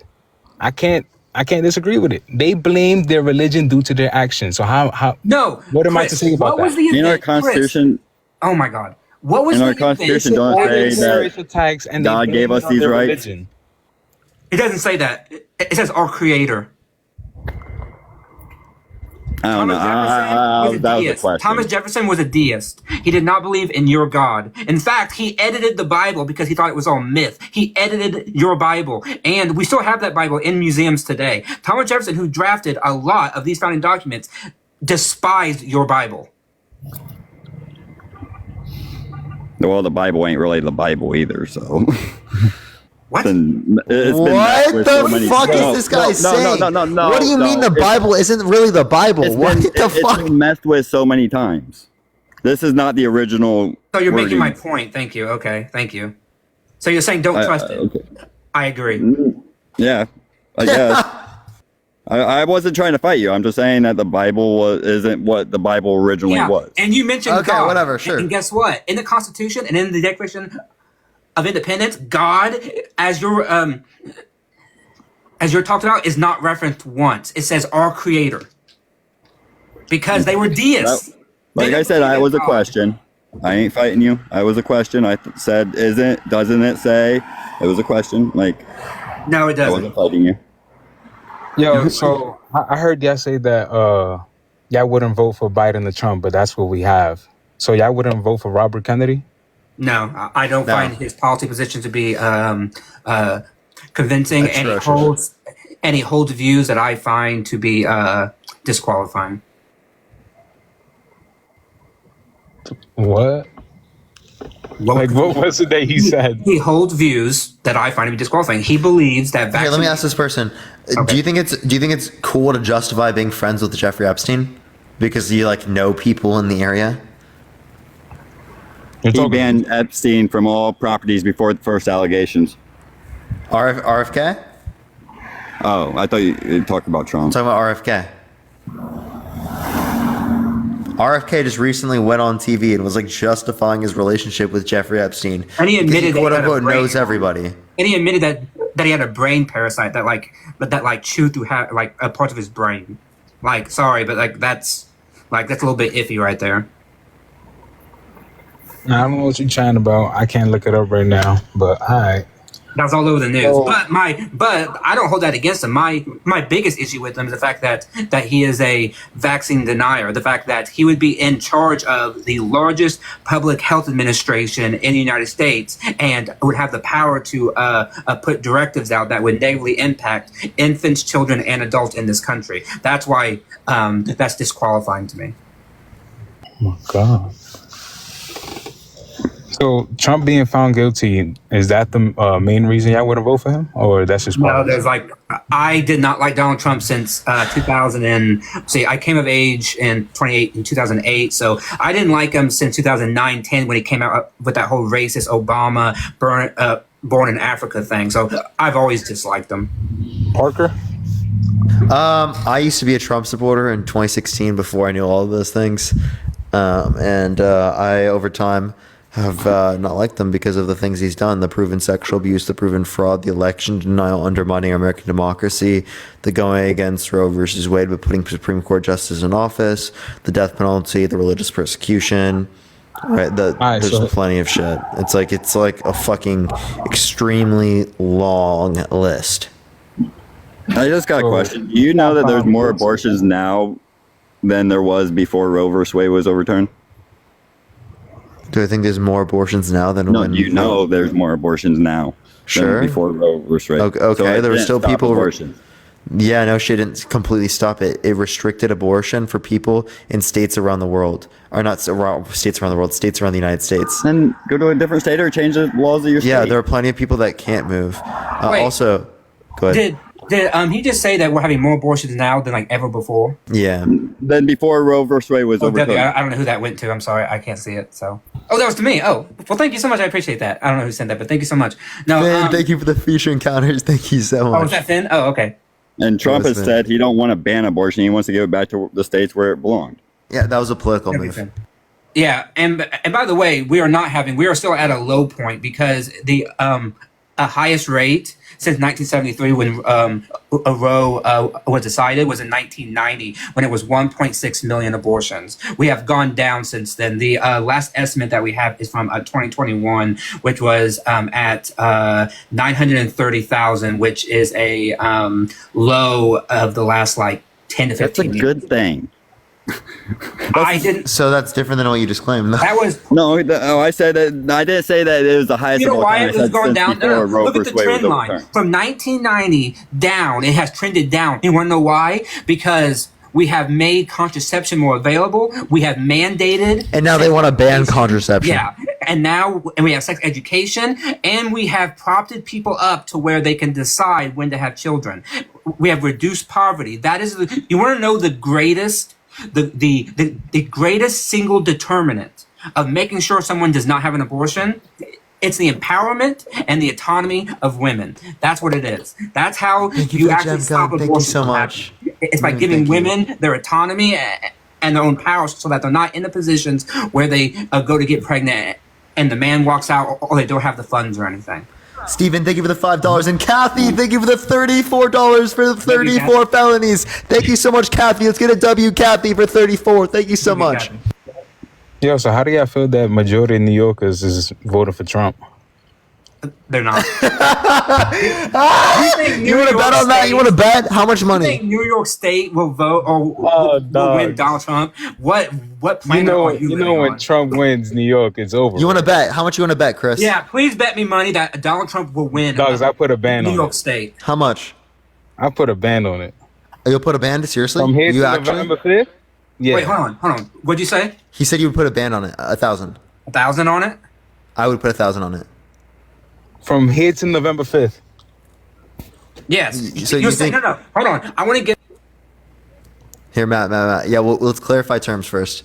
I can't disagree with it. They blamed their religion due to their actions. So how No. what am I to Chris, say about what was that? the In our event, Chris? Constitution, Oh my God. What was in the our event? Constitution, don't All say these that terrorist attacks and they God blame gave it us on these their rights. religion. It doesn't say that. It says our Creator. I don't know. Was a That was the deist. question. Thomas Jefferson was a deist. He did not believe in your God. In fact, he edited the Bible because he thought it was all myth. He edited your Bible, and we still have that Bible in museums today. Thomas Jefferson, who drafted a lot of these founding documents, despised your Bible. Well, the Bible ain't really the Bible either, so. What? What the fuck is this guy saying? No. What do you mean the Bible isn't really the Bible? What the fuck? It's been messed with so many times. This is not the original. So you're making my wording. point. Thank you. Okay, thank you. So you're saying don't trust it. Okay. I agree. Yeah, I guess. I wasn't trying to fight you. I'm just saying that the Bible isn't what the Bible originally was. And you mentioned Okay, God. whatever, sure. And guess what? In the Constitution and in the Declaration of Independence, God, as you're talked about, is not referenced once. It says our Creator, because they were deists. Like I said, I was a question. I ain't fighting you. I was a question. I said, doesn't it say? It was a question. Like, no, it doesn't. I wasn't fighting you. Yo, so I heard y'all say that y'all wouldn't vote for Biden or Trump, but that's what we have. So y'all wouldn't vote for Robert Kennedy? No, I don't find his policy position to be convincing, and he holds views that I find to be disqualifying. What? Like, what was it that he said? He holds views that I find to be disqualifying. He believes that. Okay, let me ask this person: Do you think it's cool to justify being friends with Jeffrey Epstein because you like know people in the area? He banned Epstein from all properties before the first allegations. RFK? Oh, I thought you talked about Trump. I'm talking about RFK. RFK just recently went on TV and was like justifying his relationship with Jeffrey Epstein. And he admitted quote that he had a unquote brain- knows everybody. And he admitted that he had a brain parasite that chewed through a part of his brain. Like, sorry, but that's a little bit iffy right there. I don't know what you're chatting about. I can't look it up right now, but all right. That was all over the news. Oh. But I don't hold that against him. My biggest issue with him is the fact that he is a vaccine denier. The fact that he would be in charge of the largest public health administration in the United States and would have the power to put directives out that would negatively impact infants, children, and adults in this country. That's why that's disqualifying to me. Oh my God. So Trump being found guilty, is that the main reason y'all wouldn't vote for him, or that's just No, there's I did not like Donald Trump since 2000 and I came of age in 2008, so I didn't like him since 2009-10 when he came out with that whole racist Obama born in Africa thing. So I've always disliked him. Parker? I used to be a Trump supporter in 2016 before I knew all of those things, and I over time have not liked them because of the things he's done: the proven sexual abuse, the proven fraud, the election denial, undermining American democracy, the going against Roe versus Wade but putting Supreme Court justices in office, the death penalty, the religious persecution. Right, there's plenty of shit. It's like a fucking extremely long list. I just got a question. Do you know that there's more abortions now than there was before Roe versus Wade was overturned? Do I think there's more abortions now than when? You know there's more abortions now Sure. than before Roe versus Wade. Okay, So it there were didn't still stop people. abortions. Yeah, no, she didn't completely stop it. It restricted abortion for people in states around the world, or not states around the world, states around the United States. Then go to a different state or change the laws of your state. Yeah, there are plenty of people that can't move. Wait. Also, go ahead. Did he just say that we're having more abortions now than ever before? Yeah. Then before Roe versus Wade was overturned. I don't know who that went to. I'm sorry, I can't see it. So, that was to me. Oh, well, thank you so much. I appreciate that. I don't know who sent that, but thank you so much. No, Finn, thank you for the feature encounters. Thank you so much. Oh, was that Finn? Oh, okay. And Trump has said he don't want to ban abortion. He wants to give it back to the states where it belonged. Yeah, that was a political move. Yeah, and by the way, we are still at a low point because the highest rate since 1973 when Roe was decided was in 1990 when it was 1.6 million abortions. We have gone down since then. The last estimate that we have is from 2021, which was at 930,000, which is a low of the last 10 to 15 That's a good thing. I didn't. So that's different than what you just claimed. That was I said that. I didn't say that it was the highest. You know of all why time. it was going down? No, Roe look at versus the Wade was trend line. overturned. From 1990 down, it has trended down. You want to know why? Because we have made contraception more available. We have mandated. And now they want to ban contraception. Yeah. And we have sex education, and we have propped people up to where they can decide when to have children. We have reduced poverty. That is, you want to know the greatest the greatest single determinant of making sure someone does not have an abortion. It's the empowerment and the autonomy of women. That's what it is. That's how you actually stop abortion. Thank you so much. It's by giving women their autonomy and their own power, so that they're not in the positions where they go to get pregnant and the man walks out, or they don't have the funds or anything. Steven, thank you for the $5. And Kathy, thank you for the $34 for the 34 felonies. Thank you so much, Kathy. Let's get a W, Kathy, for 34. Thank you so much. Yo, so how do y'all feel that majority of New Yorkers is voting for Trump? They're not. You want to bet on that? You want to bet? How much money? You think New York State will vote or will win Donald Trump? What planet are you living when on? Trump wins New York, it's over. You want to bet? How much you want to bet, Chris? Yeah, please bet me money that Donald Trump will win. Dogs, I put a ban on New York it. State. How much? I put a ban on it. You'll put a ban? Seriously? From here You to actually? November 5th? Yeah. Wait, hold on. What'd you say? He said you would put a ban on it. 1,000. 1,000 on it? I would put 1,000 on it. From here to November 5th. Yes. So You're you saying, think- no, hold on. I want to get. Here, Matt. Yeah, well, let's clarify terms first.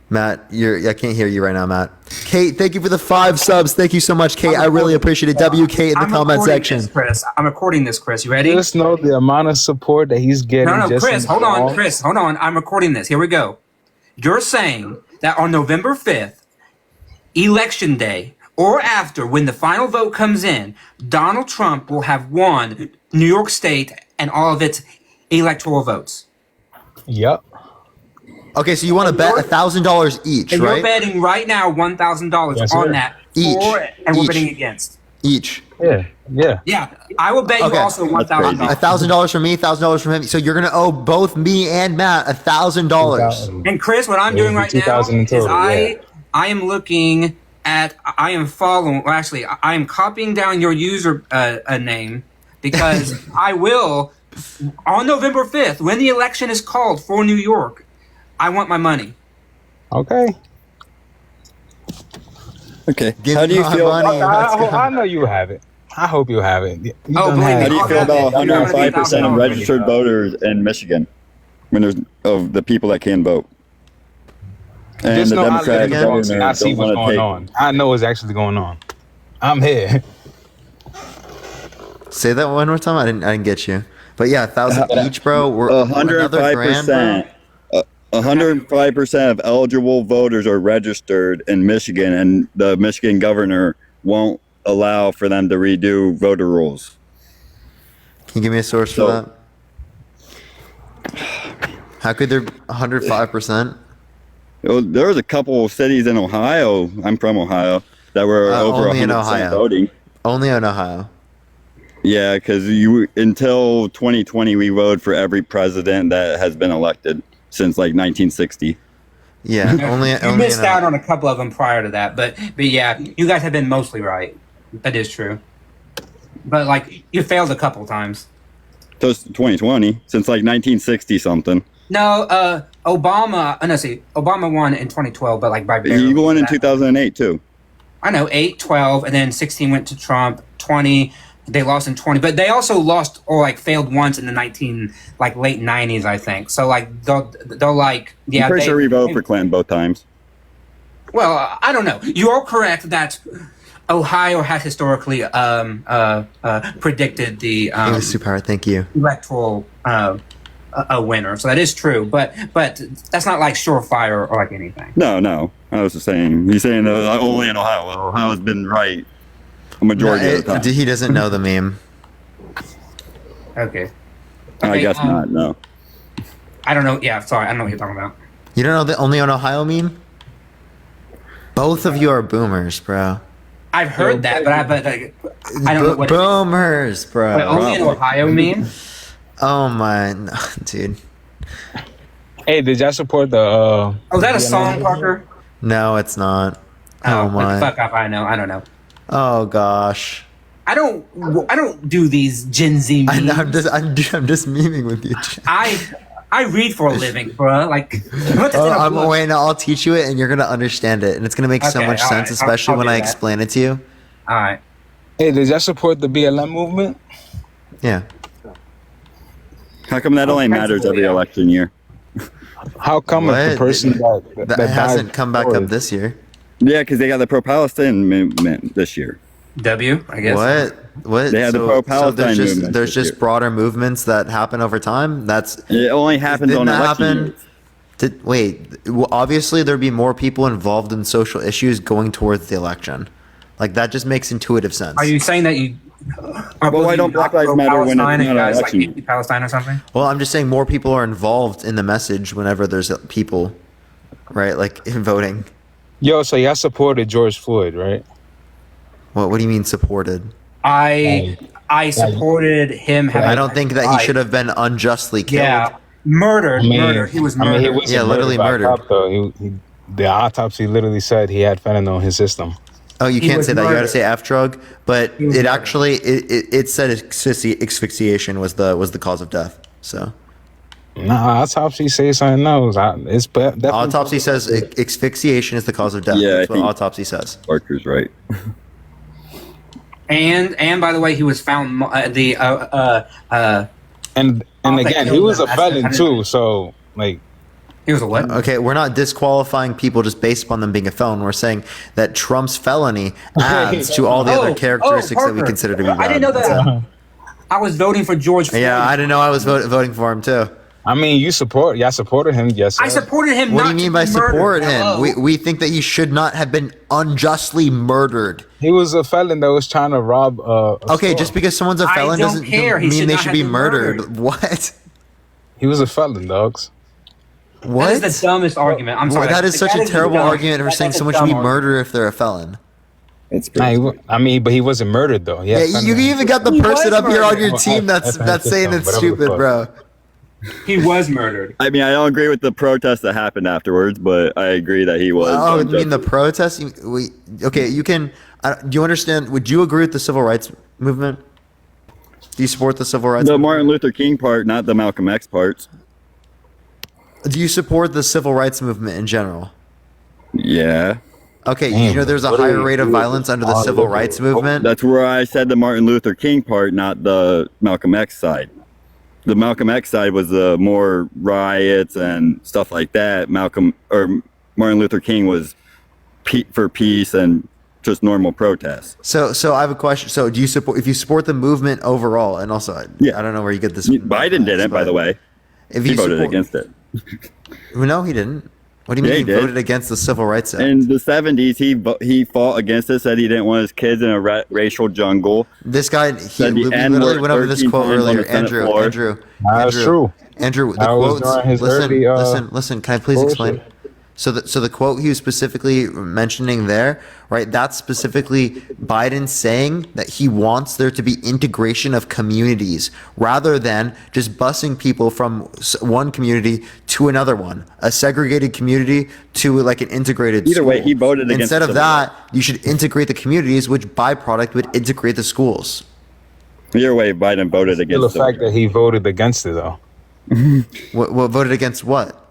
Matt, I can't hear you right now, Matt. Kate, thank you for the 5 subs. Thank you so much, Kate. I really appreciate it. W Kate in the comment section. This, Chris. I'm recording this, Chris. You ready? Just know the amount of support that he's getting. No, just Chris, in hold on. songs. Chris, hold on. I'm recording this. Here we go. You're saying that on November 5th, Election Day, or after, when the final vote comes in, Donald Trump will have won New York State and all of its electoral votes. Yep. Okay, so you want to bet $1,000 each, And right? you're betting right now $1,000 Yes, on sir. that. Each. And we're Each. betting against. Each. Yeah. Yeah, I will bet you Okay. also $1,000. $1,000 from me, $1,000 from him. So you're gonna owe both me and Matt $1,000. And Chris, what I'm doing right now 2,000 in is total, I am looking at, I am following, well, actually, I am copying down your user name because I will, on November 5th, when the election is called for New York, I want my money. Okay. Okay. Give How do me you my feel? money. I know you have it. I hope you have it. You Oh, don't believe have me. How do you feel about You're gonna be 105% of $1,000 registered voters in Michigan when there's of the people that can vote? And Just the know I live in Democratic the Bronx and I governor see don't what's want to going take. on. I know what's actually going on. I'm here. Say that one more time. I didn't get you. But yeah, 1,000 each, bro. We're another grand, bro. 105% of eligible voters are registered in Michigan, and the Michigan governor won't allow for them to redo voter rules. Can you give me a source for that? How could there 105%? There was a couple of cities in Ohio. I'm from Ohio that were over only in 100% Ohio. voting. Only in Ohio. Yeah, because until 2020, we voted for every president that has been elected since like 1960. Yeah, only You missed out on a couple of them prior to that, but yeah, you guys have been mostly right. That is true. But like, you failed a couple times. So it's 2020, since like 1960 something. No, Obama. No, see, Obama won in 2012, but like by barely. He won in 2008 too. I know, 8, 12, and then 16 went to Trump. 20, they lost in 20, but they also lost or like failed once in the late 90s, I think. So like they'll like yeah. I'm pretty sure we voted for Clinton both times. Well, I don't know. You are correct that Ohio has historically predicted the it was super hard. Thank you. electoral a winner. So that is true, but that's not like surefire or like anything. No. I was just saying. He's saying only in Ohio. Well, Ohio's been right a majority of the time. He doesn't know the meme. Okay. I guess not. No. I don't know. Yeah, sorry. I don't know what you're talking about. You don't know the only on Ohio meme? Both of you are boomers, bro. I've heard that, but I don't know what boomers, bro. But only in Ohio meme? Oh my, no, dude. Hey, did y'all support the? Oh, is that a song, Parker? No, it's not. Oh, What my. the fuck up? I know. I don't know. Oh gosh. I don't do these Gen Z memes. I know, I'm just memeing with you. I read for a living, bro. Like, Wait, no, I'll teach you it, and you're gonna understand it, and it's gonna make so Okay, much all sense, right. especially I'll when do I that. explain it to you. All right. Hey, did y'all support the BLM movement? Yeah. How come that only matters every election year? How come if the What? person that That died hasn't come back before up is- this year. Yeah, because they got the pro-Palestine movement this year. I guess. What? They had the pro-Palestine there's just movement there's this just year. broader movements that happen over time. That's It only happens didn't on that election happen? years. Well, obviously there'd be more people involved in social issues going towards the election. Like that just makes intuitive sense. Are you saying that you? Are Well, why don't Black Lives Matter when it's Palestine and not you an guys like election? Palestine or something? Well, I'm just saying more people are involved in the message whenever there's people, right? Like in voting. Yo, so y'all supported George Floyd, right? What do you mean supported? I supported him. Having I don't think that he should have been unjustly killed. Yeah, murdered. Murdered. He was murdered. he wasn't Yeah, literally by a murdered. cop, though. The autopsy literally said he had fentanyl in his system. Oh, you He can't was say that. You got to murdered. say F drug. But He was it murdered. actually it said asphyxiation was the cause of death. So Nah, autopsy says something else. It's definitely autopsy says asphyxiation is the cause of death. Yeah, That's I what think- autopsy says. Barker's right. And by the way, he was found and Oh, again, he was a felon too. So like, he was a what? Okay, we're not disqualifying people just based upon them being a felon. We're saying that Trump's felony adds to all the other characteristics that we Parker. consider to be bad. I didn't know that. I was voting for George Floyd. Yeah, I didn't know I was voting for him too. I mean, y'all supported him, yes. I sir. supported him. What do not you mean to by be murdered. support him? Hello? We think that he should not have been unjustly murdered. He was a felon that was trying to rob. Okay, just because someone's a I felon don't doesn't care. He mean should they not should have be been murdered. murdered. What? He was a felon, dogs. What? That is the dumbest argument. I'm sorry. That is such a is terrible dumb. argument for saying That's a someone should be dumb argument. murdered if they're a felon. It's I mean, but he wasn't murdered though. Yeah, you even got the He person was up here on your murdered. team that's saying it's stupid, bro. He was murdered. I mean, I don't agree with the protest that happened afterwards, but I agree that he was. Oh, you mean the unjustly- protest? Okay, you can. Do you understand? Would you agree with the civil rights movement? Do you support the civil rights? The movement? Martin Luther King part, not the Malcolm X parts. Do you support the civil rights movement in general? Yeah. Okay, Damn, you know there's a what are higher we rate of doing? violence under the civil rights movement. That's where I said the Martin Luther King part, not the Malcolm X side. The Malcolm X side was the more riots and stuff like that. Martin Luther King was for peace and just normal protests. So I have a question. So do you support, if you support the movement overall, and also I don't know where you get this. Biden didn't, by the way. If He you voted support- against it. No, he didn't. What do you Yeah, mean he he did. voted against the Civil Rights Act? In the 70s, he fought against it, said he didn't want his kids in a racial jungle. This guy, he Said the literally N-word went over this 13 quote times on earlier. the Senate floor. Andrew, That's true. Andrew, the That was quotes. during his Listen, early, listen. Can I please explain? So the quote he was specifically mentioning there, right? That's specifically Biden saying that he wants there to be integration of communities rather than just busing people from one community to another one, a segregated community to like an integrated. Either way, school. he voted against Instead of civil that, you should integrate the communities, which byproduct would integrate the schools. Either way, Biden voted Still against the fact that he voted against it though. What voted against what?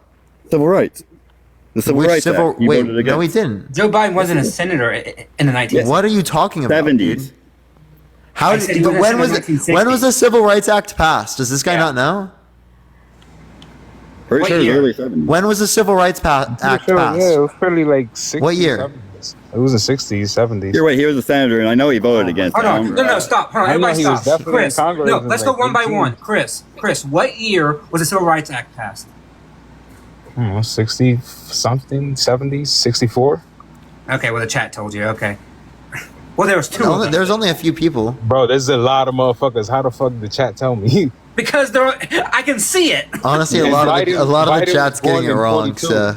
Civil rights. The Civil Which Rights civil? Act. He Wait, voted no, he against. didn't. Joe Biden wasn't a senator in the 1960s. What are you talking about? 70s. Dude? How I did? said he But wasn't when a was senator in it? When was the Civil Rights Act passed? Does this guy not know? Pretty What sure it was year? early 70s. When was the Civil Rights Act passed? Yeah, it was fairly like 60s. What year? 70s. It was the 60s, 70s. You're right. He was a senator, and I know he voted against Hold on. it. No, stop. Hold on. I know Everybody he was stop. definitely in Chris, Congress no, in, let's like, go one by 18. one. Chris, what year was the Civil Rights Act passed? 60 something, 70s, 64. Okay, well, the chat told you. Okay. Well, there was two of them. There's only a few people. Bro, there's a lot of motherfuckers. How the fuck did the chat tell me? Because I can see it. Honestly, a Yeah, lot of Biden- the Biden chat's was born getting it in wrong. 42. So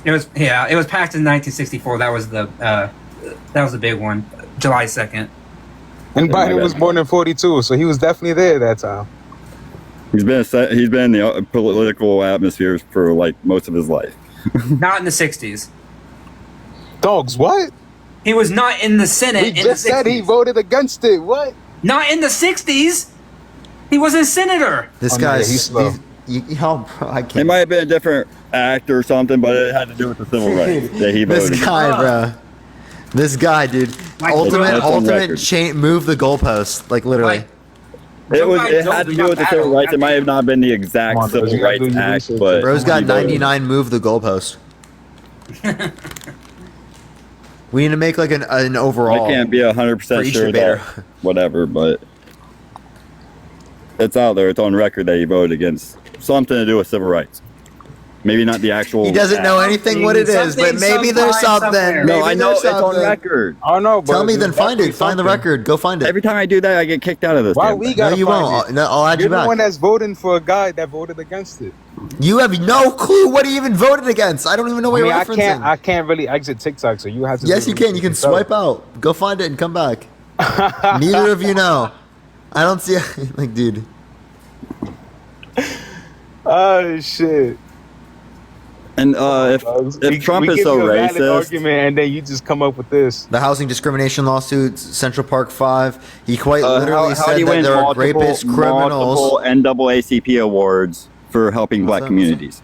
It was passed in 1964. That was the big one, July 2nd. And Biden was born in 42, so he was definitely there that time. He's been in the political atmosphere for like most of his life. Not in the 60s. Dogs, what? He was not in the Senate. He in just the said 60s. he voted against it. What? Not in the 60s. He was a senator. this Oh, no, guy's. yeah, he's slow. Oh, bro, I It can't. might have been a different act or something, but it had to do with the civil rights that he voted. This guy, bro. This guy, dude. Mike, Ultimate that's on record. chain. Move the goalpost, like literally. It had to do with the civil rights. It might have not been the exact civil rights act, but Bro's got 99 move the goalpost. We need to make like an overall. I can't be 100% sure that whatever, but it's out there. It's on record that he voted against something to do with civil rights. Maybe not the actual. He doesn't know anything what it is, but maybe there's something. No, I know it's on record. I know, but tell me, then find it. Find the record. Go find it. Every time I do that, I get kicked out of this. Why we got? No, you won't. No, I'll add you You're back. the one that's voting for a guy that voted against it. You have no clue what he even voted against. I don't even know what you're referencing. I can't really exit TikTok, so you have to. Yes, you can. You can swipe out. Go find it and come back. Neither of you know. I don't see. Like, dude. Oh shit. And if Trump is so racist, argument, and then you just come up with this. The housing discrimination lawsuits, Central Park 5. He quite literally how said do you that win there are multiple rapist criminals. NAACP awards for helping black communities?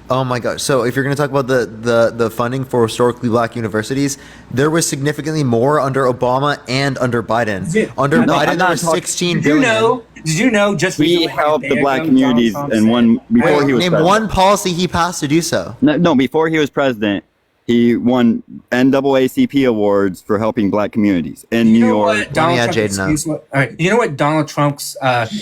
Oh my gosh. So if you're going to talk about the funding for historically black universities, there was significantly more under Obama and under Biden. Under Biden, there was 16 billion. Did you know just he helped the black communities and one before he was name president. one policy he passed to do so. No, before he was president, he won NAACP awards for helping black communities in New York. You know what Donald Trump's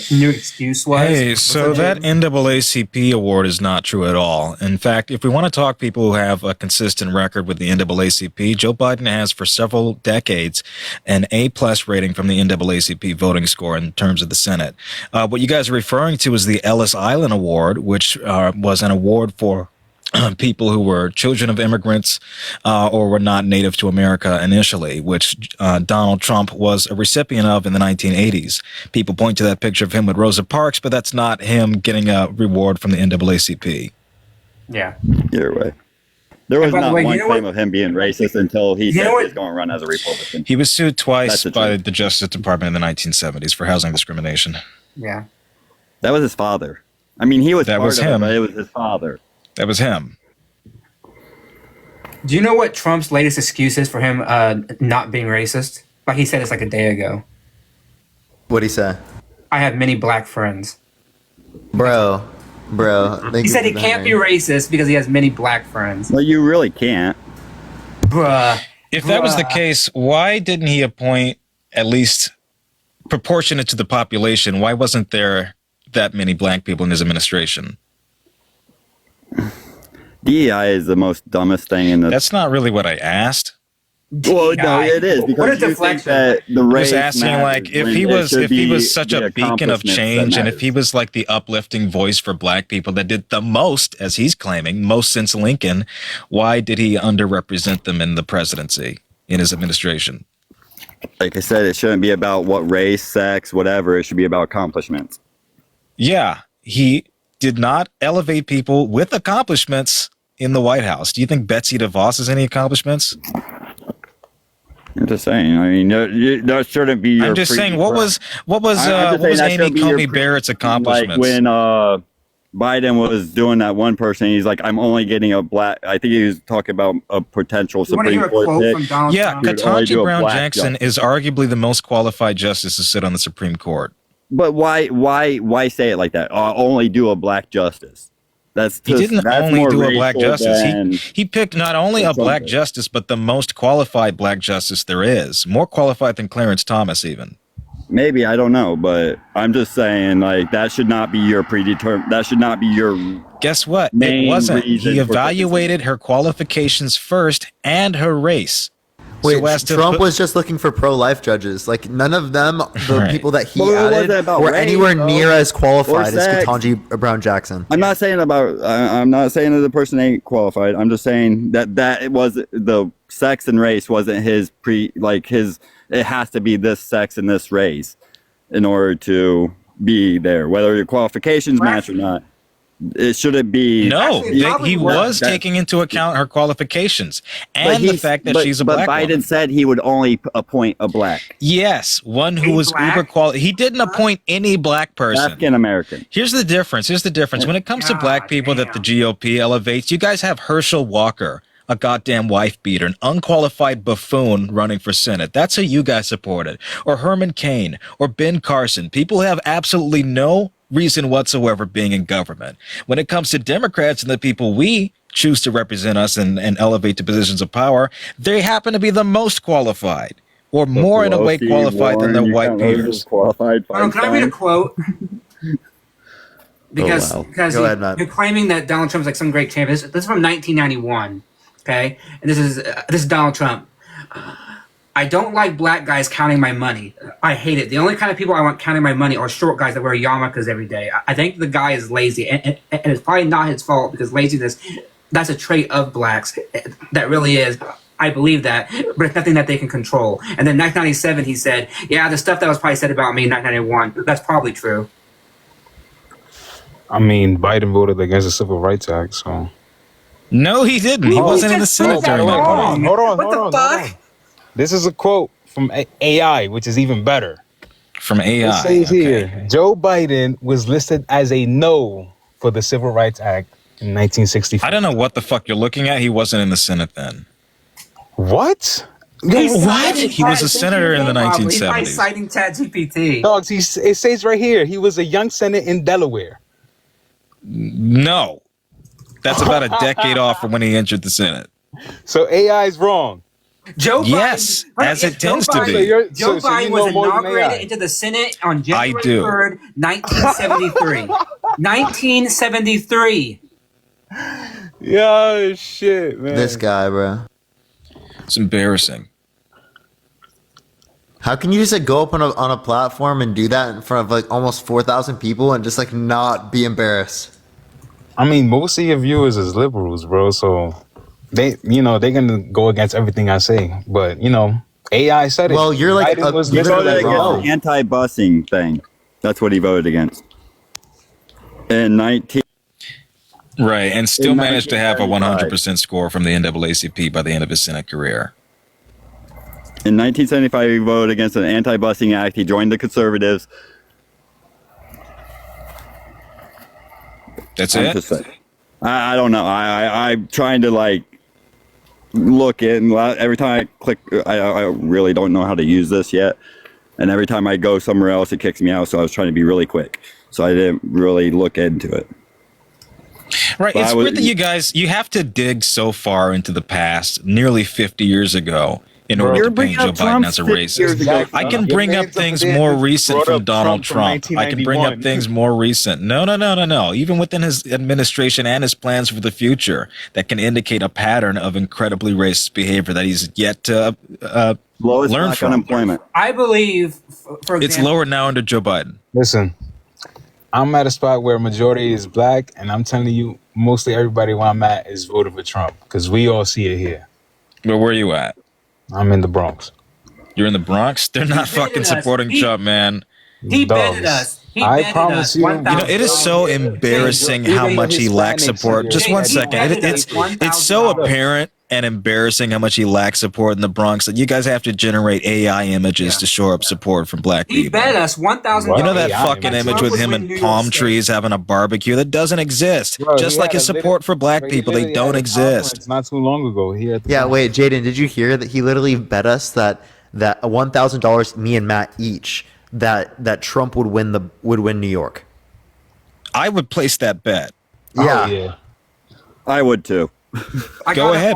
new excuse was? Hey, so that NAACP award is not true at all. In fact, if we want to talk people who have a consistent record with the NAACP, Joe Biden has for several decades an A+ rating from the NAACP voting score in terms of the Senate. What you guys are referring to is the Ellis Island Award, which was an award for people who were children of immigrants or were not native to America initially, which Donald Trump was a recipient of in the 1980s. People point to that picture of him with Rosa Parks, but that's not him getting a reward from the NAACP. Yeah. Either way. There was not one claim of him being racist until he said he was going to run as a Republican. He was sued twice by the Justice Department in the 1970s for housing discrimination. Yeah. That was his father. I mean, he was that part was of him. it, but it was his father. That was him. Do you know what Trump's latest excuse is for him not being racist? Like he said it's like a day ago. What'd he say? I have many black friends. Bro. He said he can't be racist because he has many black friends. Well, you really can't. Bruh. If that was the case, why didn't he appoint at least proportionate to the population? Why wasn't there that many black people in his administration? DEI is the most dumbest thing in the. That's not really what I asked. Well, no, it is because you think that the race I was asking, like, if he was such a beacon of change, and if he was like the uplifting voice for black people that did the most, as he's claiming, most since Lincoln, why did he underrepresent them in the presidency, in his administration? Like I said, it shouldn't be about what race, sex, whatever. It should be about accomplishments. Yeah, he did not elevate people with accomplishments in the White House. Do you think Betsy DeVos has any accomplishments? I'm just saying. I mean, that shouldn't be. I'm just saying. What was Amy Coney Barrett's accomplishments? Like when Biden was doing that one person, he's like, I'm only getting a black. I think he was talking about a potential Supreme Court pick. Yeah, Ketanji Brown Jackson is arguably the most qualified justice to sit on the Supreme Court. But why say it like that? Only do a black justice. He didn't only do a black justice. He picked not only a black justice, but the most qualified black justice there is. More qualified than Clarence Thomas, even. Maybe, I don't know, but I'm just saying, like, that should not be your predetermined. That should not be your. Guess what? It wasn't. He evaluated her qualifications first and her race. Wait, Trump was just looking for pro-life judges. Like, none of them, the people that he added, were anywhere near as qualified as Ketanji Brown Jackson. I'm not saying that the person ain't qualified. I'm just saying that it was the sex and race wasn't his it has to be this sex and this race in order to be there, whether your qualifications match or not. It shouldn't be. No, he was taking into account her qualifications and the fact that she's a black woman. But Biden said he would only appoint a black. Yes, one who was uber qualified. He didn't appoint any black person. African American. Here's the difference. When it comes to black people that the GOP elevates, you guys have Herschel Walker, a goddamn wife beater, an unqualified buffoon running for Senate. That's who you guys supported. Or Herman Cain, or Ben Carson. People who have absolutely no reason whatsoever being in government. When it comes to Democrats and the people we choose to represent us and elevate to positions of power, they happen to be the most qualified, or more in a way qualified than their white peers. Qualified. Can I read a quote? Because Go ahead, Matt. you're claiming that Donald Trump's like some great champion. This is from 1991, okay? And this is Donald Trump. I don't like black guys counting my money. I hate it. The only kind of people I want counting my money are short guys that wear yarmulkes every day. I think the guy is lazy, and it's probably not his fault because laziness, that's a trait of blacks. That really is. I believe that, but it's nothing that they can control. And then 1997, he said, yeah, the stuff that was probably said about me in 1991, that's probably true. I mean, Biden voted against the Civil Rights Act, so. No, he didn't. He wasn't in the Senate during that time. Hold on. This is a quote from AI, which is even better. From AI. It says here, Joe Biden was listed as a no for the Civil Rights Act in 1964. I don't know what the fuck you're looking at. He wasn't in the Senate then. What? What? He was a senator in the 1970s. He's probably citing ChatGPT. Dogs, it says right here, he was a young senator in Delaware. No. That's about a decade off from when he entered the Senate. So AI is wrong. Joe Biden, yes, as it tends to be. Joe Biden was inaugurated into the Senate on January 3rd, 1973. 1973. Yo, shit, man. This guy, bro. It's embarrassing. How can you just like go up on a platform and do that in front of like almost 4,000 people and just like not be embarrassed? I mean, most of your viewers is liberals, bro. So they're gonna go against everything I say. But AI said it. Well, you're like He voted against the anti-busing thing. That's what he voted against. In 19. Right, and still managed to have a 100% score from the NAACP by the end of his Senate career. In 1975, he voted against an anti-busing act. He joined the conservatives. That's it? I don't know. I'm trying to like look it, and every time I click, I really don't know how to use this yet. And every time I go somewhere else, it kicks me out. So I was trying to be really quick. So I didn't really look into it. Right. But it's weird that you have to dig so far into the past, nearly 50 years ago, in order to paint Joe Biden as a racist. I can bring up things more recent from Donald Trump. I can bring up things more recent. No. Even within his administration and his plans for the future, that can indicate a pattern of incredibly racist behavior that he's yet to lowest learn black from. unemployment. I believe, for example, it's lower now under Joe Biden. Listen, I'm at a spot where majority is black, and I'm telling you, mostly everybody where I'm at is voting for Trump because we all see it here. But where are you at? I'm in the Bronx. You're in the Bronx? They're not fucking supporting Trump, man. He betted us. I promise you. It is so embarrassing how much he lacks support. Just one second. It's so apparent and embarrassing how much he lacks support in the Bronx that you guys have to generate AI images to shore up support from black He people. bet us $1,000. You know that fucking image with him and palm trees having a barbecue? That doesn't exist. Bro, Just like his support for black people, they don't exist. Not too long ago. Wait, Jaden, did you hear that he literally bet us that $1,000, me and Matt each, that Trump would win New York? I would place that bet. Yeah. I would too. Go ahead.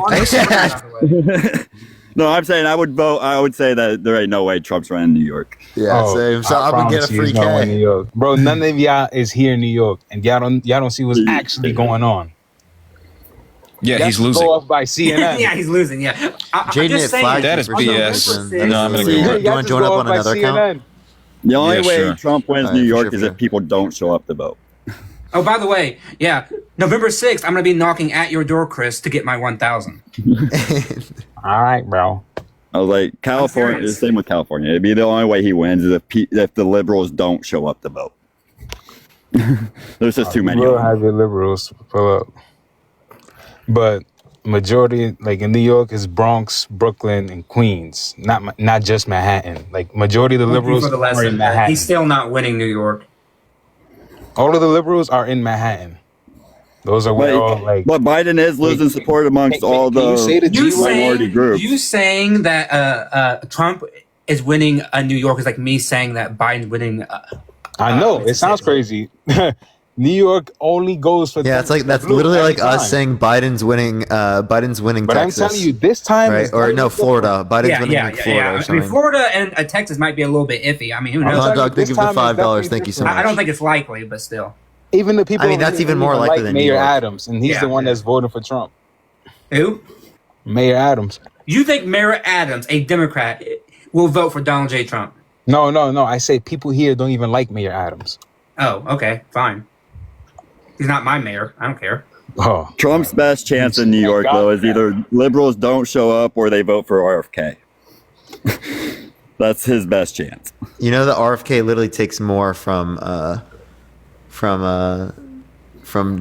No, I'm saying I would vote. I would say that there ain't no way Trump's running New York. Yeah, same. So I'm gonna get a free K. Bro, none of y'all is here in New York, and y'all don't see what's actually going on. Yeah, he's losing. Go off by CNN. Yeah, he's losing. Yeah, that is BS. No, I'm gonna go. You want to join up on another account? The only way Trump wins New York is if people don't show up to vote. Oh, by the way, November 6th, I'm going to be knocking at your door, Chris, to get my 1,000. All right, bro. I was like, California, the same with California. It'd be the only way he wins is if the liberals don't show up to vote. There's just too many. We'll have your liberals pull up. But majority, like in New York, is Bronx, Brooklyn, and Queens. Not just Manhattan. Like majority of the liberals are in Manhattan. He's still not winning New York. All of the liberals are in Manhattan. Those are where all like. But Biden is losing support amongst all the minority groups. You saying that Trump is winning New York is like me saying that Biden's winning. I know it sounds crazy. New York only goes for it's like that's literally like us saying Biden's winning. Biden's winning but Texas. I'm telling you, this time, right? Or no, Florida. Biden's winning like Florida or I something. mean, Florida and Texas might be a little bit iffy. I mean, who knows? Hot dog, thank you for the $5. Thank you so much. I don't think it's likely, but still. Even the people. I mean, that's even more likely than New Mayor York. Adams, and he's the one that's voting for Trump. Who? Mayor Adams. You think Mayor Adams, a Democrat, will vote for Donald J. Trump? No. I say people here don't even like Mayor Adams. Oh, okay, fine. He's not my mayor. I don't care. Oh, Trump's best chance in New York, though, is either liberals don't show up or they vote for RFK. That's his best chance. You know that RFK literally takes more from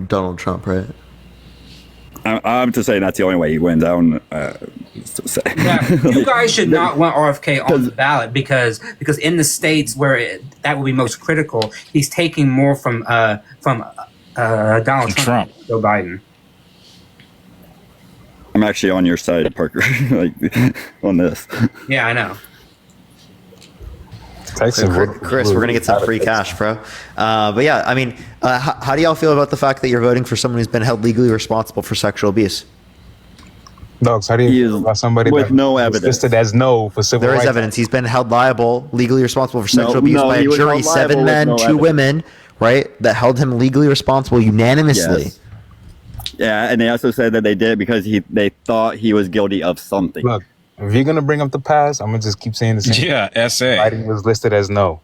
Donald Trump, right? I'm just saying that's the only way he wins. I don't. You guys should not want RFK on the ballot because in the states where that would be most critical, he's taking more from Donald Trump. Joe Biden. I'm actually on your side, Parker. like on this. Yeah, I know. Chris, we're gonna get some free cash, bro. But yeah, I mean, how do y'all feel about the fact that you're voting for someone who's been held legally responsible for sexual abuse? Dogs, how do you feel about somebody with no evidence listed as no for civil rights? There is evidence. He's been held liable, legally responsible for sexual abuse by a he was jury, held 7 liable men, with no 2 evidence. women, right? That held him legally responsible unanimously. Yes. Yeah, and they also said that they did it because they thought he was guilty of something. Look, if you're gonna bring up the past, I'm gonna just keep saying the same. Yeah, SA. Biden was listed as no.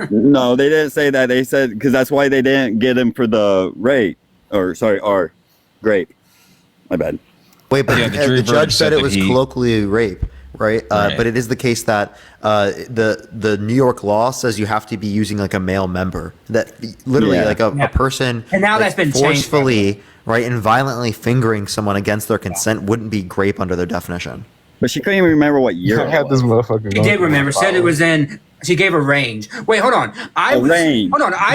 No, they didn't say that. They said because that's why they didn't get him for the rape, or grape. My bad. Wait, but Yeah, the judge said it was colloquially rape, right? But it is the case that the New York law says you have to be using like a male member. That literally like a person And now that's been changed. forcefully, right, and violently fingering someone against their consent wouldn't be grape under their definition. But she couldn't even remember what year. I had this motherfucker. She did remember. Said it was in. She gave a range. Wait, hold on. I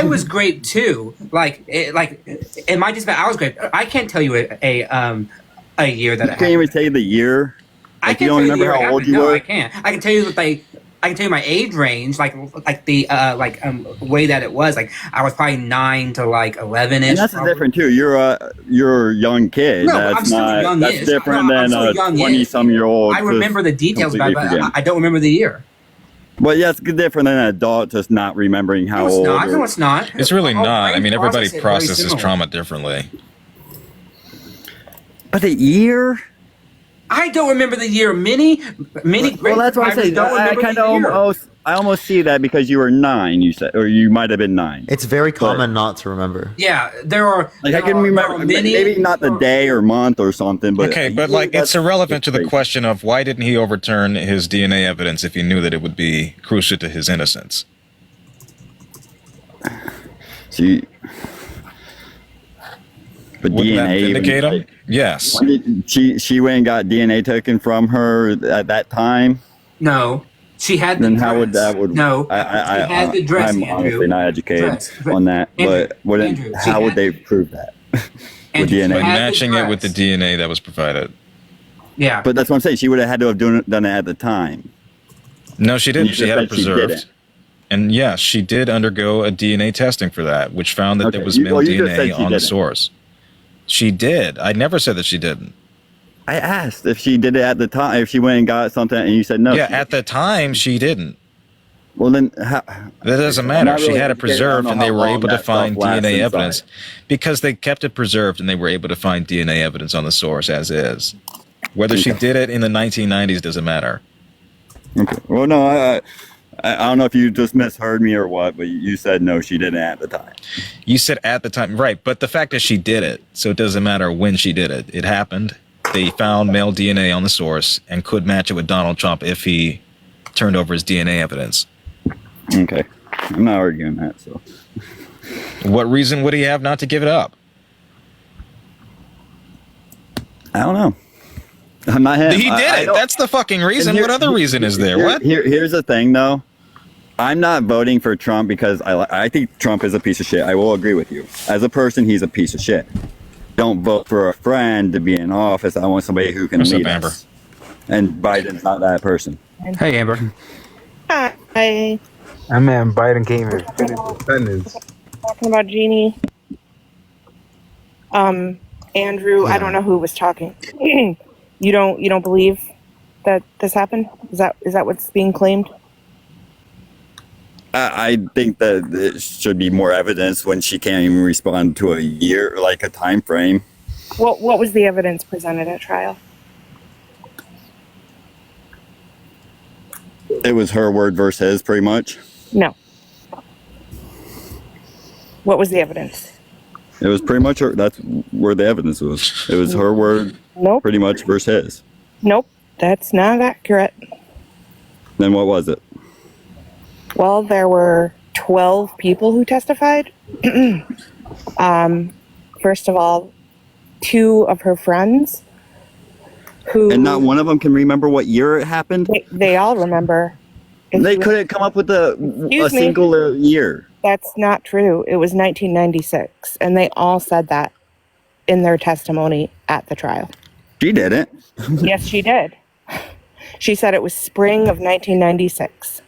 was grape too. It might just be I was grape. I can't tell you a year that You can't even tell you the year. I can't you don't remember how old you were. I can't. I can tell you that I can tell you my age range, like the way that it was. Like I was probably 9 to 11ish. And that's different too. You're a young kid. No, that's I'm still not. young-ish. That's different No, I'm than a still young-ish. 20-some-year-old. I remember the details about it, completely but I don't remember the year. Well, yeah, it's different than an adult just not remembering how old. No, it's not. It's really Our not. I brain mean, everybody processes it very processes similar. trauma differently. But the year? I don't remember the year. Many. Well, that's what I'm saying. I almost see that because you were 9. You said, or you might have been 9. It's very common not to remember. Yeah, there are. Like I can remember, maybe not the day or month or something, but Okay, but like it's irrelevant to the question of why didn't he overturn his DNA evidence if he knew that it would be crucial to his innocence? But Wouldn't that DNA vindicate him? Yes. She went and got DNA taken from her at that time. No, she had. Then how would that would? No, I she had the dress, I'm Andrew. honestly not educated on that. But Andrew, how would they prove that? With DNA, By matching it with the DNA that was provided. Yeah. But that's what I'm saying. She would have had to have done it at the time. No, she didn't. You She just had it said she preserved. didn't. And yes, she did undergo a DNA testing for that, which found that Okay, there was you- male well, you just said DNA she on the didn't. source. She did. I never said that she didn't. I asked if she did it at the time, if she went and got something, and you said no. Yeah, at the time she didn't. Well, then how, that doesn't I'm matter. not She really had it educated. I don't preserved, know and they how were long able to that find stuff lasts DNA inside. evidence because they kept it preserved, and they were able to find DNA evidence on the source as is. Whether she did it in the 1990s doesn't matter. Okay. Well, no, I don't know if you just misheard me or what, but you said no, she didn't at the time. You said at the time, right? But the fact is, she did it, so it doesn't matter when she did it. It happened. They found male DNA on the source and could match it with Donald Trump if he turned over his DNA evidence. Okay, I'm not arguing that. So, what reason would he have not to give it up? I don't know. I'm not him. He did it. That's the fucking reason. What other reason is there? What? Here's the thing, though. I'm not voting for Trump because I think Trump is a piece of shit. I will agree with you. As a person, he's a piece of shit. don't vote for a friend to be in office. I want somebody who can lead us. And Biden's not that person. Hey, Amber. Hi. That man Biden came here to finish the sentence. Talking about Jeannie. Andrew, I don't know who was talking. You don't believe that this happened? Is that what's being claimed? I think that there should be more evidence when she can't even respond to a year, like a time frame. What was the evidence presented at trial? It was her word versus his, pretty much. No. What was the evidence? It was pretty much her. That's where the evidence was. It was her word, pretty much versus his. Nope, that's not accurate. Then what was it? Well, there were 12 people who testified. First of all, 2 of her friends who... And not one of them can remember what year it happened? They all remember. They couldn't come up with a single year. That's not true. It was 1996, and they all said that in their testimony at the trial. She didn't. Yes, she did. She said it was spring of 1996.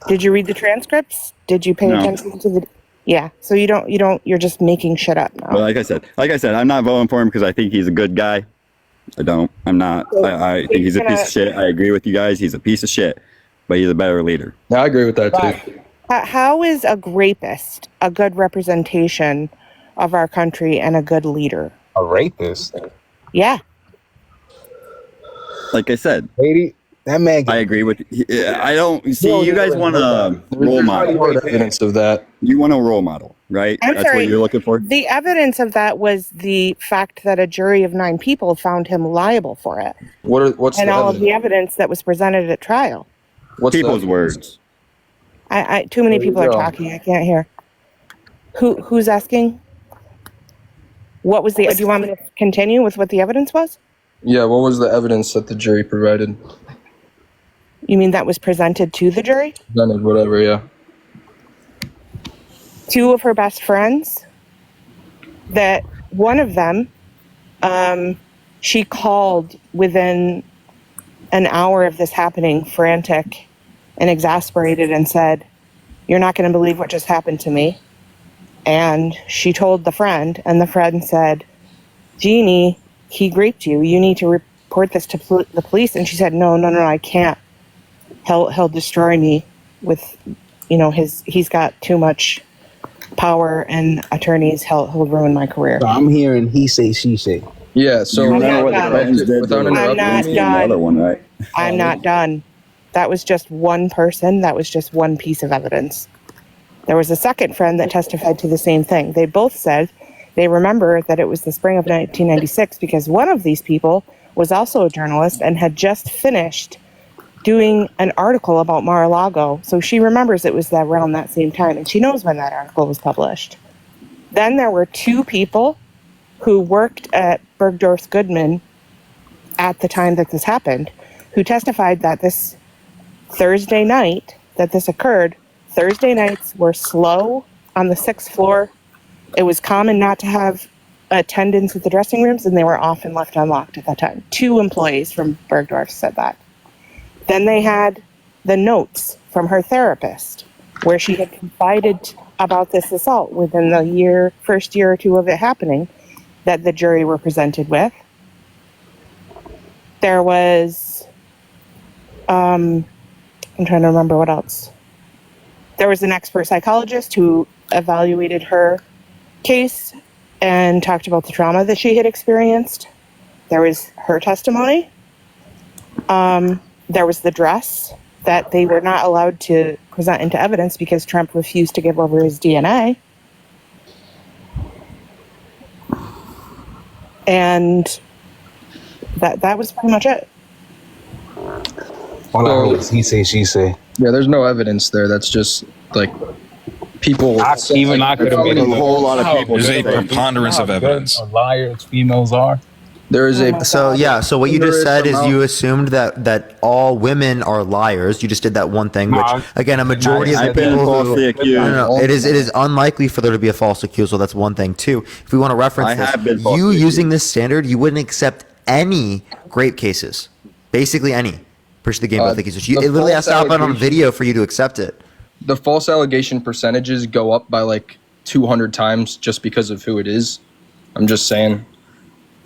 Did you read the transcripts? Did you pay attention to the... Yeah, so you're just making shit up now. Well, like I said, I'm not voting for him because I think he's a good guy. I'm not. I think he's a piece of shit. I agree with you guys. He's a piece of shit, but he's a better leader. Yeah, I agree with that too. How is a rapist a good representation of our country and a good leader? A rapist? Yeah. Like I said, lady, that man. I agree with. I don't see. You guys want a role model. Evidence of that. You want a role model, right? I'm That's sorry, what you're looking for. The evidence of that was the fact that a jury of 9 people found him liable for it. What's and the all evidence? of the evidence that was presented at trial. What's people's words? I too many There you people are go. talking. I can't hear. Who's asking? What was the? Do you want me to continue with what the evidence was? Yeah, what was the evidence that the jury provided? You mean that was presented to the jury? Presented, whatever, yeah. 2 of her best friends, that one of them, she called within an hour of this happening, frantic and exasperated, and said, "You're not going to believe what just happened to me." And she told the friend, and the friend said, "Jeannie, he raped you. You need to report this to the police." And she said, no, I can't. He'll destroy me with, he's got too much power and attorneys. He'll ruin my career. So I'm hearing he say, she say. Yeah, so I'm not done. Right? I'm not done. That was just one person. That was just one piece of evidence. There was a second friend that testified to the same thing. They both said they remember that it was the spring of 1996 because one of these people was also a journalist and had just finished doing an article about Mar-a-Lago. So she remembers it was around that same time, and she knows when that article was published. Then there were 2 people who worked at Bergdorf Goodman at the time that this happened, who testified that this Thursday night that this occurred, Thursday nights were slow on the 6th floor. It was common not to have attendance at the dressing rooms, and they were often left unlocked at that time. 2 employees from Bergdorf said that. Then they had the notes from her therapist, where she had confided about this assault within the first year or 2 of it happening, that the jury were presented with. There was, I'm trying to remember what else. There was an expert psychologist who evaluated her case and talked about the trauma that she had experienced. There was her testimony. There was the dress that they were not allowed to present into evidence because Trump refused to give over his DNA. And that was pretty much it. All I heard was he say, she say. Yeah, there's no evidence there. That's just like people. I could have been a whole lot of people. There's a preponderance of evidence. Liars females are. There is a So yeah, so what you There just is said is some you assumed that all women are liars. You just did that one thing, which again, a majority of the I've been people who falsely accused. no, it is unlikely for there to be a false accusal. That's one thing. Two, if we want to reference I have been this, falsely you accused. using this standard, you wouldn't accept any grape cases, basically any. Push the game with the cases. It literally has to happen on video for you to accept it. The false allegation percentages go up by like 200 times just because of who it is. I'm just saying.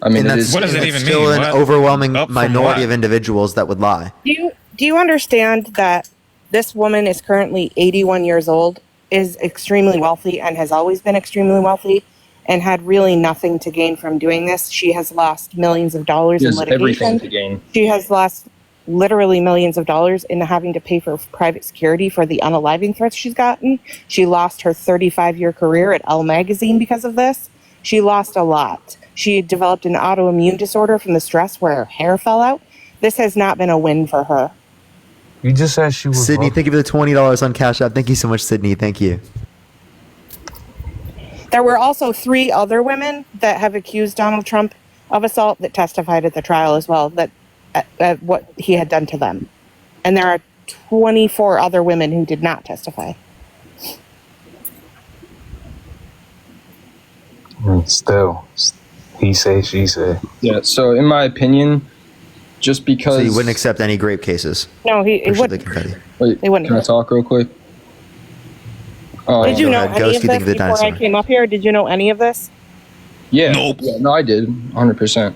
I mean, And it is. What does it it's even still mean? an What? overwhelming Up from minority what? of individuals that would lie. Do you understand that this woman is currently 81 years old, is extremely wealthy, and has always been extremely wealthy, and had really nothing to gain from doing this? She has lost millions of dollars in There's everything litigation. to gain. She has lost literally millions of dollars in having to pay for private security for the unaliving threats she's gotten. She lost her 35-year career at Elle magazine because of this. She lost a lot. She developed an autoimmune disorder from the stress where her hair fell out. This has not been a win for her. You just said she was. Sydney, thank you for the $20 on Cash App. Thank you so much, Sydney. Thank you. There were also 3 other women that have accused Donald Trump of assault that testified at the trial as well, that what he had done to them. And there are 24 other women who did not testify. Still, he say, she say. Yeah. So in my opinion, just because. So you wouldn't accept any grape cases? No, he Push the wouldn't. confetti. Wait, They wouldn't. can I talk real quick? Oh, Did you go know ahead. any Ghost, of you think this of the before I dinosaur. came up here? Did you know any of this? Yeah. Nope. Yeah, no, I did. 100%.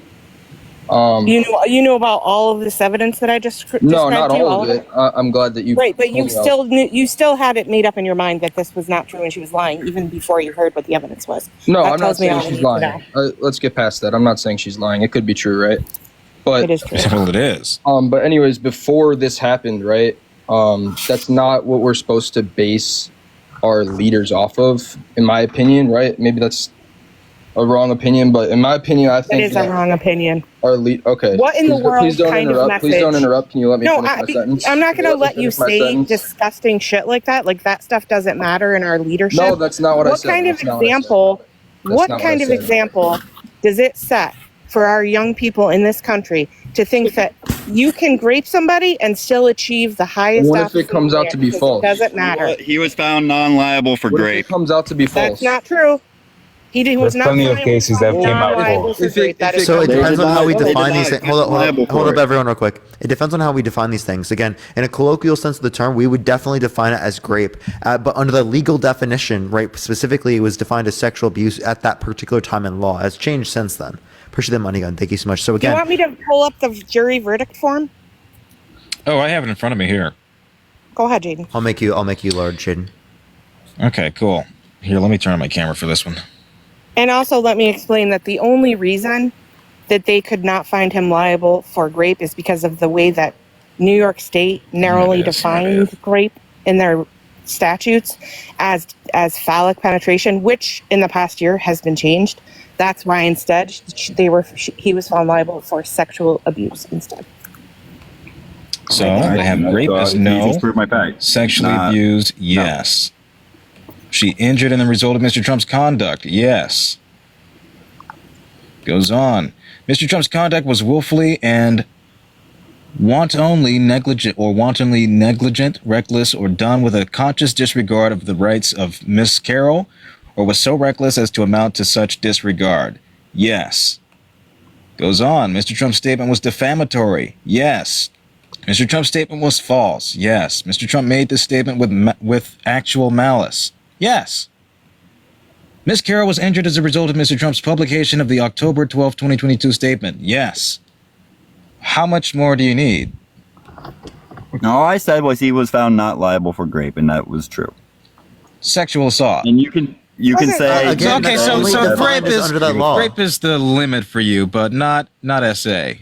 You know about all of this evidence that I just No, described not to you? all of it. I'm glad that you. Right, but told you me all. still you still had it made up in your mind that this was not true and she was lying even before you heard what the evidence was. No, That I'm not tells me saying all I she's need to lying. know. Let's get past that. I'm not saying she's lying. It could be true, right? But It is true. Well, it is. But anyways, before this happened, right? That's not what we're supposed to base our leaders off of, in my opinion, right? Maybe that's a wrong opinion, but in my opinion, I It think is a wrong opinion. our lead. Okay. What in the Please- world Please don't kind of interrupt. Please don't message- interrupt. Can you let me No, finish my sentence? I'm not Can going to me let you finish my say sentence? disgusting shit like that. Like that stuff doesn't matter in our leadership. No, that's not what I What said. kind of That's not what I said. example? That's What not what kind I of said. example does it set for our young people in this country to think that you can grape somebody and still achieve the highest? What if office it comes in out the to be land? false? It doesn't matter. He was found non-liable for What if grape. it comes out to be false? That's not true. He was There's not plenty of found cases that came out non-liable false. for If it- grape. That if is it So it not They true. depends did on how not- we they define did these not things. Hold liable up, for it. everyone, real quick. It depends on how we define these things. Again, in a colloquial sense of the term, we would definitely define it as grape. But under the legal definition, right, specifically, it was defined as sexual abuse at that particular time in law. Has changed since then. Appreciate the money gun. Thank you so much. So Do you again, want me to pull up the jury verdict form? Oh, I have it in front of me here. Go ahead, Jaden. I'll make you large, Jaden. Okay, cool. Here, let me turn on my camera for this one. And also, let me explain that the only reason that they could not find him liable for grape is because of the way that New York State narrowly Yes, defined grape in their statutes as phallic penetration, which in the past year has been changed. That's why instead he was found liable for sexual abuse instead. So they have rape as You no, just proved my fact. sexually Not- abused, yes. She injured in the result of Mr. Trump's conduct, yes. Goes on. Mr. Trump's conduct was willfully and wantonly negligent, reckless, or done with a conscious disregard of the rights of Miss Carroll, or was so reckless as to amount to such disregard. Yes. Goes on. Mr. Trump's statement was defamatory. Yes. Mr. Trump's statement was false. Yes. Mr. Trump made this statement with actual malice. Yes. Ms. Carroll was injured as a result of Mr. Trump's publication of the October 12, 2022 statement. Yes. How much more do you need? No, all I said was he was found not liable for grape, and that was true. Sexual assault. And you can say Again, Okay, that's so only defined as under that law. grape is the limit for you, but not SA.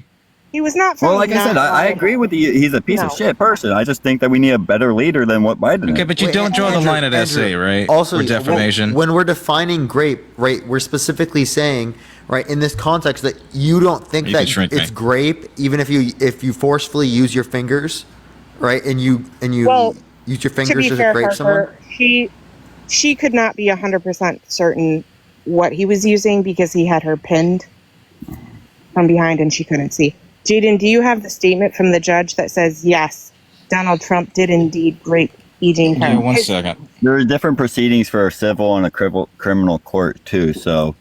He was not found Well, like I said, I agree with you. He's a piece of No. shit person. I just think that we need a better leader than what Biden Okay, is. but you don't draw the line at SA, right? Also, for defamation. when we're defining grape, right, we're specifically saying, right, in this context that you don't think You can that shrink it's me. grape, even if you forcefully use your fingers, right, and you Well, use your to fingers be to fair, grape someone. Harper, she could not be 100% certain what he was using because he had her pinned. from behind and she couldn't see. Jaden, do you have the statement from the judge that says, yes, Donald Trump did indeed rape E. Jean Carroll? Yeah, one second. There are different proceedings for a civil and a criminal court too. So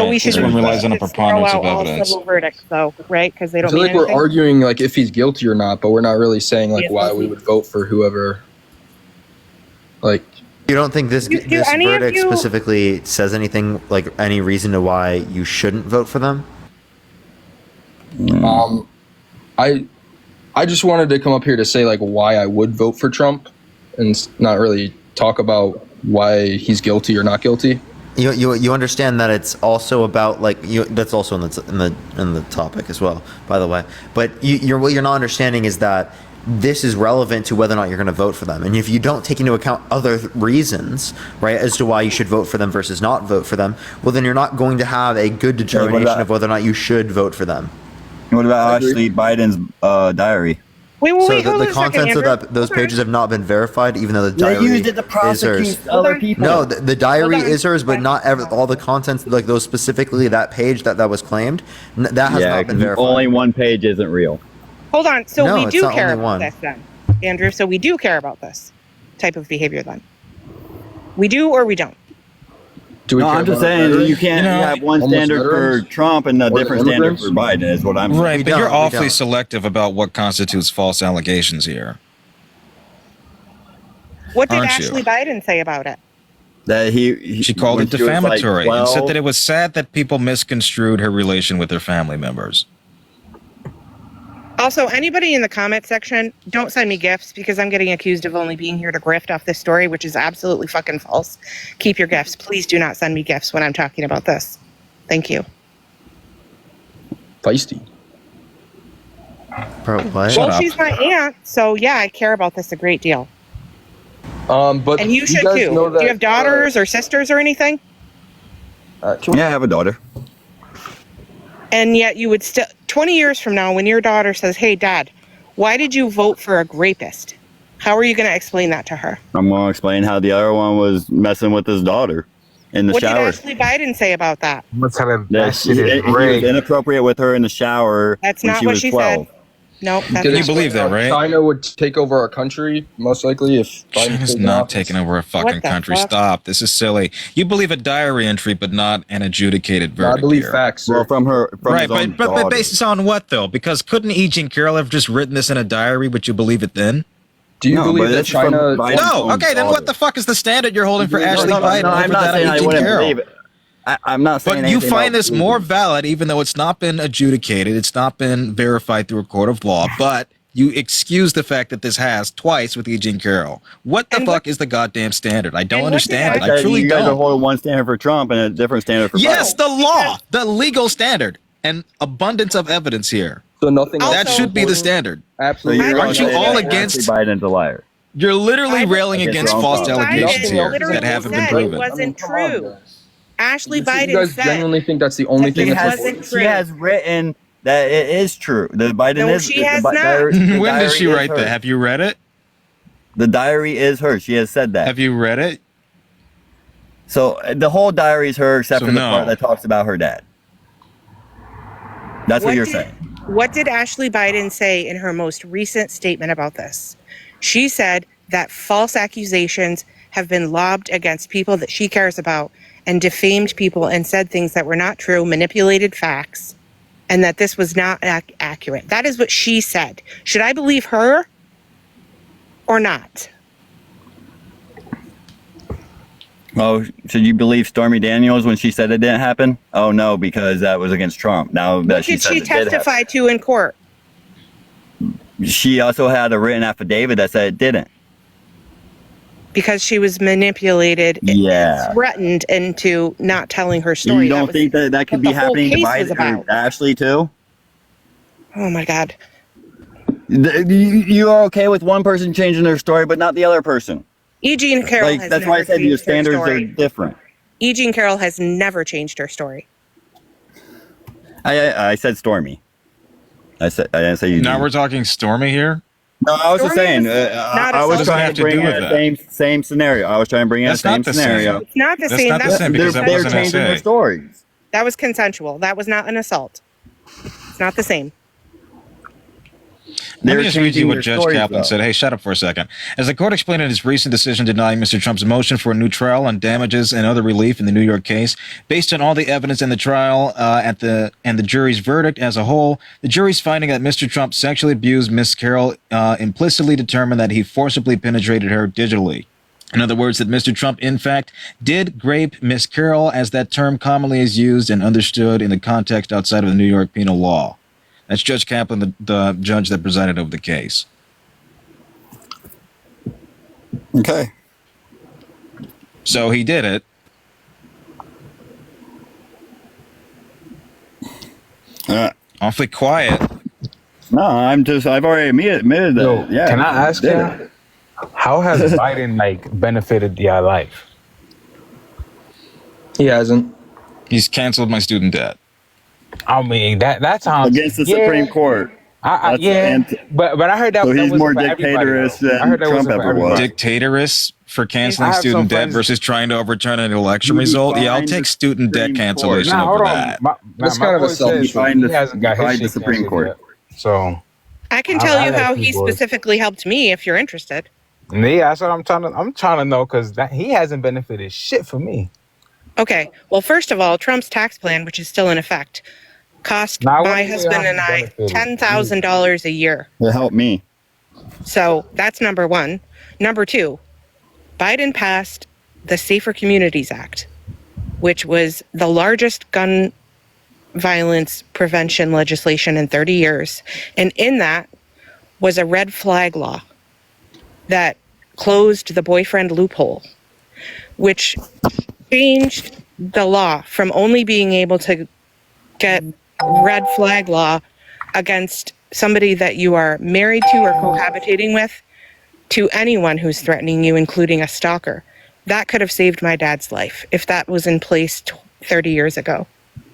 we should this one relies on a just preponderance throw of out all evidence. civil verdicts, though, right? Because they I don't feel mean like we're anything. arguing like if he's guilty or not, but we're not really saying like Yes, why yes, we yes. would vote for whoever. Like, You don't think this Do this any of verdict you- specifically says anything, like any reason to why you shouldn't vote for them? I just wanted to come up here to say like why I would vote for Trump, and not really talk about why he's guilty or not guilty. You understand that it's also about like that's also in the topic as well, by the way. But what you're not understanding is that this is relevant to whether or not you're going to vote for them. And if you don't take into account other reasons, right, as to why you should vote for them versus not vote for them, well, then you're not going to have a good determination of whether or not you should vote for them. what about Ashley Biden's diary? Wait, So hold the on a second, contents of Andrew. those pages have not been verified, even though the They diary used it to is hers. prosecute other people. No, the diary Hold on. is hers, but not all the contents, like those specifically that page that was claimed, that has not been verified. only one page isn't real. Hold on. So No, we it's do not care only about one. this then, Andrew. So we do care about this type of behavior then. We do or we don't? Do we No, care I'm just about saying veterans? you can't You know, have one homeless standard for veterans? Trump and a Or the different standard immigrants? for Biden is what I'm saying. Right, but don't, you're we awfully don't. selective about what constitutes false allegations here. What did Aren't you? Ashley Biden say about it? That he She called when it she was, like, defamatory and said 12, that it was sad that people misconstrued her relation with her family members. Also, anybody in the comment section, don't send me gifts because I'm getting accused of only being here to grift off this story, which is absolutely fucking false. Keep your gifts. Please do not send me gifts when I'm talking about this. Thank you. Feisty. Bro, what? Well, she's my aunt, so yeah, I care about this a great deal. But And you should guys too. know Do you have daughters or sisters or anything? yeah, I have a daughter. And yet you would still, 20 years from now, when your daughter says, hey, Dad, why did you vote for a rapist? How are you going to explain that to her? I'm going to explain how the other one was messing with his daughter in the What shower. did Ashley Biden say about that? That he was inappropriate with her in the shower That's when not she what was she 12. said. Nope. That's Did not it believe that, right? China would take over our country, most likely, if Biden's China's taken not office. taking over a fucking What the country. fuck? Stop. This is silly. You believe a diary entry, but not an adjudicated verdict. I believe here. facts, sir. Well, from Right, his own but daughter. based on what though? Because couldn't E. Jean Carroll have just written this in a diary? Would you believe it then? Do you No, believe but that it's from China... Biden's No. own Okay, then what daughter. the fuck is the standard you're holding for Ashley Biden No, I'm over not that saying of I E. Jean wouldn't Carroll? believe it. I'm not saying But you anything find about this believing more it. valid, even though it's not been adjudicated, it's not been verified through a court of law, but you excuse the fact that this has twice with E. Jean Carroll. What the fuck is the goddamn standard? I don't understand it. I said truly you guys are don't. holding one standard for Trump and a different standard for Yes, Biden. the law, the legal standard, and abundance of evidence here. So nothing else That is should be the important? standard. So Absolutely. you're Aren't you saying all that against- Ashley Biden's a liar. You're literally railing Against against wrong false cause. allegations Biden here literally that haven't been said proven. It wasn't come on, true. guys. Ashley You Biden guys said. genuinely think that's the only thing She that's wasn't important? true. She has written that it is true. The Biden No, is. she the has Bi- not. diary- the When did diary she is write that? hers. Have you read it? The diary is hers. She has said that. Have you read it? So the whole diary is her, except So for the no. part that talks about her dad. That's what you're did- saying. What did Ashley Biden say in her most recent statement about this? She said that false accusations have been lobbed against people that she cares about and defamed people and said things that were not true, manipulated facts, and that this was not accurate. That is what she said. Should I believe her or not? Oh, should you believe Stormy Daniels when she said it didn't happen? Oh no, because that was against Trump. Now that What she did said she it did happen. testify to in court? She also had a written affidavit that said it didn't. Because she was manipulated, Yeah. threatened into not telling her story. You That don't was think that could what be the whole happening to case was Biden about. or Ashley too? Oh my God. You are okay with one person changing their story, but not the other person. E. Jean Carroll Like has that's never why I said your changed her standards are story. different. E. Jean Carroll has never changed her story. I said Stormy. I didn't say you. Now did. we're talking Stormy here. No, I was just Stormy saying. is not I a was Doesn't trying have to to bring do in with the that. same scenario. I was trying to bring in That's the same not the scenario. same. It's not the That's same. not the That's same because that They're wasn't changing their SA. stories. That was consensual. That was not an assault. It's not the same. Let me just read you what Judge Kaplan said. Hey, shut up for a second. As the court explained in its recent decision denying Mr. Trump's motion for a new trial on damages and other relief in the New York case, based on all the evidence in the trial and the jury's verdict as a whole, the jury's finding that Mr. Trump sexually abused Ms. Carroll implicitly determined that he forcibly penetrated her digitally. In other words, that Mr. Trump, in fact, did grape Ms. Carroll, as that term commonly is used and understood in the context outside of the New York penal law. That's Judge Kaplan, the judge that presided over the case. Okay. So he did it. Awfully quiet. No, I've already admitted that. Yo, yeah. can I ask did you, it. how has Biden benefited your life? He hasn't. He's canceled my student debt. I mean, that sounds against the Supreme Court. But I heard that. So that he's wasn't more for everybody, dictatorous though. I than heard that Trump wasn't for ever was. everybody. Dictatorous for canceling I have student some debt friends- versus trying to overturn an election You result. Yeah, I'll find take the student debt Supreme cancellation Now, over hold on. that. That's My kind of a boy says self- he hasn't got his Define the shit Supreme canceled Court. yet. So I can I- tell I you like how you he boys. specifically helped me if you're interested. yeah, that's what I'm trying to know because he hasn't benefited shit for me. Okay. Well, first of all, Trump's tax plan, which is still in effect, cost Now, I my wouldn't say husband and I benefited. $10,000 a year. It helped me. So that's number one. Number two, Biden passed the Safer Communities Act, which was the largest gun violence prevention legislation in 30 years. And in that was a red flag law that closed the boyfriend loophole, which changed the law from only being able to get red flag law against somebody that you are married to or cohabitating with to anyone who's threatening you, including a stalker. That could have saved my dad's life if that was in place 30 years ago.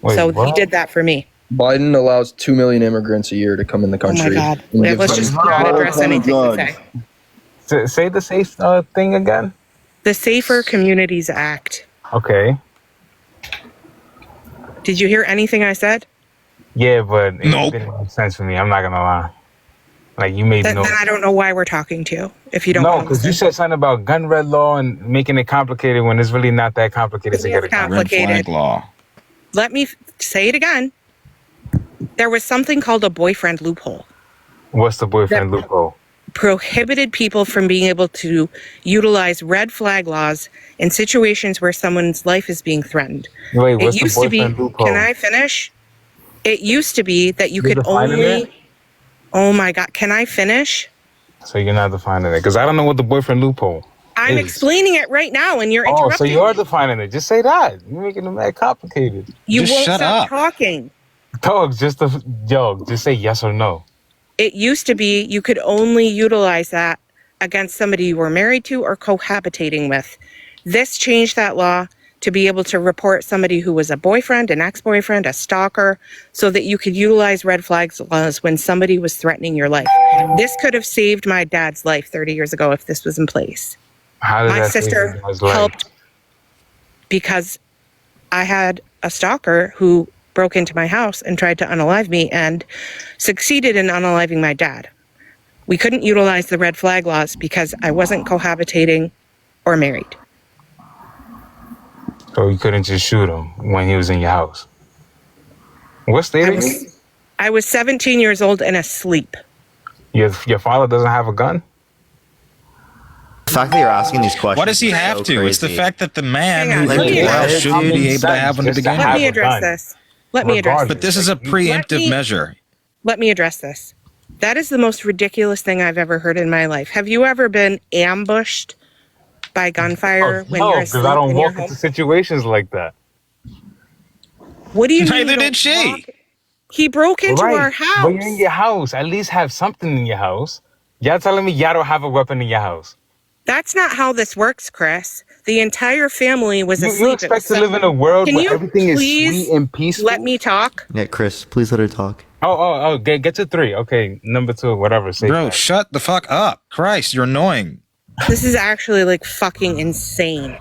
Wait, So he what? did that for me. Biden allows 2 million immigrants a year to come in the Oh country. my God. And Yeah, gives let's them- just not address anything to say. Say the safe thing again. The Safer Communities Act. Okay. Did you hear anything I said? Yeah, but it didn't make sense for me. I'm not gonna lie. Like you made Then no. I don't know why we're talking to you if you don't No, want to because you listen. said something about gun red law and making it complicated when it's really not that complicated to It get is a gun. complicated. Red flag law. Let me say it again. There was something called a boyfriend loophole. What's the boyfriend loophole? Prohibited people from being able to utilize red flag laws in situations where someone's life is being threatened. Wait, what's It the used to be, boyfriend loophole? can I finish? It used to be that you You're could defining only, it? oh my God, can I finish? So you're not defining it because I don't know what the boyfriend loophole. I'm is. explaining it right now and you're Oh, interrupting so you are me. defining it. Just say that. You're making it that complicated. You won't stop talking. Dog, just say yes or no. It used to be you could only utilize that against somebody you were married to or cohabitating with. This changed that law to be able to report somebody who was a boyfriend, an ex-boyfriend, a stalker, so that you could utilize red flags laws when somebody was threatening your life. This could have saved my dad's life 30 years ago if this was in place. How did My that sister save his life? helped because I had a stalker who broke into my house and tried to unalive me and succeeded in unaliving my dad. We couldn't utilize the red flag laws because I wasn't cohabitating or married. So you couldn't just shoot him when he was in your house. What state? I was 17 years old and asleep. Your father doesn't have a gun? The fact that you're asking these questions. Why does he is have so to? It's the crazy. fact that the man Hang on, who let me why else address- should he be able to have one to begin Let me with? address this. Let me address But this is a preemptive measure. Let me address this. That is the most ridiculous thing I've ever heard in my life. Have you ever been ambushed by gunfire when No, you're because asleep I don't in your walk home? into situations like that. What do you mean? Neither you did don't she. walk? He broke into Right, our house. But you're in your house. At least have something in your house. Y'all telling me y'all don't have a weapon in your house. That's not how this works, Chris. The entire family was asleep. You It expect was to live in a world Can where you everything is please sweet and peaceful? let me talk? Yeah, Chris, please let her talk. Oh, get to 3. Okay, number 2, whatever. Say Bro, that. shut the fuck up. Christ, you're annoying. This is actually like fucking insane.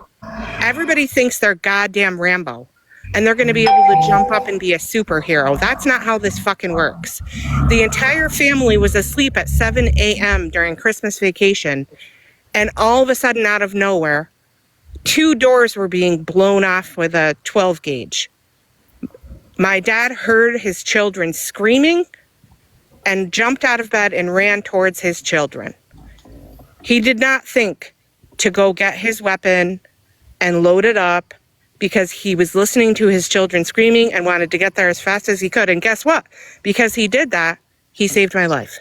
Everybody thinks they're goddamn Rambo. and they're going to be able to jump up and be a superhero. That's not how this fucking works. The entire family was asleep at 7 a.m. during Christmas vacation, and all of a sudden, out of nowhere, 2 doors were being blown off with a 12 gauge. My dad heard his children screaming and jumped out of bed and ran towards his children. He did not think to go get his weapon and load it up because he was listening to his children screaming and wanted to get there as fast as he could. And guess what? Because he did that, he saved my life.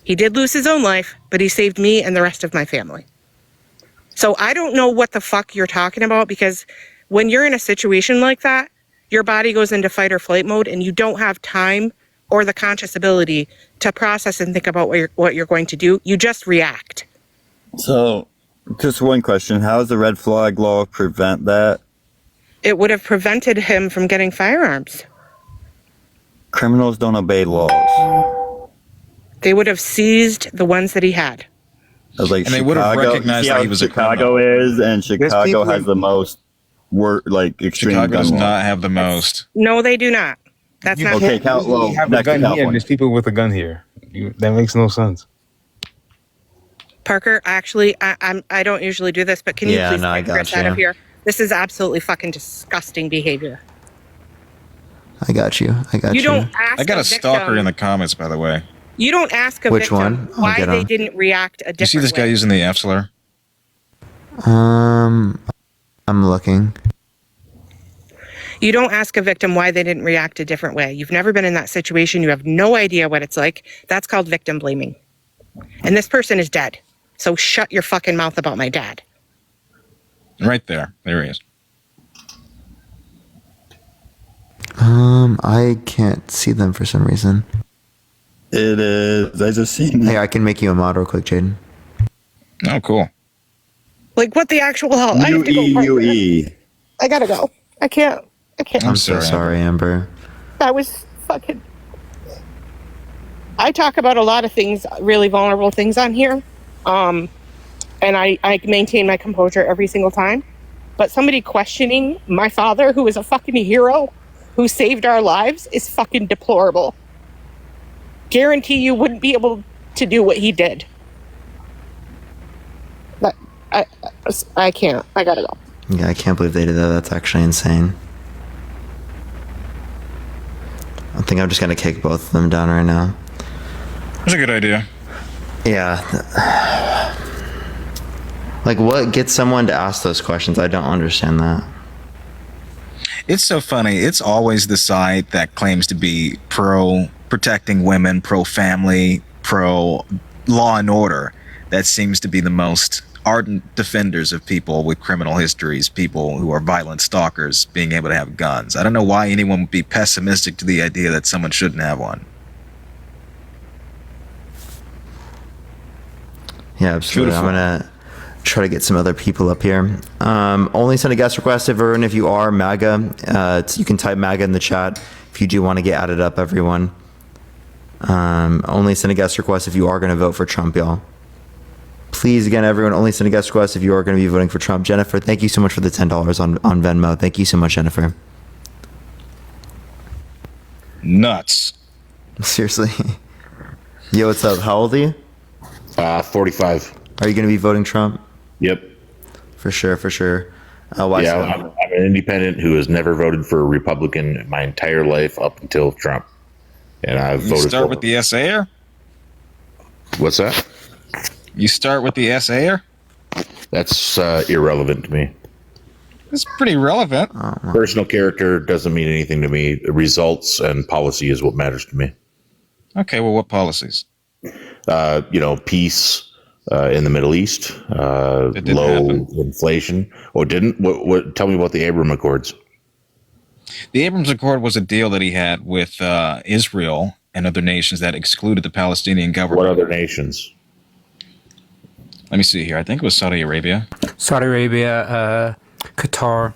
He did lose his own life, but he saved me and the rest of my family. So I don't know what the fuck you're talking about, because when you're in a situation like that, your body goes into fight or flight mode and you don't have time or the conscious ability to process and think about what you're going to do. You just react. So, just one question. How does the red flag law prevent that? It would have prevented him from getting firearms. Criminals don't obey laws. They would have seized the ones that he had. Like And they would have recognized that he was a Chicago is, and Chicago has the most extreme Chicago gun does law. not have the most. No, they do not. That's not Okay, You have a gun here, and there's people with a gun here. That makes no sense. Parker, actually, I don't usually do this, but can you please get Chris out of here? This is absolutely fucking disgusting behavior. I got you. You don't ask I got a stalker victim- in the comments, by the way. You don't ask a Which victim one? I'll why get they on. didn't react a different You see this guy way. using the F slur? I'm looking. You don't ask a victim why they didn't react a different way. You've never been in that situation. You have no idea what it's like. That's called victim blaming. And this person is dead. So shut your fucking mouth about my dad. Right there. There he is. I can't see them for some reason. It is. I just seen. Hey, I can make you a mod real quick, Jaden. Oh, cool. Like, what the actual hell? I have to go. UE. I gotta go. I can't. I'm so sorry, Amber. That was fucking. I talk about a lot of things, really vulnerable things on here. And I maintain my composure every single time. But somebody questioning my father, who is a fucking hero, who saved our lives, is fucking deplorable. Guarantee you wouldn't be able to do what he did. But I can't. I gotta go. Yeah, I can't believe they did that. That's actually insane. I think I'm just gonna kick both of them down right now. That's a good idea. Yeah. Like, what gets someone to ask those questions? I don't understand that. It's so funny. It's always the side that claims to be pro protecting women, pro family, pro law and order that seems to be the most ardent defenders of people with criminal histories, people who are violent stalkers being able to have guns. I don't know why anyone would be pessimistic to the idea that someone shouldn't have one. Yeah, absolutely. Beautiful. I'm gonna try to get some other people up here. Only send a guest request, everyone. If you are MAGA, you can type MAGA in the chat if you do want to get added up, everyone. Only send a guest request if you are going to vote for Trump, y'all. Please, again, everyone, only send a guest request if you are going to be voting for Trump. Jennifer, thank you so much for the $10 on Venmo. Thank you so much, Jennifer. Nuts. Seriously. Yo, what's up? How old are you? 45. Are you going to be voting Trump? Yep. For sure, for sure. Why Yeah, so? I'm an independent who has never voted for a Republican my entire life up until Trump. And I've You voted start for with the SAer? What's that? You start with the SAer? That's irrelevant to me. It's pretty relevant. Personal character doesn't mean anything to me. Results and policy is what matters to me. Okay, well, what policies? Peace in the Middle East, low inflation. Oh, it didn't? What? Tell me about the Abraham Accords. The Abrams Accord was a deal that he had with Israel and other nations that excluded the Palestinian government. What other nations? Let me see here. I think it was Saudi Arabia. Saudi Arabia, Qatar.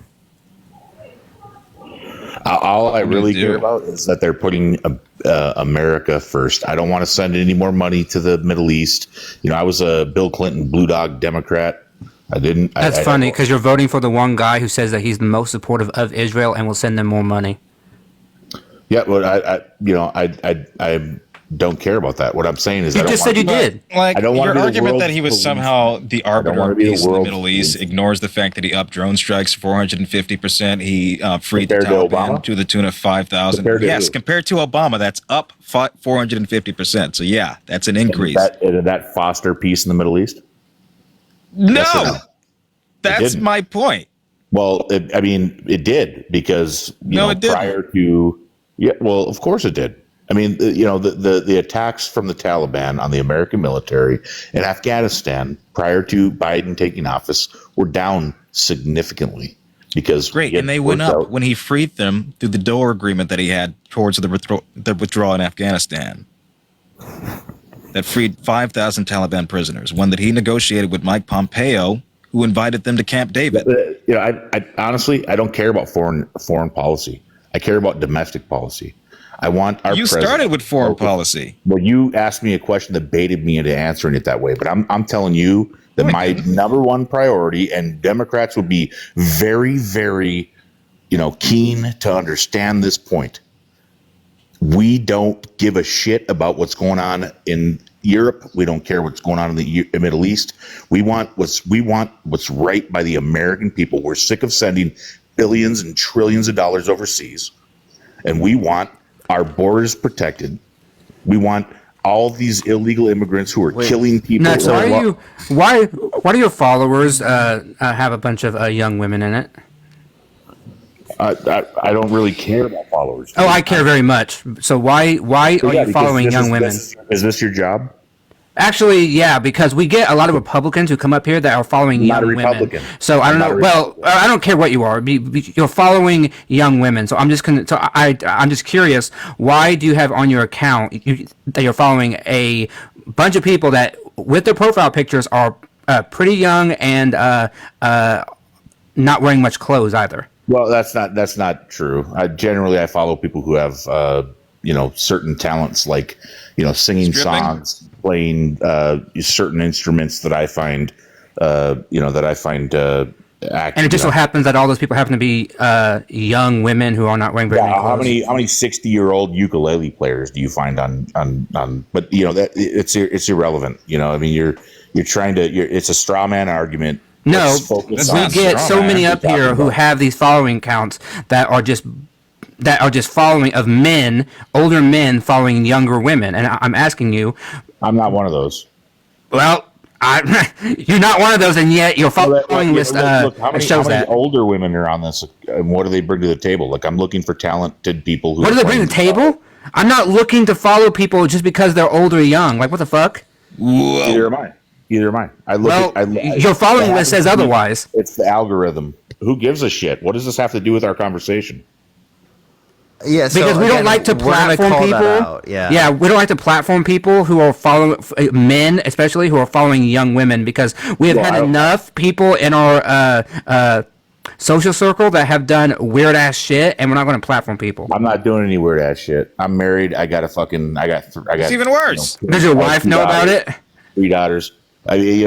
All I really care about is that they're putting America first. I don't want to send any more money to the Middle East. I was a Bill Clinton Blue Dog Democrat. I didn't. That's funny because you're voting for the one guy who says that he's the most supportive of Israel and will send them more money. Yeah, but I don't care about that. What I'm saying is, You just said you did. Like, I don't want your to be the argument world's that he was police. somehow the arbiter wanna of be the peace in the world's Middle East police. ignores the fact that he upped drone strikes 450%. He freed the Compared to Taliban Obama? to the tune of 5,000. Compared to Yes, who? compared to Obama, that's up 450%. So yeah, that's an increase. Did that foster peace in the Middle East? No, Yes or no? that's didn't. my point. Well, it did because It didn't. prior to well, of course it did. I mean, the attacks from the Taliban on the American military in Afghanistan prior to Biden taking office were down significantly because Great, and they went up when he freed them through the Doha agreement that he had towards the withdrawal in Afghanistan. That freed 5,000 Taliban prisoners, one that he negotiated with Mike Pompeo, who invited them to Camp David. I honestly, I don't care about foreign policy. I care about domestic policy. I want our You president- started with foreign policy. Well, you asked me a question that baited me into answering it that way, but I'm telling you that my number one priority, and Democrats would be very, very, keen to understand this point. We don't give a shit about what's going on in Europe. We don't care what's going on in the Middle East. We want what's right by the American people. We're sick of sending billions and trillions of dollars overseas, and we want our borders protected. We want all these illegal immigrants who are killing people. Nuts, why do your followers have a bunch of young women in it? I don't really care about followers. Oh, I care very much. So why are you following young women? Is this your job? Actually, yeah, because we get a lot of Republicans who come up here that are following Not a young women. Republican. So I don't know. Well, I don't care what you are. You're following young women. So I'm just I'm just curious. Why do you have on your account that you're following a bunch of people that, with their profile pictures, are pretty young and not wearing much clothes either? Well, that's not true. I follow people who have certain talents, like singing songs, playing certain instruments that I find And it just so happens that all those people happen to be young women who are not wearing very many clothes. How many 60-year-old ukulele players do you find on? But that it's irrelevant. I mean, you're trying to. It's a straw man argument. No, we get so many up here who have these following counts that are just following of men, older men following younger women, and I'm asking you. I'm not one of those. Well, you're not one of those, and yet your following list look, how many that. older women are on this, and what do they bring to the table? Like, I'm looking for talented people who. What do they bring to the table? I'm not looking to follow people just because they're older or young. Like, what the fuck? Neither am I. Your following list says otherwise. It's the algorithm. Who gives a shit? What does this have to do with our conversation? Yeah, so because we don't like to platform people. Yeah, we don't like to platform people who are following men, especially who are following young women, because we have had enough people in our social circle that have done weird ass shit, and we're not going to platform people. I'm not doing any weird ass shit. I'm married. I got. It's even worse. Does your wife know about it? 3 daughters. I mean,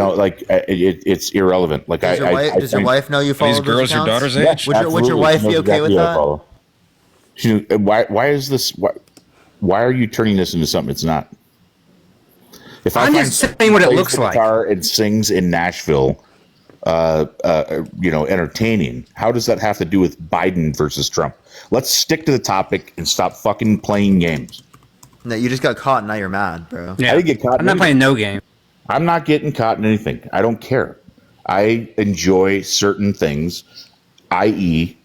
it's irrelevant. Like, does your wife know you follow these girls your daughter's age? Would your wife be okay with that? Why is this? Why are you turning this into something it's not? If I'm just saying what it looks like. And sings in Nashville, entertaining. How does that have to do with Biden versus Trump? Let's stick to the topic and stop fucking playing games. No, you just got caught and now you're mad, bro. Yeah. I didn't get caught. I'm not playing no game. I'm not getting caught in anything. I don't care. I enjoy certain things, i.e.,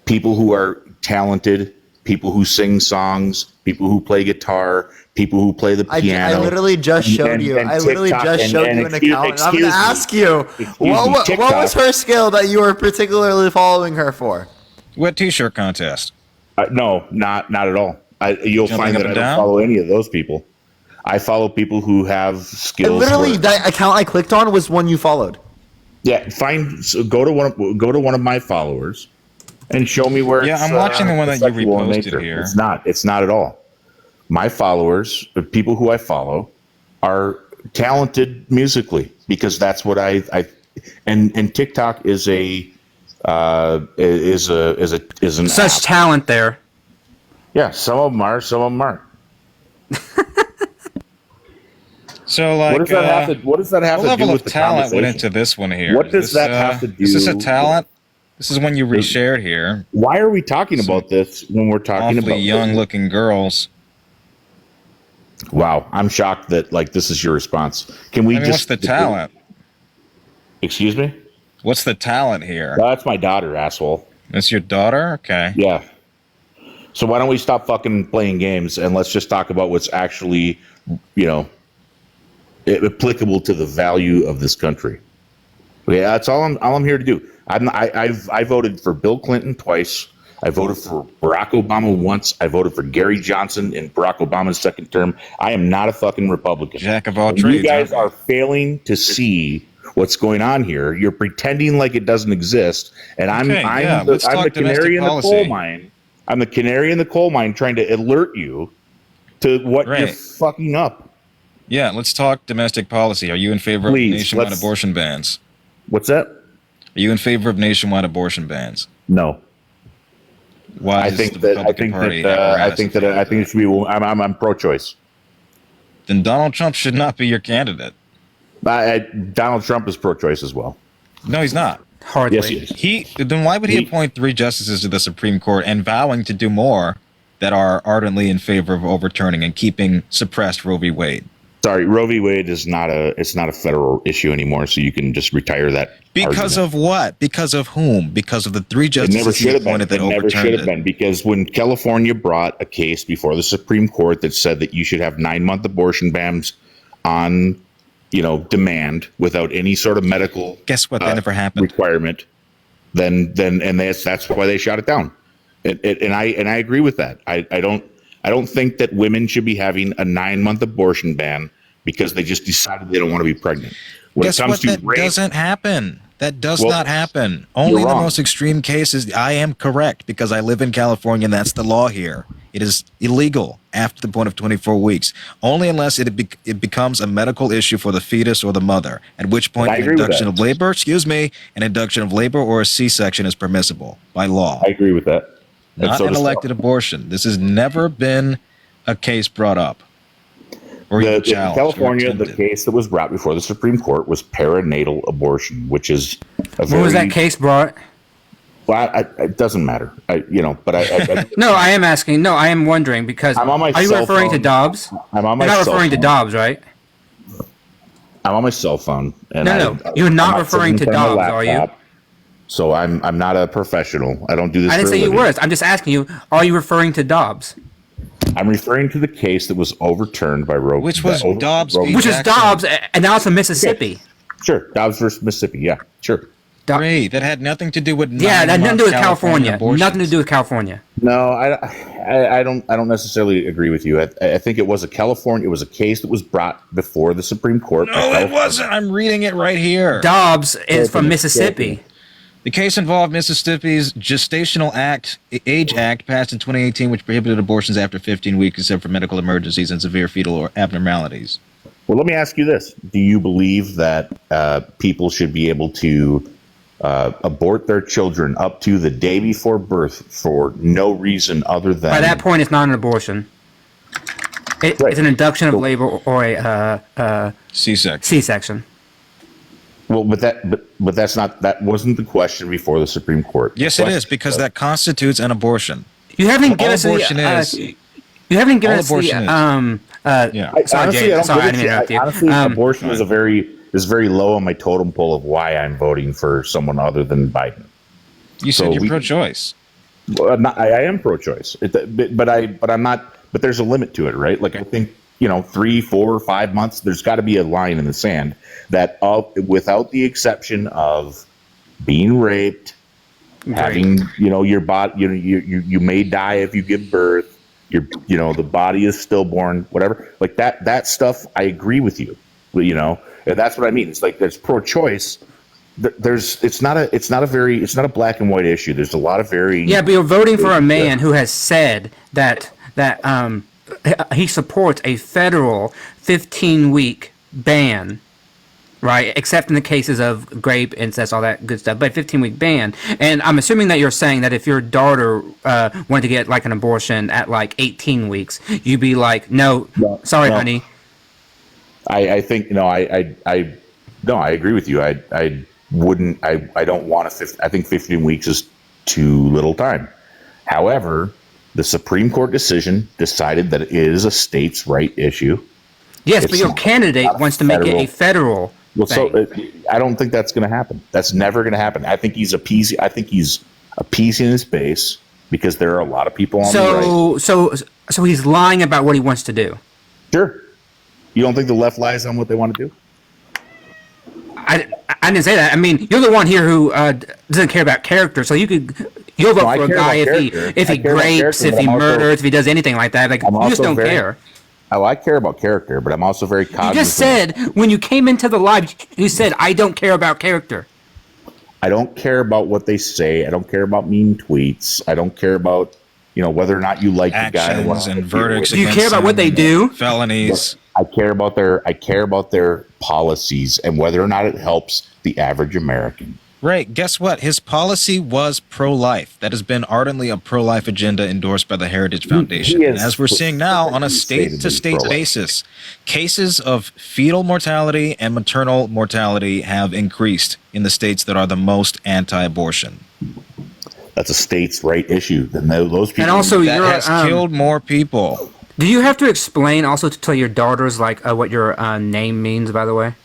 people who are talented, people who sing songs, people who play guitar, people who play the piano. I literally just showed you. I literally just showed you an account, and I'm going to ask you, what was her skill that you were particularly following her for? What t-shirt contest? No, not at all. You'll Jumping find up that I and don't down? follow any of those people. I follow people who have skills. Literally, that account I clicked on was one you followed. Yeah, go to one of my followers and show me where. Yeah, it's, I'm watching the one that you sexual in reposted nature. here. It's not at all. My followers, the people who I follow, are talented musically because that's what I and TikTok is an Such app. talent there. Yeah, some of them are, some of them aren't. So, like, what does that have to? What does that have what to level do of with the talent went conversation? into this one here? What does that have to do? Is this a talent? This is one you reshared here. Why are we talking about this when we're talking Awfully about young-looking girls? Wow, I'm shocked that like this is your response. Can we what's the talent? Excuse me? What's the talent here? That's my daughter, asshole. That's your daughter? Okay. Yeah. So why don't we stop fucking playing games and let's just talk about what's actually, applicable to the value of this country. Okay, that's all I'm here to do. I voted for Bill Clinton twice. I voted for Barack Obama once. I voted for Gary Johnson in Barack Obama's second term. I am not a fucking Republican. Jack of all And trades. you guys are failing to see what's going on here. You're pretending like it doesn't exist, and I'm the canary in the coal mine. I'm the canary in the coal mine trying to alert you to what you're fucking up. Yeah, let's talk domestic policy. Are you in favor of nationwide abortion bans? What's that? Are you in favor of nationwide abortion bans? No. Why? I think that it should be. I'm pro-choice. Then Donald Trump should not be your candidate. Donald Trump is pro-choice as well. No, he's not. Hardly. Yes, he is. Then why would he appoint 3 justices to the Supreme Court and vowing to do more that are ardently in favor of overturning and keeping suppressed Roe v. Wade? Sorry, Roe v. Wade is not a federal issue anymore, so you can just retire that. Because argument. of what? Because of whom? Because of the 3 It justices never should have been. that It never overturned should have been, because when California brought a case before the Supreme Court that said that you should have 9-month abortion bans on, demand without any sort of medical. Guess what? That never happened. Requirement. Then that's why they shot it down. And I agree with that. I don't think that women should be having a 9-month abortion ban because they just decided they don't want to be pregnant. When Guess it comes what? to That rape, doesn't happen. That does not happen. Only in the most extreme cases. I am correct because I live in California and that's the law here. It is illegal after the point of 24 weeks, only unless it becomes a medical issue for the fetus or the mother, at which point an induction of labor, an induction of labor or a C-section is permissible by law. I agree with that. Not so an does elected abortion. This has never been a case brought up. Or in even challenged or California, the attempted. case that was brought before the Supreme Court was perinatal abortion, which is a When was that case brought? Well, it doesn't matter. No, I am asking. No, I am wondering because I'm on my are you cell referring to phone. Dobbs? I'm on my You're not cell referring to phone. Dobbs, right? I'm on my cell phone. And No, you're not referring to sitting in front of my Dobbs, are you? laptop, So I'm not a professional. I don't do this. I didn't for a say you living. were. I'm just asking you. Are you referring to Dobbs? I'm referring to the case that was overturned by Roe. Which was Dobbs v. Which is Dobbs, and now it's in Mississippi. Sure, Dobbs versus Mississippi. Yeah, sure. Great. That had nothing to do with Yeah, that had nothing to do with 9-month California. abortions. Nothing to do with California. No, I don't necessarily agree with you. I think it was a case that was brought before the Supreme Court. No, it wasn't. I'm reading it right here. Dobbs is from Mississippi. The case involved Mississippi's Gestational Age Act, passed in 2018, which prohibited abortions after 15 weeks except for medical emergencies and severe fetal or abnormalities. Well, let me ask you this. Do you believe that people should be able to abort their children up to the day before birth for no reason other than... By that point, it's not an abortion. It's an induction of labor or a C-section. C-section. Well, but that wasn't the question before the Supreme Court. Yes, it is, because that constitutes an abortion. You haven't given All us abortion the. is. You haven't given All us abortion the. Yeah. Sorry, Honestly, Jay, I don't sorry, I give didn't a shit. interrupt you. Honestly, abortion is very low on my totem pole of why I'm voting for someone other than Biden. You said you're pro-choice. Well, I am pro-choice, but I'm not. But there's a limit to it, right? Like I think 3, 4, 5 months. There's got to be a line in the sand that, without the exception of being raped, having your body, you may die if you give birth. The body is stillborn, whatever. Like that stuff, I agree with you. And that's what I mean. It's like there's pro-choice. It's not a black and white issue. There's a lot of very Yeah, but you're voting for a man who has said that he supports a federal 15-week ban Right, except in the cases of rape, incest, all that good stuff. But 15-week ban, and I'm assuming that you're saying that if your daughter wanted to get like an abortion at like 18 weeks, you'd be like, no, sorry, honey. I think I agree with you. I wouldn't. I don't want to. I think 15 weeks is too little time. However, the Supreme Court decision decided that it is a states' right issue. Yes, but your candidate wants to make it a federal. Well, so I don't think that's going to happen. That's never going to happen. I think he's appeasing. I think he's appeasing his base because there are a lot of people on the right. So he's lying about what he wants to do. Sure. You don't think the left lies on what they want to do? I didn't say that. I mean, you're the one here who doesn't care about character. So you'll vote for a guy if he grapes, if he murders, if he does anything like that. Like you just don't care. Oh, I care about character, but I'm also very cognizant. You just said when you came into the live, you said I don't care about character. I don't care about what they say. I don't care about mean tweets. I don't care about whether or not you like the guy. Actions and verdicts. Do you care about what they do? Felonies. I care about their policies and whether or not it helps the average American. Right. Guess what? His policy was pro-life. That has been ardently a pro-life agenda endorsed by the Heritage Foundation. And as we're seeing now on a state-to-state basis, cases of fetal mortality and maternal mortality have increased in the states that are the most anti-abortion. That's a states' right issue. Then those people. And also, that has killed more people. Do you have to explain also to tell your daughters like what your name means? By the way.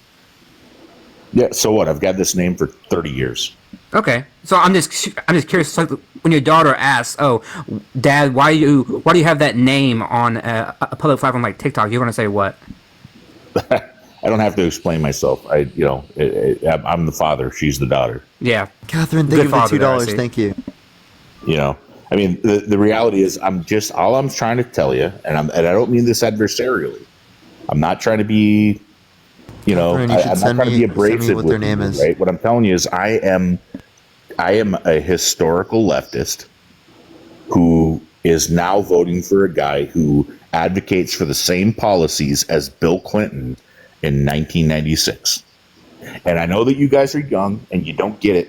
Yeah. So what? I've got this name for 30 years. Okay. So I'm just curious. So when your daughter asks, "Oh, Dad, why do you have that name on a public platform like TikTok?" You're gonna say what? I don't have to explain myself. I'm the father. She's the daughter. Yeah. Catherine, thank you for $2. Thank you. I mean, the reality is, all I'm trying to tell you, and I don't mean this adversarially. I'm not trying to be, Catherine, I'm not trying to be abrasive with you, right? What I'm telling you is, I am a historical leftist who is now voting for a guy who advocates for the same policies as Bill Clinton in 1996. And I know that you guys are young and you don't get it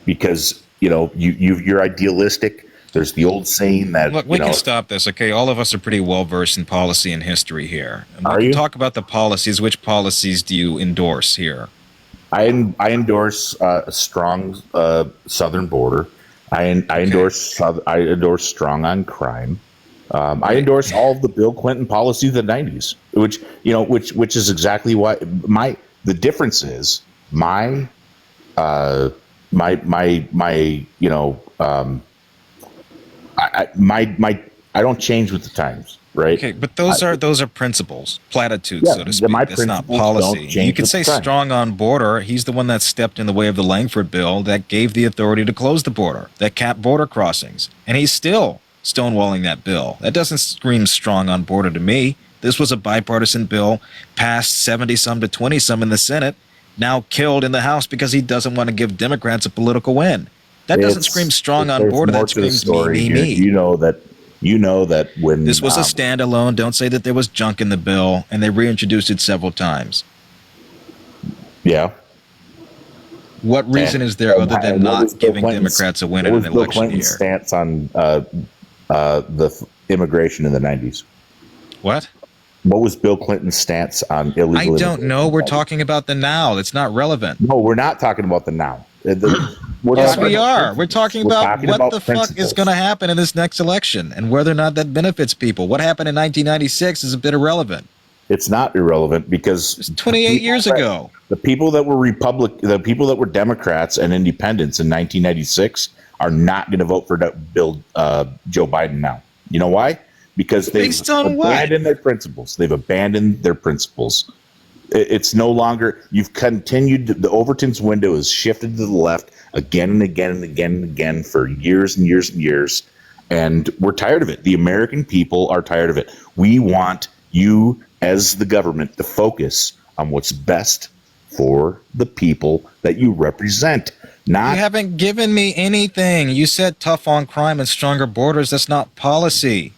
because you're idealistic. There's the old saying that look, we can stop this, okay? All of us are pretty well versed in policy and history here. And we can talk about the policies. Which policies do you endorse here? I endorse a strong southern border. I endorse strong on crime. I endorse all of the Bill Clinton policies of the 90s, which is exactly what the difference is. I don't change with the times, right? Okay, but those are principles, platitudes, so to speak. That's not policy. You could say strong on border. He's the one that stepped in the way of the Langford bill that gave the authority to close the border, that capped border crossings, and he's still stonewalling that bill. That doesn't scream strong on border to me. This was a bipartisan bill, passed 70-some to 20-some in the Senate, now killed in the House because he doesn't want to give Democrats a political win. That doesn't scream strong on border. That screams me. You know that when this was a standalone. Don't say that there was junk in the bill, and they reintroduced it several times. Yeah. What reason is there other than not giving Democrats a win in an election year? What was Bill Clinton's stance on the immigration in the 90s? What? What was Bill Clinton's stance on illegal immigration? I don't know. We're talking about the now. It's not relevant. No, we're not talking about the now. Yes, we are. We're talking about what the fuck is going to happen in this next election and whether or not that benefits people. What happened in 1996 is a bit irrelevant. It's not irrelevant because it's 28 years ago. The people that were Democrats and independents in 1996 are not going to vote for Joe Biden now. You know why? Because they've abandoned their principles. They've abandoned their principles. It's no longer, you've continued, the Overton's window has shifted to the left again and again and again and again for years and years and years. And we're tired of it. The American people are tired of it. We want you as the government to focus on what's best for the people that you represent. You haven't given me anything. You said tough on crime and stronger borders. That's not policy.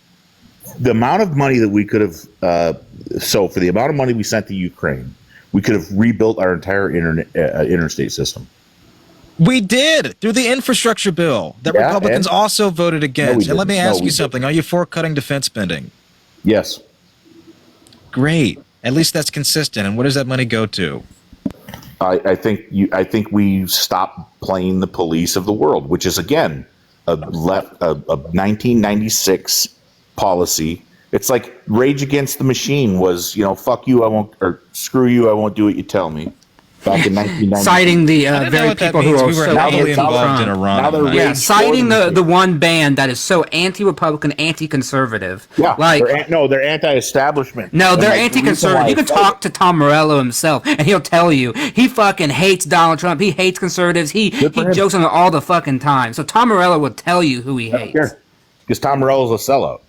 The amount of money that we could have, so for the amount of money we sent to Ukraine, We could have rebuilt our entire interstate system. We did through the infrastructure bill that Yeah, Republicans and- also voted against. we And let me didn't. No, ask we you didn't. something. Are you for cutting defense spending? Yes. Great. At least that's consistent. And where does that money go to? I think we stopped playing the police of the world, which is again a 1996 policy. It's like Rage Against the Machine was, fuck you, I won't, or screw you, I won't do what you tell me. Back in 1990, citing the very people who are so anti-Trump. Yeah, citing the one band that is so anti-Republican, anti-conservative. Yeah, like they're anti-establishment. no, And, they're like, the reason anti-conservative. why You can I said talk to Tom Morello himself, and he'll tell you he fucking hates Donald Trump. He hates conservatives. He jokes on it all the fucking time. So Tom Morello will tell you who he hates. because Tom Morello's a sellout.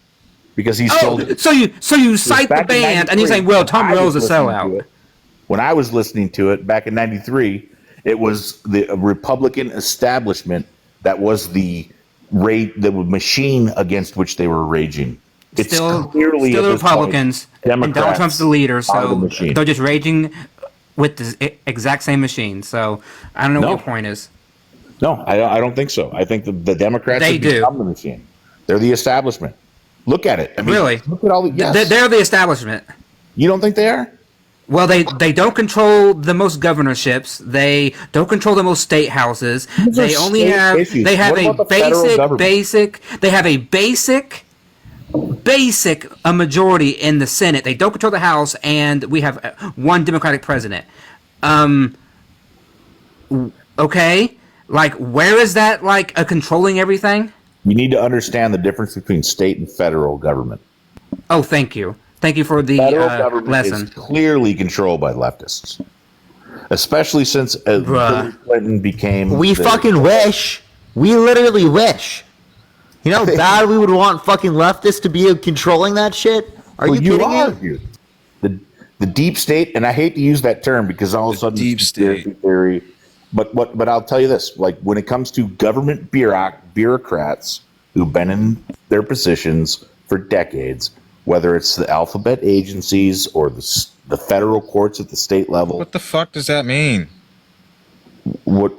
Because he's told. So you cite the back in band, and you're 93, saying, well, Tom I Morello's a was listening to sellout. it. When I was listening to it back in '93, it was the Republican establishment that was the machine against which they were raging. It's clearly still at the this point, Republicans, and Donald Democrats Trump's the leader, are the so machine. they're just raging with the exact same machine. So I don't know what your point is. No, I don't think so. I think the Democrats They have do. become the machine. They're the establishment. Look at it. I mean, Really? Look at all the. Yes. They're the establishment. You don't think they are? Well, they don't control the most governorships. They don't control the most state houses. These are They only state have issues. they have What a about the federal government? basic a majority in the Senate. They don't control the House, and we have one Democratic president. Okay, like where is that like a controlling everything? You need to understand the difference between state and federal government. Oh, thank you for the Federal government lesson. is clearly controlled by leftists, especially since Hillary Clinton became. We fucking wish. We literally wish. You know how bad we would want fucking leftists to be controlling that shit? Are you kidding me? Dude. The deep state, and I hate to use that term because all of a sudden deep conspiracy theory. But I'll tell you this: like when it comes to government bureaucrats who've been in their positions for decades, whether it's the alphabet agencies or the federal courts at the state level. What the fuck does that mean? What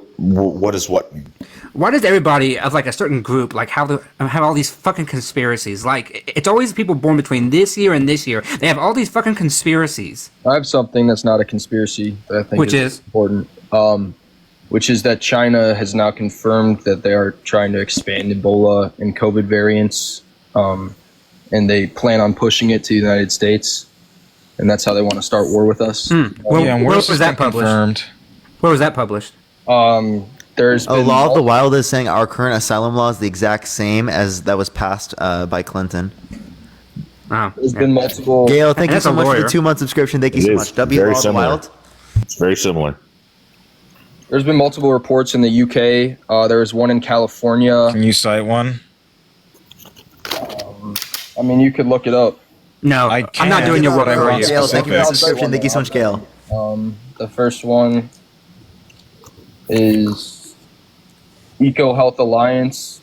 does what mean? Why does everybody of like a certain group like have all these fucking conspiracies? Like it's always people born between this year and this year. They have all these fucking conspiracies. I have something that's not a conspiracy that I think Which is? important. Which is that China has now confirmed that they are trying to expand Ebola and COVID variants, and they plan on pushing it to the United States, and that's how they want to start war with us. Where was that published? Confirmed. Where was that published? There's A been law of the wild is saying our current asylum law is the exact same as that was passed by Clinton. Oh, there's been multiple. Gail, thank you that's so a much for lawyer. the 2-month subscription. Thank you so It much. is W very Law of the similar. Wild. It's very similar. There's been multiple reports in the UK. There was one in California. Can you cite one? I mean, you could look it up. No, I'm not doing your work for you. Gail, thank you for the specifics. subscription. Thank you so much, Gail. The first one is Eco Health Alliance.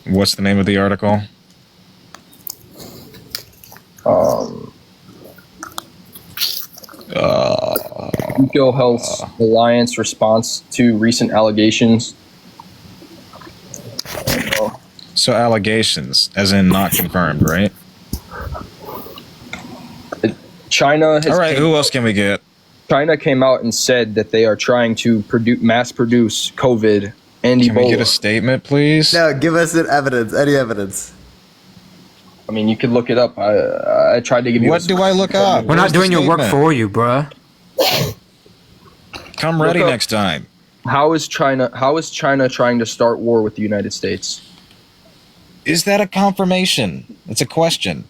What's the name of the article? Eco Health Alliance response to recent allegations. So allegations, as in not confirmed, right? China has All right, who else can we get? China came out and said that they are trying to mass produce COVID and Can Ebola. we get a statement, please? No, give us evidence. Any evidence. I mean, you could look it up. I tried to give you. What do I look up? We're not Where's the doing your work statement? for you, bruh. Come ready Look up. next time. How is China trying to start war with the United States? Is that a confirmation? It's a question.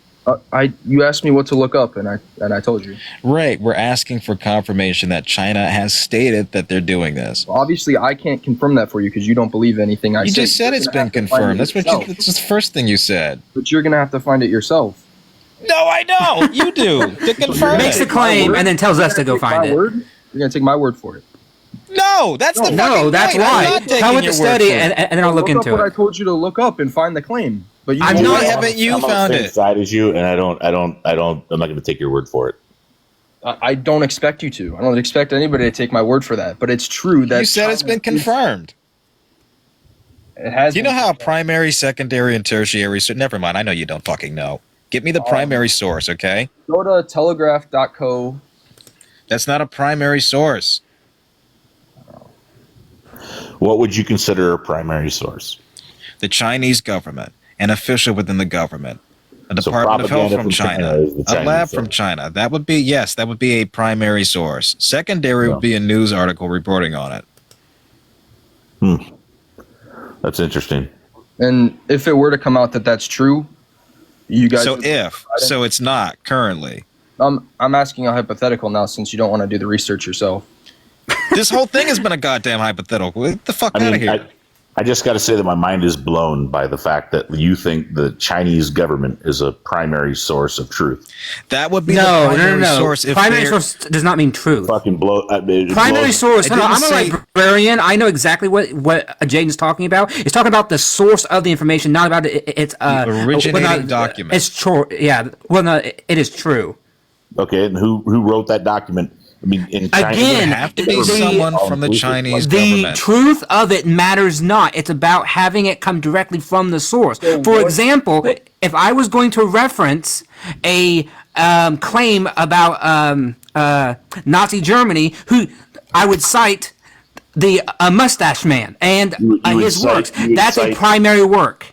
You asked me what to look up, and I told you. Right, we're asking for confirmation that China has stated that they're doing this. Obviously, I can't confirm that for you because you don't believe anything I You say. just said it's been confirmed. That's that's the first thing you said. But you're gonna have to find it yourself. No, I know. You do. To confirm Makes a it. claim and then tells us to go find it. You're gonna take my word for it. No, that's the No, fucking that's point. I'm why. not taking Come with your the word study for it. and then I'll look into What I it. told you to look up and find the claim. But you I'm won't. not. Haven't you I'm on found the same it? side as you, and I'm not going to take your word for it. I don't expect you to. I don't expect anybody to take my word for that. But it's true that You said it's been confirmed. It has. You know how primary, secondary, and tertiary. So never mind. I know you don't fucking know. Give me the primary source, okay? Go to telegraph.co. That's not a primary source. What would you consider a primary source? The Chinese government, an official within the government, a Department of Health propaganda from China, is the a lab Chinese from source. China. That would be a primary source. Secondary would be a news article reporting on it. That's interesting. And if it were to come out that that's true, you guys. So it's not currently. I'm asking a hypothetical now since you don't want to do the research yourself. This whole thing has been a goddamn hypothetical. Get the fuck out of here. I just got to say that my mind is blown by the fact that you think the Chinese government is a primary source of truth. That would be the primary source. If Primary source does not mean truth. Fucking blow. Primary source. No, I'm a librarian. I know exactly what Jaden's talking about. It's talking about the source of the information, not about its originating document. It's true. Yeah. Well, no, it is true. Okay, and who wrote that document? I mean, in China, Again, the truth of it matters not. It's about having it come directly from the source. For example, if I was going to reference a claim about Nazi Germany, I would cite the Mustache Man and his works. That's a primary work.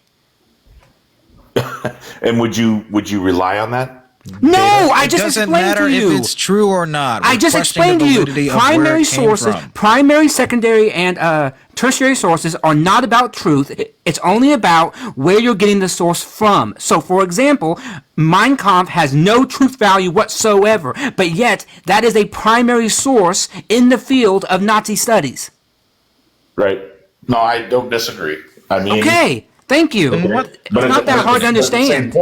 And would you rely on that? No, I just doesn't explained matter to you. if it's true or not. I We're just questioning explained to the you. validity of where Primary it came sources, from. primary, secondary, and tertiary sources are not about truth. It's only about where you're getting the source from. So, for example, Mein Kampf has no truth value whatsoever, but yet that is a primary source in the field of Nazi studies. Right. No, I don't disagree. I mean, Okay, thank you. It's not that hard to understand.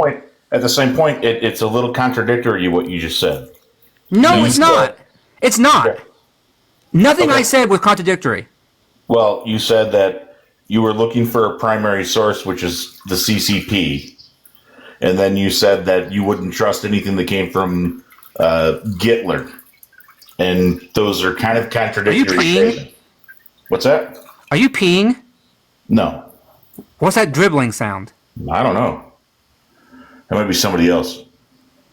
At the same point, it's a little contradictory what you just said. No, it's not. It's not. Nothing I said was contradictory. Well, you said that you were looking for a primary source, which is the CCP, and then you said that you wouldn't trust anything that came from Hitler, and those are kind of contradictory. Are you peeing? statements. What's that? Are you peeing? No. What's that dribbling sound? I don't know. That might be somebody else.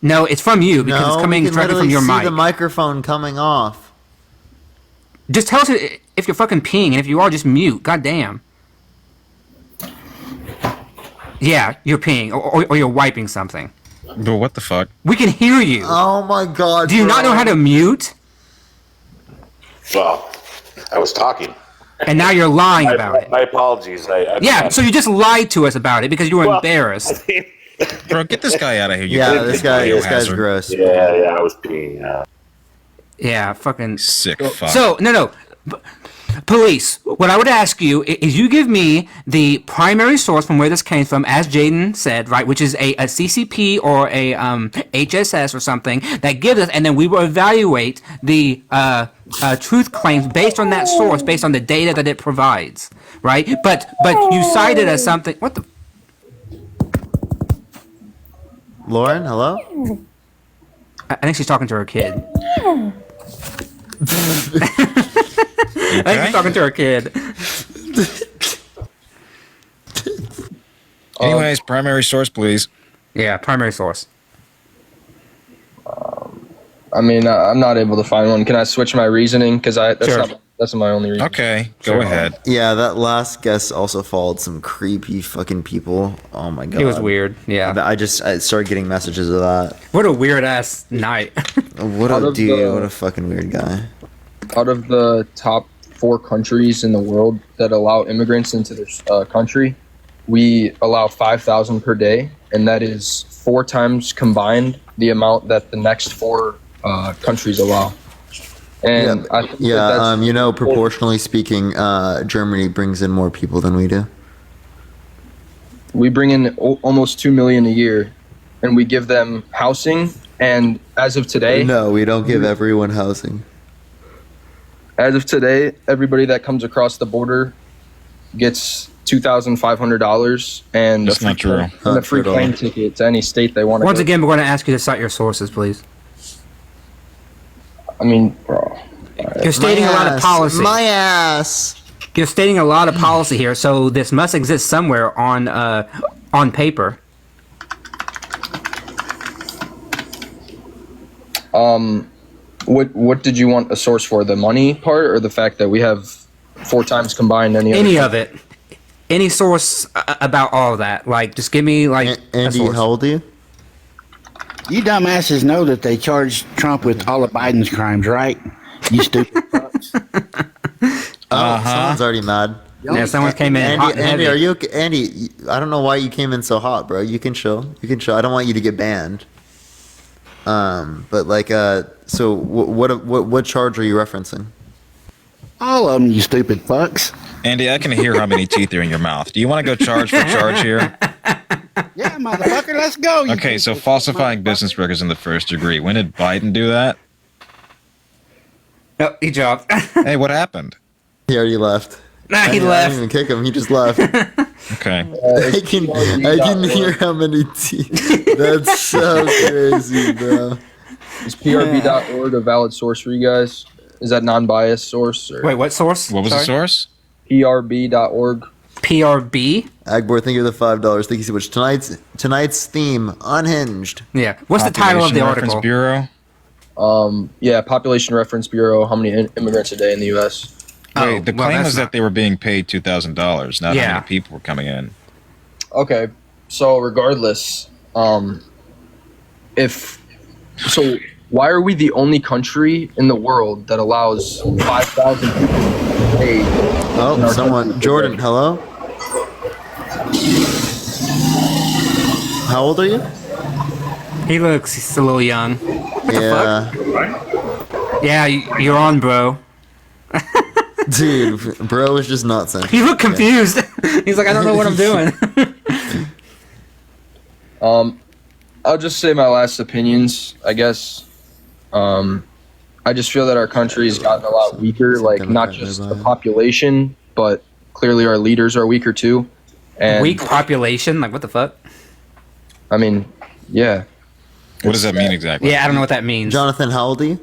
No, it's from you because it's coming directly from your mic. the microphone coming off. Just tell us if you're fucking peeing, and if you are, just mute. God damn. Yeah, you're peeing, or you're wiping something. But what the fuck? We can hear you. Oh my god. Do you not know how to mute? Well, I was talking. And now you're lying about it. My apologies. Yeah, so you just lied to us about it because you were embarrassed. Bro, get this guy out of here. This guy's gross. Yeah, I was peeing. Yeah, fucking sick fuck. So no. Police, what I would ask you is you give me the primary source from where this came from, as Jaden said, right, which is a CCP or a HSS or something that gives us, and then we will evaluate the truth claims based on that source, based on the data that it provides, right? But you cited as something. What the? Lauren, hello? I think she's talking to her kid. I think she's talking to her kid. Anyways, primary source, please. Yeah, primary source. I mean, I'm not able to find one. Can I switch my reasoning? Because that's my only reason. Okay, go ahead. Yeah, that last guest also followed some creepy fucking people. Oh my god. It was weird. Yeah. I started getting messages of that. What a weird ass night. What a fucking weird guy. Out of the top 4 countries in the world that allow immigrants into this country, we allow 5,000 per day, and that is 4 times combined the amount that the next 4 countries allow. And I think that's proportionally speaking, Germany brings in more people than we do. We bring in almost 2 million a year, and we give them housing. And as of today, no, we don't give everyone housing. As of today, everybody that comes across the border gets $2,500 and a free plane ticket to any state they want to go. Once again, we're going to ask you to cite your sources, please. I mean, bro. You're stating a lot of policy. My ass. You're stating a lot of policy here, so this must exist somewhere on paper. What did you want a source for? The money part, or the fact that we have 4 times combined Any of it. Any source about all of that. Like, just give me, like, Andy, how old are you? You dumbasses know that they charged Trump with all of Biden's crimes, right? You stupid fucks. Someone's already mad. Yeah, someone came in hot and Andy, heavy. are you okay? Andy? I don't know why you came in so hot, bro. You can chill. You can chill. I don't want you to get banned. But like, so what charge are you referencing? All of them, you stupid fucks. Andy, I can hear how many teeth are in your mouth. Do you want to go charge for charge here? Yeah, motherfucker, let's go. You Okay, so falsifying business records in the first degree. When did Biden do that? No, he dropped. Hey, what happened? He already left. Nah, he I left. didn't even kick him. He just left. Okay. I can hear how many teeth. That's so crazy, bro. Is PRB.org a valid source for you guys? Is that non-biased source? Or? Wait, what source? What was the source? PRB.org. PRB? Agbor, thank you for the $5. Thank you so much. Tonight's theme, Unhinged. Yeah. What's the title of the Population article? Reference Bureau. Yeah, Population Reference Bureau. How many immigrants a day in the U.S.? Wait, the claim was that they were being paid $2,000, not how many people were coming in. Okay, so regardless, why are we the only country in the world that allows 5,000 people to pay? Oh, someone. Jordan, hello? How old are you? He looks he's a little young. What Yeah. the fuck? Yeah, you're on, bro. Dude, bro is just not sent. He looked confused. He's like, I don't know what I'm doing. I'll just say my last opinions, I guess. I just feel that our country has gotten a lot weaker, like not just the population, but clearly our leaders are weaker too. And Weak population? Like, what the fuck? I mean, yeah. What does that mean exactly? Yeah, I don't know what that means. Jonathan, how old are you?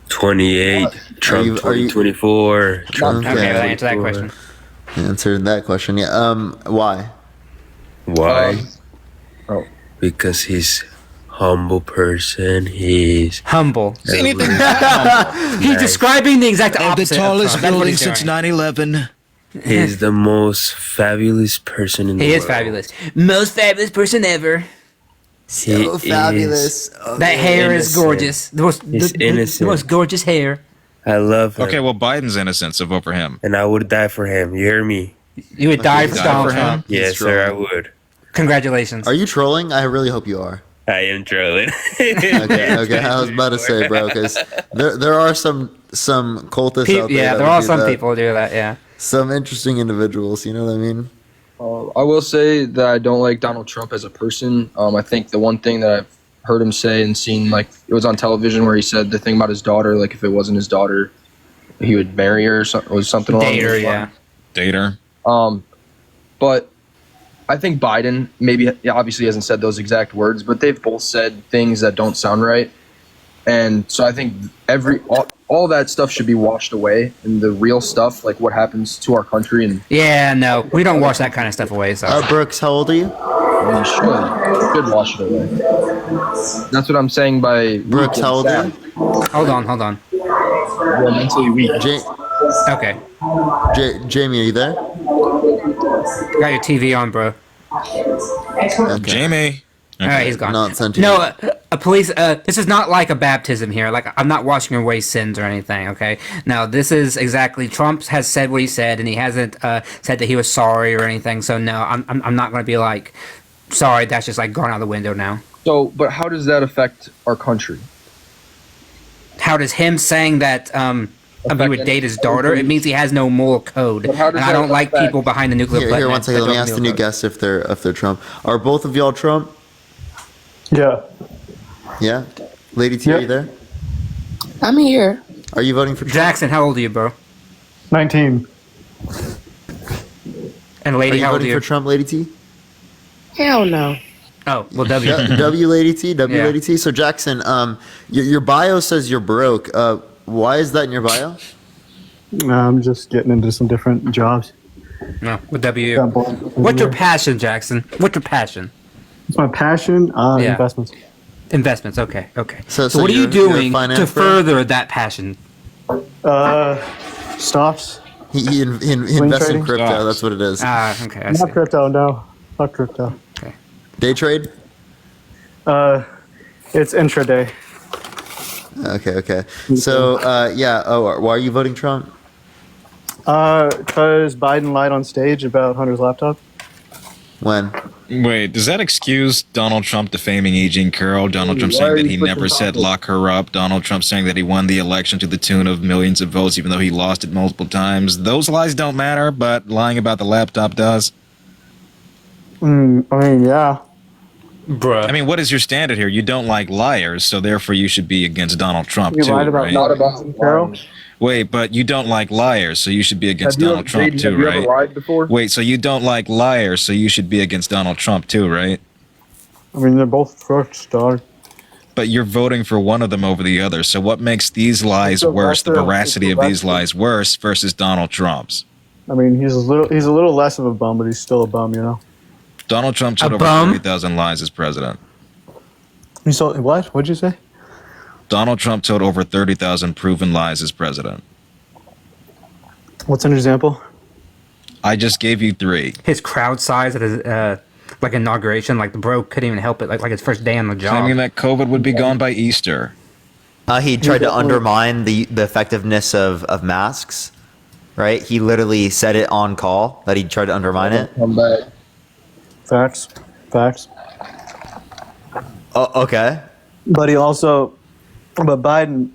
28. Trump 2024. Trump Okay, well, answer that question. Answered that question, yeah. Why? Why? Because he's humble person. He's humble. He's He's describing the exact opposite. the tallest of Trump. That's what building he's since doing. 9/11. He's the most fabulous person in the He world. is fabulous. Most fabulous person ever. So fabulous. That hair is innocent. gorgeous. The most, He's the innocent. most gorgeous hair. I love him. Okay, well, Biden's innocent, so vote for him. And I would die for him. You hear me? You would die for Donald Trump. Yes, sir, I would. Congratulations. Are you trolling? I really hope you are. I am trolling. Okay. I was about to say, bro, because there are some cultists out there. Yeah, that there would are do some that. people who do that. Yeah. Some interesting individuals. You know what I mean? I will say that I don't like Donald Trump as a person. I think the one thing that I've heard him say and seen, like, it was on television where he said the thing about his daughter, like, if it wasn't his daughter, he would marry her or something along Date her, those yeah. lines. Date her. But I think Biden obviously hasn't said those exact words, but they've both said things that don't sound right. And so I think all that stuff should be washed away, and the real stuff, like what happens to our country. And Yeah, no, we don't wash that kind of stuff away. So. Brooks, how old are you? You should wash it away. That's what I'm saying by Brooks, how old are you? Hold on. We're mentally weak. Okay. Jamie, are you there? Got your TV on, bro. Jamie. All right, he's gone. Not sent to No, police. This is not like a baptism here. Like, I'm not washing away sins or anything. Okay. Now, this is exactly Trump has said what he said, and he hasn't said that he was sorry or anything. So no, I'm not going to be like, sorry. That's just like going out the window now. So, but how does that affect our country? How does him saying that he would date his daughter? It means he has no moral code. But how does And I that don't like affect- people behind the nuclear Here, button. one second. that Let me don't ask have the new moral code. guests if they're Trump. Are both of y'all Trump? Yeah. Yeah. Lady T, are you there? I'm here. Are you voting for Trump? Jackson, how old are you, bro? 19. And Are lady, you how old are voting you? for Trump, Lady T? Hell no. Oh, well, W. Lady T. So Jackson, your bio says you're broke. Why is that in your bio? I'm just getting into some different jobs. No, with W. What's your passion, Jackson? What's your passion? It's my passion. Investments. Investments. Okay. So what are you doing to further that passion? Stocks. He invests in crypto. That's what it is. Okay. I see. Not crypto. No, not crypto. Okay. Day trade. It's intraday. Okay. So why are you voting Trump? Because Biden lied on stage about Hunter's laptop. When? Wait, does that excuse Donald Trump defaming E. Jean Carroll? Donald Trump saying that he never said lock her up? Donald Trump saying that he won the election to the tune of millions of votes, even though he lost it multiple times? Those lies don't matter, but lying about the laptop does. I mean, yeah. Bruh. I mean, what is your standard here? You don't like liars, so therefore you should be against Donald Trump You too, lied about right? not about Carroll. Wait, but you don't like liars, so you should be against Have you Donald Trump have too, you right? ever lied before? Wait, so you don't like liars, so you should be against Donald Trump too, right? I mean, they're both crooks, dog. But you're voting for one of them over the other. So what makes these lies worse, the veracity of these lies worse versus Donald Trump's? I mean, he's a little less of a bum, but he's still a bum, you know. Donald Trump told over 30,000 lies as president. You saw what? What'd you say? Donald Trump told over 30,000 proven lies as president. What's an example? I just gave you 3. His crowd size at his inauguration, like the bro couldn't even help it, like his first day on the job. Claiming that COVID would be gone by Easter. He tried to undermine the effectiveness of masks, right? He literally said it on call that he tried to undermine it. Come back. Facts. Oh, okay. But Biden.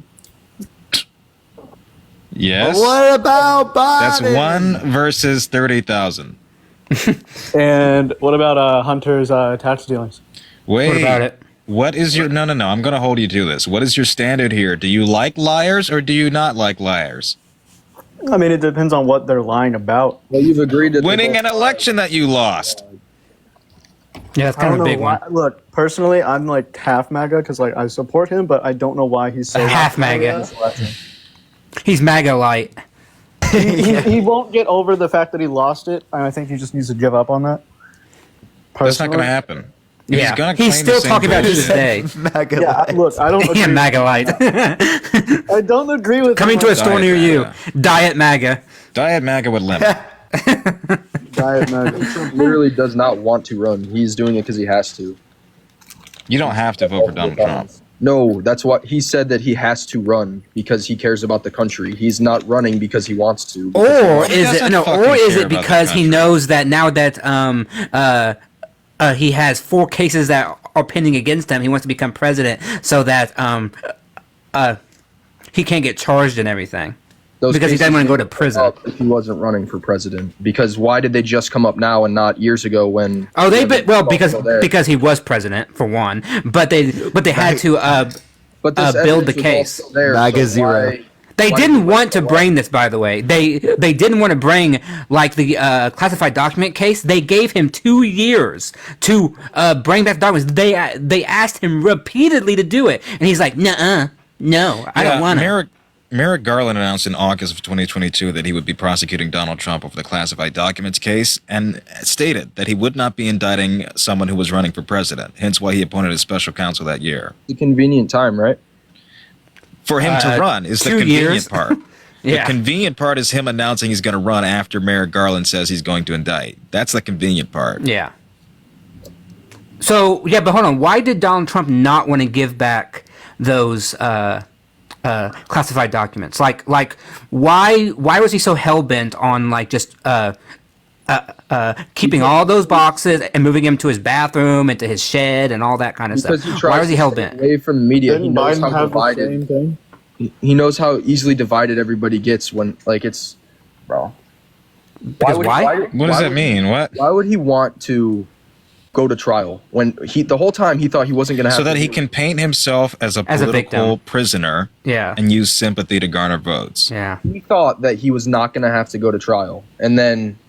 Yes. But what about Biden? That's 1 versus 30,000. And what about Hunter's tax dealings? Wait. What about it? What is your... No. I'm going to hold you to this. What is your standard here? Do you like liars or do you not like liars? I mean, it depends on what they're lying about. Well, you've agreed to Winning an election that you lost. Yeah, that's I kind don't of a know big why. one. Look, personally, I'm like half MAGA because like I support him, but I don't know why he's so Half MAGA. He's MAGA light. He won't get over the fact that he lost it, and I think he just needs to give up on that. That's not going to happen. If Yeah, gonna he's claim still the same talking about it to bullshit- this day. MAGA Yeah, light. look, I don't agree. Yeah, MAGA light. I don't agree with Coming him to on a store Diet near you. MAGA. Diet MAGA. Diet MAGA with lemon. Diet MAGA. Trump literally does not want to run. He's doing it because he has to. You don't have to vote for Donald Trump. No, that's what he said, that he has to run because he cares about the country. He's not running because he wants to. Or He is it doesn't no? fucking Or is care it about the because he country. knows that now that he has 4 cases that are pending against him, he wants to become president so that he can't get charged and everything Those because he cases doesn't want to go to didn't come prison. up if he wasn't running for president. Because why did they just come up now and not years ago when? Oh, because still there? because he was president for one, but they had to But this build the evidence was case. also there, MAGA so zero. why- They why didn't did want to they- bring this, by the way. They didn't want to bring like the classified document case. They gave him 2 years to bring back documents. They asked him repeatedly to do it, and he's like, "Nuh-uh, no, I don't want to." Merrick Garland announced in August of 2022 that he would be prosecuting Donald Trump over the classified documents case and stated that he would not be indicting someone who was running for president, hence why he appointed a special counsel that year. The convenient time, right? For him to run is the 2 convenient years. part. Yeah. The convenient part is him announcing he's going to run after Merrick Garland says he's going to indict. That's the convenient part. Yeah. So yeah, but hold on. Why did Donald Trump not want to give back those classified documents? Like why was he so hell bent on like just keeping all those boxes and moving him to his bathroom and to his shed and all that kind of Because stuff? he tries Why was he to hell stay bent? away from the media. He Didn't knows Biden how have the divided. same thing? He knows how easily divided everybody gets when, like, it's, bro. Because why? What does that mean? What? Why would he want to go to trial when the whole time he thought he wasn't going to have So that to he do it? can paint himself as a As a political victim. prisoner Yeah. and use sympathy to garner votes. Yeah. He thought that he was not going to have to go to trial, and then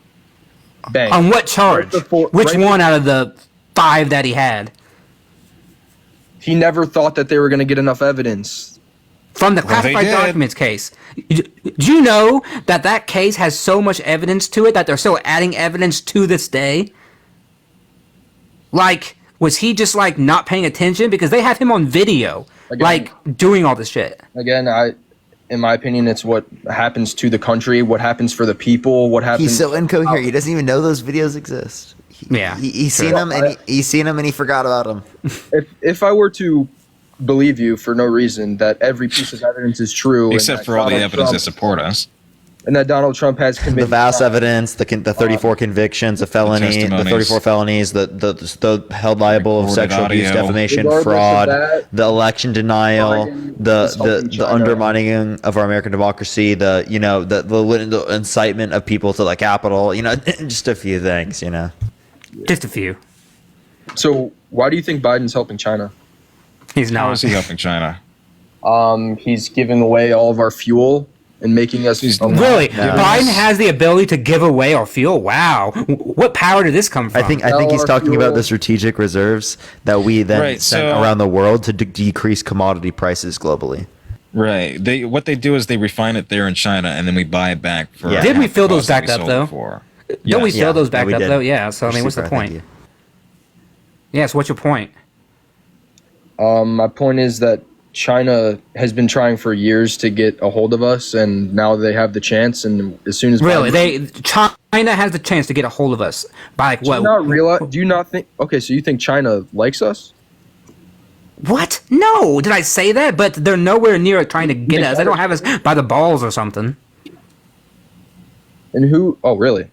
bang. On what charge? Right before- Which right one out of the 5 that he had. He never thought that they were going to get enough evidence. From the Well, they classified did. documents case. Do you know that case has so much evidence to it that they're still adding evidence to this day? Like, was he just like not paying attention? Because they have him on video, like doing all this shit. Again, in my opinion, it's what happens to the country, what happens for the people, what happens. He's so incoherent. He doesn't even know those videos exist. He's seen them and he's seen them and he forgot about them. If I were to believe you for no reason that every piece of evidence is true, Except for all the evidence that support us. and that Donald Trump has The committed vast evidence, the 34 convictions, the felony, the 34 felonies, the held liable of Recorded sexual abuse, audio. defamation, Regardless of fraud, that, the election denial, is helping the China. undermining of our American democracy, the incitement of people to the Capitol, just a few things, Just a few. So why do you think Biden's helping China? He's How is he helping China? He's giving away all of our fuel and making us Really? Biden has the ability to give away our fuel? Wow. What power did this come from? I think he's talking about the strategic reserves that we then send around the world to decrease commodity prices globally. Right. What they do is they refine it there in China, and then we buy it back for. Did we half fill the those cost that back we up sold though? it for. Don't we Yes. fill those back we up did. though? Yeah. So I We're mean, what's the super, thank point? you. Yes. What's your point? My point is that China has been trying for years to get a hold of us, and now they have the chance. And as soon as Really, China has the chance to get a hold of us by like what? Do you not think? Okay, so you think China likes us? What? No. Did I say that? But they're nowhere near trying to get us. They don't have us by the balls or something. And who? Oh, really?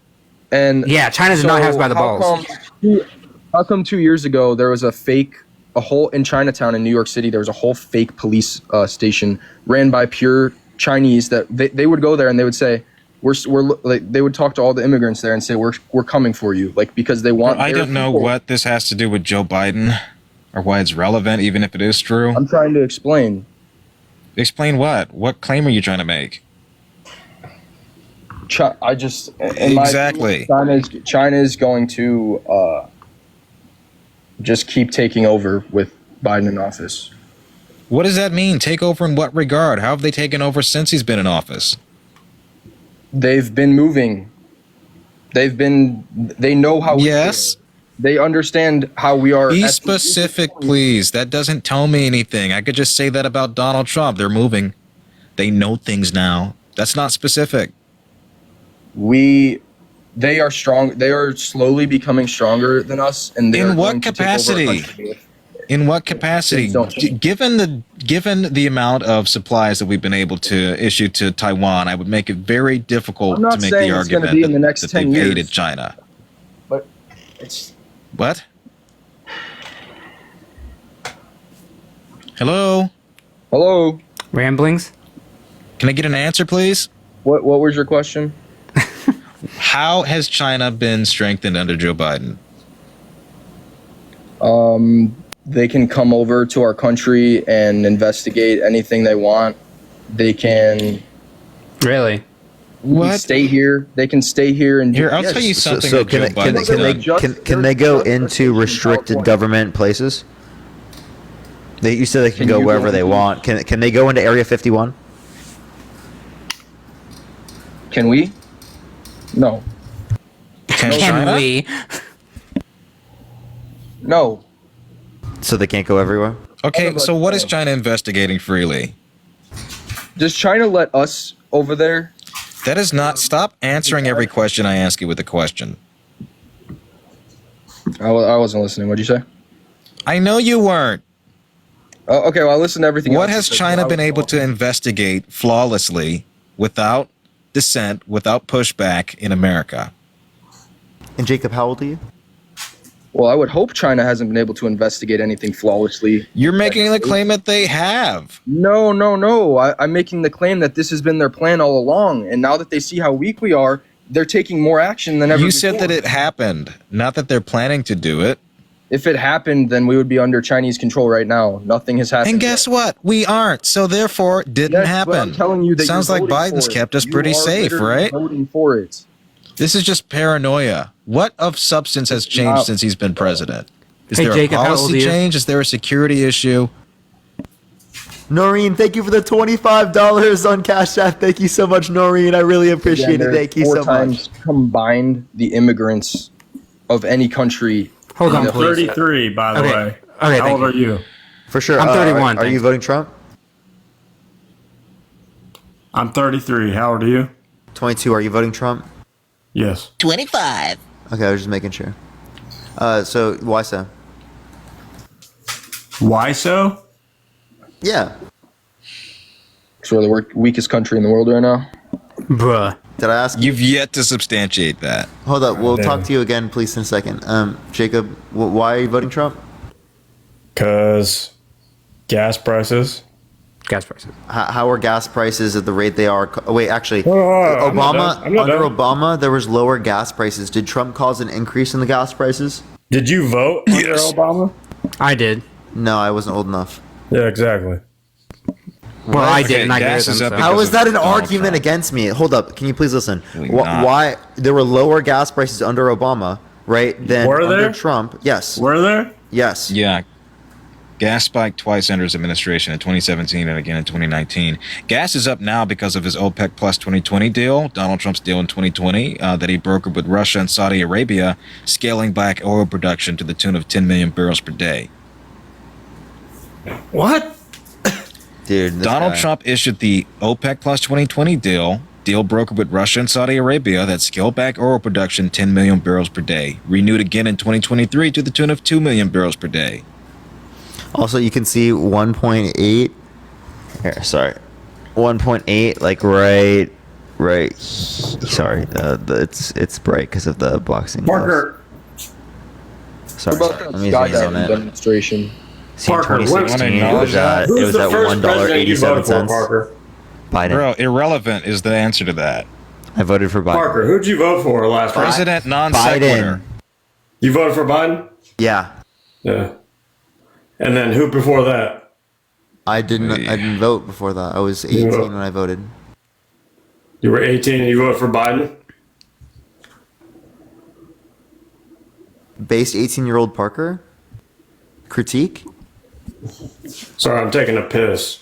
And yeah, China does not have us by the balls. How come 2 years ago there was a whole in Chinatown in New York City? There was a whole fake police station ran by pure Chinese that they would go there and they would say, we're like they would talk to all the immigrants there and say we're coming for you, like because they want. I don't know what this has to do with Joe Biden, or why it's relevant, even if it is true. I'm trying to explain. Explain what? What claim are you trying to make? Exactly. China is going to just keep taking over with Biden in office. What does that mean? Take over in what regard? How have they taken over since he's been in office? They've been moving. They know how. Yes. They understand how we are. Be specific, please. That doesn't tell me anything. I could just say that about Donald Trump. They're moving. They know things now. That's not specific. They are strong. They are slowly becoming stronger than us. And in what capacity? In what capacity? Given the amount of supplies that we've been able to issue to Taiwan, I would make it very difficult to make the argument that they've hated China. But it's what? Hello? Hello? Ramblings? Can I get an answer, please? What was your question? How has China been strengthened under Joe Biden? They can come over to our country and investigate anything they want. They can really stay here. They can stay here and I'll tell you something. So can they go into restricted government places? You said they can go wherever they want. Can they go into Area 51? Can we? No. Can we? No. So they can't go everywhere? Okay, so what is China investigating freely? Does China let us over there? That is not. Stop answering every question I ask you with a question. I wasn't listening. What'd you say? I know you weren't. Okay, well, I listened to everything. What has China been able to investigate flawlessly without dissent, without pushback in America? And Jacob, how old are you? Well, I would hope China hasn't been able to investigate anything flawlessly. You're making the claim that they have. No. I'm making the claim that this has been their plan all along. And now that they see how weak we are, they're taking more action than ever You before. said that it happened, not that they're planning to do it. If it happened, then we would be under Chinese control right now. Nothing has happened. And guess what? We aren't. So therefore, it didn't happen. But I'm telling you that Sounds you're like voting Biden's for it. kept us You pretty are safe, literally right? Voting for it. This is just paranoia. What of substance has changed since he's been president? Is Hey, there Jacob, a how old are policy you? change? Is there a security issue? Noreen, thank you for the $25 on Cash App. Thank you so much, Noreen. I really appreciate Again, it. Thank you four so times much. combined the immigrants of any country. Hold on, in the- please. 33, by the Okay. way. Okay, How thank old you. are you? For sure. I'm 31, Are you thanks. voting Trump? I'm 33. How old are you? 22. Are you voting Trump? Yes. 25. Okay, I was just making sure. So why so? Why so? Yeah. So we're the weakest country in the world right now. Bruh. Did I ask? You've yet to substantiate that. Hold up. We'll damn. talk to you again, please, in a second. Jacob, why are you voting Trump? Because gas prices. Gas prices. How are gas prices at the rate they are? Wait, actually, I'm not Obama done. I'm not under done. Obama there was lower gas prices. Did Trump cause an increase in the gas prices? Did you vote under Obama? I did. No, I wasn't old enough. Yeah, exactly. Well, I Okay, didn't. I agree gas with is him. up So. because How is of that an Donald argument Trump. against me? Hold up. Can you please listen? Really not. Why there were lower gas prices under Obama, right? Than Were under there? Trump? Yes. Were there? Yes. Yeah. Gas spiked twice under his administration in 2017 and again in 2019. Gas is up now because of his OPEC Plus 2020 deal, Donald Trump's deal in 2020 that he brokered with Russia and Saudi Arabia, scaling back oil production to the tune of 10 million barrels per day. What? Dude, this Donald guy. Trump issued the OPEC Plus 2020 deal brokered with Russia and Saudi Arabia that scaled back oil production 10 million barrels per day, renewed again in 2023 to the tune of 2 million barrels per day. Also, you can see 1.8. Here, sorry, 1.8, like right. Sorry, it's bright because of the boxing. gloves. Parker. Sorry, What about sorry. that Let me zoom in skydiving on it. demonstration? See, in Parker, 2016, it who's was at Who's the first president you voted for, $1.87. Parker? Biden. Bro, irrelevant is the answer to that. I voted for Biden. Parker, who'd you vote for last night? President non Biden. sequitur. You voted for Biden? Yeah, Yeah. And then who before that? I didn't vote before that. I was 18 when I voted. You were 18 and you voted for Biden? Based 18-year-old Parker. Critique. Sorry, I'm taking a piss.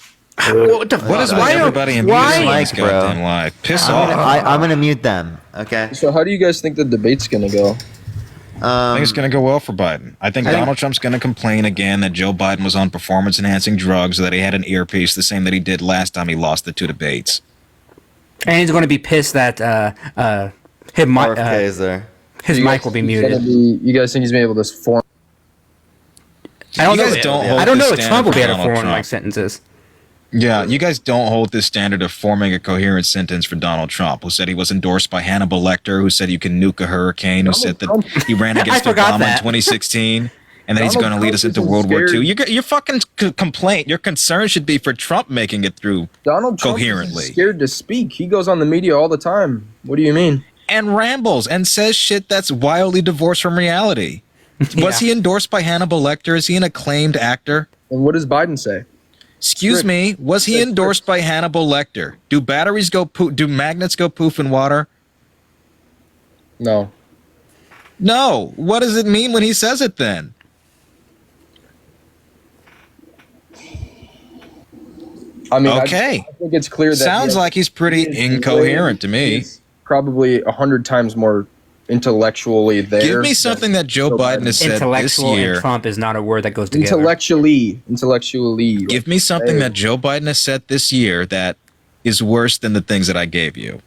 What the What is fuck? with everybody in why- this Like, bro. goddamn live? Piss I'm off. gonna mute them. Okay. So how do you guys think the debate's gonna go? I think it's going to go well for Biden. I think Donald Trump's going to complain again that Joe Biden was on performance-enhancing drugs, that he had an earpiece, the same that he did last time he lost the two debates. And he's going to be pissed that his RFK is there. his You mic guys will be think he's gonna muted. you guys think he's gonna be able to form? I don't You know. guys don't I hold don't know this if Trump will be standard able for to Donald form like Trump. sentences. Yeah, you guys don't hold this standard of forming a coherent sentence for Donald Trump, who said he was endorsed by Hannibal Lecter, who said you can nuke a hurricane, who said that he ran against forgot Obama in that. 2016, and that he's Donald going to lead Trump us into isn't World War scared. II. Your fucking complaint, your concern should be for Trump making it through Donald Trump coherently. is scared to speak. He goes on the media all the time. What do you mean? And rambles and says shit that's wildly divorced from reality. Was he endorsed by Hannibal Lecter? Is he an acclaimed actor? And what does Biden say? Excuse me, was he endorsed by Hannibal Lecter? Do batteries go poof? Do magnets go poof in water? No. No. What does it mean when he says it then? I mean, Okay. I think it's clear that Sounds like he's pretty incoherent to me. He's probably 100 times more intellectually there. Give me something that Joe Biden has said this Intellectual year. and Trump is not a word that goes together. Intellectually. Give me something that Joe Biden has said this year that is worse than the things that I gave you.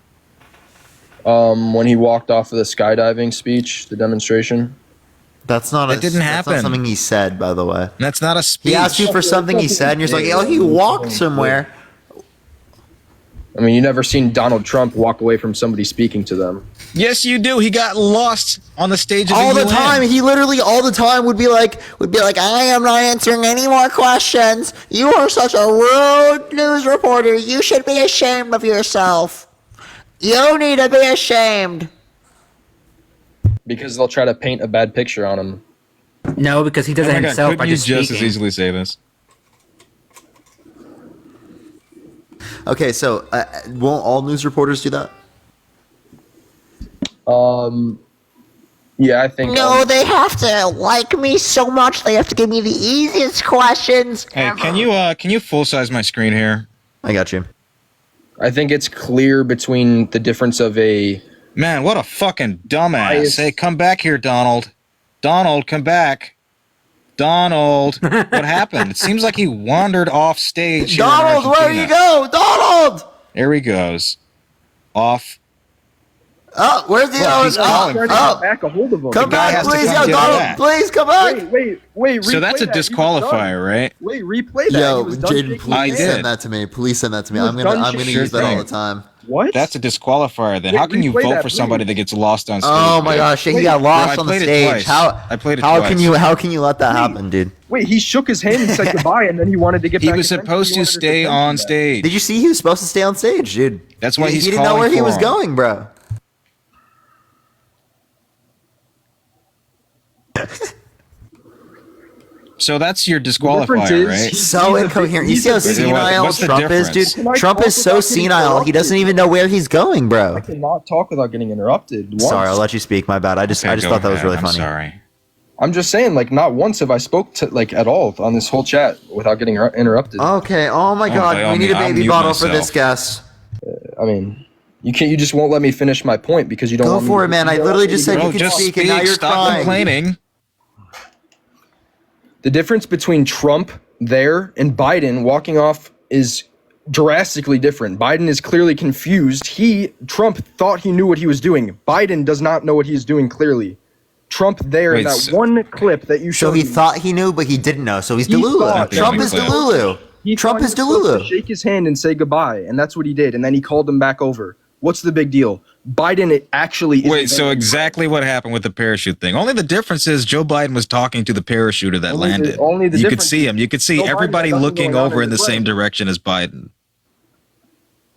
When he walked off of the skydiving speech, the demonstration. That's not. That didn't That's happen. not something he said, by the way. That's not a speech. He asked you for something he said, and you're like, "Oh, he walked somewhere." I mean, you never seen Donald Trump walk away from somebody speaking to them. Yes, you do. He got lost on the stage of All the the UN. time, he literally all the time would be like, "I am not answering any more questions. You are such a rude news reporter. You should be ashamed of yourself. You need to be ashamed." Because they'll try to paint a bad picture on him. No, because he does Oh it my God, himself couldn't by you just just as speaking. easily say this? Okay, so won't all news reporters do that? Yeah, I think. No, they have to like me so much. They have to give me the easiest questions. Hey, ever. can you full size my screen here? I got you. I think it's clear between the difference of a. Man, what a fucking dumbass! Hey, come back here, Donald. Donald, come back. Donald, what happened? It seems like he wandered off stage. Here in Donald, where you Argentina. go? Donald! There he goes. Off. Oh, where's the Look, he's calling. Back a hold of him. Come The guy back, has to please, come yo, get Donald, that. please come back. Wait. So that's a replay that. He was disqualifier, done. right? Wait, replay that. He Yo, was done Jaden, shaking please his hand. send that to me. Please send that to me. He I'm was gonna done use that all thing. the time. What? That's a disqualifier. Then Wait, how can you replay vote that, for somebody please. that gets lost on stage? Oh my gosh, he got Bro, lost I on the played it stage. twice. How I played it how twice. can you let that happen, dude? Wait, he shook his hand and said goodbye, and then he wanted to get He back. was attention. supposed He to wanted stay attention on back. stage. Did you see he was supposed to stay on stage, dude? That's why he he's didn't know calling where he for was him. going, bro. So that's your difference disqualifier, is right? So incoherent. You see how senile What's the Trump is, difference? dude? Trump is so senile. He doesn't even know where he's going, bro. I cannot talk without getting interrupted. Once. Sorry, I'll let you speak. My bad. I just Okay, thought that go was really ahead. I'm funny. sorry. I'm just saying, like, not once have I spoke to like at all on this whole chat without getting interrupted. Okay. Oh my by God, all we need a means, I'll baby mute bottle for myself. this guest. I mean, you can't. You just won't let me finish my point because you don't. Go want me for to- it, man. I literally just said Bro, you can just speak, and now you're Stop crying. complaining. The difference between Trump there and Biden walking off is drastically different. Biden is clearly confused. Trump thought he knew what he was doing. Biden does not know what he's doing clearly. Trump there in Wait, that so- one clip that you So showed he me, thought he knew, but he didn't know. So he's He Delulu. thought- Trump is Yeah. Delulu. he Trump thought is he was supposed to Delulu. shake his hand and say goodbye, and that's what he did. And then he called him back over. What's the big deal? Biden actually isn't Wait, so there. exactly what happened with the parachute thing? Only the difference is Joe Biden was talking to the parachuter that Only the- landed. only the You could difference see is him. You could see Joe Biden everybody had nothing looking going on over in in the his same brain. direction as Biden.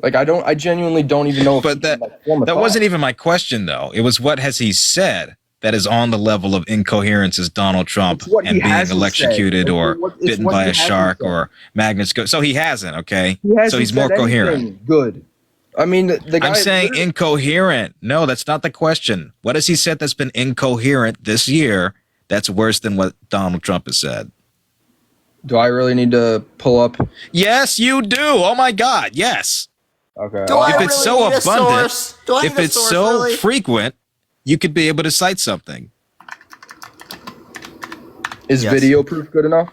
Like I genuinely don't even know. If But that wasn't even my question, though. It was what has he said that is on the level of incoherence as Donald Trump It's what he and being hasn't electrocuted said. or It's bitten what by he a hasn't shark said. or magnets go. So he hasn't, okay? He hasn't So he's more said coherent. anything good. I mean, the guy. I'm saying incoherent. No, that's not the question. What has he said that's been incoherent this year that's worse than what Donald Trump has said? Do I really need to pull up? Yes, you do. Oh my God, yes. Okay. Do I If it's really so need a abundant, source? Do I if need a it's source, so really? frequent, you could be able to cite something. Is Yes. video proof good enough?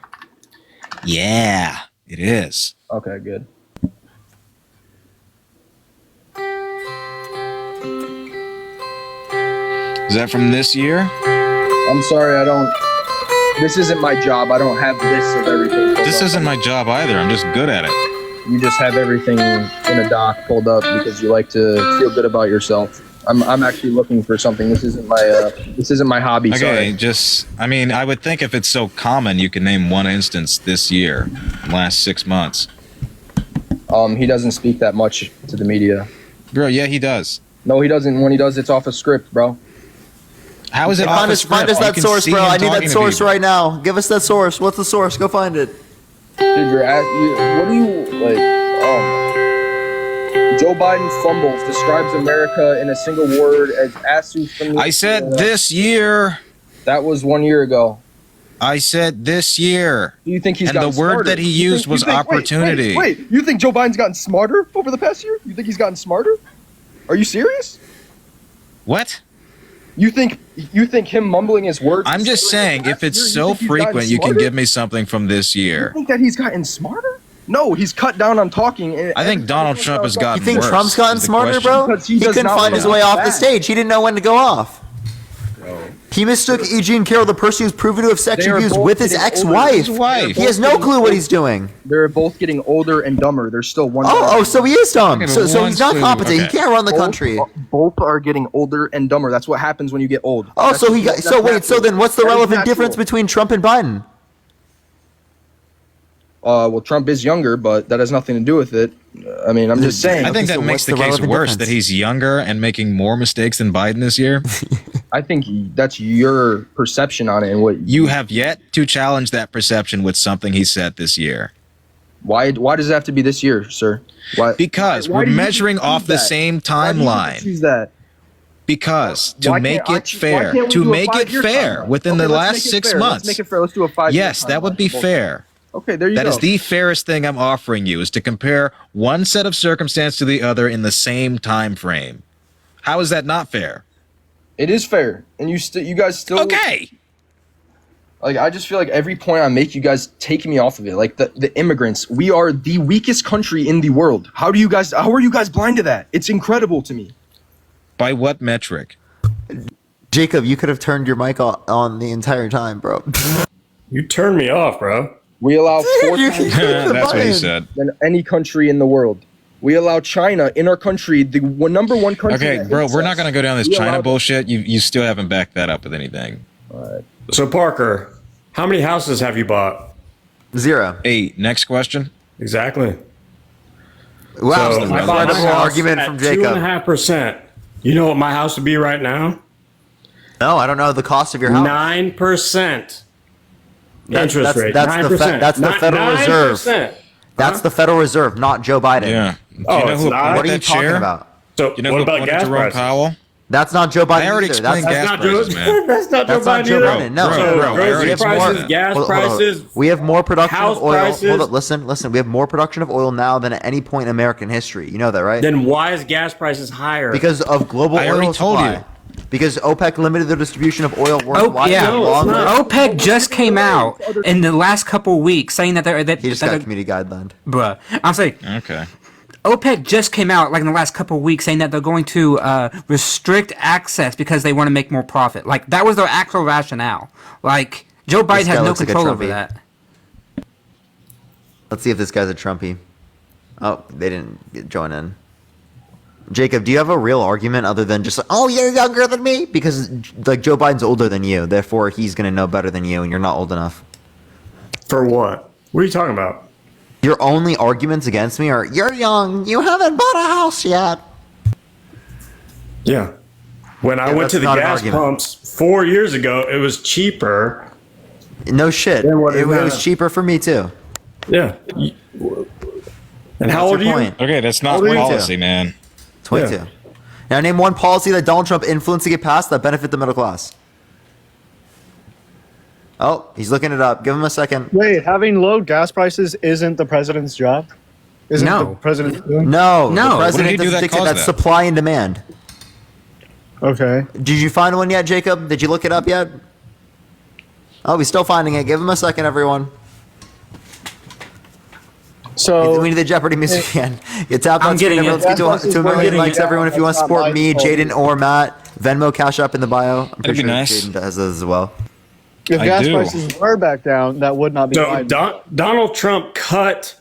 Yeah, it is. Okay, good. Is that from this year? I'm sorry, I don't. This isn't my job. I don't have this of everything. pulled This up. isn't my job either. I'm just good at it. You just have everything in a doc pulled up because you like to feel good about yourself. I'm actually looking for something. This isn't my hobby. Okay, Sorry. just, I mean, I would think if it's so common, you can name one instance this year, last 6 months. He doesn't speak that much to the media. Bro, yeah, he does. No, he doesn't. When he does, it's off a script, bro. How is it Find off a us, find script? us You that can source, see bro. him I need talking that to source people. right now. Give us that source. What's the source? Go find it. Dude, what do you like? Joe Biden fumbles, describes America in a single word as "asu." From I said this year. That was 1 year ago. I said this year. Do you think he's And gotten the word smarter? that he You used think- was you think- opportunity. Wait, you think Joe Biden's gotten smarter over the past year? You think he's gotten smarter? Are you serious? What? You think him mumbling his words? I'm just saying, if it's so frequent, you can give me something from this You year. think that he's gotten smarter? No, he's cut down on talking. I think Donald Trump has gotten You think worse. Trump's gotten is the smarter, question. bro? Because he He does couldn't not find his want way to off the back. stage. He didn't know when to go off. He mistook E. Jean Carroll, the person who's proven to have sex They are abused both with his getting ex-wife. older. He has no clue what he's doing. They're both getting older and dumber. There's still one. Oh, so he is dumb. Okay, but So one's he's not clue- competent. He okay. can't run the Both- country. Both are getting older and dumber. That's what happens when you get old. Oh, That's so he just- got. So that's wait. So natural. then, what's the That is relevant natural. difference between Trump and Biden? Well, Trump is younger, but that has nothing to do with it. I mean, I'm just saying. I think that so makes what's the the case relevant worse difference? that he's younger and making more mistakes than Biden this year. I think that's your perception on it and what You have yet to challenge that perception with something he said this year. Why does it have to be this year, sir? Why? Because why we're do you measuring choose off the that? same Why do you timeline. choose that? Because to Why make can't it fair, why can't we to do a make it 5-year fair timeline? within Okay, the let's last make it 6 fair. months. Let's make it fair. Let's do a 5-year Yes, that would be timeline. fair. Okay, there you That go. is the fairest thing I'm offering you, is to compare one set of circumstance to the other in the same time frame. How is that not fair? It is fair, and you guys still okay. Like, I just feel like every point I make, you guys take me off of it. Like the immigrants, we are the weakest country in the world. How are you guys blind to that? It's incredible to me. By what metric? Jacob, you could have turned your mic on the entire time, bro. You turned me off, bro. We allow 4 You times can hit the That's what he button. said. than any country in the world. We allow China in our country, the number one country. Okay, that bro, hates we're us. not going to go down this We China allow- bullshit. You still haven't backed that up with anything. So Parker, how many houses have you bought? 0. 8. Next question. Exactly. Wow, So, that's I an bought my incredible house argument at from Jacob. 2.5%. You know what my house would be right now? No, I don't know the cost of your house. 9%. Interest That's rate. that's the 9%. that's the Federal Reserve. 9%. That's the Federal Reserve, not Joe Biden. Yeah. Do Oh, you know it's who not? appointed What are you that talking chair? about? So You know what who about appointed gas Jerome prices? Powell? That's not Joe Biden I already either. That's explained gas not Joe. prices, man. That's not Joe That's not Biden Joe either. Biden. No, Bro, no, bro, no. I already Grocery explained prices, that. gas Hold on. prices. We have more production house of oil. prices. Hold on, listen. We have more production of oil now than at any point in American history. You know that, right? Then why is gas prices higher? Because of global I oil already told supply. you. Because OPEC limited the distribution of oil Oh, worldwide. yeah. No, it's not. OPEC just came out in the last couple weeks saying that they're He just got community guideline. bruh. I'm saying Okay. OPEC just came out like in the last couple of weeks saying that they're going to restrict access because they want to make more profit. Like that was their actual rationale. Like Joe Biden This guy has no looks like a control over Trumpy. that. Let's see if this guy's a Trumpy. Oh, they didn't join in. Jacob, do you have a real argument other than just like, oh, you're younger than me? Because like Joe Biden's older than you, therefore he's gonna know better than you, and you're not old enough. For what? What are you talking about? Your only arguments against me are you're young, you haven't bought a house yet. Yeah. When I Yeah, went that's to the not an gas argument. pumps 4 years ago, it was cheaper. No shit. Then what is It was that? cheaper for me too. Yeah. And how What's old are your you? point? Okay, that's not 22. policy, man. 22. Yeah. Now name one policy that Donald Trump influenced to get passed that benefit the middle class. Oh, he's looking it up. Give him a second. Wait, having low gas prices isn't the president's job? Isn't No. the president doing? No, No. the What did he president do doesn't that dictate caused that's that? supply and demand. Okay. Did you find one yet, Jacob? Did you look it up yet? Oh, he's still finding it. Give him a second, everyone. So We need the Jeopardy music again. You tap I'm that screen. getting Everyone, it. let's get Gas to a prices million getting likes, it. everyone. If you want to That's not support my me, fault. Jaden, or Matt, Venmo, Cash App in the bio. I'm pretty be sure nice. Jaden has those as well. if I gas do. prices were back down, that would not be So Biden. Donald Trump cut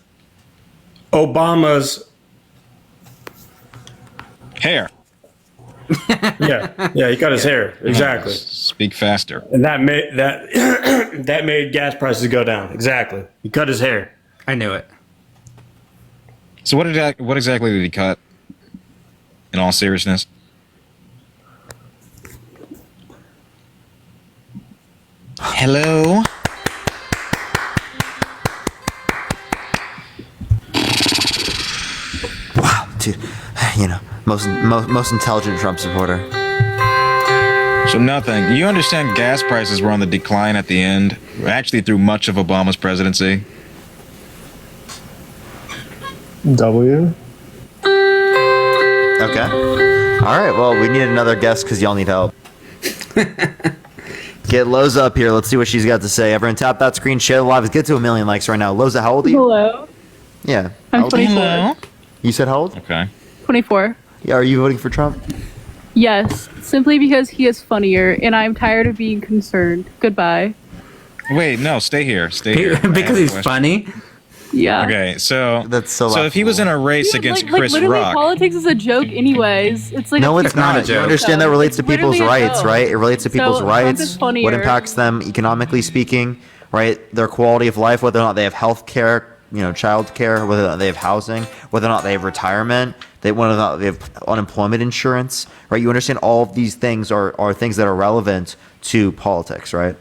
Obama's. Hair. Yeah, he cut his hair exactly, Speak faster. and that made that made gas prices go down. Exactly, he cut his hair. I knew it. So what exactly did he cut? In all seriousness. Hello. Wow, dude. You know, most intelligent Trump supporter. So nothing. You understand gas prices were on the decline at the end, actually through much of Obama's presidency. W. Okay. All right. Well, we need another guest because y'all need help. Get Loza up here. Let's see what she's got to say. Everyone, tap that screen, share the live. Let's get to 1 million likes right now. Loza, how old are you? Hello. Yeah. I'm How old are you? 24. You said how old? Okay. 24. Yeah. Are you voting for Trump? Yes, simply because he is funnier, and I'm tired of being concerned. Goodbye. Wait, no, stay here. Stay here. I because have a he's question. funny. Yeah. Okay, so that's so. So if he was in a race against Chris literally, Rock, politics is a joke, anyways. It's like No, a it's not. You understand that relates to It's people's literally a rights, joke. right? It relates to So, people's Trump rights, is funnier. what impacts them economically speaking, right? Their quality of life, whether or not they have health care, child care, whether or not they have housing, whether or not they have retirement, whether or not they have unemployment insurance, right? You understand all of these things are things that are relevant to politics, right?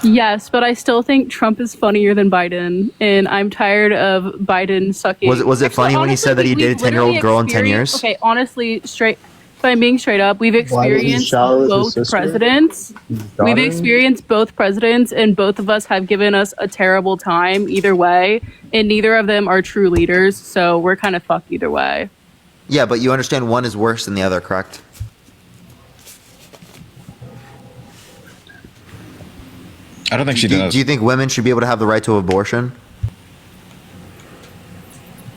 Yes, but I still think Trump is funnier than Biden, and I'm tired of Biden sucking. Was it funny when he said that he dated a 10-year-old girl in 10 years? Okay, honestly, straight. If I'm being straight up, we've experienced both presidents. We've experienced both presidents, and both of us have given us a terrible time either way, and neither of them are true leaders, so we're kind of fucked either way. Yeah, but you understand one is worse than the other, correct? I don't think she does. Do you think women should be able to have the right to abortion?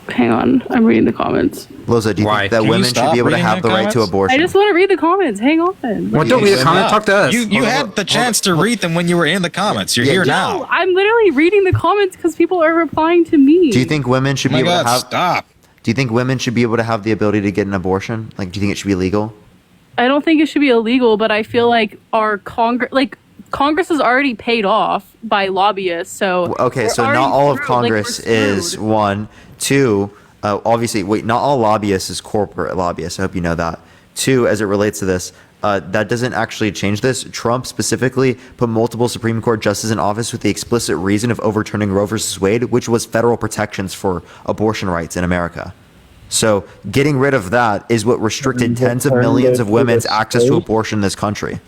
Hang on, I'm reading the comments. Loza, do you think that women should be able to have the right to abortion? I just want to read the comments. Hang on. Well, don't read the comments. Talk to us. You had the chance to read them when you were in the comments. You're here now. No, I'm literally reading the comments because people are replying to me. Do you think women should be able to have? Stop. Do you think women should be able to have the ability to get an abortion? Like, do you think it should be legal? I don't think it should be illegal, but I feel like our Congress is already paid off by lobbyists. So okay, so not all of Congress is one. Two, obviously, not all lobbyists is corporate lobbyists. I hope you know that. Two, as it relates to this, that doesn't actually change this. Trump specifically put multiple Supreme Court justices in office with the explicit reason of overturning Roe versus Wade, which was federal protections for abortion rights in America. So getting rid of that is what restricted tens of millions of women's access to abortion in this country.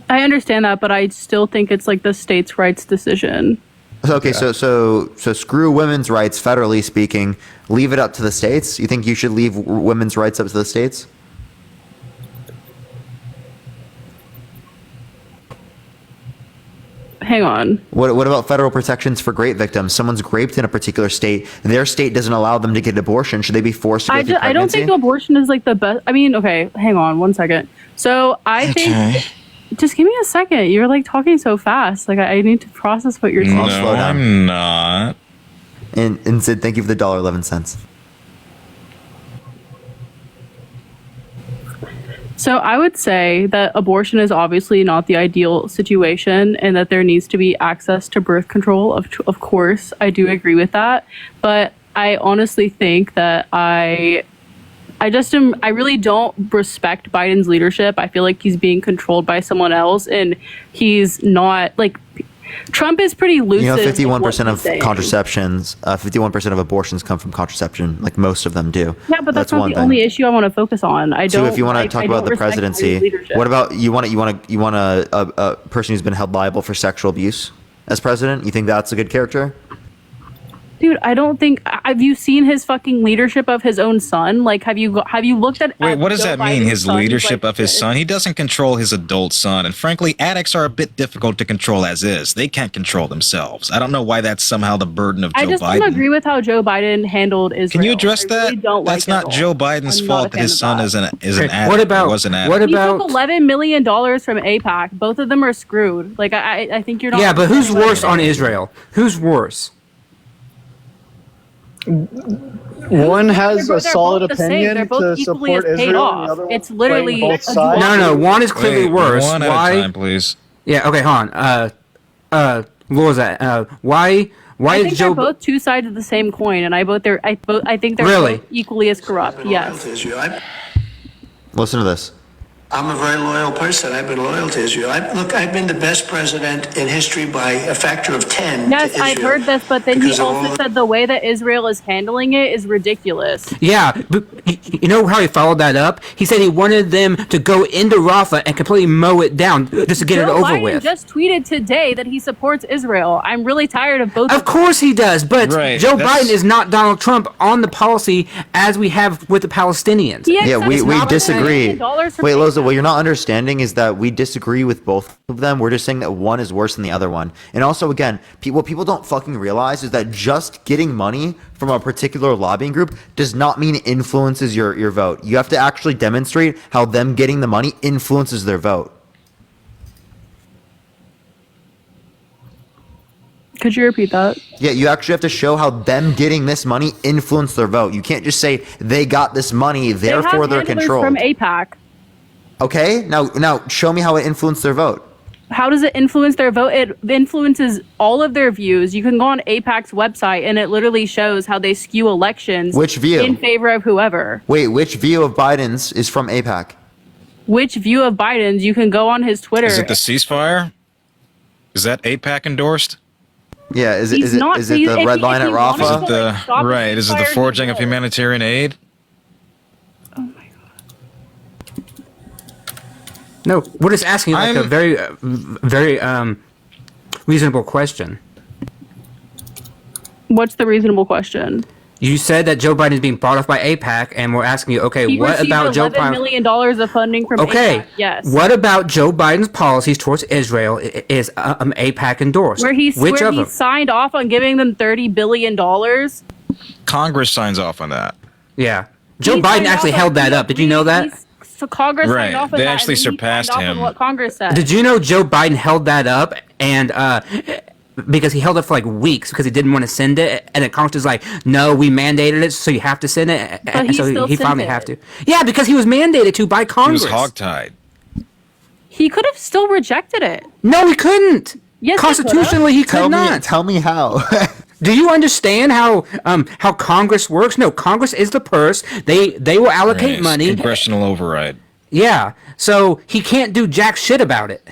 I understand that, but I still think it's like the states' rights decision. Okay, so screw women's rights, federally speaking. Leave it up to the states. You think you should leave women's rights up to the states? Hang on. What about federal protections for grape victims? Someone's raped in a particular state. Their state doesn't allow them to get an abortion. Should they be forced to go through pregnancy? I don't think abortion is like the best. I mean, okay, hang on 1 second. So I think. Just give me a second. You're like talking so fast. Like I need to process what you're saying. No, slow down. I'm not. And Sid, thank you for the $1.11. So I would say that abortion is obviously not the ideal situation, and that there needs to be access to birth control. Of course, I do agree with that. But I honestly think that I really don't respect Biden's leadership. I feel like he's being controlled by someone else, and he's not like Trump is pretty lucid. You know, 51% of contraceptions, 51% of abortions come from contraception. Like most of them do. Yeah, but that's not the only issue I want to focus on. So if you want to talk about the presidency, what about you want a person who's been held liable for sexual abuse as president? You think that's a good character? Dude, I don't think. Have you seen his fucking leadership of his own son? Like, have you looked at? Wait, what does Joe that mean? Biden's His son? leadership Like, of his son? He doesn't control his adult son, and frankly, addicts are a bit difficult to control as is. They can't control themselves. I don't know why that's somehow the burden of Joe Biden. I just don't agree with how Joe Biden handled Israel. Can you address that? Don't that's like not Joe Biden's fault that his son is an addict. What about was an addict. what He about? took $11 million from AIPAC. Both of them are screwed. Like I think you're not. Yeah, but who's worse on Israel? Who's worse? One has They're a solid both the same. opinion They're both to equally support as paid Israel, off. and the other one It's literally playing both sides. No, one is clearly Wait, worse. one at Why? a time, please. Yeah. Okay. Hold on. What was that? Why I is think Joe? they're both two sides of the same coin, and I think they're Really? both equally as corrupt. Yes. Listen to this. I'm a very loyal person. I've been loyal to Israel. I've been the best president in history by a factor of 10. Yes, to I've Israel. heard this, but then he Because of all also the- said the way that Israel is handling it is ridiculous. Yeah, but you know how he followed that up? He said he wanted them to go into Rafah and completely mow it down just to get it Joe over Biden with. just tweeted today that he supports Israel. I'm really tired of both. Of course he does, but Right, Joe that's- Biden is not Donald Trump on the policy as we have with the Palestinians. Yeah, we $7 disagree. million from Wait, Loza, what you're not understanding is that we disagree with both of them. We're just saying that one is worse than the other one. And also, again, what people don't fucking realize is that just getting money from a particular lobbying group does not mean it influences your vote. You have to actually demonstrate how them getting the money influences their vote. Could you repeat that? Yeah, you actually have to show how them getting this money influenced their vote. You can't just say they got this money, therefore they're they have handlers controlled. from AIPAC. Okay, now show me how it influenced their vote. How does it influence their vote? It influences all of their views. You can go on AIPAC's website and it literally shows how they skew elections. Which view? In favor of whoever. Wait, which view of Biden's is from AIPAC? Which view of Biden's? You can go on his Twitter. Is it the ceasefire? Is that AIPAC endorsed? Yeah, is it He's not- is it if the he- red if line he at wanted Is Rafah? it the stop the right? Is it the ceasefire, forging he of would. humanitarian aid? No, we're just asking like a very, very reasonable question. What's the reasonable question? You said that Joe Biden is being bought off by AIPAC, and we're asking you, okay, He what received about Joe $11 Biden? million of funding from Okay, AIPAC. Yes. what about Joe Biden's policies towards Israel is AIPAC endorsed? Where he Which of them? signed off on giving them $30 billion. Congress signs off on that. Yeah. Joe Biden actually held that up. Did you know that? So Congress Right. signed off on They that, actually and then he surpassed signed off him. on what Congress said. Did you know Joe Biden held that up and because he held it for like weeks because he didn't want to send it, and then Congress was like, "No, we mandated it, so you have to send it." But And he so still he sent finally it. have to. Yeah, because he was mandated to by He Congress. was hogtied. He could have still rejected it. No, he couldn't. Yes, Constitutionally, he could not. Tell me how. Do you understand how Congress works? No, Congress is the purse. They will allocate Right. money. Congressional override. Yeah, so he can't do jack shit about it.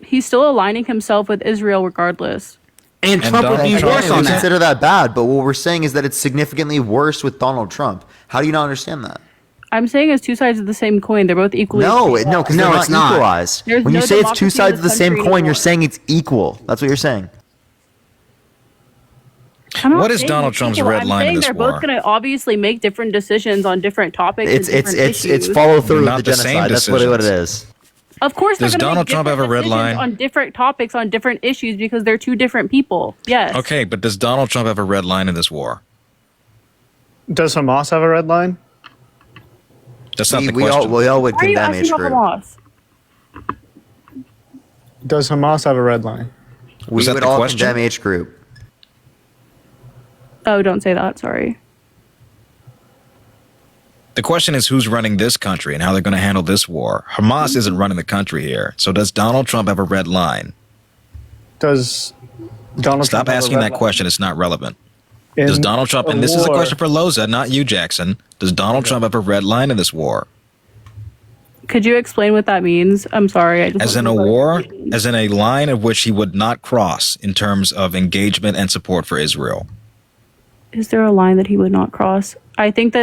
He's still aligning himself with Israel regardless. And Trump would be worse on we that. consider that bad, but what we're saying is that it's significantly worse with Donald Trump. How do you not understand that? I'm saying it's two sides of the same coin. They're both equally. No, because they're not equalized. There's When you no say it's two democracy in sides of the this same country coin, anymore. you're saying it's equal. That's what you're saying. I'm not What is saying Donald it's Trump's equal. red I'm line in saying this they're war? both going to obviously make different decisions on different topics. It's and different issues. follow through with Not the the same genocide. That's what it decisions. is. Of course, Does they're gonna Donald make Trump have a different red line? decisions on different topics on different issues because they're two different people. Yes. Okay, but does Donald Trump have a red line in this war? Does Hamas have a red line? That's not the We question. all would Why are you condemn asking each about group. Hamas? Does Hamas have a red line? We Was that would the all question? condemn each group. Oh, don't say that. Sorry. The question is who's running this country and how they're going to handle this war. Hamas isn't running the country here. So does Donald Trump have a red line? Does Donald Stop Trump have a asking red that line? question. It's not relevant. In Does Donald Trump, and this is a war- question for Loza, not you, Jackson. Does Donald Trump have a red line in this war? Could you explain what that means? I'm sorry. I just As in a war, as in a line of which he would not cross in terms of engagement and support for Israel. Is there a line that he would not cross? I think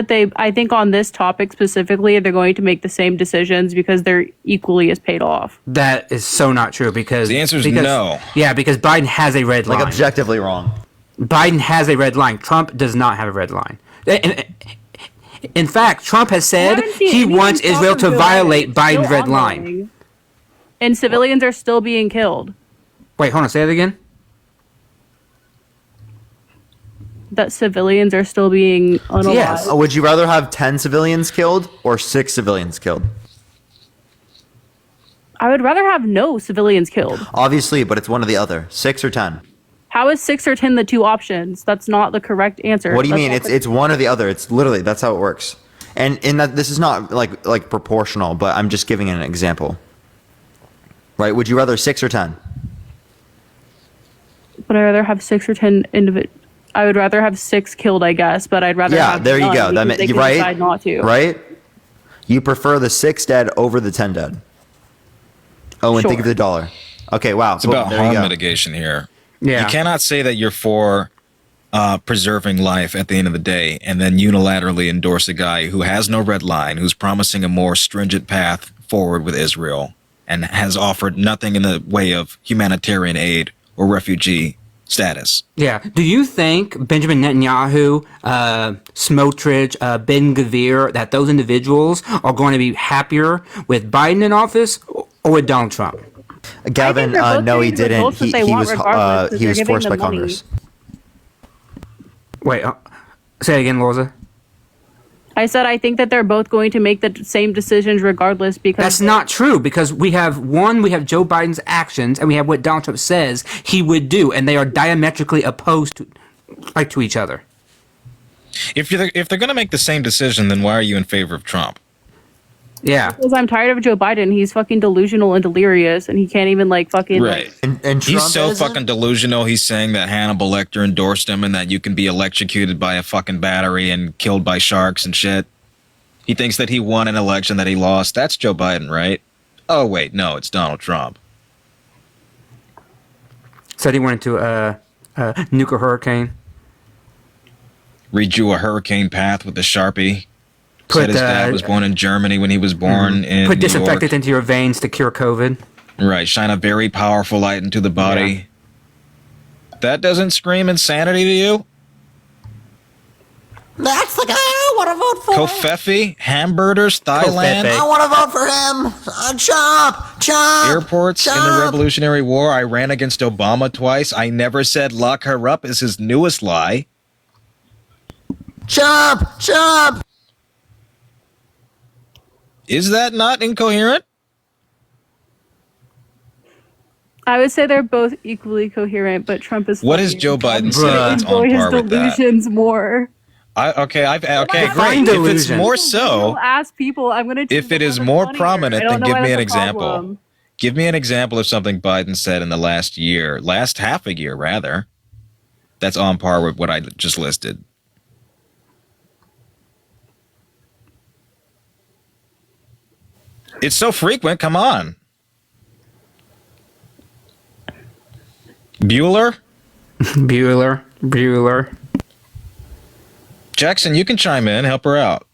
on this topic specifically, they're going to make the same decisions because they're equally as paid off. That is so not true because The answer is because- no. Yeah, because Biden has a red line. Like objectively wrong. Biden has a red line. Trump does not have a red line. In fact, Trump has said haven't seen he anything wants talk Israel from to Joe violate Biden. It's Biden's still red line. ongoing. And civilians are still being killed. Wait, hold on. Say that again. That civilians are still being unalive. Would you rather have 10 civilians killed or 6 civilians killed? I would rather have no civilians killed. Obviously, but it's one or the other. 6 or 10. How is 6 or 10 the two options? That's not the correct answer. What do you That's mean? not It's one or the other. It's literally that's how it works. And in that this is not like proportional, but I'm just giving an example. Right? Would you rather 6 or 10? Would I rather have 6 or 10 individuals? I would rather have 6 killed, I guess, but I'd rather Yeah, have there you none go. That because they can right? decide not to. Right? You prefer the 6 dead over the 10 dead. Oh, and think Sure. of the dollar. Okay, wow. It's about There you harm go. mitigation here. Yeah. You cannot say that you're for preserving life at the end of the day and then unilaterally endorse a guy who has no red line, who's promising a more stringent path forward with Israel and has offered nothing in the way of humanitarian aid or refugee status. Yeah. Do you think Benjamin Netanyahu, Smotrich, Ben Gvir, that those individuals are going to be happier with Biden in office or with Donald Trump? Gavin, they're both no, he getting the didn't. results that He they want was regardless, 'cause he they're was giving forced by them money. Congress. Wait, say it again, Loza. I said I think that they're both going to make the same decisions regardless because That's not true because we have Joe Biden's actions and we have what Donald Trump says he would do, and they are diametrically opposed to each other. If they're going to make the same decision, then why are you in favor of Trump? Yeah. Because I'm tired of Joe Biden. He's fucking delusional and delirious, and he can't even fucking. Right. And he's Trump so isn't? fucking delusional. He's saying that Hannibal Lecter endorsed him and that you can be electrocuted by a fucking battery and killed by sharks and shit. He thinks that he won an election that he lost. That's Joe Biden, right? Oh, wait. No, it's Donald Trump. Said he went into nuke a hurricane. Read you a hurricane path with a Sharpie. Said his dad was born in Germany when he was born in Put New disinfectant York. into your veins to cure COVID. Right, shine a very powerful light into the body. That doesn't scream insanity to you? That's the guy I want to vote for. Kofefe, hamburgers, Thailand, I want to vote for him. Chop. airports in the Revolutionary War. I ran against Obama twice. I never said lock her up is his newest lie. Chop. Is that not incoherent? I would say they're both equally coherent, but Trump is. What has Joe Biden said that's enjoy on his par with that? delusions more. Okay, great. Fine If it's delusion. more so, Ask people. I'm gonna. if it is more prominent, then give me an example. Give me an example of something Biden said in the last half a year, rather, that's on par with what I just listed. It's so frequent. Come on. Bueller? Bueller. Jackson, you can chime in. Help her out.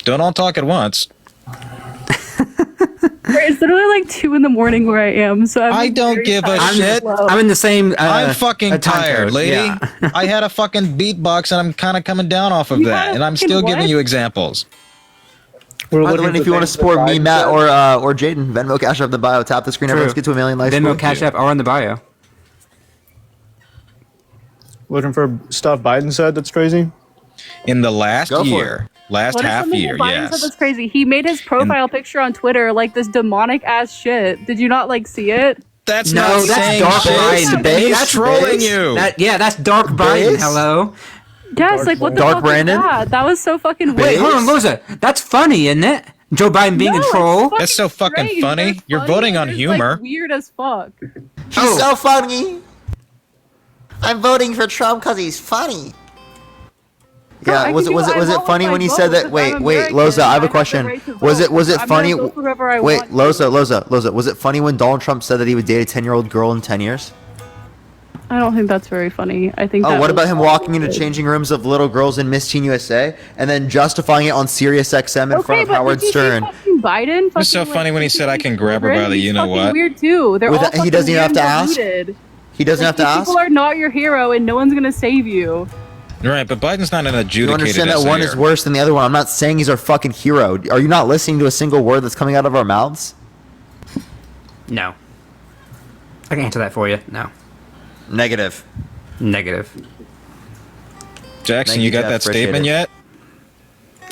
Don't all talk at once. It's literally like 2 a.m. where I am, so I don't give a shit. I'm in the same. I'm fucking time tired, code, lady. yeah. I had a fucking beatbox and I'm kind of coming down off of that, and I'm still giving you examples. By the way, if you want to support me, Matt, or Jaden, Venmo, Cash App, the bio, tap the screen. Everyone's get to 1 million likes. Venmo, Cash App are in the bio. Looking for stuff Biden said that's crazy? In the last year, last What is half something year, that Biden said yes. that's crazy? He made his profile picture on Twitter like this demonic ass shit. Did you not like see it? That's No, not that's saying Dark shit. Biden. He's That's trolling base. you. That's Dark Biden. Base? Hello. Yes, like what the Dark fuck Brandon? is that? That was so fucking weird. Wait, hold on, Loza. That's funny, isn't it? Joe Biden being No, a it's troll. That's so fucking strange. funny. There's You're funny voting and on there's, humor. Like, weird as fuck. He's so funny. I'm voting for Trump because he's funny. Yeah, I was can it do what I want funny with when my he said vote that? because Wait, I'm wait, American Loza, I have and a the question. right to Was vote. it I'm funny? gonna vote for whoever I Wait, want to. Loza, was it funny when Donald Trump said that he would date a 10-year-old girl in 10 years? I don't think that's very funny. I think. Oh, that what was about him walking into stupid. changing rooms of little girls in Miss Teen USA and then justifying it on Sirius XM in front of but Howard did you see Stern? fucking Biden. It was so fucking, funny when he said, "I can grab her by the He's you know fucking what." Weird too. They're With all that- he fucking doesn't even weird have to and ask? deluded. He doesn't have to These ask? People are not your hero, and no one's gonna save you. Right, but Biden's not an You adjudicated understand that one is essayer. worse than the other one. I'm not saying he's our fucking hero. Are you not listening to a single word that's coming out of our mouths? No. I can answer that for you. No. Negative. Negative. Jackson, Thank you you, got Jeff. that Appreciate statement it. yet?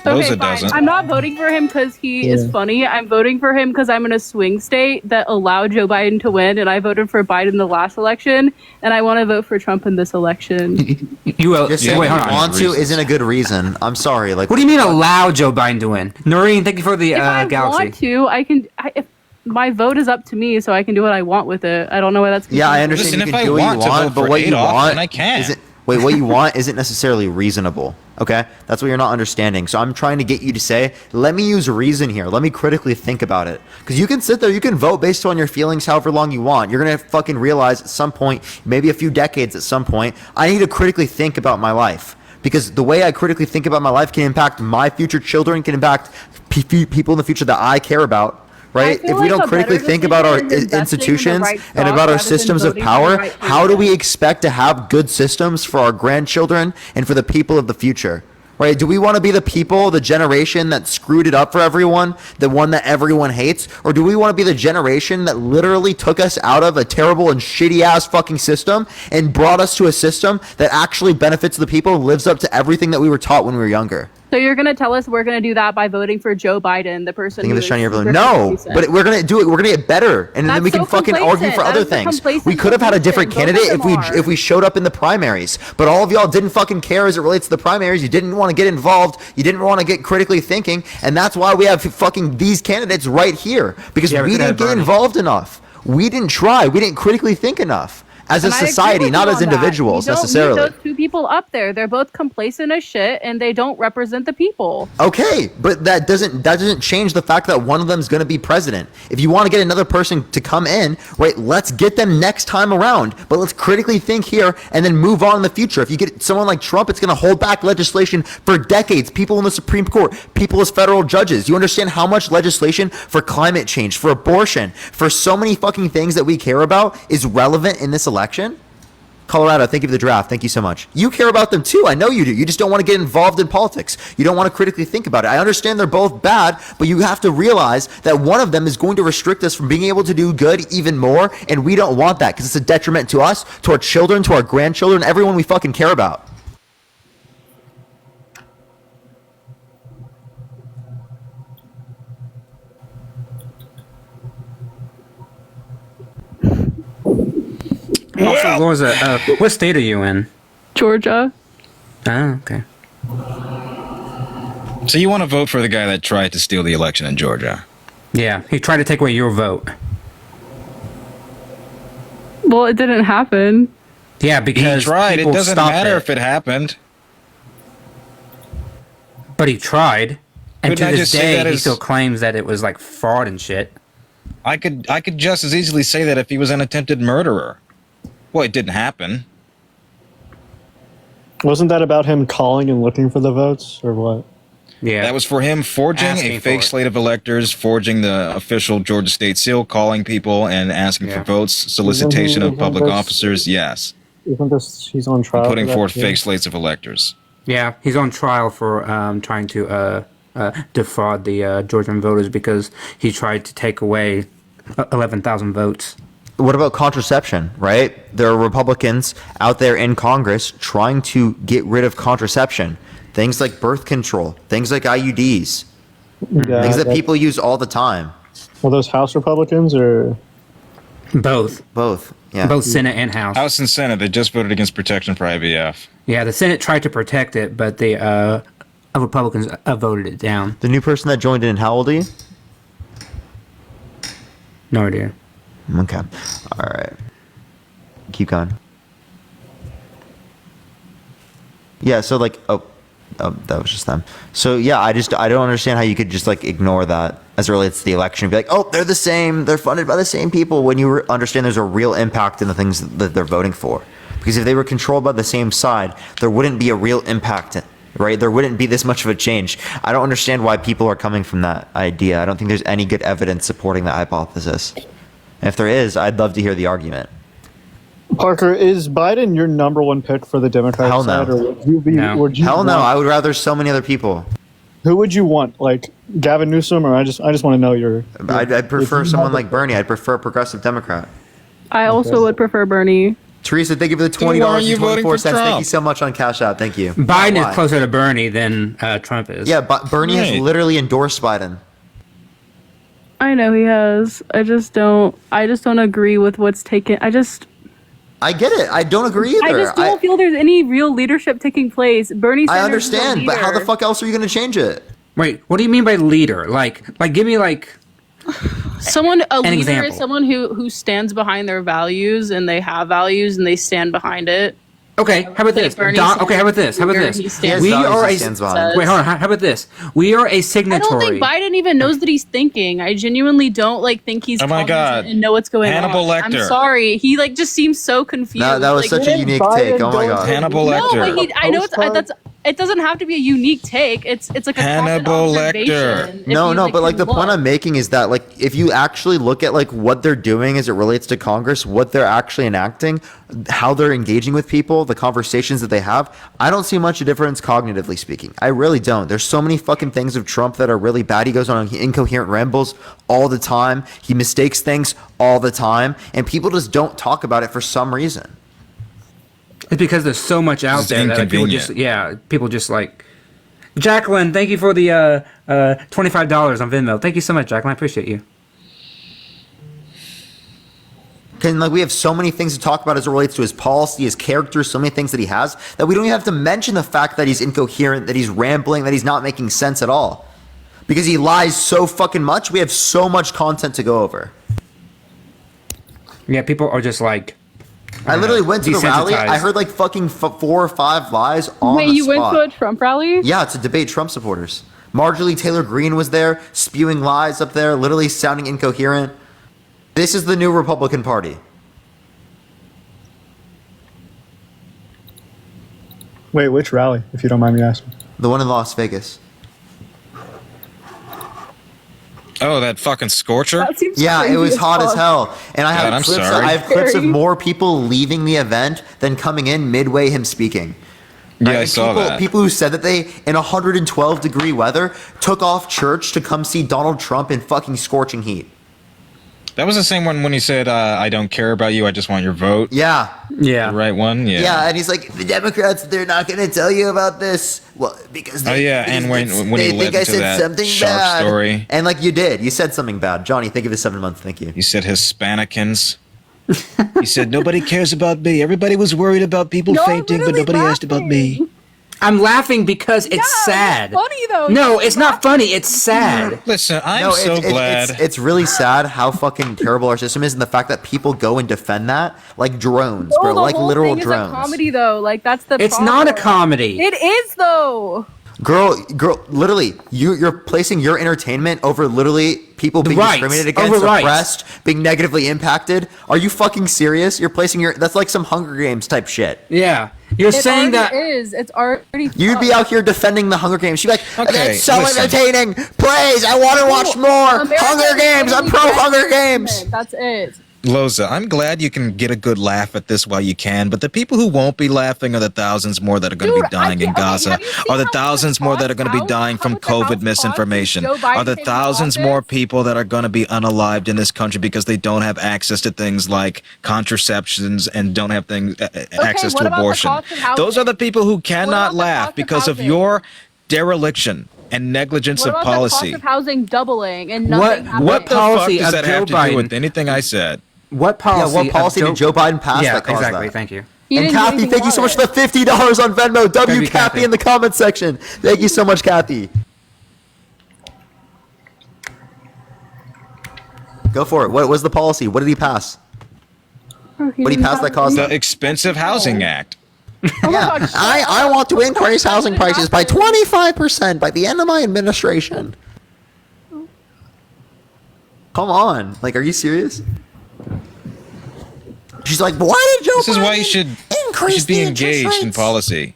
Okay, Loza fine. doesn't. I'm not voting for him because he is funny. I'm voting for him because I'm in a swing state that allowed Joe Biden to win, and I voted for Biden the last election, and I want to vote for Trump in this election. You will. Just saying Wait, you hold on. want to isn't a good reason. I'm sorry. Like, What do you mean allow Joe Biden to win? Noreen, thank you for the If I galaxy. want to, I can. If my vote is up to me, so I can do what I want with it. I don't know why that's. yeah, I confusing. understand Listen, you if can I do what you want to want, vote but for what you Adolf, want then I can. isn't. Wait, what you want isn't necessarily reasonable. Okay, that's what you're not understanding. So I'm trying to get you to say, let me use reason here. Let me critically think about it. Because you can sit there, you can vote based on your feelings however long you want. You're gonna fucking realize at some point, maybe a few decades at some point, I need to critically think about my life. Because the way I critically think about my life can impact my future children, can impact people in the future that I care about. Right? feel If we like don't a critically better think about our decision is investing in the institutions right and stock about our rather than systems of voting for the power, right how do we person. expect to have good systems for our grandchildren and for the people of the future? Right? Do we want to be the people, the generation that screwed it up for everyone, the one that everyone hates? Or do we want to be the generation that literally took us out of a terrible and shitty ass fucking system and brought us to a system that actually benefits the people and lives up to everything that we were taught when we were younger? So you're gonna tell us we're gonna do that by voting for Joe Biden, the person. Think of who the is shiny balloon. super No, complacent. but we're gonna do it. We're gonna get better, and then That's we can so fucking argue complacent. for That other is the things. complacent We could have had a different solution. Both candidate of them if we showed up in the primaries. But all of y'all didn't fucking care as it relates to the primaries. You didn't want to get involved. You didn't want to get critically thinking, and that's why we have fucking these candidates right here because Yeah, we we could have didn't get Bernie. involved enough. We didn't try. We didn't critically think enough. as a And I agree society, with not you as on that. individuals You don't necessarily. need those two people up there. They're both complacent as shit, and they don't represent the people. Okay, but that doesn't change the fact that one of them is going to be president. If you want to get another person to come in, right, let's get them next time around. But let's critically think here and then move on in the future. If you get someone like Trump, it's going to hold back legislation for decades. People in the Supreme Court, people as federal judges. You understand how much legislation for climate change, for abortion, for so many fucking things that we care about is relevant in this election? Colorado, thank you for the draft. Thank you so much. You care about them too. I know you do. You just don't want to get involved in politics. You don't want to critically think about it. I understand they're both bad, but you have to realize that one of them is going to restrict us from being able to do good even more, and we don't want that because it's a detriment to us, to our children, to our grandchildren, everyone we fucking care about. Also, Lorza, what state are you in? Georgia. Oh, okay. So you want to vote for the guy that tried to steal the election in Georgia? Yeah, he tried to take away your vote. Well, it didn't happen. Yeah, because He tried. It people doesn't stopped matter it. if it happened. But he tried, and Couldn't to I this just say day, that he as- still claims that it was like fraud and shit. I could just as easily say that if he was an attempted murderer. Well, it didn't happen. Wasn't that about him calling and looking for the votes, or what? Yeah, That was for him forging Asking a for fake it. slate of electors, forging the official Georgia state seal, calling people and asking for votes, solicitation of public officers. Yes. Isn't this he's on trial? Putting for that forth too? fake slates of electors. Yeah, he's on trial for trying to defraud the Georgian voters because he tried to take away 11,000 votes. What about contraception, right? There are Republicans out there in Congress trying to get rid of contraception. Things like birth control, things like IUDs, Yeah, things that people use all the time. Were those House Republicans or Both? Both, yeah. Both Senate and House. House and Senate, they just voted against protection for IVF. Yeah, the Senate tried to protect it, but the Republicans voted it down. The new person that joined in, how old are you? No idea. Okay. All right. Keep going. Yeah, so like, oh, that was just them. So yeah, I don't understand how you could just like ignore that as it relates to the election and be like, oh, they're the same, they're funded by the same people, when you understand there's a real impact in the things that they're voting for. Because if they were controlled by the same side, there wouldn't be a real impact, right? There wouldn't be this much of a change. I don't understand why people are coming from that idea. I don't think there's any good evidence supporting that hypothesis. And if there is, I'd love to hear the argument. Parker, is Biden your number one pick for the Democratic Hell no. side, or would you be? No. Would you Hell no. want- I would rather so many other people. Who would you want? Like Gavin Newsom, or I just want to know your. I'd prefer someone like Bernie. I'd prefer a progressive Democrat. I also would prefer Bernie. Teresa, thank you for the Then why are you voting for $20.24. Thank you Trump? so much on Cash App. Thank you. Biden Why? is closer to Bernie than Trump is. Yeah, but Bernie has Right. literally endorsed Biden. I know he has. I just don't agree with what's taken. I get it. I don't agree I either. just don't feel there's any real leadership taking place. Bernie Sanders I understand, is a but how the leader. fuck else are you going to change it? Wait, what do you mean by leader? Like, give me like. Someone a An leader example. is someone who stands behind their values and they have values and they stand behind it. Okay, how about this? Bernie Okay, how about this? How about Sanders, he this? stands We values are he a. stands behind. Wait, hold on. How about this? We are a I signatory. don't think Biden even knows that he's thinking. I genuinely don't think he's Oh my cognizant God. and know what's going Hannibal on. Lecter. I'm sorry. He just seems so confused. That was such a unique take. Oh my god. Hannibal No, Lecter. but I know it doesn't have to be a unique take. It's like a common Hannibal observation. Lecter. If No, you, but like can the point look. I'm making is that like if you actually look at like what they're doing as it relates to Congress, what they're actually enacting, how they're engaging with people, the conversations that they have, I don't see much of a difference cognitively speaking. I really don't. There's so many fucking things of Trump that are really bad. He goes on incoherent rambles all the time. He mistakes things all the time, and people just don't talk about it for some reason. It's because there's so much out It's there that like, people just like. Jacqueline, thank you for the $25 on Venmo. Thank you so much, Jacqueline. I appreciate you. And like we have so many things to talk about as it relates to his policy, his character, so many things that he has that we don't even have to mention the fact that he's incoherent, that he's rambling, that he's not making sense at all. Because he lies so fucking much, we have so much content to go over. Yeah, people are just like I literally went to the rally. I Desensitized. heard like fucking 4 or 5 lies on Wait, the you spot. went to a Trump rally? Yeah, to debate Trump supporters. Marjorie Taylor Greene was there, spewing lies up there, literally sounding incoherent. This is the new Republican Party. Wait, which rally, if you don't mind me asking? The one in Las Vegas. Oh, that fucking scorcher? That seems Yeah, it crazy was hot as fuck. hell. And I God, have I'm clips. sorry. I have clips of Scary. more people leaving the event than coming in midway him speaking. Yeah, Right? I saw people, that. People who said that they, in 112-degree weather, took off church to come see Donald Trump in fucking scorching heat. That was the same one when he said, I don't care about you, I just want your vote. Yeah. Yeah. The right one? Yeah. Yeah, and he's like, the Democrats, they're not going to tell you about this. Well, because Oh, yeah, and when they he think led I into said that something shark bad. story. And like you did. You said something bad. Johnny, thank you for 7 months. Thank you. He said Hispanicans. He said, nobody cares about me. Everybody was worried about people No, I'm fainting, but literally nobody asked about me. I'm laughing because it's sad. Funny though. No, it's not funny. It's sad. Listen, I'm No, so glad. It's really sad how fucking terrible our system is, and the fact that people go and defend that like drones, No, bro, the like whole literal thing drones. is a comedy though. Like that's the. It's problem. not a comedy. It is though. Girl, literally, you're placing your entertainment over literally people being Rights. discriminated against, Over rights. oppressed, being negatively impacted. Are you fucking serious? You're placing that's like some Hunger Games type shit. Yeah. You're It saying that. already is. It's already. You'd be out here defending the Hunger Games. You'd be like, Okay, it's so listen. entertaining. Please, I want to watch more. America Hunger is Games. I'm literally pro Hunger entertainment. Games. That's it. Loza, I'm glad you can get a good laugh at this while you can, but the people who won't be laughing are the thousands more that are going to be Dude, I dying in can't- okay, Gaza, have you seen are the how much thousands it more that are going to be costs dying how from much the house COVID costs misinformation, Joe Biden are the taking thousands office? more people that are going to be unalived in this country because they don't have access to things like contraceptions and don't have things access what to about the abortion. cost of housing? Those are the people who about cannot the laugh cost of because of housing? your dereliction and negligence What of about policy. the cost of housing doubling and nothing happening? What the fuck policy does of that Joe have to Biden- do with anything I said? What policy? Yeah, what policy of did Joe Biden pass Yeah, that caused exactly. that? Thank you. He And didn't do Kathy, anything thank you so about much for the $50 on Venmo. W you, Kathy Kathy. in the comment section. Thank you so much, Kathy. Go for it. What was the policy? What did he pass? What did he pass that caused The that? Expensive Housing Act. Yeah, I want to increase housing prices by 25% by the end of my administration. Come on. Like, are you serious? She's like, why did Joe This is why Biden you should increase be the interest engaged in rates? policy.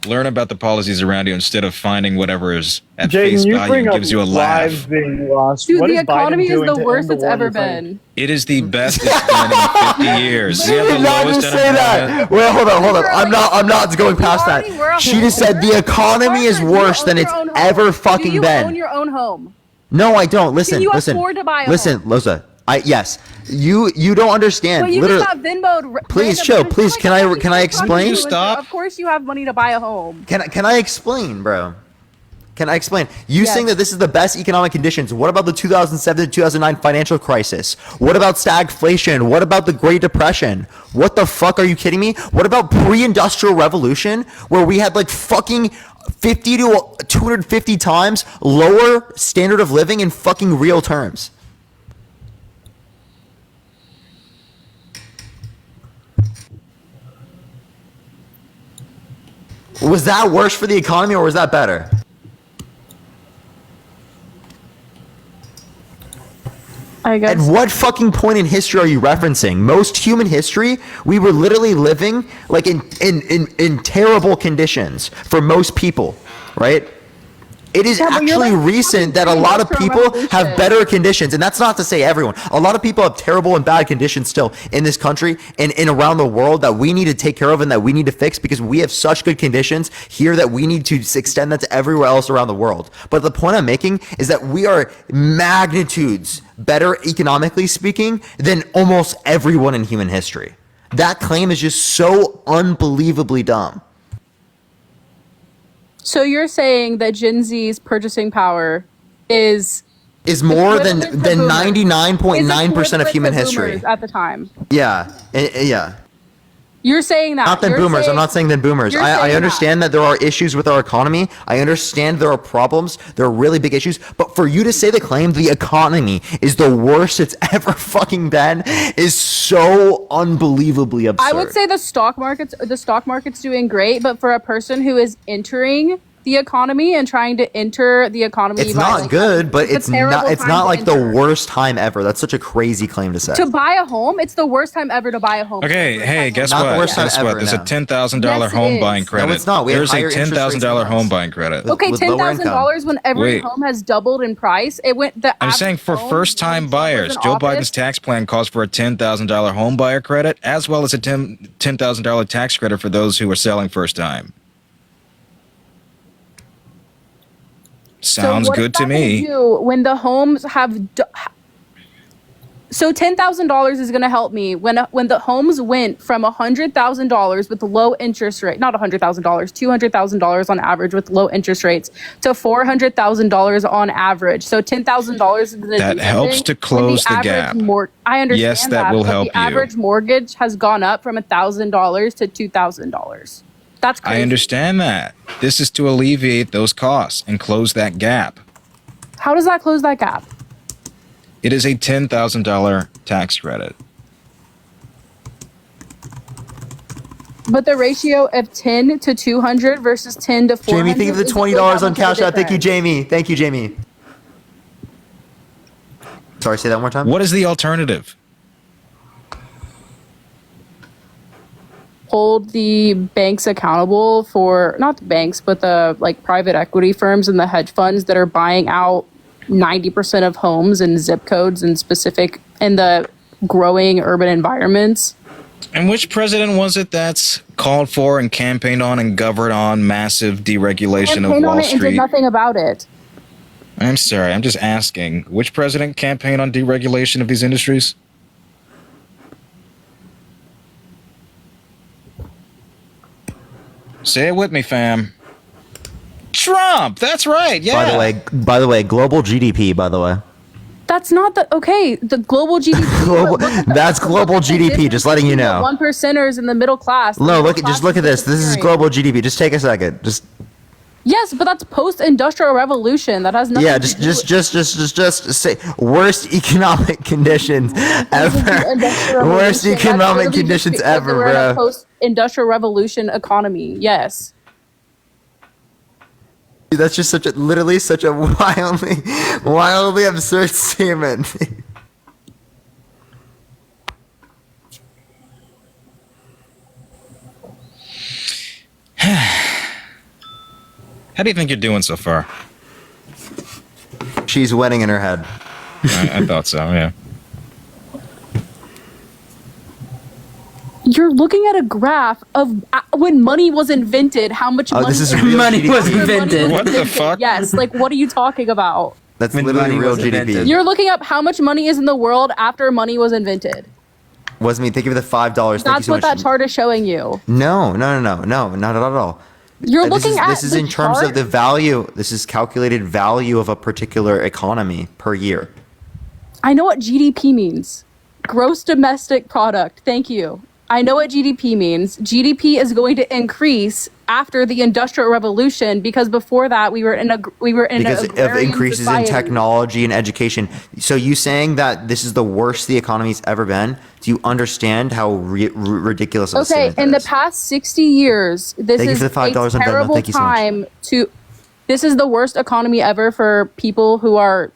Learn about the policies around you instead of finding whatever is at Jaden, face you value bring and up gives you a lives laugh. being lost. Dude, What the is Biden economy is doing the to worst end the it's war ever in Ukraine? been. It is the best it's been in 50 years. She We have the did not lowest just say that. unemployment. Well, hold on. I'm not going past already were a that. She just said the economy is Parker, do you worse own than your it's own home? ever Do fucking you been. own your own home? No, I don't. Listen, you listen. afford to buy a listen, Loza. Yes. You don't understand. But you Literally. just have Venmo. Please, chill. Please, can I explain? Stop. Of course, you have money to buy a home. Can I explain, bro? Can I explain? You Yes. saying that this is the best economic conditions. What about the 2007 to 2009 financial crisis? What about stagflation? What about the Great Depression? What the fuck, are you kidding me? What about pre-industrial revolution where we had like fucking 50 to 250 times lower standard of living in fucking real terms? Was that worse for the economy or was that better? I guess. At what fucking point in history are you referencing? Most human history, we were literally living like in terrible conditions for most people, right? It is Yeah, but you're actually like recent that a fucking lot of industrial people have revolution. better conditions, and that's not to say everyone. A lot of people have terrible and bad conditions still in this country and around the world that we need to take care of and that we need to fix because we have such good conditions here that we need to extend that to everywhere else around the world. But the point I'm making is that we are magnitudes better economically speaking than almost everyone in human history. That claim is just so unbelievably dumb. So you're saying that Gen Z's purchasing power is More than equivalent to boomers. 99.9% of Is human equivalent to history. boomers at the time. Yeah, yeah. You're saying that. Not than You're boomers. saying- I'm not saying than boomers. you're I saying understand that there are issues with our economy. I understand there are problems. There are really big issues. But for you to say the claim the economy is the worst it's ever fucking been is so unbelievably absurd. I would say the stock market's doing great, but for a person who is entering the economy and trying to enter the economy, it's by, not like, good, but a it's terrible not. It's time not to like the enter. worst time ever. That's such a crazy claim to say. To buy a home, it's the worst time ever to buy a home. Okay, hey, guess Not the what? worst time Guess ever, what? There's a no. $10,000 Yes, it home is. buying credit. No, it's not. We have There's higher a interest rates $10,000 than home us. buying credit. Okay, with lower $10,000 when every Wait. home has doubled in price. It went. The I'm average saying for home first-time when Trump was buyers, in Joe office- Biden's tax plan calls for a $10,000 home buyer credit, as well as a $10,000 tax credit for those who are selling first time. Sounds so what good is to that gonna me. do when the homes have so $10,000 is going to help me when the homes went from $100,000 with low interest rate, not $100,000, $200,000 on average with low interest rates to $400,000 on average. So $10,000 is going to That helps to close the gap. I understand Yes, that will but help the you. average mortgage has gone up from $1,000 to $2,000. That's crazy. I understand that. This is to alleviate those costs and close that gap. How does that close that gap? It is a $10,000 tax credit. But the ratio of 10 to 200 versus 10 to 400. Jamie, think of the is $20 that on much of a Cash App. Thank you, difference. Jamie. Thank you, Jamie. Sorry, say that one more time. What is the alternative? Hold the banks accountable for, not the banks, but the like private equity firms and the hedge funds that are buying out 90% of homes and zip codes and specific in the growing urban environments. And which president was it that's called for and campaigned on and governed on massive deregulation of Campaigned on Wall it and did Street? nothing about it. I'm sorry, I'm just asking. Which president campaigned on deregulation of these industries? Say it with me, fam. Trump. That's right. Yeah. By the way, global GDP. By the way, That's not the okay. The global GDP. that's global GDP. Just letting you know. One percenters in the middle class. No, just look at this. This is global GDP. Just take a second. Just Yes, but that's post-industrial revolution. That has nothing. yeah. to do Just say worst economic conditions ever. industrial Worst revolution. That's economic literally just conditions because ever, we're in a bro. post-industrial revolution economy. Yes. That's just literally such a wildly absurd statement. How do you think you're doing so far? She's winning in her head. I thought so. Yeah. You're looking at a graph of when money was invented. How much money? this is real Money GDP. was invented. What the fuck? Yes. Like, what are you talking about? That's When literally money real was GDP. invented. You're looking up how much money is in the world after money was invented. Was me. Thank you for the $5. Thank you That's so what much. that chart is showing you. No, not at all. You're This looking at this is the in terms chart. of the value. This is calculated value of a particular economy per year. I know what GDP means. Gross domestic product. Thank you. I know what GDP means. GDP is going to increase after the Industrial Revolution because before that we were in Because an of agrarian increases society. in technology and education. So you saying that this is the worst the economy's ever been? Do you understand how ridiculous of a Okay, statement that in the is? past 60 years, this Thank you is for the $5 a on Venmo. terrible Thank you so much. time to. This is the worst economy ever for people who are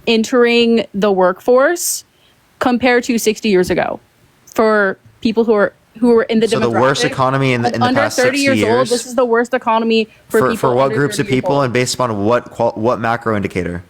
entering the workforce compared to 60 years ago. For people who are in the So the worst demographic economy in the under past 30 60 years years? old. This is the worst economy for people For what under groups of 30 years people old. and based upon what macro indicator?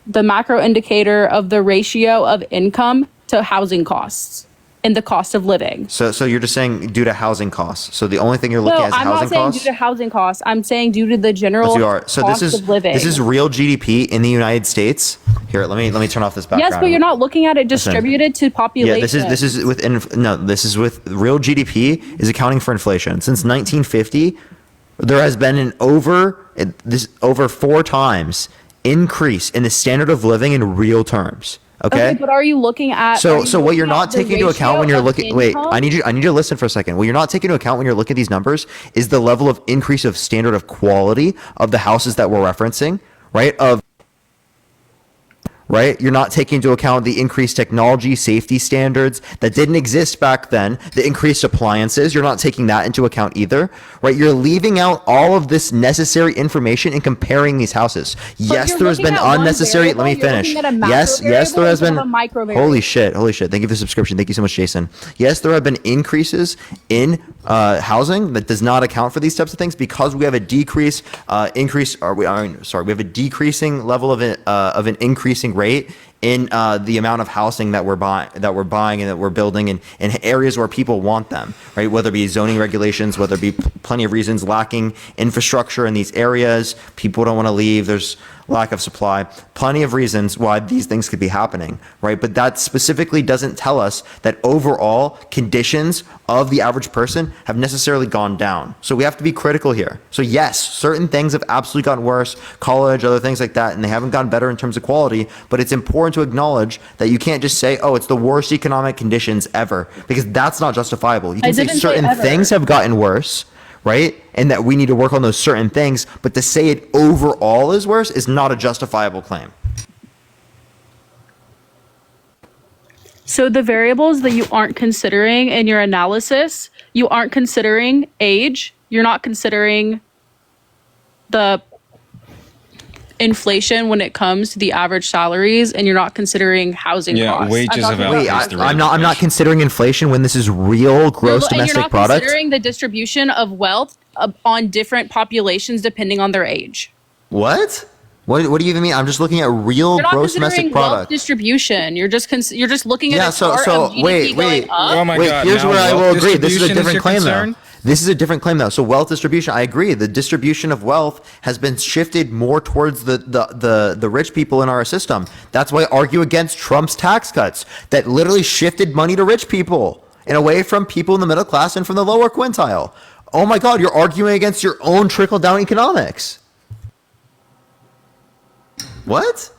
The macro indicator of the ratio of income to housing costs and the cost of living. So you're just saying due to housing costs. So the only thing you're looking No, at is I'm not housing saying costs. due to housing costs. I'm saying due to the general Yes, you are. So cost of living. this is real GDP in the United States. Here, let me turn off this background. Yes, but you're not looking at it Listen. distributed to population. Yeah, this is with real GDP is accounting for inflation. Since 1950, there has been an over 4 times increase in the standard of living in real terms. Okay. but are you looking at? So what you're not taking into account when you're looking, wait, income? I need you to listen for a second. What you're not taking into account when you're looking at these numbers is the level of increase of standard of quality of the houses that we're referencing, right? Right? You're not taking into account the increased technology, safety standards that didn't exist back then, the increased appliances. You're not taking that into account either, right? You're leaving out all of this necessary information and comparing these houses. Yes, you're there has looking been at one unnecessary. Let me variable, you're finish. looking at a macro Yes, there has variable been. instead of a micro Holy shit. Thank you for the subscription. Thank you so much, Jason. Yes, there have been increases in housing that does not account for these types of things because we have a decreasing level of an increasing rate in the amount of housing that we're buying and that we're building in areas where people want them, right? Whether it be zoning regulations, whether it be plenty of reasons lacking infrastructure in these areas, people don't want to leave, there's lack of supply, plenty of reasons why these things could be happening, right? But that specifically doesn't tell us that overall conditions of the average person have necessarily gone down. So we have to be critical here. So yes, certain things have absolutely gotten worse, college, other things like that, and they haven't gotten better in terms of quality, but it's important to acknowledge that you can't just say, oh, it's the worst economic conditions ever, because that's not justifiable. You can say certain things have gotten worse, right? And that we need to work on those certain things, but to say it overall is worse is not a justifiable claim. So the variables that you aren't considering in your analysis, you aren't considering age, you're not considering the inflation when it comes to the average salaries, and you're not considering housing costs. Wages have outpaced the rate I'm not considering inflation when this is real gross domestic and you're not product. considering the distribution of wealth on different populations depending on their age. What? What do you even mean? I'm just looking at real You're not gross considering domestic wealth product. distribution. You're just looking at Yeah, a chart of GDP wait. going up. Oh my Wait, God, here's now where I will wealth agree. This is a distribution is different your claim concern? though. This is a different claim though. So wealth distribution, I agree. The distribution of wealth has been shifted more towards the rich people in our system. That's why I argue against Trump's tax cuts that literally shifted money to rich people and away from people in the middle class and from the lower quintile. Oh my God, you're arguing against your own trickle down economics. What?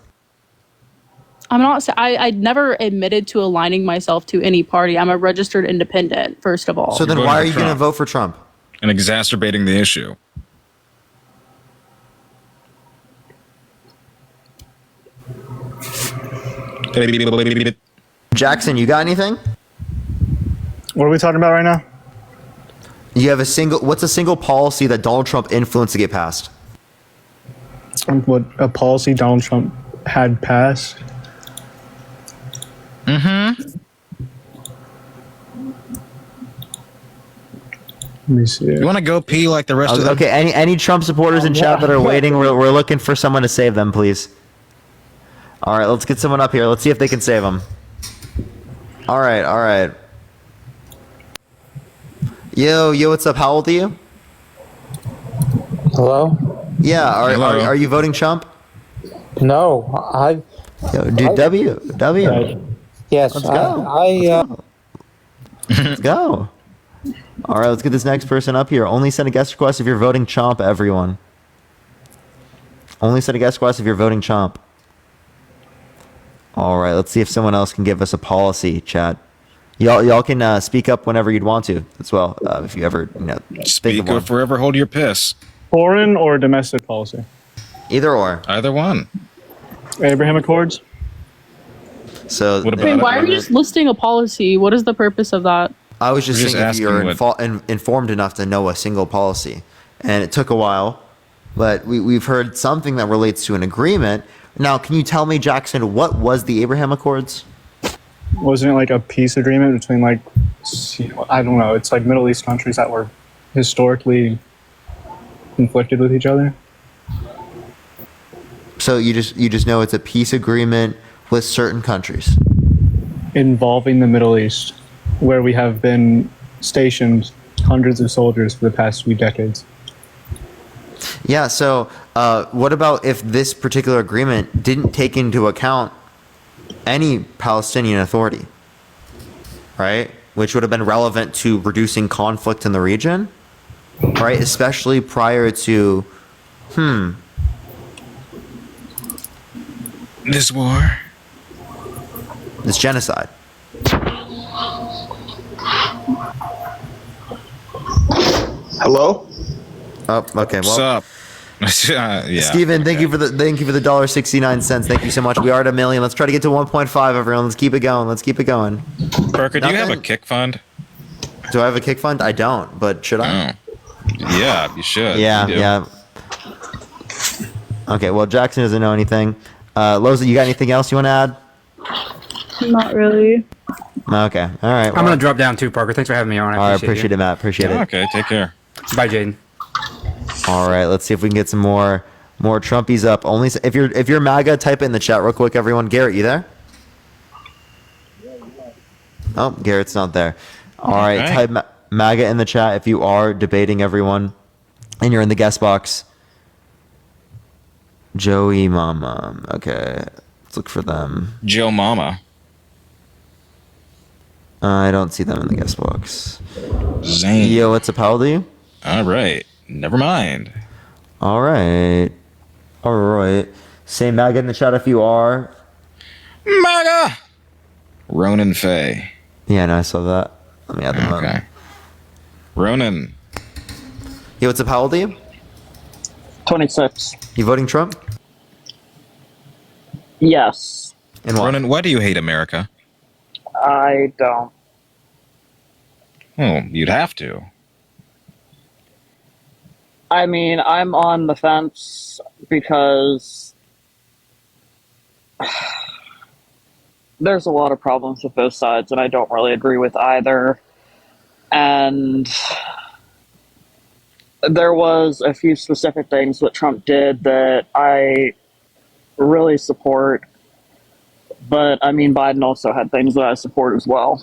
I'm not. I never admitted to aligning myself to any party. I'm a registered independent, first of all. So then why are you going to vote for Trump? And exacerbating the issue. Jackson, you got anything? What are we talking about right now? You have what's a single policy that Donald Trump influenced to get passed? What a policy Donald Trump had passed. Mm-hmm. Let me see. You want to go pee like the rest of them? Okay, any Trump supporters in chat that are waiting, we're looking for someone to save them, please. All right, let's get someone up here. Let's see if they can save them. All right. Yo, what's up? How old are you? Hello? Yeah, Hello. are you voting Trump? No, Yo, dude, W. Yes, Let's go. Let's go. All right, let's get this next person up here. Only send a guest request if you're voting Chomp, everyone. Only send a guest request if you're voting Chomp. All right, let's see if someone else can give us a policy, chat. Y'all can speak up whenever you'd want to as well, if you ever Speak or forever hold your piss. Foreign or domestic policy? Either or. Either one. Abraham Accords? So Wait, why are you just listing a policy? What is the purpose of that? I was just We're just saying if you're asking informed enough to know a single policy. And it took a while, but we've heard something that relates to an agreement. Now, can you tell me, Jackson, what was the Abraham Accords? Wasn't it like a peace agreement between I don't know, it's like Middle East countries that were historically conflicted with each other? So you just know it's a peace agreement with certain countries involving the Middle East, where we have been stationed hundreds of soldiers for the past few decades. Yeah, so what about if this particular agreement didn't take into account any Palestinian Authority, right? Which would have been relevant to reducing conflict in the region, right? Especially prior to, This war. It's genocide. Hello? Oh, okay. What's Well, up? Yeah. Steven, thank you for the $1.69. Thank you so much. We are at 1 million. Let's try to get to 1.5, everyone. Let's keep it going. Let's keep it going. Parker, do you have a Nothing? kick fund? Do I have a kick fund? I don't, but should I? Yeah, you should. Yeah, You do. yeah. Okay, well, Jackson doesn't know anything. Loza, you got anything else you want to add? Not really. Okay, all right. I'm gonna drop down too, Parker. Thanks for having me on. All right, appreciate it, Matt. Appreciate it. Okay, take care. Bye, Jaden. All right, let's see if we can get some more Trumpies up. Only if you're MAGA, type it in the chat real quick, everyone. Garrett, you there? Oh, Garrett's not there. All right, Okay. type MAGA in the chat if you are debating, everyone, and you're in the guest box. Joey Mama. Okay, let's look for them. Joe Mama. I don't see them in the guest box. Zane. Yo, what's up? How old are you? All right. Never mind. All right. All right. Say MAGA in the chat if you are. MAGA! Ronan Fay. Yeah, no, I saw that. Let me add them Okay. up. Ronan. Yo, what's up? How old are you? 26. You voting Trump? Yes. And why? Ronan, why do you hate America? I don't. Oh, you'd have to. I mean, I'm on the fence because there's a lot of problems with both sides, and I don't really agree with either. And there was a few specific things that Trump did that I really support. But, I mean, Biden also had things that I support as well.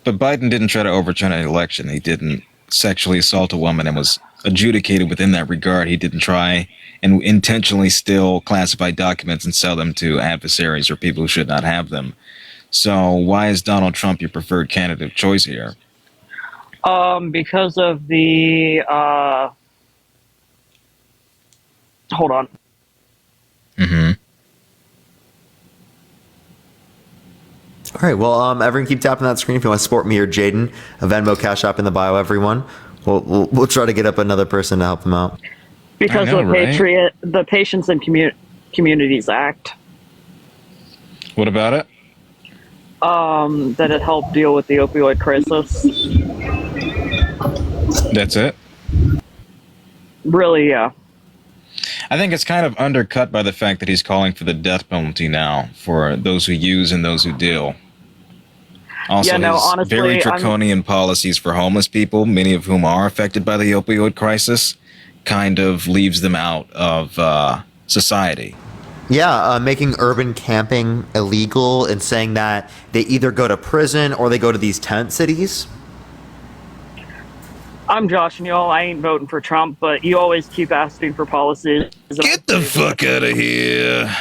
But Biden didn't try to overturn an election. He didn't sexually assault a woman and was adjudicated within that regard. He didn't try and intentionally steal classified documents and sell them to adversaries or people who should not have them. So why is Donald Trump your preferred candidate of choice here? Because of the, hold on. Mm-hmm. All right. Well, everyone keep tapping that screen if you want to support me or Jaden. A Venmo, Cash App in the bio, everyone. We'll try to get up another person to help them out. Because of the Patients and Communities Act. What about it? That it helped deal with the opioid crisis. That's it? Really, yeah. I think it's kind of undercut by the fact that he's calling for the death penalty now for those who use and those who deal. Also, Yeah, no, his honestly, very draconian policies for homeless people, many of whom are affected by the opioid crisis, kind of leaves them out of society. Yeah, making urban camping illegal and saying that they either go to prison or they go to these tent cities. I'm Josh, and y'all, I ain't voting for Trump, but you always keep asking for policies. Get the fuck out of here.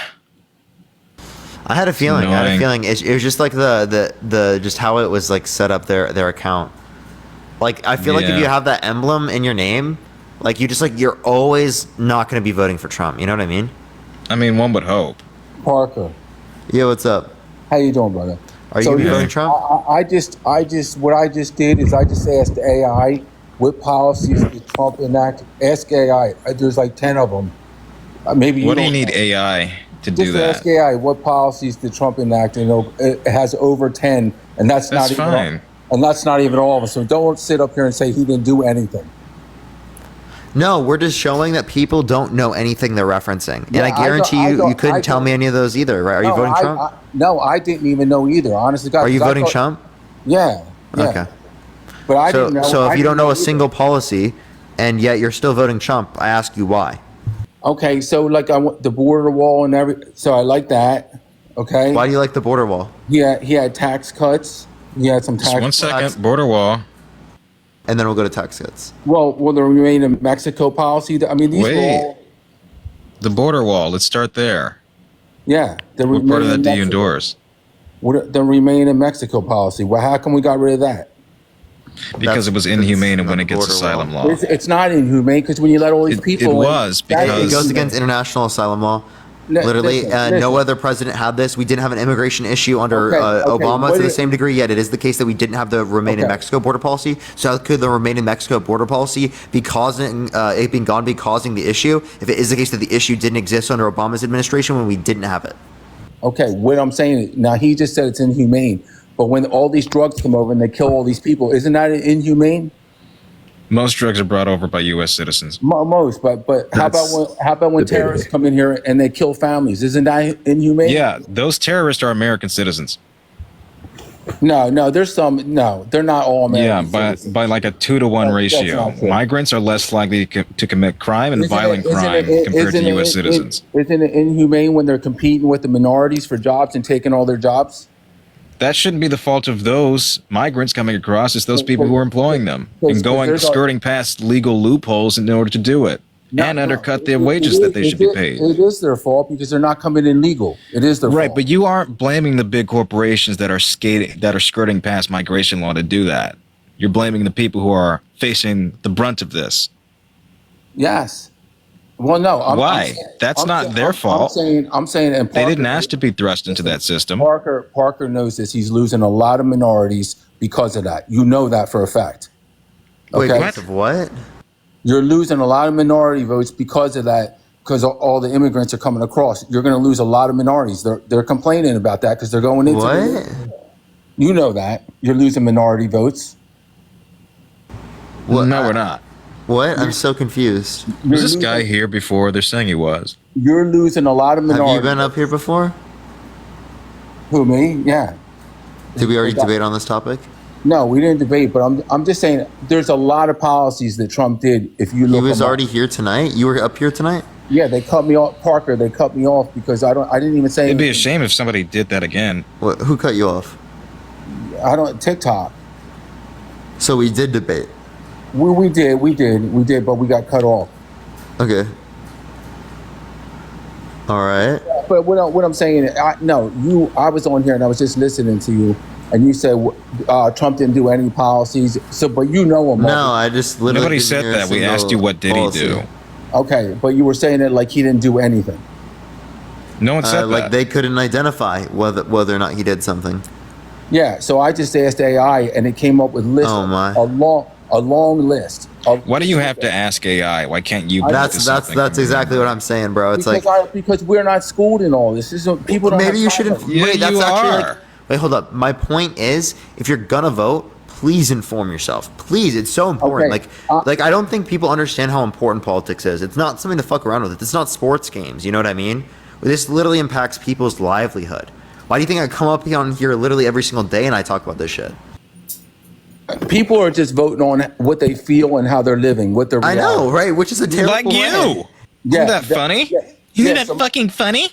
I had a feeling. Annoying. It was just like the just how it was like set up their account. Like I feel like if Yeah. you have that emblem in your name, like you just like you're always not going to be voting for Trump. You know what I mean? I mean, one would hope. Parker. Yo, what's up? How you doing, brother? Are you gonna be voting Trump? I just what I just did is I just asked AI what policies did Trump enact. Ask AI. There's like 10 of them. Maybe What do you don't need know. AI to do Just that? ask AI what policies did Trump enact. You know, it has over 10, and that's That's not even fine. and that's not even all of them. So don't sit up here and say he didn't do anything. No, we're just showing that people don't know anything they're referencing, and Yeah, I guarantee I you don't- couldn't I tell don't- me any of those either, right? Are you voting Trump? No, I didn't even know either. Honestly, God, Are you 'cause I voting thought- Trump? Yeah. Okay. But I so, didn't know. So I if you don't didn't know a either. single policy, and yet you're still voting Trump, I ask you why. Okay, so like I want the border wall and so I like that. Okay. Why do you like the border wall? He had tax cuts. He had some tax. Just 1 second. Border wall. And then we'll go to tax cuts. Well, will there remain a Mexico policy? I mean, these were Wait. all. The border wall. Let's start there. Yeah, the What part of that do you Mexico. endorse? What the remain in Mexico policy? Well, how come we got rid of that? Because it was inhumane and went against asylum law. It's not inhumane because when you let all these people, It was It because goes against international asylum law. Literally, listen. no other president had this. We didn't have an immigration issue under Okay, Obama what to the is- same degree, yet it is the case that we didn't have the Remain in Okay. Mexico border policy. So how could the Remain in Mexico border policy be causing, it being gone, be causing the issue if it is the case that the issue didn't exist under Obama's administration when we didn't have it? Okay, what I'm saying, now he just said it's inhumane, but when all these drugs come over and they kill all these people, isn't that inhumane? Most drugs are brought over by U.S. citizens. Most, but how about when terrorists come in here and they kill families? Isn't that inhumane? Yeah, those terrorists are American citizens. No, there's some. No, they're not all American. Yeah, by like a 2-to-1 ratio. not true. Migrants are less likely to commit crime and violent crime compared to U.S. citizens. Isn't it inhumane when they're competing with the minorities for jobs and taking all their jobs? That shouldn't be the fault of those migrants coming across. It's those people who are employing them and skirting past legal loopholes in order to do it and undercut the wages that they should be paid. It is their fault because they're not coming in legal. It is their Right, fault. but you aren't blaming the big corporations that are skirting past migration law to do that. You're blaming the people who are facing the brunt of this. Yes. Well, no. Why? That's not their fault. I'm saying, and They didn't ask to be thrust into that system. Parker knows this. He's losing a lot of minorities because of that. You know that for a fact. Wait, Okay? because of what? You're losing a lot of minority votes because of that, because all the immigrants are coming across. You're going to lose a lot of minorities. They're complaining about that because they're going into What? You know that. You're losing minority votes. What? No, we're not. What? I'm so confused. Was this guy here before? They're saying he was. You're losing a lot of minorities. Have you been up here before? Who, me? Yeah. Did we already debate on this topic? No, we didn't debate, but I'm just saying there's a lot of policies that Trump did. If you look, He was them up. already here tonight? You were up here tonight? Yeah, they cut me off, Parker. They cut me off because I didn't even say. It'd be a shame if somebody did that again. What, who cut you off? I don't TikTok. So we did debate. We did, but we got cut off. Okay. All right. But what I'm saying, I was on here and I was just listening to you, and you said Trump didn't do any policies. So, but you know him. No, I just literally. Nobody didn't said hear a that. We single asked you what did policy. he do. Okay, but you were saying it like he didn't do anything. No one said Like that. they couldn't identify whether or not he did something. Yeah, so I just asked AI, and it came up with a long list. Why do you have to ask AI? Why can't you? That's exactly what I'm saying, bro. It's because we're not schooled in all this. People don't. Maybe have you time. shouldn't. Yeah, wait, that's you actually are. like. Wait, hold up. My point is, if you're gonna vote, please inform yourself. Please, it's so important. Okay, Like I don't think people understand how important politics is. It's not something to fuck around with. It's not sports games. You know what I mean? This literally impacts people's livelihood. Why do you think I come up on here literally every single day and I talk about this shit? People are just voting on what they feel and how they're living, what they're. I know, right? Which is a terrible Like you. way. Isn't that funny? Isn't that fucking funny?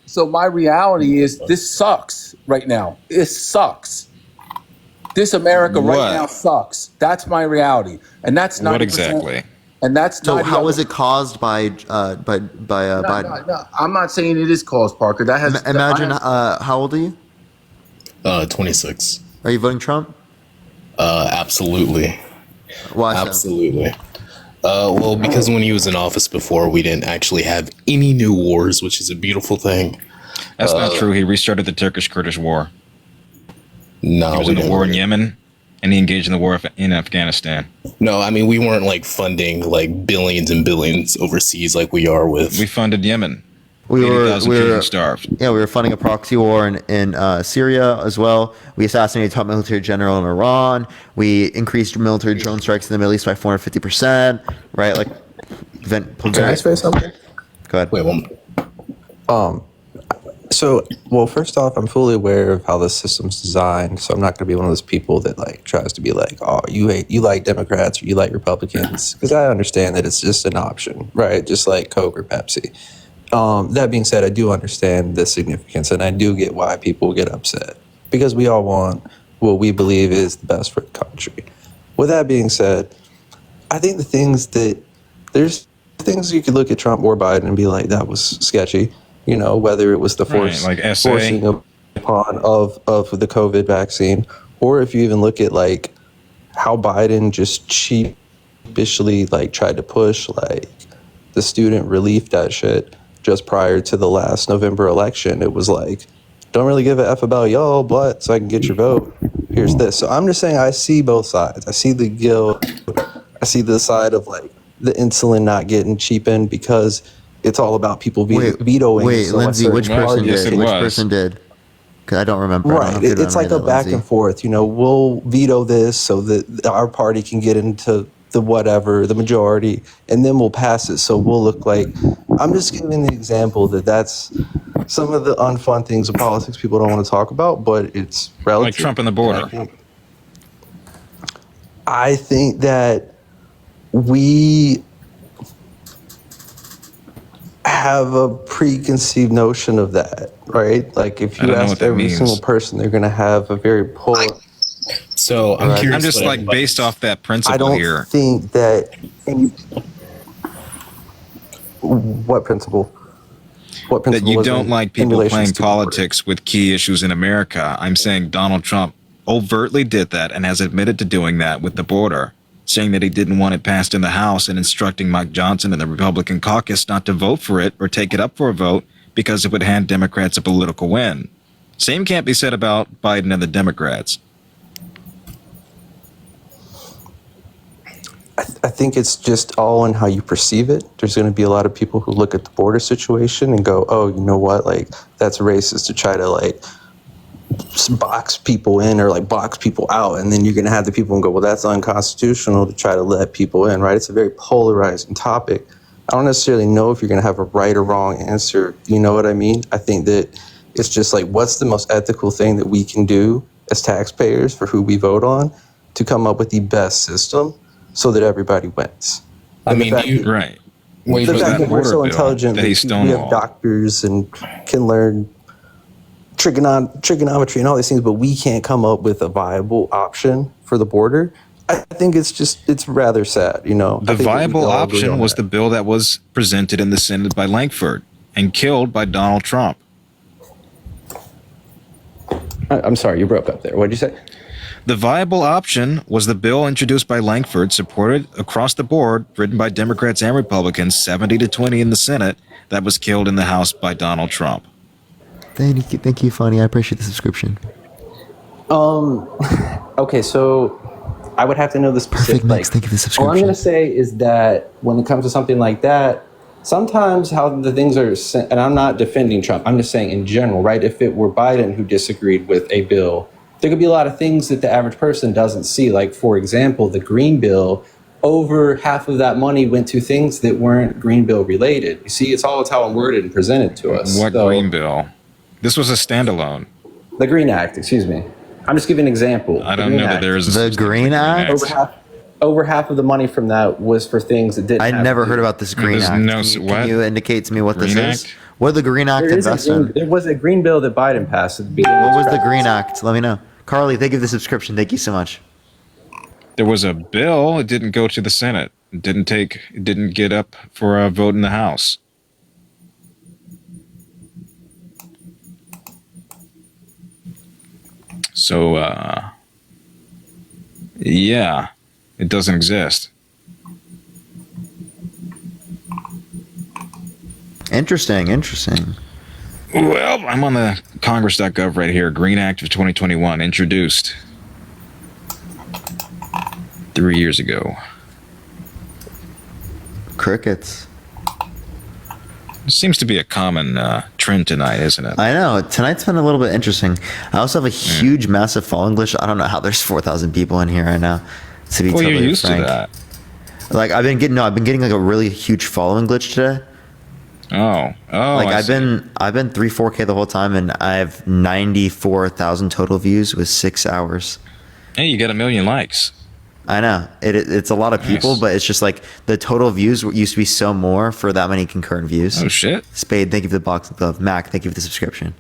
So my reality is this sucks right now. It sucks. This America What? right now sucks. That's my reality, and that's not What exactly? And that's So not how was it caused by Biden? No, I'm not saying it is caused, Parker. That has Imagine how old are you? 26. Are you voting Trump? Absolutely. Why so? Absolutely. Well, because when he was in office before, we didn't actually have any new wars, which is a beautiful thing. That's not true. He restarted the Turkish-Kurdish war. No, He was in the war in Yemen, and he engaged in the war in Afghanistan. No, I mean, we weren't like funding like billions and billions overseas like we are with. We funded Yemen. We were 80,000 children starved. Yeah, we were funding a proxy war in Syria as well. We assassinated top military general in Iran. We increased military drone strikes in the Middle East by 450%. Right, like. Can I say something? Go ahead. Wait, one. So, well, first off, I'm fully aware of how the system's designed, so I'm not going to be one of those people that like tries to be like, oh, you like Democrats or you like Republicans, because I understand that it's just an option, right? Just like Coke or Pepsi. That being said, I do understand the significance, and I do get why people get upset, because we all want what we believe is the best for the country. With that being said, I think there's things you could look at Trump or Biden and be like, that was sketchy. You know, whether it was the forcing upon of the COVID vaccine, or if you even look at like how Biden just sheepishly like tried to push like the student relief that shit, just prior to the last November election. It was like, don't really give a F about y'all, but so I can get your vote. Here's this. So I'm just saying I see both sides. I see the guilt. I see the side of like the insulin not getting cheapened because it's all about people vetoing. Wait, So Lindsay, which person Yes, did? it Which was. person did? Because I don't remember. I don't Right. know if you It's like a remember that, back Lindsay. and forth. You know, we'll veto this so that our party can get into the whatever, the majority, and then we'll pass it. So we'll look like, I'm just giving the example that that's some of the unfun things of politics people don't want to talk about, but it's relative. Like Trump and the border. I think that we have a preconceived notion of that, right? Like if I you don't know ask what that every means. single person, they're going to have a very polar. So I'm Right. curious. I'm just what like everybody- based off that I principle don't here. think that. What principle? What That principle you was don't in- like in people relations playing to the border? politics with key issues in America. I'm saying Donald Trump overtly did that and has admitted to doing that with the border, saying that he didn't want it passed in the House and instructing Mike Johnson and the Republican caucus not to vote for it or take it up for a vote because it would hand Democrats a political win. Same can't be said about Biden and the Democrats. I think it's just all in how you perceive it. There's going to be a lot of people who look at the border situation and go, "Oh, you know what? Like that's racist," to try to like box people in or like box people out, and then you're going to have the people and go, "Well, that's unconstitutional," to try to let people in. Right? It's a very polarizing topic. I don't necessarily know if you're going to have a right or wrong answer. You know what I mean? I think that it's just like, what's the most ethical thing that we can do as taxpayers for who we vote on to come up with the best system so that everybody wins. I And the mean, fact you- that- Right. Wait, the but fact that that we're border so bill intelligent, that he we have stonewalled. doctors and can learn trigonometry and all these things, but we can't come up with a viable option for the border. I think it's rather sad, you know. The I think that we viable can all agree option on was that. the bill that was presented in the Senate by Lankford and killed by Donald Trump. I'm sorry, you broke up there. What did you say? The viable option was the bill introduced by Lankford, supported across the board, written by Democrats and Republicans, 70-20 in the Senate, that was killed in the House by Donald Trump. Thank you, Funny. I appreciate the subscription. Okay, so I would have to know the specific. Perfect mix. Thank you for the All I'm subscription. going to say is that when it comes to something like that, sometimes how the things are, and I'm not defending Trump, I'm just saying in general, right? If it were Biden who disagreed with a bill, there could be a lot of things that the average person doesn't see. Like, for example, the Green Bill, over half of that money went to things that weren't Green Bill related. You see, it's all how worded and presented to us. What So- Green Bill? This was a standalone. The Green Act, excuse me. I'm just giving an example. I The don't Green know that Act. there is a The Green Act? Over half of the money from that was for things that didn't. I have never to- heard about this Green There's Act. no Can s- you, what? can you indicate to me what Green this is? Act? What did the Green Act There is a invest green, in? there was a green bill that Biden passed at the beginning. What was the Green Act? Let me know. Carly, thank you for the subscription. Thank you so much. There was a bill. It didn't go to the Senate. It didn't get up for a vote in the House. So, yeah, it doesn't exist. Interesting. Well, I'm on the Congress.gov right here. Green Act of 2021 introduced 3 years ago. Crickets. It seems to be a common trend tonight, isn't it? I know. Tonight's been a little bit interesting. I also have a huge, massive falling glitch. I don't know how there's 4,000 people in here right now. To be Well, totally you're used frank. to that. Like I've been getting like a really huge following glitch today. Oh, Like I I've see. been 3-4K the whole time, and I have 94,000 total views with 6 hours. Hey, you got 1 million likes. I know it's a lot of people, Nice. but it's just like the total views used to be so more for that many concurrent views. Oh shit! Spade, thank you for the box of glove. Mac, thank you for the subscription.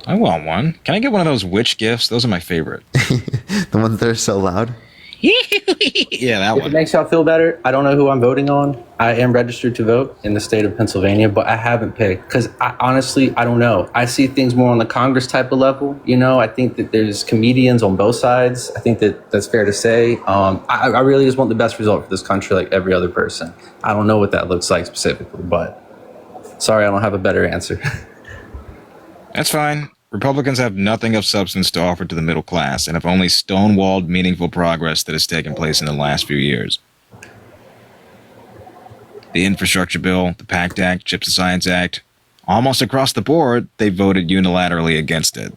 I want one. Can I get one of those witch gifts? Those are my favorite. The ones that are so loud. Yeah, that If it makes y'all feel better, I don't know who I'm voting on. I am registered to vote in the state of Pennsylvania, but I haven't picked because honestly, I don't know. I see things more on the Congress type of level. You know, I think that there's comedians on both sides. I think that that's fair to say. I really just want the best result for this country like every other person. I don't know what that looks like specifically, but Sorry, I don't have a better answer. That's fine. Republicans have nothing of substance to offer to the middle class and have only stonewalled meaningful progress that has taken place in the last few years. The Infrastructure Bill, the PACT Act, CHIPS and Science Act, almost across the board, they voted unilaterally against it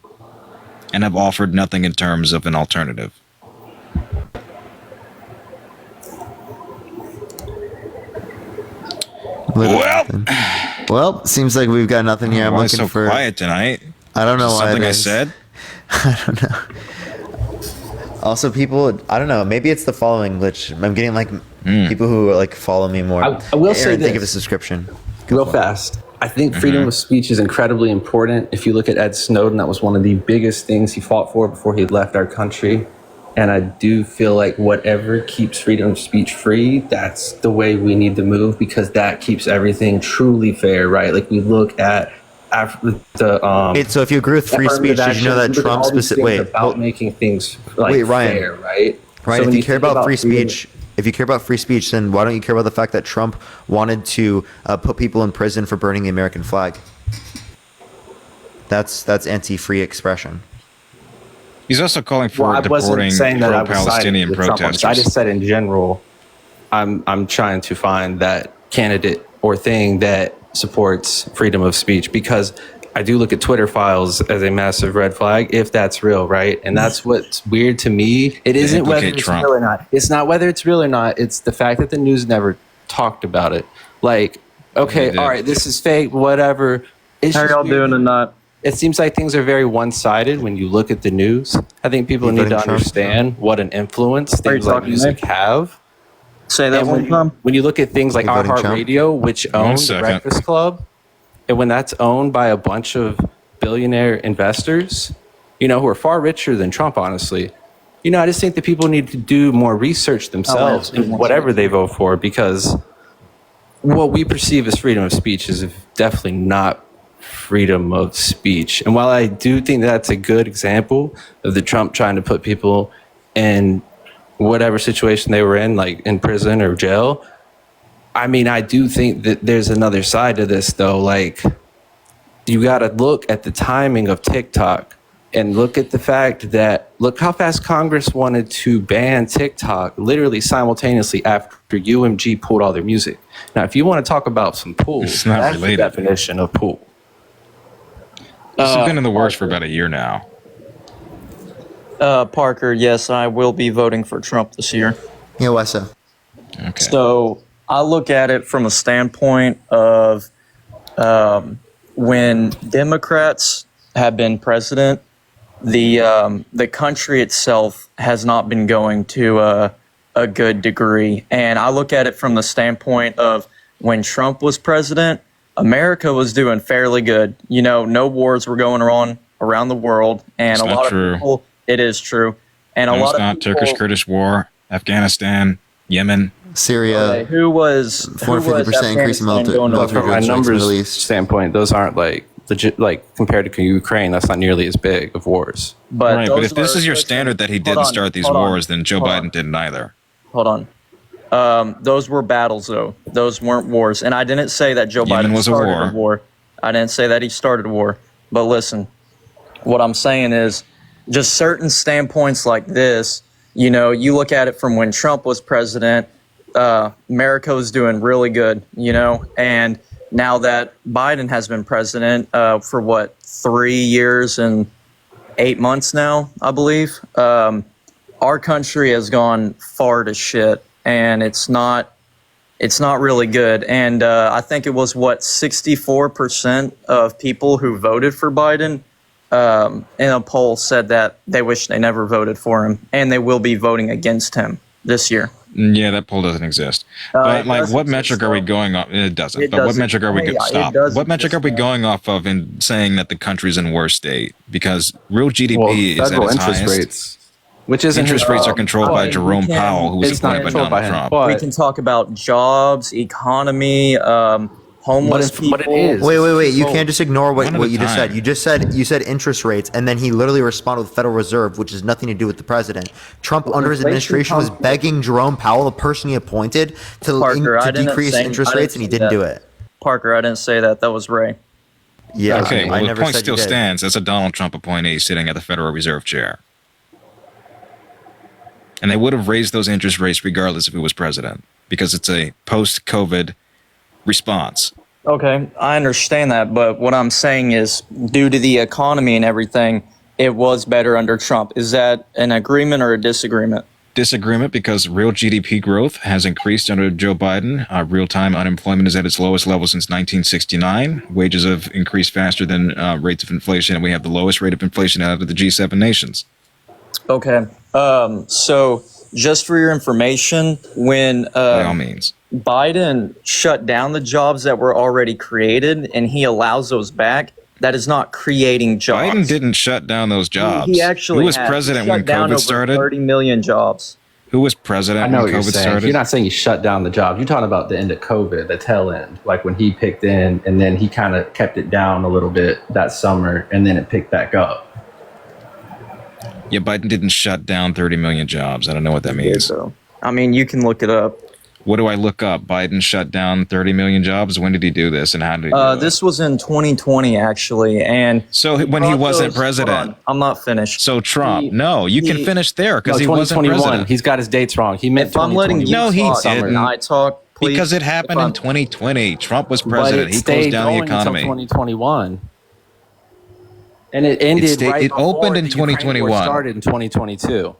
and have offered nothing in terms of an alternative. Well, seems like we've got nothing here. I'm Why looking so for. quiet tonight? I don't know Is why. something it I is. said? I don't know. Also, people, I don't know. Maybe it's the following glitch. I'm getting like people who like follow me more. I will say Aaron, think this. of a subscription. Real fast. I think freedom of speech is incredibly important. If you look at Ed Snowden, that was one of the biggest things he fought for before he left our country. And I do feel like whatever keeps freedom of speech free, that's the way we need to move, because that keeps everything truly fair, right? Like we look at Wait, so if you agree with free speech, did you know that Trump specifically about making things like wait, Ryan, fair, right? Ryan, So if when you care think about free freedom- speech, if you care about free speech, then why don't you care about the fact that Trump wanted to put people in prison for burning the American flag? That's anti-free expression. He's also calling for I wasn't deporting saying that I was siding pro-Palestinian with Trump on this. protesters. I just said in general, I'm trying to find that candidate or thing that supports freedom of speech, because I do look at Twitter files as a massive red flag if that's real, right? And that's what's weird to me. It isn't whether implicate it's Trump. real or not. It's not whether it's real or not. It's the fact that the news never talked about it. Like, okay, all right, this is fake, whatever. It's How just y'all weird. doing tonight? It seems like things are very one-sided when you look at the news. I think people You need to voting Trump? understand what an influence Are you things like talking to music me? have. Say that And one time. when you look at things like You voting Trump? iHeartRadio, which owns the second. Breakfast Club, and when that's owned by a bunch of billionaire investors, who are far richer than Trump, honestly, I just think that people need to do more research themselves in whatever they vote for, because what we perceive as freedom of speech is definitely not freedom of speech. And while I do think that's a good example of the Trump trying to put people in whatever situation they were in, like in prison or jail, I mean, I do think that there's another side to this, though. Like, you got to look at the timing of TikTok and look at the fact that, look how fast Congress wanted to ban TikTok literally simultaneously after UMG pulled all their music. Now, if you want to talk about some pool, It's not that's related. the definition of pool. This has been in the works for about a year now. Parker, yes, I will be voting for Trump this year. Yeah, Wessa. Okay. So I look at it from a standpoint of when Democrats have been president, the country itself has not been going to a good degree. And I look at it from the standpoint of when Trump was president, America was doing fairly good. No wars were going on around the world, and It's a not lot true. of people. It is true, and a No, lot it's of not. people, Turkish-Kurdish war, Afghanistan, Yemen. Syria. Okay, who was 450% increase in Afghanistan going military From a drones in the numbers Middle East. standpoint, those aren't like legit, like compared to Ukraine, that's not nearly as big of wars. But Right, but those if this are- is your standard that he didn't on, start these hold on, wars, then Joe hold Biden on. didn't either. Hold on. Those were battles, though. Those weren't wars. And I didn't say that Joe Yemen Biden was a started war. a war. I didn't say that he started a war. But listen, what I'm saying is just certain standpoints like this, you look at it from when Trump was president, America was doing really good, and now that Biden has been president for 3 years and 8 months now, I believe, our country has gone far to shit, and it's not really good. And I think it was 64% of people who voted for Biden in a poll said that they wish they never voted for him, and they will be voting against him this year. Yeah, that poll doesn't exist. But it like, does what exist, metric are we going off? It doesn't. It But what doesn't. metric are we Hey, it stop? does What metric are we going off of in saying that the country's in worst state? Because real GDP is at federal its interest highest. rates, which isn't Interest rates are controlled by Jerome Powell, who was it's not appointed by controlled by Donald him, Trump. We can talk about jobs, economy, homeless people. Wait. You can't just ignore One what at a you just time. said. You said interest rates, and then he literally responded with Federal Reserve, which has nothing to do with the president. Trump, under his administration, was begging Jerome Powell, the person he appointed, to Parker, I didn't decrease say- interest I rates, didn't and he say didn't that. do it. Parker, I didn't say that. That was Ray. Yeah, Okay, I well, the never point said still you did. stands. That's a Donald Trump appointee sitting at the Federal Reserve chair. And they would have raised those interest rates regardless if he was president, because it's a post-COVID response. Okay, I understand that, but what I'm saying is, due to the economy and everything, it was better under Trump. Is that an agreement or a disagreement? Disagreement, because real GDP growth has increased under Joe Biden. Real-time unemployment is at its lowest level since 1969. Wages have increased faster than rates of inflation, and we have the lowest rate of inflation out of the G7 nations. Okay, so just for your information, when By all means. Biden shut down the jobs that were already created and he allows those back, that is not creating jobs. Biden didn't shut down those jobs. He actually Who was has. president He shut when down COVID over started? 30 million jobs. Who was president I know when what you're COVID saying. started? You're not saying he shut down the jobs. You're talking about the end of COVID, the tail end, like when he picked in and then he kind of kept it down a little bit that summer and then it picked back up. Yeah, Biden didn't shut down 30 million jobs. I don't know what that means. I mean, you can look it up. What do I look up? Biden shut down 30 million jobs? When did he do this and how did he do it? This was in 2020, actually. And so when he wasn't president. Hold on, I'm not finished. So Trump, no, you can finish there because No, he wasn't 2021. president. He's got his dates wrong. He meant If I'm letting you No, he talk, didn't. I talk, please. Because it happened in 2020. Trump was president. He closed down the economy. 2021. And it ended It opened in the Ukraine war 2021. started in 2022.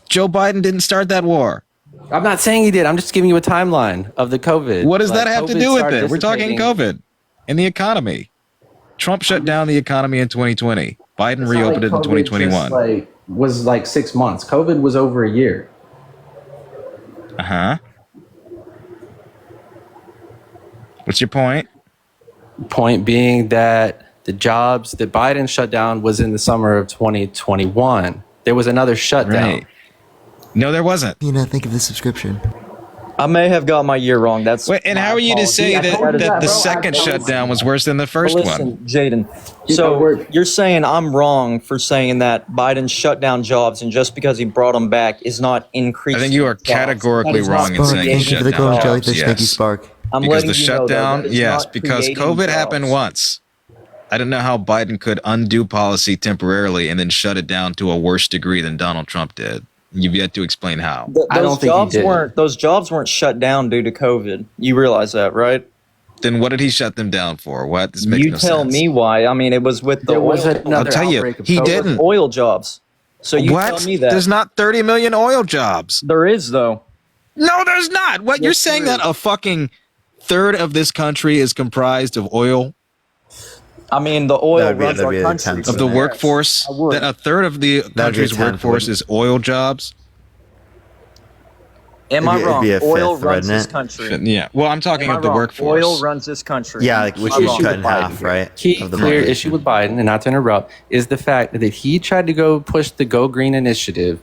Joe Biden didn't start that war. I'm not saying he did. I'm just giving you a timeline of the COVID. What does Like, that have to COVID do with started it? We're talking dissipating. COVID and the economy. Trump shut down the economy in 2020. Biden It's not reopened it in COVID 2021. just, was like 6 months. COVID was over a year. Uh-huh. What's your point? Point being that the jobs that Biden shut down was in the summer of 2021. There was another shutdown. Right. No, there wasn't. Think of the subscription. I may have got my year wrong. That's Wait, and how are you to say that the second shutdown was worse than the first listen, one? Jaden. So you're saying I'm wrong for saying that Biden shut down jobs, and just because he brought them back is not increasing. I think you are jobs. categorically That is not wrong in saying he creating Thank you for shut the down golden jobs. jellyfish. Thank you, Yes. Spark. I'm Because letting the you know, though, shutdown, that it's yes, not because creating COVID jobs. happened once. I don't know how Biden could undo policy temporarily and then shut it down to a worse degree than Donald Trump did. You've yet to explain how. Those jobs weren't shut down due to COVID. You realize that, right? Then what did he shut them down for? What? This makes You no tell sense. me why. I mean, it was with the There was oil. another I'll tell you, outbreak of he COVID. didn't. Oil jobs. So you What? tell me that. There's not 30 million oil jobs. There is, though. No, there's not. What? You're saying that a fucking third of this country is comprised of oil? I mean, the oil That'd be- runs that'd our be a country. tenth Of the workforce? I would. That a third of the country's a tenth, workforce wouldn't is oil jobs? Am I It'd wrong? be a Oil fifth, runs wouldn't this it? country. Yeah. Well, I'm talking Am I of the wrong? workforce. Oil runs this country. Yeah, like which Am I you wrong? cut in half, right? Key Of the clear market. issue with Biden, and not to interrupt, is the fact that he tried to go push the Go Green initiative,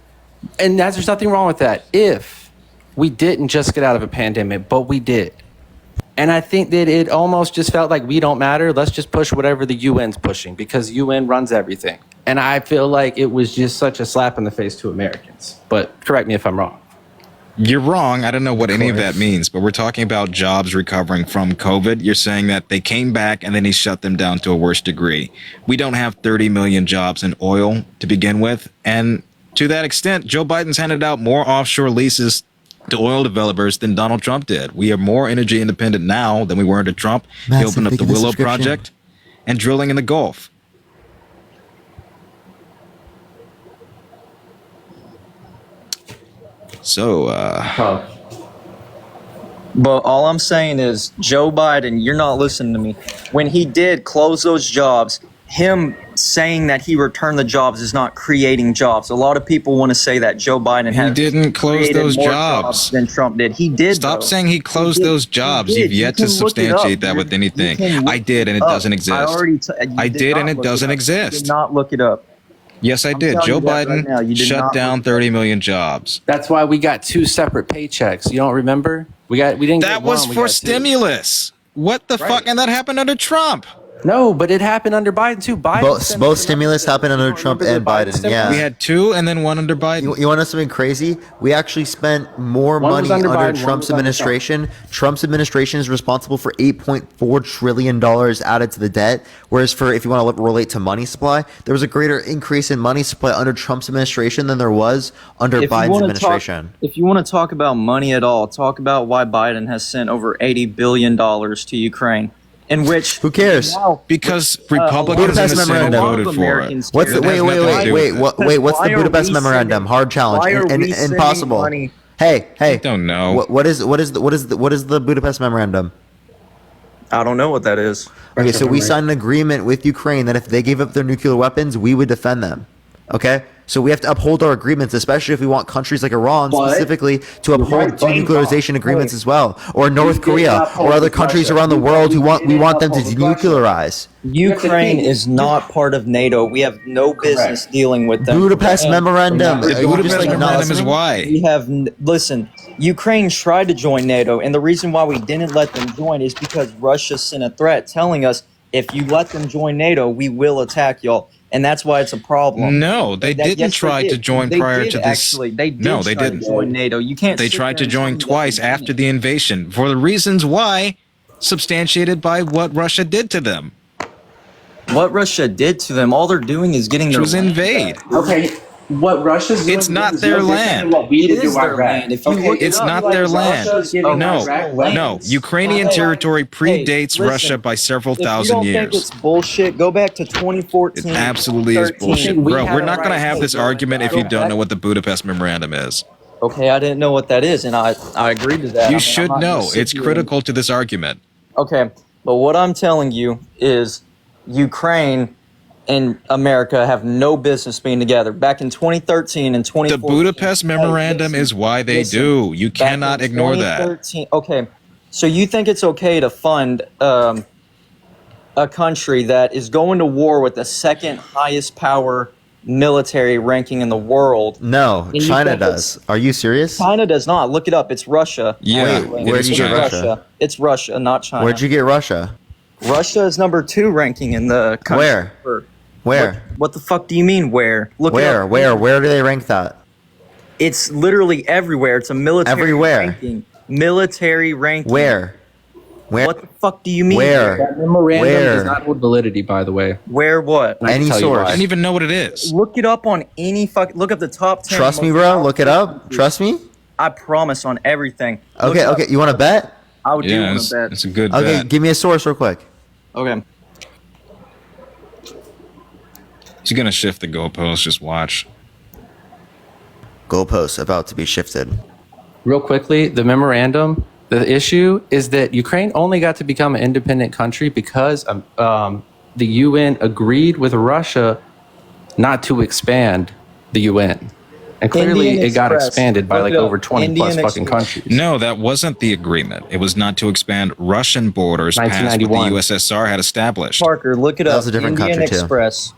and there's nothing wrong with that. If we didn't just get out of a pandemic, but we did. And I think that it almost just felt like we don't matter. Let's just push whatever the UN's pushing because UN runs everything. And I feel like it was just such a slap in the face to Americans. But correct me if I'm wrong. You're wrong. I don't know what any of that means, but we're talking about jobs recovering from COVID. You're saying that they came back and then he shut them down to a worse degree. We don't have 30 million jobs in oil to begin with. And to that extent, Joe Biden's handed out more offshore leases to oil developers than Donald Trump did. We are more energy independent now than we were under Trump. He Massive, opened up think the of the Willow subscription. Project and drilling in the Gulf. So, But all I'm saying is, Joe Biden, you're not listening to me. When he did close those jobs, him saying that he returned the jobs is not creating jobs. A lot of people want to say that Joe Biden He didn't close created those more jobs. than Trump did. He did. Stop though. saying he closed did. those jobs. He You've did. yet You to can look it up. substantiate that with anything. can I did, and it look it doesn't up. exist. You I did, not and it look doesn't up. You exist. did not look it up. Yes, I did. telling Joe you that right Biden now. You did shut not down 30 million jobs. That's why we got 2 separate paychecks. You don't remember? We didn't. That get was one, we for got 2. stimulus. What the fuck? And that happened under Trump. No, but it happened under Biden too. Biden Both stimulus happened under Trump and Biden. Yeah. We had two and then one under Biden. You want to know something crazy? We actually spent more One was money under under Biden, one Trump's was under administration. Trump's administration is responsible for $8.4 trillion added to the debt. Whereas if you want to relate to money supply, there was a greater increase in money supply under Trump's administration than there was under Biden's administration. If you want to talk about money at all, talk about why Biden has sent over $80 billion to Ukraine. In which who cares? Because Republicans in the Senate voted for it. What's the wait? What's the Budapest Memorandum? Hard challenge and impossible. Hey, I don't know. What is the Budapest Memorandum? I don't know what that is. Okay, so we signed an agreement with Ukraine that if they gave up their nuclear weapons, we would defend them. Okay, so we have to uphold our agreements, especially if we want countries like Iran specifically to uphold denuclearization agreements as well, or North Korea, or other countries around the world we want them to denuclearize. Ukraine is not part of NATO. We have no business dealing with them. Budapest Memorandum. The Budapest Memorandum is why. We have listen. Ukraine tried to join NATO, and the reason why we didn't let them join is because Russia sent a threat telling us if you let them join NATO, we will attack y'all. And that's why it's a problem. No, they didn't try to join prior to this. Actually, they did no, they try didn't to join NATO. You can't. They tried to join twice after the invasion for the reasons why, substantiated by what Russia did to them. What Russia did to them, all they're doing is getting their land invade. back. Okay, what Russia's doing It's not is their no different land. than what we did It to is their Iraq. land. If you Okay, look it It's up, not like their Russia's giving land. Iraq No, lands. Ukrainian territory predates listen, Russia by several If you thousand don't years. think it's bullshit, go back to 2014. It absolutely is 13. bullshit, We bro. had We're a not going to right have this to argument if go you don't back. know what the Budapest Memorandum is. Okay, I didn't know what that is, and I agree to that. I You mean, should I'm not know. gonna sit It's here critical to this argument. Okay, but what I'm telling you is Ukraine and America have no business being together. Back in 2013 and 2014. The Budapest Memorandum is why they do. You back cannot in ignore that. 2013 Okay, so you think it's okay to fund a country that is going to war with the second highest power military ranking in the world? No, And you China think does. Are you serious? China does not. Look it up. It's Russia. Yeah, Wait, where'd you get Russia? It's Russia, not China. Where'd you get Russia? Russia is number 2 ranking in the country. Where? Where? What the fuck do you mean where? Look it Where? up. Where do they rank that? It's literally everywhere. It's a military Everywhere. ranking. Military ranking. Where? What the fuck do you mean? Where? That memorandum Where? does not hold validity, by the way. Where what? And I can Any tell you source. I why. don't even know what it is. Look it up on any fuck. Look up the top 10. Trust me, most bro. powerful Look it up. countries. Trust me. I promise on everything. Look Okay. it up. Okay. You want to bet? I would do Yeah, want it's, to bet. it's a good Okay. bet. Give me a source real quick. Okay. He's going to shift the goalposts. Just watch. Goalposts about to be shifted. Real quickly, the memorandum, the issue is that Ukraine only got to become an independent country because the UN agreed with Russia not to expand the UN. And clearly Indian it got Express. expanded by Look like it up. over 20 Indian plus fucking Express. countries. No, that wasn't the agreement. It was not to expand Russian borders past what the 1991. USSR had established. Parker, look it That up. was a different Indian country, too. Express.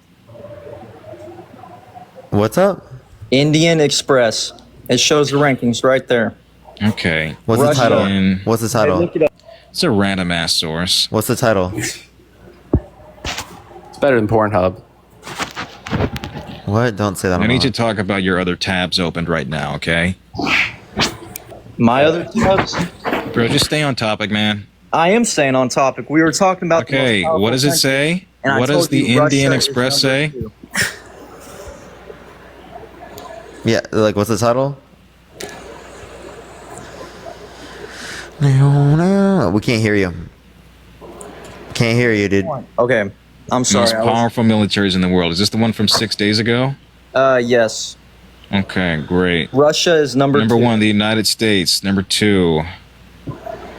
What's up? Indian Express. It shows the rankings right there. Okay. What's the Russia. title? What's the Hey, title? look it up. It's a random ass source. What's the title? It's better than Pornhub. What? Don't say that. I on need to live. talk about your other tabs opened right now, okay? My other tabs. Bro, just stay on topic, man. I am staying on topic. We were talking about. the most Okay, powerful what does it country, say? and I What does told the you Russia Indian is Express number say? 2. Yeah. Like, what's the title? No, we can't hear you. Can't hear you, dude. Okay, I'm sorry. Most powerful militaries in the world. Is this the one from 6 days ago? Yes. Okay, great. Russia is number 2. 1, the United States. Number 2.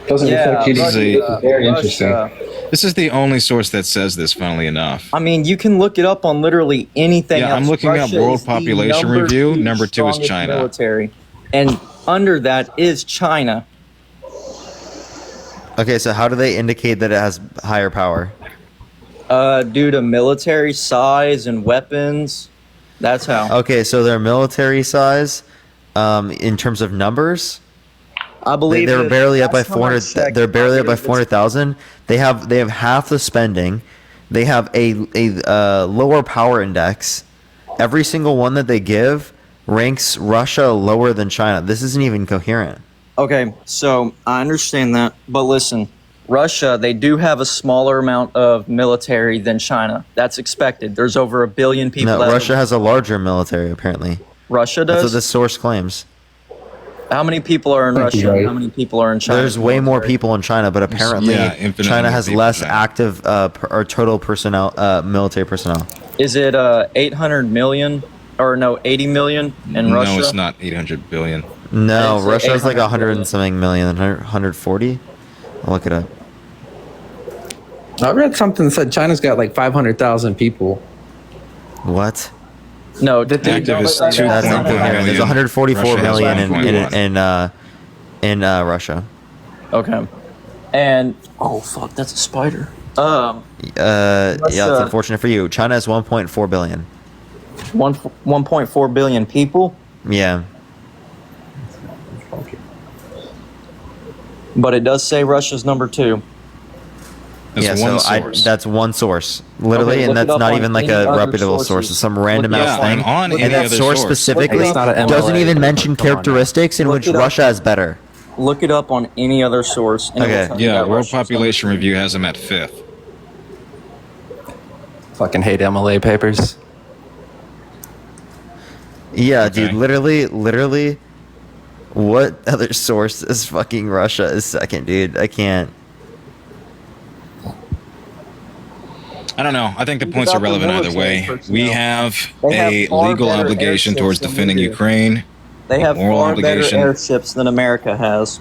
Doesn't reflect This is, GDP. Very interesting. this is the only source that says this, funnily enough. I mean, you can look it up on literally anything Yeah, else. I'm looking up Russia World is the Population number Review. 2 Number 2 is strongest China. Military. And under that is China. Okay, so how do they indicate that it has higher power? Due to military size and weapons. That's how. Okay, so their military size, in terms of numbers, I believe they're that- barely up by that's how I 400. checked They're barely up by it. 400,000. They have half the spending. They have a lower power index. Every single one that they give ranks Russia lower than China. This isn't even coherent. Okay, so I understand that, but listen, Russia, they do have a smaller amount of military than China. That's expected. There's over 1 billion people. No, Russia has a larger military, apparently. Russia That's does? what this source claims. How many people are in Russia? How many people are in China? There's way more people in China, but apparently infinitely China more has people in less China. active or total personnel, military personnel. Is it 800 million or no 80 million in Russia? No, it's not 800 billion. No, It's Russia has like 800 100 and something million, 140. I'll look it up. I read something that said China's got like 500,000 people. What? No, that's Activists, that's 2.1 incoherent. There's million. 144 Russia has million 1.1. in Russia. Okay. And oh fuck, that's a spider. Yeah, it's unfortunate for you. China has 1.4 billion. 1.4 billion people. Yeah. But it does say Russia's number 2. That's yeah, one so source. that's one source, literally, Okay, and look that's it up not on even like any a other reputable source. sources. It's some random Look it ass up thing, on any and that other source source. specifically It's not a doesn't MLA. even mention Come on now. characteristics in which it up. Russia is better. Look it up on any other source. And it will Okay. tell you Yeah, that World Russia's Population number 2. Review has him at 5th. Fucking hate MLA papers. Yeah, Okay. dude, literally, what other source is fucking Russia is second, dude? I can't. I don't know. I think the Think points are about the relevant either military way. personnel. We have They have a far legal better obligation airships towards than we defending do. Ukraine. They have moral far obligation. better airships than America has.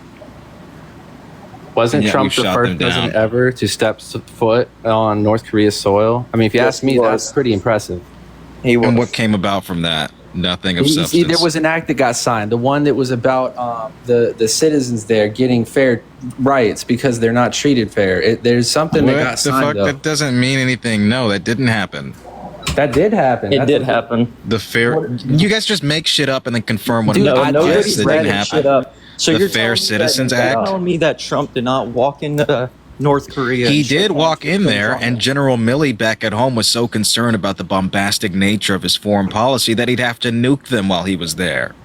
Wasn't Yeah, Trump we've the shot first them down. president ever to step foot on North Korea's soil? I mean, if you Yes, ask me, he that's was. pretty impressive. He was. And what came about from that? Nothing of substance. See, there was an act that got signed, the one that was about the citizens there getting fair rights because they're not treated fair. There's something what that got the signed. fuck? Though. That doesn't mean anything. No, that didn't happen. That did happen. It That's did what- happen. The fair. You guys just make shit up and then confirm what Dude, it No, I nobody yes, it read didn't it shit happen. up. So The you're Fair telling me Citizens that, Act? You're telling me that Trump did not walk into North Korea? He and shake did hands walk with in Kim there, Jong-un? and General Milley back at home was so concerned about the bombastic nature of his foreign policy that he'd have to nuke them while he was there.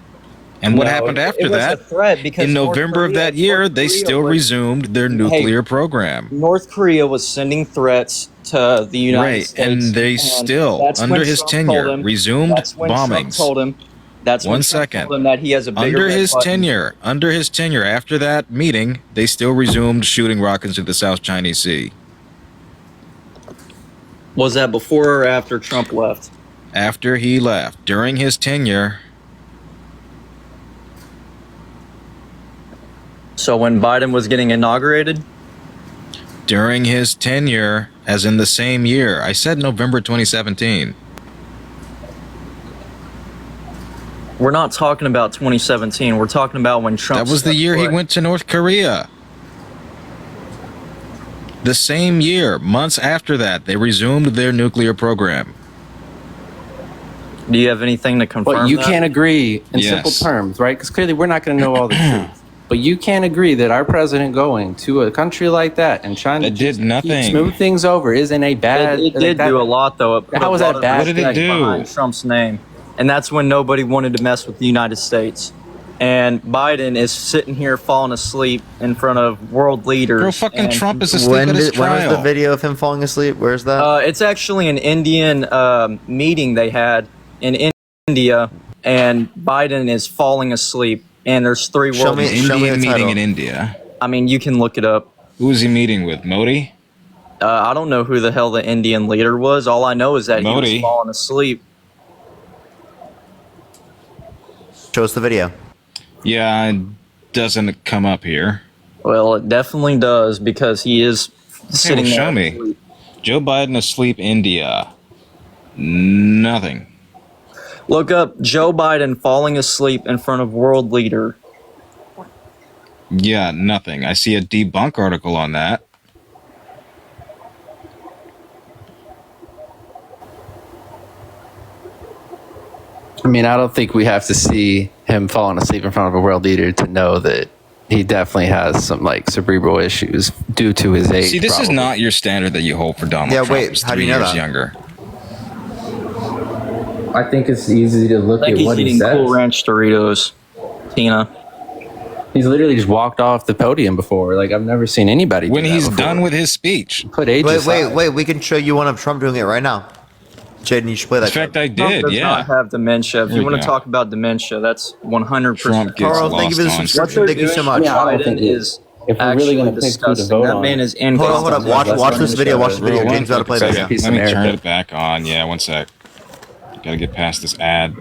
And what No, happened it after was a that? threat because In North November of Korea- that year, North they Korea still was- resumed their nuclear program. North Korea was sending threats to the United Right, States, and they still, that's when under his Trump tenure, told him- resumed that's when Trump bombings. told him. That's when One Trump second. told him that he has a bigger Under red his button. tenure, after that meeting, they still resumed shooting rockets into the South Chinese Sea. Was that before or after Trump left? After he left, during his tenure, So when Biden was getting inaugurated? during his tenure, as in the same year, I said November 2017. We're not talking about 2017. We're talking about when Trump. That was the stepped year he away. went to North Korea. The same year, months after that, they resumed their nuclear program. Do you have anything to confirm? But you that? can't agree in Yes. simple terms, right? Because clearly we're not going to know all the truth. But you can't agree that our president going to a country like that and trying to It did just nothing. smooth things over isn't a bad. It did do a lot, though. It put How a was lot that of bad? What did it respect do? behind Trump's name, and that's when nobody wanted to mess with the United States. And Biden is sitting here falling asleep in front of world leaders. Bro, fucking and- Trump is asleep at his When was trial. the video of him falling asleep? Where's that? It's actually an Indian meeting they had in India, and Biden is falling asleep. And there's three Show world me- leaders. show me Indian the meeting title. in India. I mean, you can look it up. Who was he meeting with? Modi? I don't know who the hell the Indian leader was. All I know is that he Modi. was falling asleep. Show us the video. Yeah, it doesn't come up here. Well, it definitely does because he is Okay, sitting well, there. show me. Joe Biden asleep, India. Nothing. Look up Joe Biden falling asleep in front of world leader. Yeah, nothing. I see a debunk article on that. I mean, I don't think we have to see him falling asleep in front of a world leader to know that he definitely has some like cerebral issues due to his age. See, this is probably. not your standard that you hold for Donald Yeah, Trump. wait, who's how do 3 you know years that? younger. I think it's easy to look I think at he's what he eating says. Cool Ranch Doritos, Tina. He's literally just walked off the podium before. Like I've never seen anybody. When do that he's before. done with his speech. Put age Wait, aside. wait. We can show you one of Trump doing it right now. Jaden, you should play that. In fact, I Trump did, does yeah. not have dementia. If Here you we want to go. talk about dementia, that's 100%. Trump gets Carl, thank you for the lost on subscription. Thank you so much. Yeah, I don't Biden think is if we're actually really going to pick who to disgusting. vote That on, man is Hold on, hold up. Watch this video. Watch the video. One James got to play second. that. Piece Let of me turn America. it back on. Yeah, one sec. Gotta get past this ad.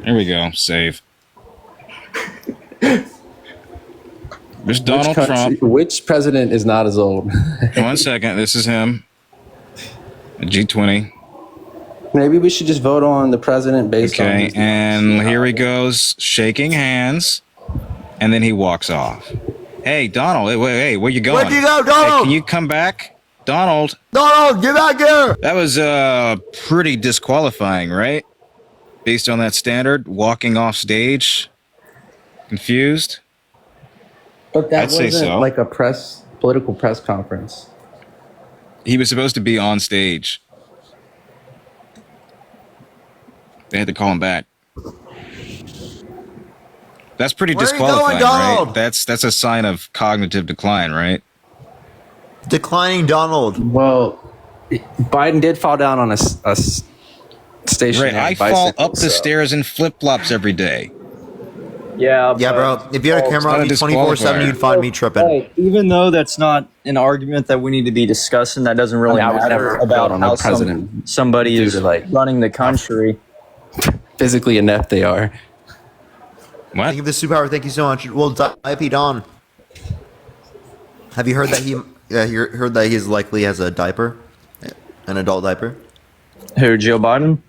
Here we go. Save. There's Donald Trump. Which president is not as old? 1 second. This is him. G20. Maybe we should just vote on the president based on. Okay, his- and here he goes, shaking hands, and then he walks off. Hey, Donald, hey, where you going? Where'd you go, Hey, Donald? can you come back? Donald, Donald, get back here! that was pretty disqualifying, right? Based on that standard, walking off stage, confused. But that I'd say wasn't so. like a political press conference. He was supposed to be on stage. They had to call him back. That's pretty Where are you disqualifying, going, right? Donald? That's a sign of cognitive decline, right? Declining Donald. Well, Biden did fall down on a stationary Right, I bicycle. fall up the so- stairs in flip flops every day. Yeah, Yeah, bro. If you had a camera on you 24/7, you'd find me tripping. Hey, even though that's not an argument that we need to be discussing, that doesn't really I would matter never about vote on how the president somebody due is to, like, running the country. physically inept they are. What? Thank you for the superpower. Thank you so much. Well, IP Don. Have you heard that he? Yeah, you heard that he's likely has a diaper, an adult diaper. Who, Joe Biden?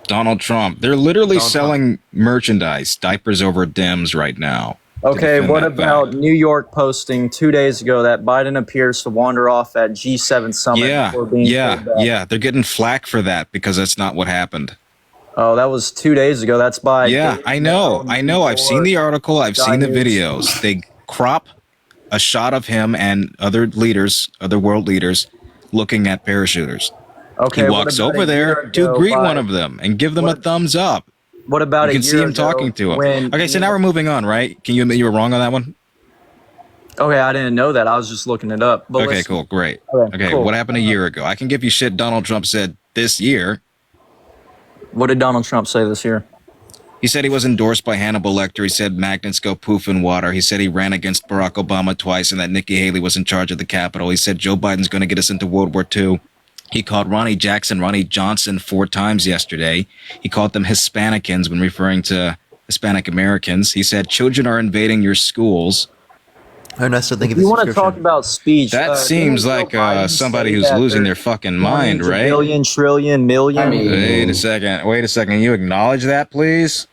Donald Trump. They're literally Donald selling merchandise, diapers over Dems right now. to Okay, defend what that about fact. New York posting 2 days ago that Biden appears to wander off at G7 summit Yeah, before being pulled back? yeah. They're getting flack for that because that's not what happened. Oh, that was 2 days ago. That's by Yeah, I know. I've seen the article. I've seen the videos. They crop a shot of him and other leaders, other world leaders, looking at parachuters. Okay, He what walks about over a there year to ago greet by- one of them and give them a thumbs up. What about You a can see year him ago talking to him. when- Okay, so now we're moving on, right? Can you admit you were wrong on that one? Okay, I didn't know that. I was just looking it up. But Okay, listen, cool, great. Okay, Okay, cool. what happened a year ago? I can give you shit Donald Trump said this year. What did Donald Trump say this year? He said he was endorsed by Hannibal Lecter. He said magnets go poof in water. He said he ran against Barack Obama twice and that Nikki Haley was in charge of the Capitol. He said Joe Biden's going to get us into World War II. He called Ronnie Johnson 4 times yesterday. He called them Hispanicans when referring to Hispanic Americans. He said children are invading your schools. Ernesto, thank you If for you the want to subscription. talk about speech, That seems didn't like Joe Biden somebody say who's that losing their there's fucking mind, right? Billion, trillion, million. Wait a second. Wait a second. You acknowledge that, please?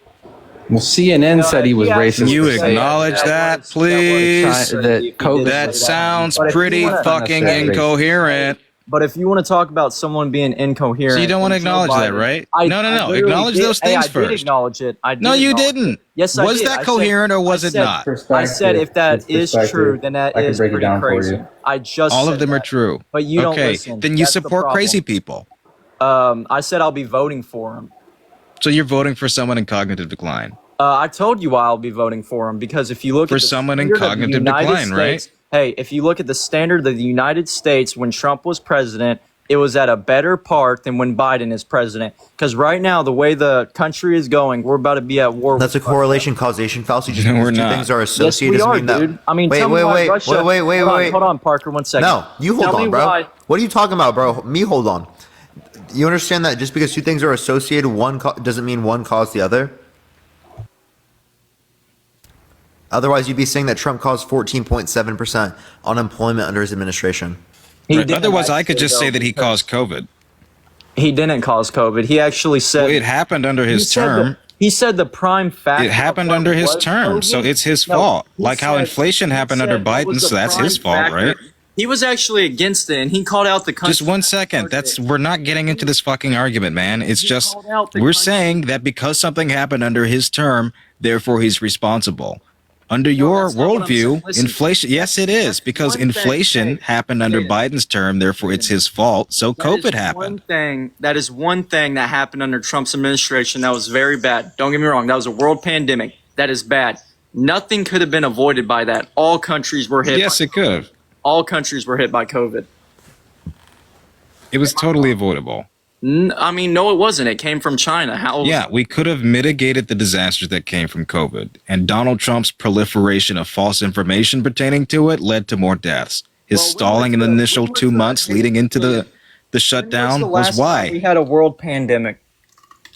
Well, CNN said he was racist. You to say acknowledge that, please? that COVID That sounds But if you pretty wanna- fucking incoherent. But if you want to talk about someone being incoherent, So you don't want to then Joe acknowledge that, Biden- right? I- No. I literally Acknowledge did- those hey, things I did first. acknowledge it. I did No, you acknowledge didn't. it. Yes, I Was did. that I coherent said, or was I it said- not? I said if that is true, then that I can is break it pretty down for crazy. you. I just All said of them are that. true. But you don't Okay, listen. then you That's the support problem. crazy people. I said I'll be voting for him. So you're voting for someone in cognitive decline. I told you why I'll be voting for him because if you look For at the someone in standard of the cognitive United decline, right? States- Hey, if you look at the standard of the United States when Trump was president, it was at a better part than when Biden is president. Because right now, the way the country is going, we're about to be at war. That's a correlation causation fallacy. Just No, because we're two not. things are Yes, associated we doesn't are, mean that. dude. I mean, wait, tell me wait, why wait, Russia. wait, Hold on, hold on, Parker, 1 second. No, you hold Tell me on, bro. why- What are you talking about, bro? Me hold on. You understand that just because two things are associated, one doesn't mean one caused the other? Otherwise, you'd be saying that Trump caused 14.7% unemployment under his administration. He Right. didn't Otherwise, I could actually, just say though, that he caused COVID. He didn't cause COVID. He actually said Well, it happened under he his said term. he said the prime factor. It happened of under his was term, COVID. so it's his No, fault. he Like how said- inflation he happened under said what was Biden, the so that's his prime fault, factor. right? He was actually against it, and he called out the country. Just 1 second. We're not getting into this fucking argument, man. It's just called out the we're country. saying that because something happened under his term, therefore he's responsible. Under your that's not what I'm saying. worldview, Listen, inflation, yes, it is, because one thing- inflation happened under Biden's term, therefore it's his fault. So COVID happened. That is one thing that happened under Trump's administration that was very bad. Don't get me wrong. That was a world pandemic. That is bad. Nothing could have been avoided by that. All countries were hit. Yes, it could have. All countries were hit by COVID. It was totally avoidable. I mean, no, it wasn't. It came from China. How? Yeah, we could have mitigated the disasters that came from COVID, and Donald Trump's proliferation of false information pertaining to it led to more deaths. His stalling in the initial 2 months leading into the shutdown was why. We had a world pandemic.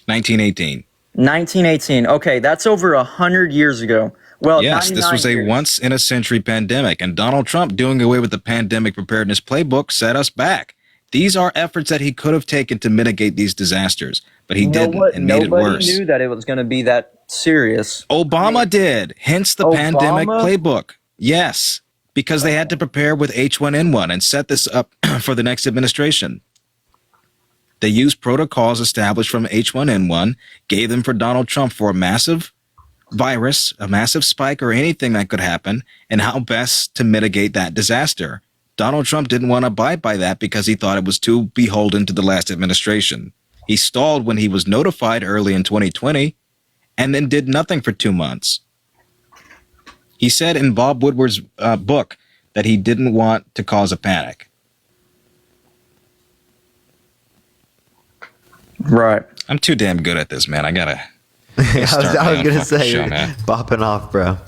1918. 1918. Okay, that's over 100 years ago. Well, Yes, this was a once-in-a-century pandemic, and Donald Trump doing away with the pandemic preparedness playbook set us back. These are efforts that he could have taken to mitigate these disasters, but he didn't and made it Nobody worse. knew that it was going to be that serious. Obama did, hence the pandemic playbook. Yes, because they had to prepare with H1N1 and set this up for the next administration. They used protocols established from H1N1, gave them for Donald Trump for a massive virus, a massive spike, or anything that could happen, and how best to mitigate that disaster. Donald Trump didn't want to abide by that because he thought it was too beholden to the last administration. He stalled when he was notified early in 2020 and then did nothing for 2 months. He said in Bob Woodward's book that he didn't want to cause a panic. Right. I'm too damn good at this, man. I gotta I was start my own gonna fucking say, show, you're man. bopping off, bro.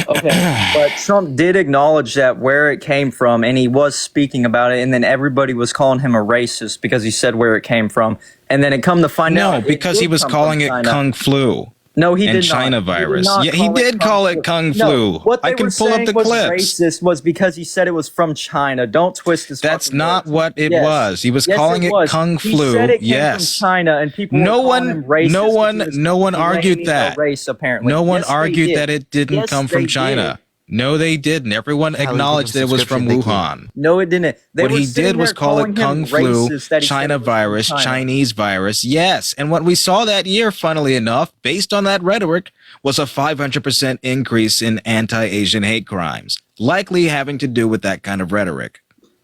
Okay, but Trump did acknowledge that where it came from, and he was speaking about it, and then everybody was calling him a racist because he said where it came from, and then it come to find out. No, because he was calling it Kung Flu. No, he did and not. China He did virus. not Yeah, he did call it Kung Flu. No, what I they can were pull up saying the was clips. racist was because he said it was from China. Don't twist his. That's not what it Yes. was. He was Yes, calling it was. Kung He Flu. said it came Yes. from China, and people. No were calling one- him racist no because one- he was no one blaming argued a that. Race, apparently. No one Yes, they argued did. that it didn't Yes, come from they China. did. No, they didn't. Everyone acknowledged that it was from Wuhan. No, it didn't. They What were he sitting did was there call calling it him Kung Flu, racist, that he said China it was from virus, China. Chinese virus. Yes. And what we saw that year, funnily enough, based on that rhetoric, was a 500% increase in anti-Asian hate crimes, likely having to do with that kind of rhetoric.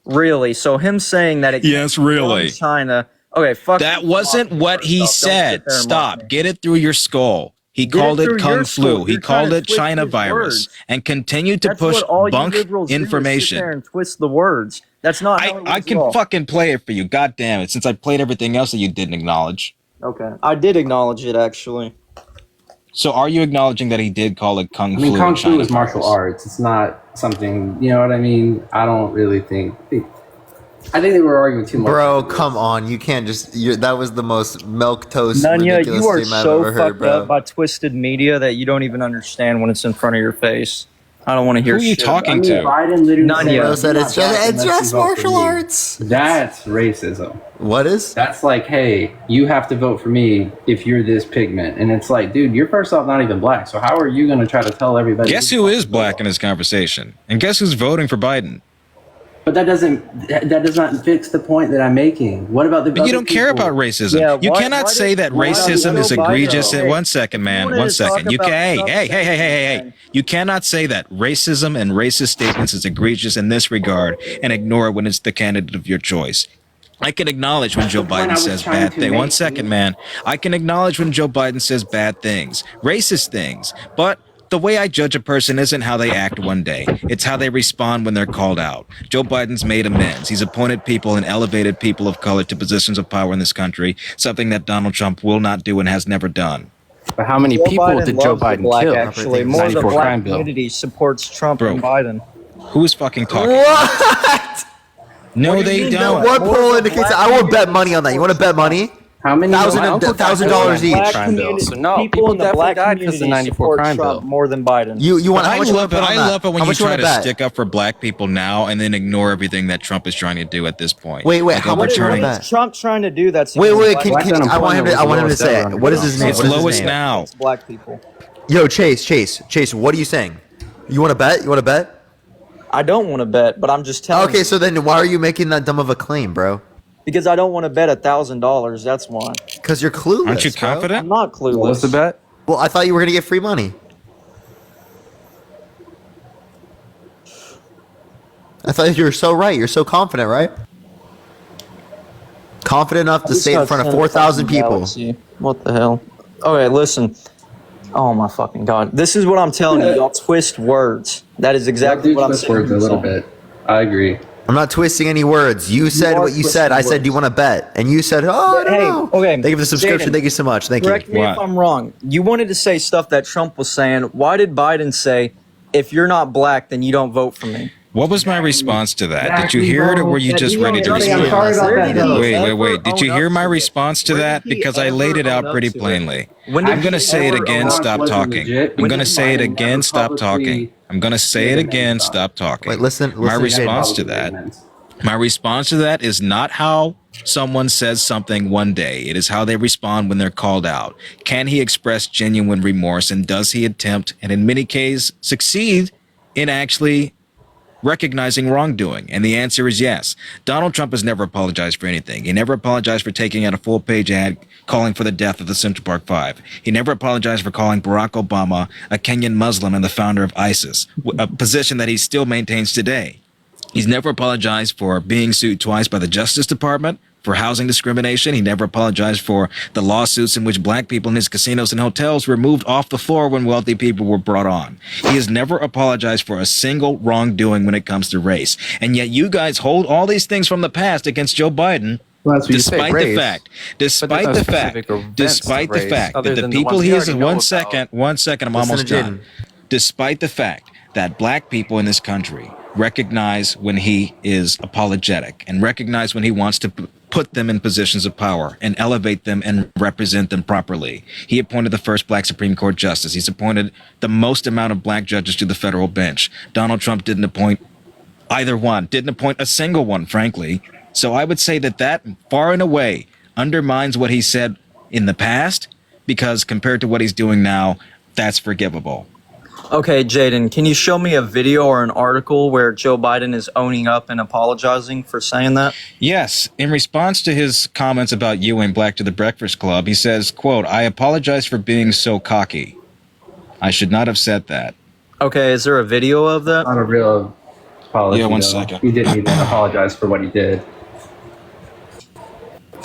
Really? So him saying that it Yes, came really. from China. Okay, fuck. That wasn't what he said. Stop. Get it through your skull. He Get called it it through Kung your Flu. skull. He You're called trying it to twist China his virus words. and continued to That's push what all you bunk liberals do is sit there information. and twist the words. That's not how it I was can all. fucking play it for you. God damn it. Since I played everything else that you didn't acknowledge. Okay. I did acknowledge it, actually. So are you acknowledging that he did call it Kung I mean, Flu? Kung or Fu China is martial virus? arts. It's not something, you know what I mean? I don't really think. I think they were arguing too much. Bro, come on. You can't just. That was the most milquetoast, Nunya, ridiculous you are stream I've so ever heard, fucked bro. up by twisted media that you don't even understand when it's in front of your face. I don't want to hear Who are you shit. talking to? Biden literally Nunya. Bro said "You're it's not just, black it's unless just you vote for martial me." arts. That's racism. What is? That's like, hey, you have to vote for me if you're this pigment. And it's like, dude, you're first off not even black. So how are you going to try to tell everybody? Guess who is black in this conversation? And guess who's voting for Biden? But that does not fix the point that I'm making. What about the But you other don't care people? about racism. Yeah, You why- cannot why say did- that why did racism Joe is Biden- egregious. Okay. One second, man. wanted One to second. talk You about can. Trump Hey. You cannot say that racism and racist statements is egregious in this regard and ignore it when it's the candidate of your choice. I can acknowledge when Joe the point I Biden was says trying bad to things. make. 1 second, man. I can acknowledge when Joe Biden says bad things, racist things. But the way I judge a person isn't how they act one day. It's how they respond when they're called out. Joe Biden's made amends. He's appointed people and elevated people of color to positions of power in this country, something that Donald Trump will not do and has never done. But how many people did Joe loves the Biden black, kill? Actually, more of the 94 black crime bill. community supports Trump and Biden. Who is fucking talking? What? No, What do they you mean, don't. no? What poll indicates that? I will bet money on that. You want to bet money? How many? $1,000 each. People in the black died because of community the 94 support crime Trump bill. more than Biden. You want? How I much you love want it. to bet on I that? love it when How you much you try want to bet? stick up for black people now and then ignore everything that Trump is trying to do at this point. Wait, Like how much you want to overturning- bet? Trump trying to do that? Wait, can I want him to say it. What is his name? It's What is his lowest name? now. Black people. Yo, Chase, what are you saying? You want to bet? You want to bet? I don't want to bet, but I'm just telling. Okay, you. so then why are you making that dumb of a claim, bro? Because I don't want to bet $1,000. That's why. Because you're clueless. Aren't you bro. confident? I'm not clueless. What's the bet? Well, I thought you were gonna get free money. I thought you were so right. You're so confident, right? Confident enough to say it in front of 4,000 people. Galaxy. What the hell? Okay, listen. Oh my fucking god! This is what I'm telling you. Y'all twist words. That is exactly what I'm saying. Words a little bit. I agree. I'm not twisting any words. You said what you said. I said, do you want to bet? And you said, oh, no. Okay. Thank you for the subscription. Jaden, Thank you so much. Thank you. Correct me if I'm wrong. You wanted to say stuff that Trump was saying. Why did Biden say, if you're not black, then you don't vote for me? What was my response to that? Did you hear it, or were you just ready to respond? Wait. Did you hear my response to that? Because I laid it out pretty plainly. I'm going to say it again, stop talking. I'm going to say it again, stop talking. I'm going to say it again, stop talking. Wait, listen. My response to that is not how someone says something one day. It is how they respond when they're called out. Can he express genuine remorse, and does he attempt, and in many cases succeed in actually recognizing wrongdoing? And the answer is yes. Donald Trump has never apologized for anything. He never apologized for taking out a full-page ad calling for the death of the Central Park Five. He never apologized for calling Barack Obama a Kenyan Muslim and the founder of ISIS, a position that he still maintains today. He's never apologized for being sued twice by the Justice Department for housing discrimination. He never apologized for the lawsuits in which black people in his casinos and hotels were moved off the floor when wealthy people were brought on. He has never apologized for a single wrongdoing when it comes to race. And yet you guys hold all these things from the past against Joe Biden, despite the fact that the people he is, one second, I'm almost done. Despite the fact that black people in this country recognize when he is apologetic and recognize when he wants to put them in positions of power and elevate them and represent them properly. He appointed the first black Supreme Court justice. He's appointed the most amount of black judges to the federal bench. Donald Trump didn't appoint either one, didn't appoint a single one, frankly. So I would say that far and away undermines what he said in the past, because compared to what he's doing now, that's forgivable. Okay, Jaden, can you show me a video or an article where Joe Biden is owning up and apologizing for saying that? Yes. In response to his comments about you and Black to the Breakfast Club, he says, quote, "I apologize for being so cocky. I should not have said that." Okay, is there a video of that? Not a real apology. Yeah, one though. second. He didn't even apologize for what he did.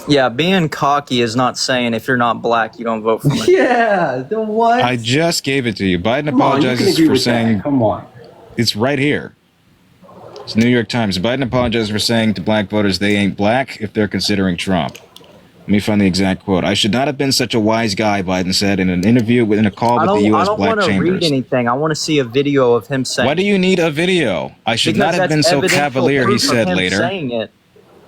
Yeah, being cocky is not saying if you're not black, you don't vote for me. Yeah, then what? I just gave it to you. Biden Come on, you can apologizes agree for with saying... that. Come on. It's right here. It's New York Times. Biden apologizes for saying to black voters they ain't black if they're considering Trump. Let me find the exact quote. "I should not have been such a wise guy," Biden said in an interview in a call with the U.S. Black I don't want to read Chambers. anything. I want to see a video of him saying. Why do you need a video? "I should Because not have been that's so evidential cavalier," he proof of said him later. Saying it.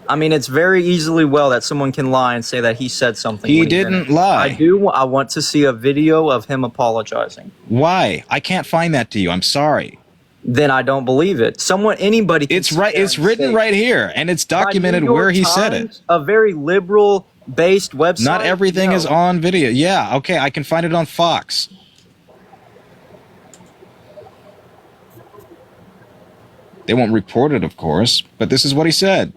I mean, it's very easily that someone can lie and say that he said something. He when didn't didn't. lie. I want to see a video of him apologizing. Why? I can't find that to you. I'm sorry. Then I don't believe it. Anybody. It's right. It's written right here, and it's documented New York where he said it. Times, a very liberal-based website. Not everything is on video. Yeah, okay, I can find it on Fox. They won't report it, of course, but this is what he said.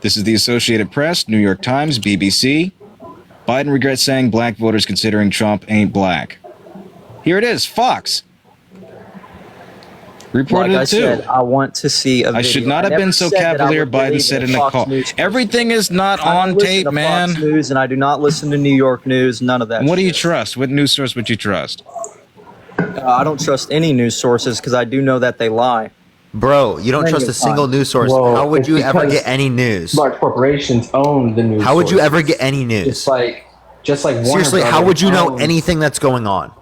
This is the Associated Press, New York Times, BBC. Biden regrets saying black voters considering Trump ain't black. Here it is, Fox. Reported Like I it too. said, I want to see a video. I should not have never been so said that I cavalier, would Biden believe said in a the Fox call. News. Everything is not I don't on listen tape, to man. Fox News, and I do not listen to New York News. None of that. What do you trust? What news source would you trust? I don't trust any news sources because I do know that they lie. Bro, you don't trust a single news source. Well, How would it's you ever because get any news? Large corporations own the news. How would you sources. ever get any news? Just like Warner Seriously, how Brothers would you know owns- anything that's going on?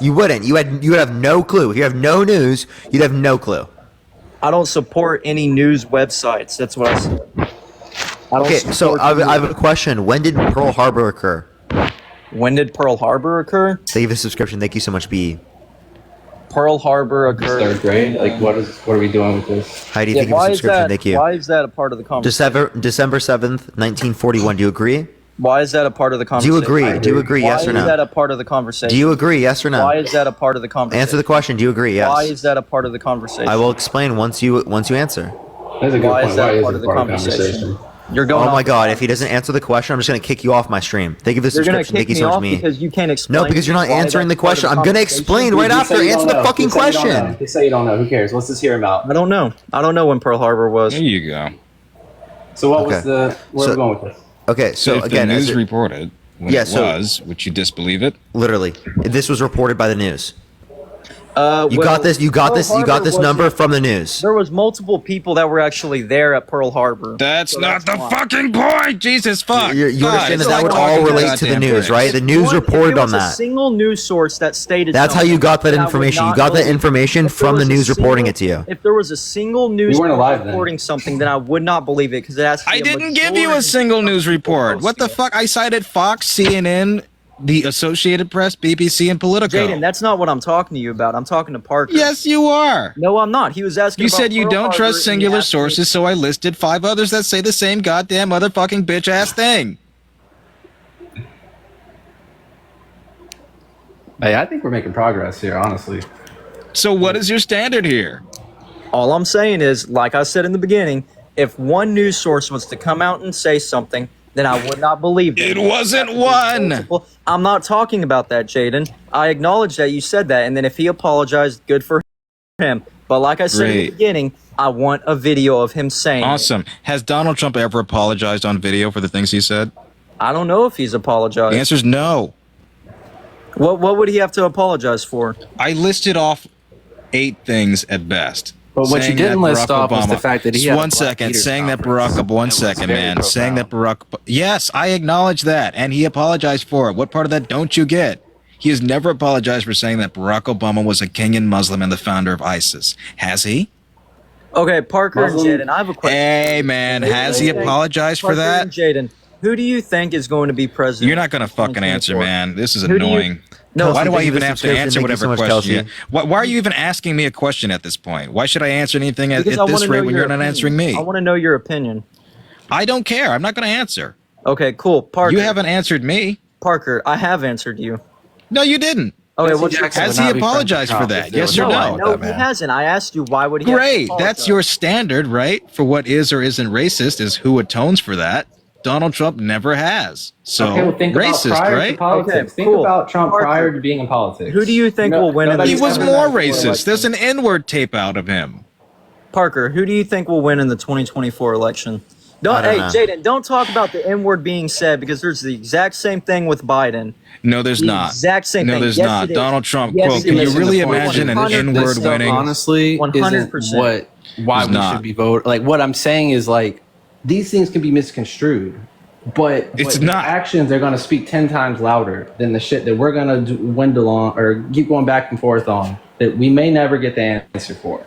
You wouldn't. You would have no clue. If you have no news, you'd have no clue. I don't support any news websites. That's what I said. Okay, so I have a question. When did Pearl Harbor occur? When did Pearl Harbor occur? Thank you for the subscription. Thank you so much, B. Pearl Harbor occurred. Third grade? Like, what are we doing with this? Heidi, thank you for the subscription. Thank you. Why is that a part of the conversation? December 7th, 1941. Do you agree? Why is that a part of the Do conversation? you agree? Do you agree? Yes or Why is that no? a part of the conversation? Do you agree? Yes or no? Why is that a part of the conversation? Answer the question. Do you agree? Yes. Why is that a part of the conversation? I will explain once you answer. That's a good Why point. is that Why part is of it the conversation? You're going. Oh my off god! If he doesn't answer the question, I'm just gonna kick you off my stream. Thank you for the You're gonna subscription. kick Thank you me so much, off me. because you can't explain. No, because you're not why answering the that's part of question. I'm gonna conversation. explain right after. Answer the fucking question. Just say you don't know. Who cares? Let's just hear him out. I don't know. I don't know when Pearl Harbor was. There you go. So what was Okay. where are we going with this? Okay, so if again, the as news it- reported when Yeah, it so- was, would you disbelieve it? literally, this was reported by the news. You Well, got this. You got Pearl this. You got Harbor this wasn't- number from the news. There was multiple people that were actually there at Pearl Harbor. That's So not the why. fucking point. Jesus fuck. You God, understand it's that that like would talking all to relate to the goddamn news, bricks. right? The news One, reported if it on was that. A single news source that stated. That's how something, you got that then I would information. You not got that believe it. information If there from the was a news reporting single- it to you. If there was a single news weren't alive then. reporting something, then I would not believe it because it has to be I a didn't give you a majority- single news report. What the fuck? I cited Fox, CNN, the Associated Press, BBC, and Politico. Jaden, that's not what I'm talking to you about. I'm talking to Parker. Yes, you are. No, I'm not. He was asking. You about said you Pearl don't Harbor, trust and he singular asked me- sources, so I listed 5 others that say the same goddamn motherfucking bitch ass thing. Hey, I think we're making progress here, honestly. So what is your standard here? All I'm saying is, like I said in the beginning, if one news source was to come out and say something, then I would not believe it. It wasn't one. I'm not talking about that, Jaden. I acknowledge that you said that, and then if he apologized, good for him. But like I said in the Great. beginning, I want a video of him saying it. Awesome. Has Donald Trump ever apologized on video for the things he said? I don't know if he's apologized. The answer is no. What would he have to apologize for? I listed off 8 things at best. But what you Saying didn't that list Barack off was the Obama- fact that he Just had a one Black second, Leaders saying that Conference. Barack, one That was second, very man, saying that Barack, yes, I acknowledge that, and he apologized for it. What part of that don't you get? He has never apologized for saying that Barack Obama was a Kenyan Muslim and the founder of ISIS. Has he? Okay, Parker Muslim- and Jaden, I have a question. Hey, man, has he apologized for Parker that? and Jaden, who do you think is going to be president? You're not going to fucking answer, man. This is Who do you- annoying. No, why do I thank you even for the have to subscription. answer Thank you whatever so much, question? Kelsey. Why are you even asking me a question at this point? Why should I answer anything at Because I this wanna rate know when your you're not opinion. answering me? I want to know your opinion. I don't care. I'm not going to answer. Okay, cool. Parker. You haven't answered me. Parker, I have answered you. No, you didn't. Okay, Jesse what's your Jackson Has would he not be friends with apologized for Trump that? if there Yes was or no no? line with No, that he man. hasn't. I asked you why would he have to Great. apologize? That's your standard, right? For what is or isn't racist is who atones for that. Donald Trump never has. So Okay, well, think racist, about prior right? to politics. Okay, think cool. about Trump Parker, prior to being in politics. Who do you think will win in the He was more 2024 racist. election? There's an N-word tape out of him. Parker, who do you think will win in the 2024 election? I don't Hey, know. Jaden, don't talk about the N-word being said because there's the exact same thing with Biden. No, there's The not. exact same no, thing. there's Yes, not. it is. Donald Trump, Yes, quote, it can you is. really The point. imagine an 100%. N-word This stuff, winning? honestly, 100%. isn't why He's we not. should be voting. Like what I'm saying is like these things can be misconstrued, but It's the not. actions are going to speak 10 times louder than the shit that we're going to dwindle on or keep going back and forth on that we may never get the answer for.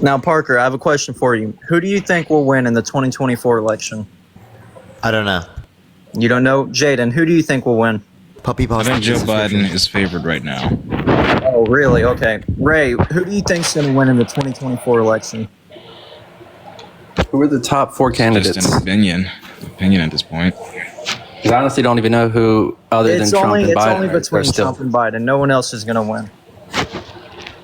Now, Parker, I have a question for you. Who do you think will win in the 2024 election? I don't know. You don't know? Jaden, who do you think will win? Puppy I boss. think Joe Biden is favored right now. Oh, really? Okay. Ray, who do you think's going to win in the 2024 election? Who are the top 4 candidates? Just an opinion at this point. 'Cause I honestly don't even know who other than Trump and It's Biden only are between still. Trump and Biden. No one else is going to win.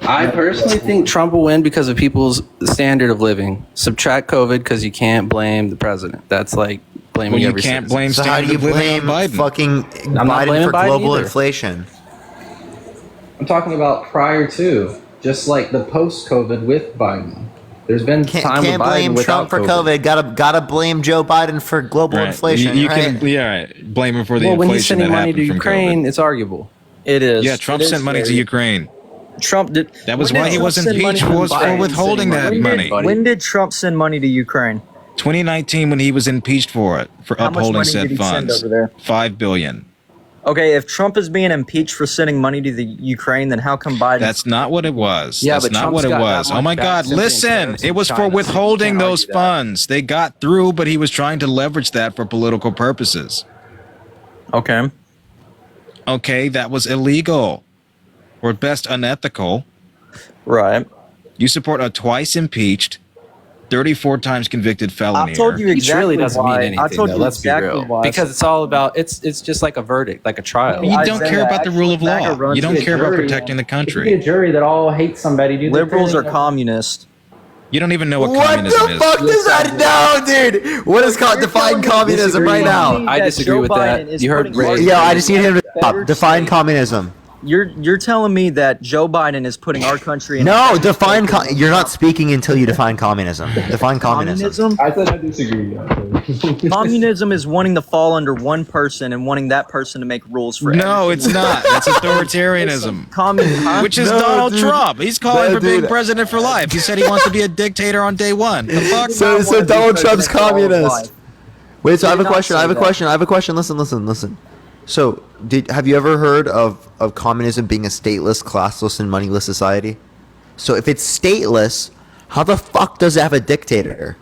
I personally think Trump will win because of people's standard of living. Subtract COVID because you can't blame the president. That's like blaming Well, you every can't citizen. blame So how do you standard of living blame on Biden. fucking I'm not Biden blaming for Biden global either. inflation? I'm talking about prior to, just like the post-COVID with Biden. There's been Can't time with blame Biden Trump without for COVID. Gotta blame Joe Biden for global Right. inflation. You right? can, yeah, right. Blame him for the Well, when he's inflation sending that money to happened from Ukraine, COVID. it's arguable. It is. Yeah, Trump It is sent money to very- Ukraine. Trump did. That was when why did he Trump was send money impeached, to was for Biden? withholding that money. When did Trump send money to Ukraine? 2019 when he was impeached for it, for How much upholding money said did he send funds. over there? $5 billion. Okay, if Trump is being impeached for sending money to the Ukraine, then how come Biden? That's not what it was. Yeah, That's but not Trump's what it got was. that Oh much my back God, simply in listen. tariffs It from was for China, so you withholding can't those argue that. funds. They got through, but he was trying to leverage that for political purposes. Okay. Okay, that was illegal. Or at best unethical. Right. You support a twice impeached, 34 times convicted felony. I told you It exactly really doesn't why. mean anything. I told though. you Let's exactly be real. why. Because it's all about it's just like a verdict, like a trial. You don't Isaiah, care about the rule of actually, MAGA law. runs You don't the care about jury. protecting the It could be a country. jury that all hates somebody. Do Liberals are communist. You don't even know what What communism the is. fuck does that know, dude? What is called define communism right now? I disagree with that. You heard Ray. Yeah, I just need him to stop. Define communism. You're telling me that Joe Biden is putting our country in No, define. You're not speaking until you define communism. Define communism. I said I disagree. Communism is wanting to fall under one person and wanting that person to make rules for No, everything. it's not. That's authoritarianism. Communism, Which is No, Donald dude. Trump. He's calling No, for being dude. president for life. He said he wants to be a dictator on day one. The fuck? So Donald Trump's communist. Wait, so I have a not question. say I have a that. question. I have a question. Listen. So, have you ever heard of communism being a stateless, classless, and moneyless society? So, if it's stateless, how the fuck does it have a dictator?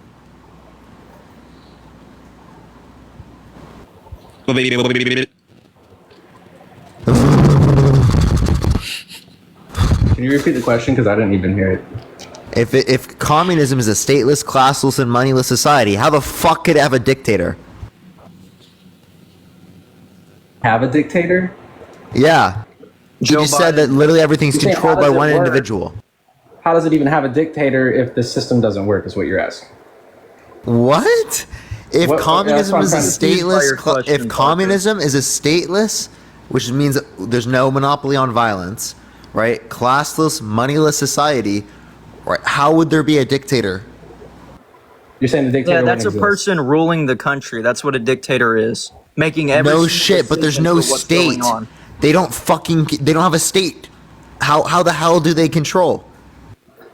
Can you repeat the question? Because I didn't even hear it. If communism is a stateless, classless, and moneyless society, how the fuck could it have a dictator? Have a dictator? Yeah. You Joe just said that Biden- literally everything's You say, how controlled by does it one work? individual. How does it even have a dictator if the system doesn't work? Is what you're asking. What? If What- communism that's is a what I'm trying to- Confused by your stateless, question, if Parker. communism is a stateless, which means that there's no monopoly on violence, right? Classless, moneyless society, right? How would there be a dictator? You're saying the dictator Yeah, that's a wouldn't exist. person ruling the country. That's what a dictator is. Making every No single shit, but there's decision no for what's going state. on. They don't have a state. How the hell do they control?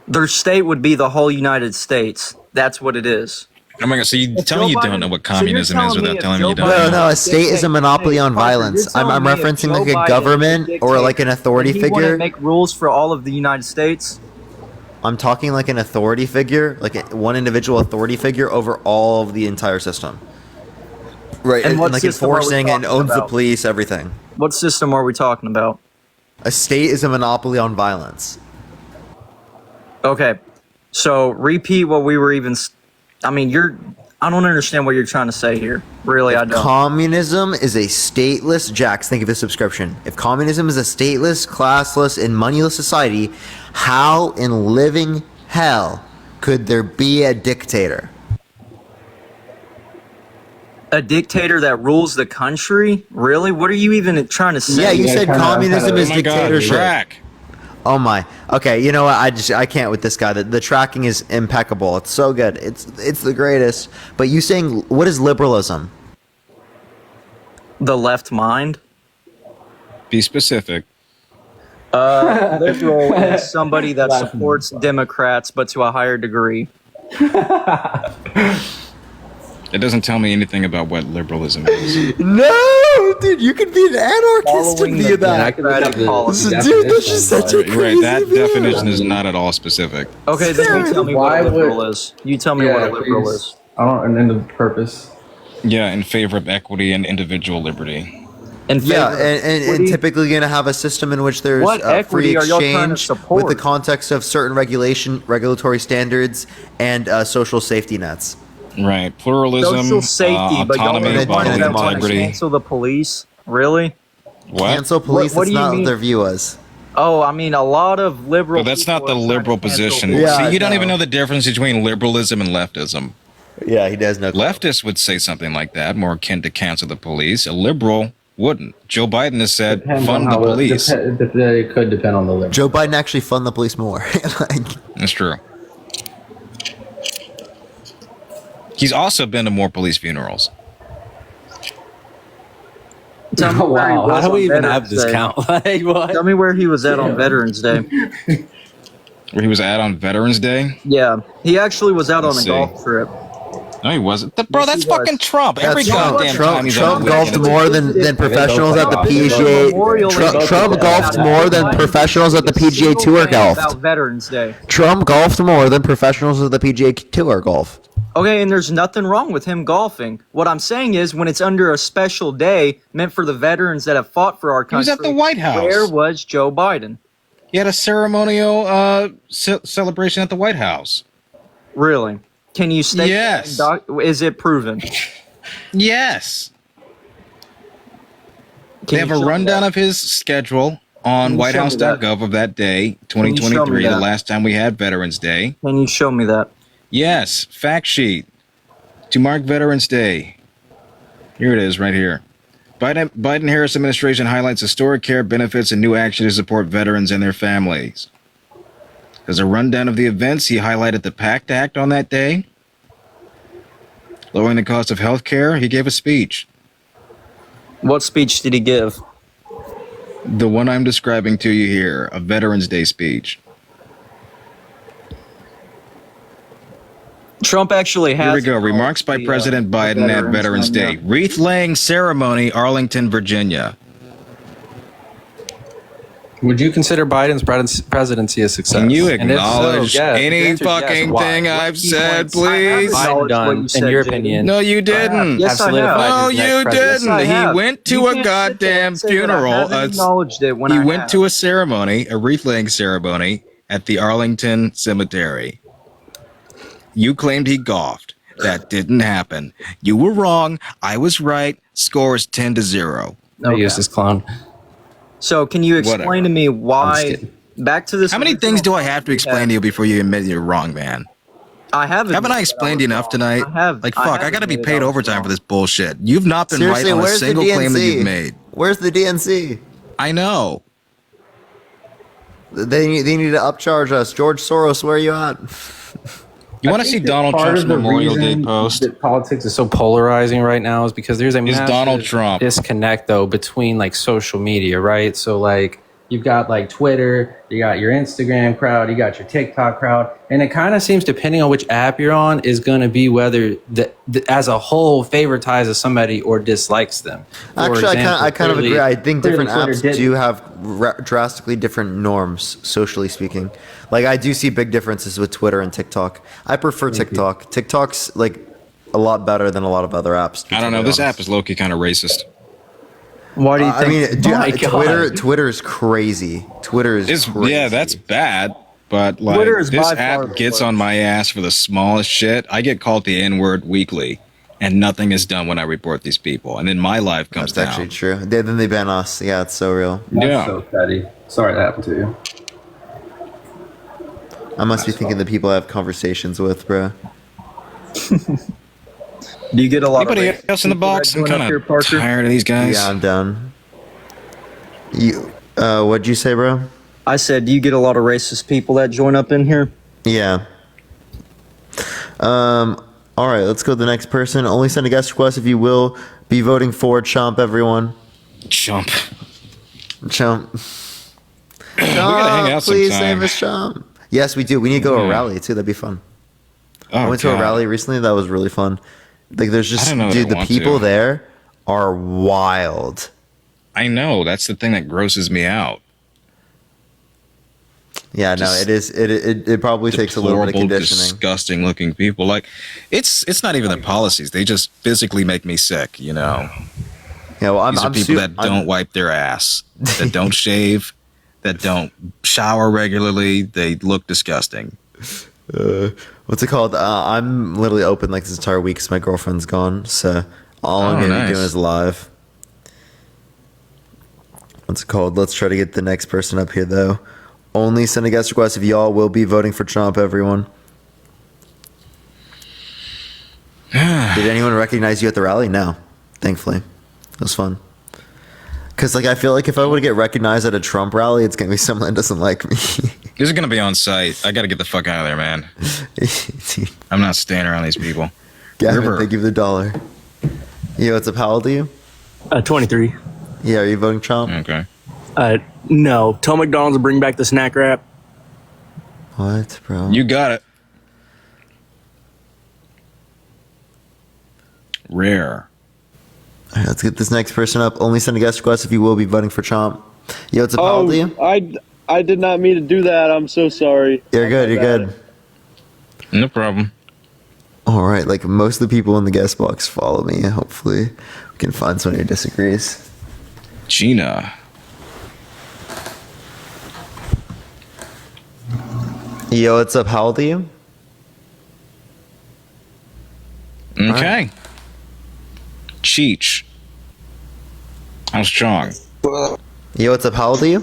Their state would be the whole United States. That's what it is. Oh my god! So you tell me you don't know what so you're communism is telling me without if telling me Joe you don't No, know. no, a state is a monopoly on Parker, violence. you're I'm telling me if referencing Joe like a Biden is government a or like an dictator, authority and he wouldn't figure. make rules for all of the United States. I'm talking like an authority figure, like one individual authority figure over all of the entire system. Right, And and what like system are we enforcing and talking owns the about? police, everything. What system are we talking about? A state is a monopoly on violence. Okay, so repeat what we were even. I mean, I don't understand what you're trying to say here. Really, I don't. Communism is a stateless, Jax, think of this subscription. If communism is a stateless, classless, and moneyless society, how in living hell could there be a dictator? A dictator that rules the country? Really? What are you even trying to say? Yeah, you said communism is Oh my God, dictatorship. track. Oh my. Okay, you know what? I can't with this guy. The tracking is impeccable. It's so good. It's the greatest. But you saying what is liberalism? The left mind? Be specific. Liberal is somebody that supports Democrats, but to a higher degree. It doesn't tell me anything about what liberalism is. No, dude, you could be an anarchist Following and be the that. Democratic policy. Dude, that's just such a Right, crazy that view. definition is not at all specific. Okay, then you tell me what Why a liberal would- is. You tell me what a liberal is. I don't. And then the purpose. Yeah, in favor of equity and individual liberty. In Yeah, favor of and equity? typically going to have a system in which there's What free equity are y'all trying to exchange support? with the context of certain regulatory standards, and social safety nets. Right, pluralism, Social safety, but y'all autonomy, are the ones bodily that want to integrity. cancel the police? Really? What? Cancel police. What That's do you not mean? what their view was. Oh, I mean, a lot of liberal. But that's not the people are trying liberal to cancel position. police. Yeah, See, you don't no. even know the difference between liberalism and leftism. Yeah, he does know. Leftists would say something like that, more akin to cancel the police. A liberal wouldn't. Joe Biden has said, Depends fund on the how police. It could depend on the liberal. Joe Biden actually fund the police more. Like, That's true. He's also been to more police funerals. Tell me where he Wow, was how do on we even have Veterans this Day. count? Like what? Tell me where he was at on Yeah. Veterans Day. Where he was at on Veterans Day? Yeah, he actually was out on a Let's see. golf trip. No, he wasn't. Bro, Yes, that's he was. fucking Trump. Every that's goddamn time he's on Trump the golfed weekend. more than professionals at the Memorial PGA. Day. Trump golfed more than professionals at the PGA Single Tour day golfed. About Veterans Day. Trump golfed more than professionals at the PGA Tour golf. Okay, and there's nothing wrong with him golfing. What I'm saying is, when it's under a special day meant for the veterans that have fought for our He was country, at the White House. where was Joe Biden? He had a ceremonial celebration at the White House. Really? Can you state? Yes. Is it proven? Yes. Can They have you a show me rundown that? of his schedule on Can you show me that? whitehouse.gov of that day, Can you show me 2023, the that? last time we had Veterans Day. Can you show me that? Yes, fact sheet to mark Veterans Day. Here it is, right here. Biden-Harris administration highlights historic care benefits and new action to support veterans and their families. As a rundown of the events, he highlighted the PACT Act on that day, lowering the cost of health care. He gave a speech. What speech did he give? The one I'm describing to you here, a Veterans Day speech. Trump actually has. Here we go. Remarks by President Biden at Veterans Day. Wreath laying ceremony, Arlington, Virginia. Would you consider Biden's presidency a success? Can you And if so, acknowledge yes. any The answer is yes. fucking Why? thing What I've key said, points please? Biden done, in your opinion? No, you didn't. Yes, I have. No, His next you presidency. didn't. Yes, I He have. went to You a can't sit there goddamn and say that I funeral. haven't acknowledged it when He I went have. to a ceremony, a wreath laying ceremony at the Arlington Cemetery. You claimed he golfed. That didn't happen. You were wrong. I was right. Score is 10-0. I used this clown. So, can you explain Whatever. to me why? Back to this. How many things do I have to explain to you before you admit you're wrong, man? I haven't. Haven't I explained enough tonight? I have. Like, I fuck, I have gotta be admitted paid I was overtime for this bullshit. You've not been Seriously, right on a where's the single claim that DNC? you've made. Where's the DNC? I know. They need to upcharge us. George Soros, where are you at? You want to see Donald Part Trump's of the Memorial Day reason post? that politics is so polarizing right now is because there's a Is massive Donald Trump. disconnect though between like social media, right? So like you've got like Twitter, you got your Instagram crowd, you got your TikTok crowd, and it kind of seems depending on which app you're on is going to be whether the as a whole favoritizes somebody or dislikes them. For Actually, example, I kind of clearly- agree. I think clearly different Twitter apps didn't. do have drastically different norms, socially speaking. Like, I do see big differences with Twitter and TikTok. I prefer TikTok. TikTok's, like, a lot better than a lot of other apps. I don't know. This app is low-key kind of racist. Why do you think? I mean, dude, Oh my God. Twitter is crazy. Twitter is crazy. Yeah, that's bad. But like Twitter is this by far app the gets worst. on my ass for the smallest shit. I get called the N-word weekly, and nothing is done when I report these people. And then my life comes That's down. actually true. Then they ban us. Yeah, it's so real. Yeah. So petty. Sorry that happened to you. I must be thinking the people I have conversations with, bro. Do you get a lot Anybody of else in the box? I'm kind of tired of these guys. Yeah, I'm done. What'd you say, bro? I said, do you get a lot of racist people that join up in here? Yeah. All right, let's go to the next person. Only send a guest request if you will be voting for Chump, everyone. Chump. Chump. We gotta hang out Please sometime. save us, Chump. Yes, we do. We need to go to a rally too. That'd be fun. I Oh, went to a God. rally recently. That was really fun. Like, there's just, I don't know that dude, I the want people to. there are wild. I know. That's the thing that grosses me out. Yeah, no, it is. It probably takes a little bit of Deplorable, conditioning. disgusting looking people. Like, it's not even their policies. They just physically make me sick. You know. Yeah, well, These are people that don't wipe their ass, that don't shave, that don't shower regularly. They look disgusting. What's it called? I'm literally open like this entire week because my girlfriend's gone. So all I'm Oh, gonna be nice. doing is live. What's it called? Let's try to get the next person up here though. Only send a guest request if y'all will be voting for Trump, everyone. Did anyone recognize you at the rally? No, thankfully. It was fun. Cause like I feel like if I were to get recognized at a Trump rally, it's gonna be someone that doesn't like me. This is gonna be on site. I gotta get the fuck out of there, man. I'm not staying around these people. Gavin, River. thank you for the $1. Yo, what's up? How old are you? 23. Yeah, are you voting Trump? Okay. No. Tell McDonald's to bring back the snack wrap. What, bro? You got it. Rare. All right, let's get this next person up. Only send a guest request if you will be voting for Trump. Yo, what's up? How old are you? I did not mean to do that. I'm so sorry. You're good. You're good. No problem. All right, like most of the people in the guest box follow me. Hopefully, we can find someone who disagrees. Gina. Yo, what's up? How old are you? Okay. Cheech. How strong? Yo, what's up? How old are you?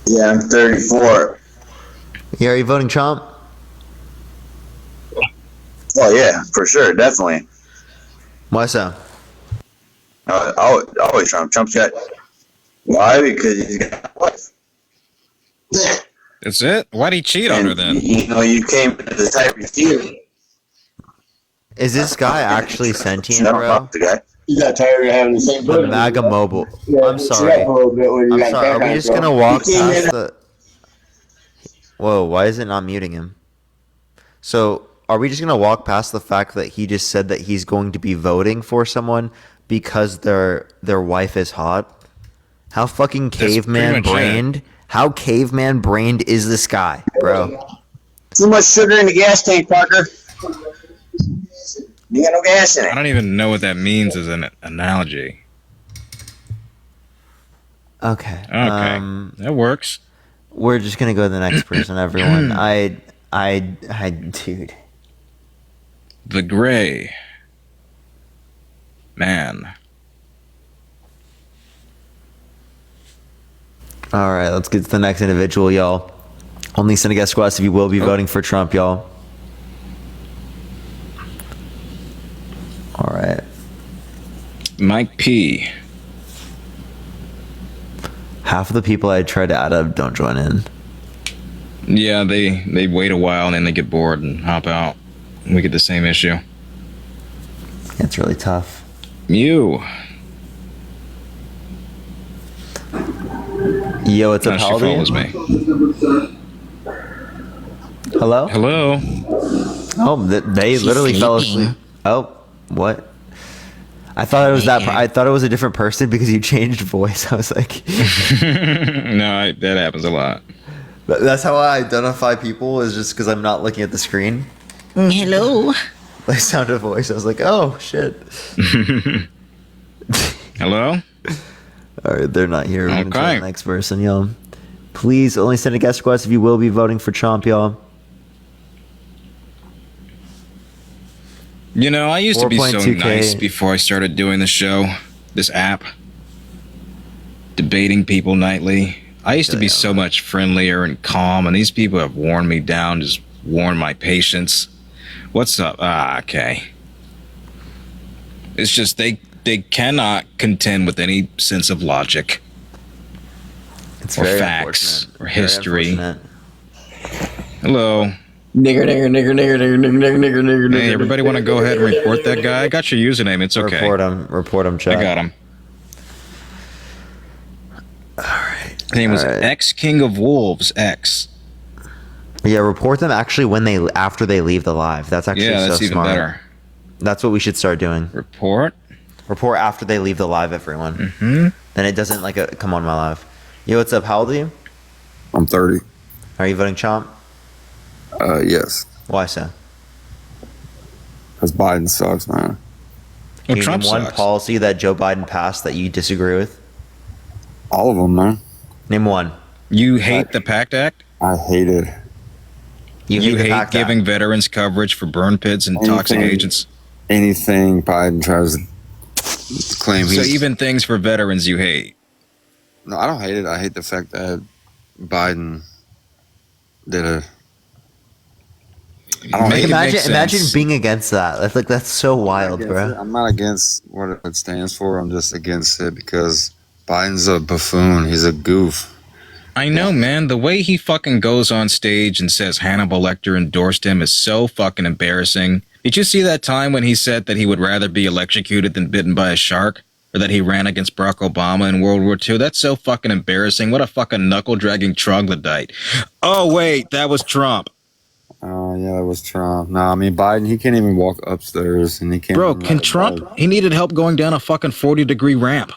Yeah, I'm 34. Yeah, are you voting Trump? Oh yeah, for sure, definitely. Why so? Always Trump. Trump's got. Why? Because he's got a wife. That's it? Why'd he cheat on her then? You know, you came to the type of stealing. Is this guy actually sentient, No, bro? fuck the guy. You got tired of having the same The MAGA mobile. I'm sorry. I'm sorry. Are we just gonna walk past the? Whoa! Why is it not muting him? So, are we just gonna walk past the fact that he just said that he's going to be voting for someone because their wife is hot? How fucking caveman brained? How caveman brained is this guy, bro? Too much sugar in the gas tank, Parker. You got no gas in it. I don't even know what that means as an analogy. Okay. Okay. That works. We're just gonna go to the next person, everyone. Dude. The Gray Man. All right, let's get to the next individual, y'all. Only send a guest request if you will be voting for Trump, y'all. All right. Mike P. Half of the people I try to add up don't join in. Yeah, they wait a while and then they get bored and hop out. We get the same issue. It's really tough. Mew. Yo, it's No, a she Paladin. follows me. Hello? Hello. Oh, they She's literally fell sleeping. asleep. Oh, what? I thought it was I thought it was a different person because you changed voice. I was like, No, that happens a lot. that's how I identify people, is just because I'm not looking at the screen. Hello. I sound a voice. I was like, oh shit. Hello? All right, they're not here. We're gonna try Okay. the next person, y'all. Please only send a guest request if you will be voting for Trump, y'all. You know, I used to be so 4.2K. nice before I started doing the show, this app, debating people nightly. I used to be so much friendlier and calm, and these people have worn me down, just worn my patience. What's up? Okay. It's just they cannot contend with any sense of logic. It's or very facts unfortunate. or Very history. unfortunate. Hello. Nigger. Hey, everybody want to go ahead and report that guy? I got your username. It's okay. Report him, chat. I got him. His name was X King of Wolves X. Yeah, report them actually after they leave the live. That's actually that's so even smart. better. That's what we should start doing. Report after they leave the live, everyone. Mm-hmm. Then it doesn't come on my live. Yo, what's up? How old are you? I'm 30. Are you voting Trump? Yes. Why so? Because Biden sucks, man. Can you name one policy that Joe Biden passed that you disagree with? All of them, man. Name one. You hate the PACT Act? I hate it. You hate giving veterans coverage for burn pits and toxic agents? Anything Biden tries to claim So even things for veterans you hate? No, I don't hate it. I hate the fact that Biden did a... Imagine being against that. That's so wild, bro. I'm not against what it stands for. I'm just against it because Biden's a buffoon. He's a goof. I know, man. The way he fucking goes on stage and says Hannibal Lecter endorsed him is so fucking embarrassing. Did you see that time when he said that he would rather be electrocuted than bitten by a shark? Or that he ran against Barack Obama in World War II? That's so fucking embarrassing. What a fucking knuckle-dragging troglodyte. Oh, wait, that was Trump. Oh, yeah, that was Trump. No, I mean, Biden, he can't even walk upstairs and he can't... Bro, even can ride a Trump? bike. He needed help going down a fucking 40-degree ramp.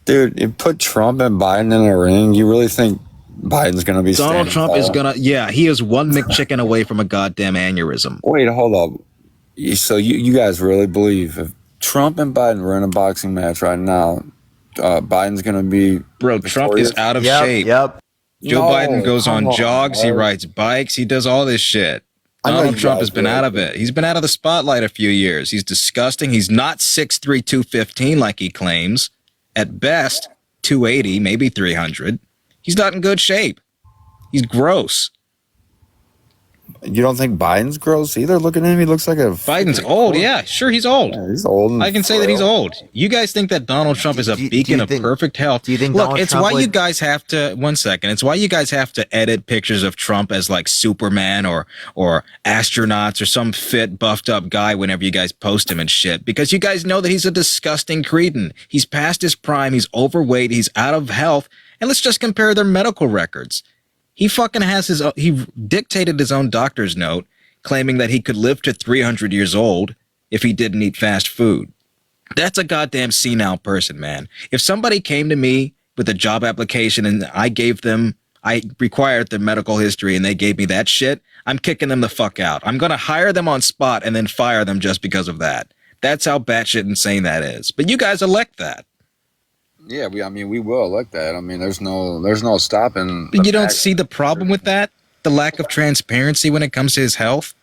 Dude, you put Trump and Biden in a ring, you really think Biden's going to be Donald standing Trump is tall? gonna... Yeah, he is one McChicken away from a goddamn aneurysm. Wait, hold up. So you guys really believe if Trump and Biden were in a boxing match right now, Biden's going to be... Bro, Trump is out of shape. Yep. Joe No, Biden goes come on on, jogs, he bro. rides bikes, he does all this shit. I know Donald you Trump guys has been do. out of it. He's been out of the spotlight a few years. He's disgusting. He's not 6'3", 215 like he claims. At best, 280, maybe 300. He's not in good shape. He's gross. You don't think Biden's gross either? Look at him. He looks like a... Biden's old. Yeah, sure, he's old. Yeah, he's old. And I can say that he's old. You guys think that Donald Trump is a beacon of perfect health. Do you think Look, Donald it's Trump why you would- guys have to... One second. It's why you guys have to edit pictures of Trump as like Superman or astronauts or some fit, buffed up guy whenever you guys post him and shit. Because you guys know that he's a disgusting cretin. He's past his prime. He's overweight. He's out of health. And let's just compare their medical records. He fucking has his... He dictated his own doctor's note claiming that he could live to 300 years old if he didn't eat fast food. That's a goddamn senile person, man. If somebody came to me with a job application and I required their medical history and they gave me that shit, I'm kicking them the fuck out. I'm going to hire them on spot and then fire them just because of that. That's how batshit insane that is. But you guys elect that. Yeah, we will elect that. I mean, there's no stopping. But you don't see the problem with that? The lack of transparency when it comes to his health?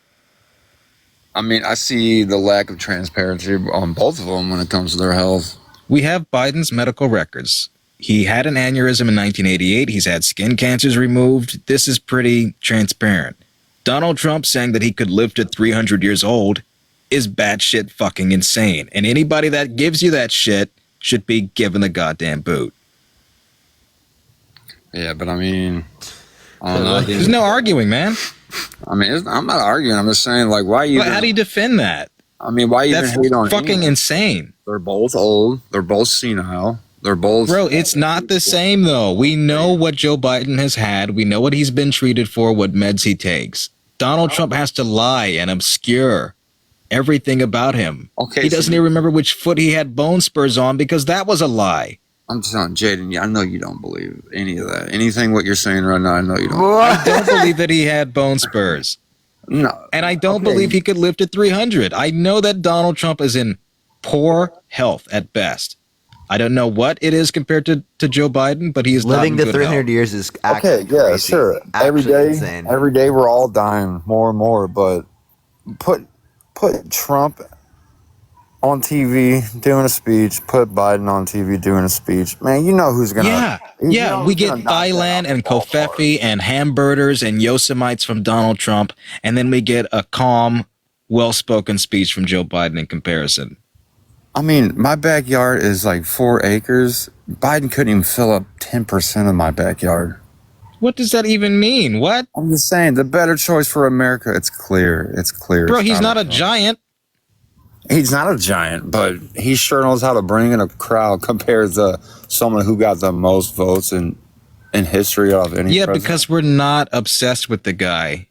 I mean, I see the lack of transparency on both of them when it comes to their health. We have Biden's medical records. He had an aneurysm in 1988. He's had skin cancers removed. This is pretty transparent. Donald Trump saying that he could live to 300 years old is batshit fucking insane. And anybody that gives you that shit should be given the goddamn boot. Yeah, but I mean... I don't know. There's no arguing, man. I mean, I'm not arguing. I'm just saying, like, why you? But how do you defend that? I mean, why you That's even hate on fucking anyone? insane. They're both old. They're both senile. They're both... Bro, it's not the same, though. We know what Joe Biden has had. We know what he's been treated for, what meds he takes. Donald Trump has to lie and obscure everything about him. Okay, He doesn't even remember which foot he had bone spurs on because that was a lie. I'm telling Jaden, I know you don't believe any of that. Anything what you're saying right now, I know you don't. I don't believe that he had bone spurs. No. And I don't believe he could live to 300. I know that Donald Trump is in poor health at best. I don't know what it is compared to Joe Biden, but he is Living not to in good 300 health. years is Okay, yeah, crazy. sure. Actually insane. Every day we're all dying more and more, but put Trump on TV doing a speech, put Biden on TV doing a speech. Man, you know who's gonna... Yeah, we get Thailand and Kofefi and hamburgers and Yosemites from Donald Trump, and then we get a calm, well-spoken speech from Joe Biden in comparison. I mean, my backyard is like 4 acres. Biden couldn't even fill up 10% of my backyard. What does that even mean? What? I'm just saying, the better choice for America, it's clear. It's clear. Bro, It's he's not a Trump. giant. He's not a giant, but he sure knows how to bring in a crowd compared to someone who got the most votes in history of any Yeah, president. because we're not obsessed with the guy.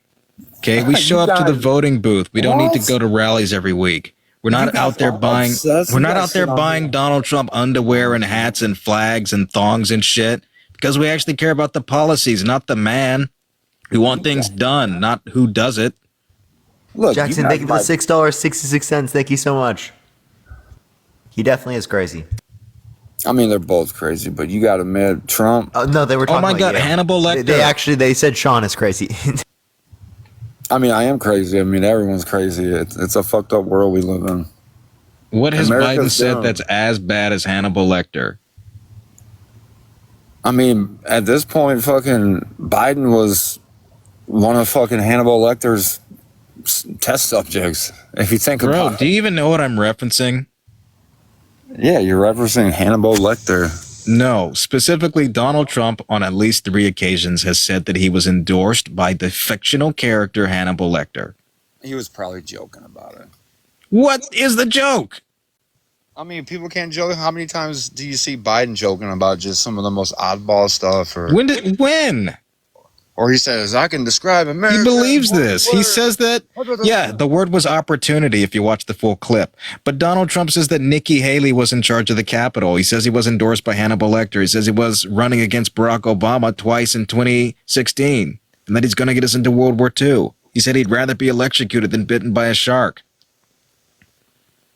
Okay, we You show up to the guys- voting booth. We don't need to What? go to rallies every week. We're You not guys out there are buying. obsessed. We're You not guys out there sit on buying Donald Trump underwear and hats and flags and thongs and shit because we actually care about the policies, not the man. We want things done, not who does it. Look, Jackson, thank you for the $6.66. Thank you so much. He definitely is crazy. I mean, they're both crazy, but you got to admit, Trump. Oh no, they were talking my about God, you. Hannibal Lecter. They said Sean is crazy. I mean, I am crazy. I mean, everyone's crazy. It's a fucked up world we live in. What has America's Biden said dumb. that's as bad as Hannibal Lecter? I mean, at this point, fucking Biden was one of fucking Hannibal Lecter's test subjects. If you think Bro, about do you even know what I'm referencing? Yeah, you're referencing Hannibal Lecter. No, specifically Donald Trump on at least 3 occasions has said that he was endorsed by the fictional character Hannibal Lecter. He was probably joking about it. What is the joke? I mean, people can't joke. How many times do you see Biden joking about just some of the most oddball stuff? Or When? Or he says, I can describe America. He believes in one this. He word." says that, yeah, the word was opportunity if you watch the full clip. But Donald Trump says that Nikki Haley was in charge of the Capitol. He says he was endorsed by Hannibal Lecter. He says he was running against Barack Obama twice in 2016. And that he's going to get us into World War II. He said he'd rather be electrocuted than bitten by a shark.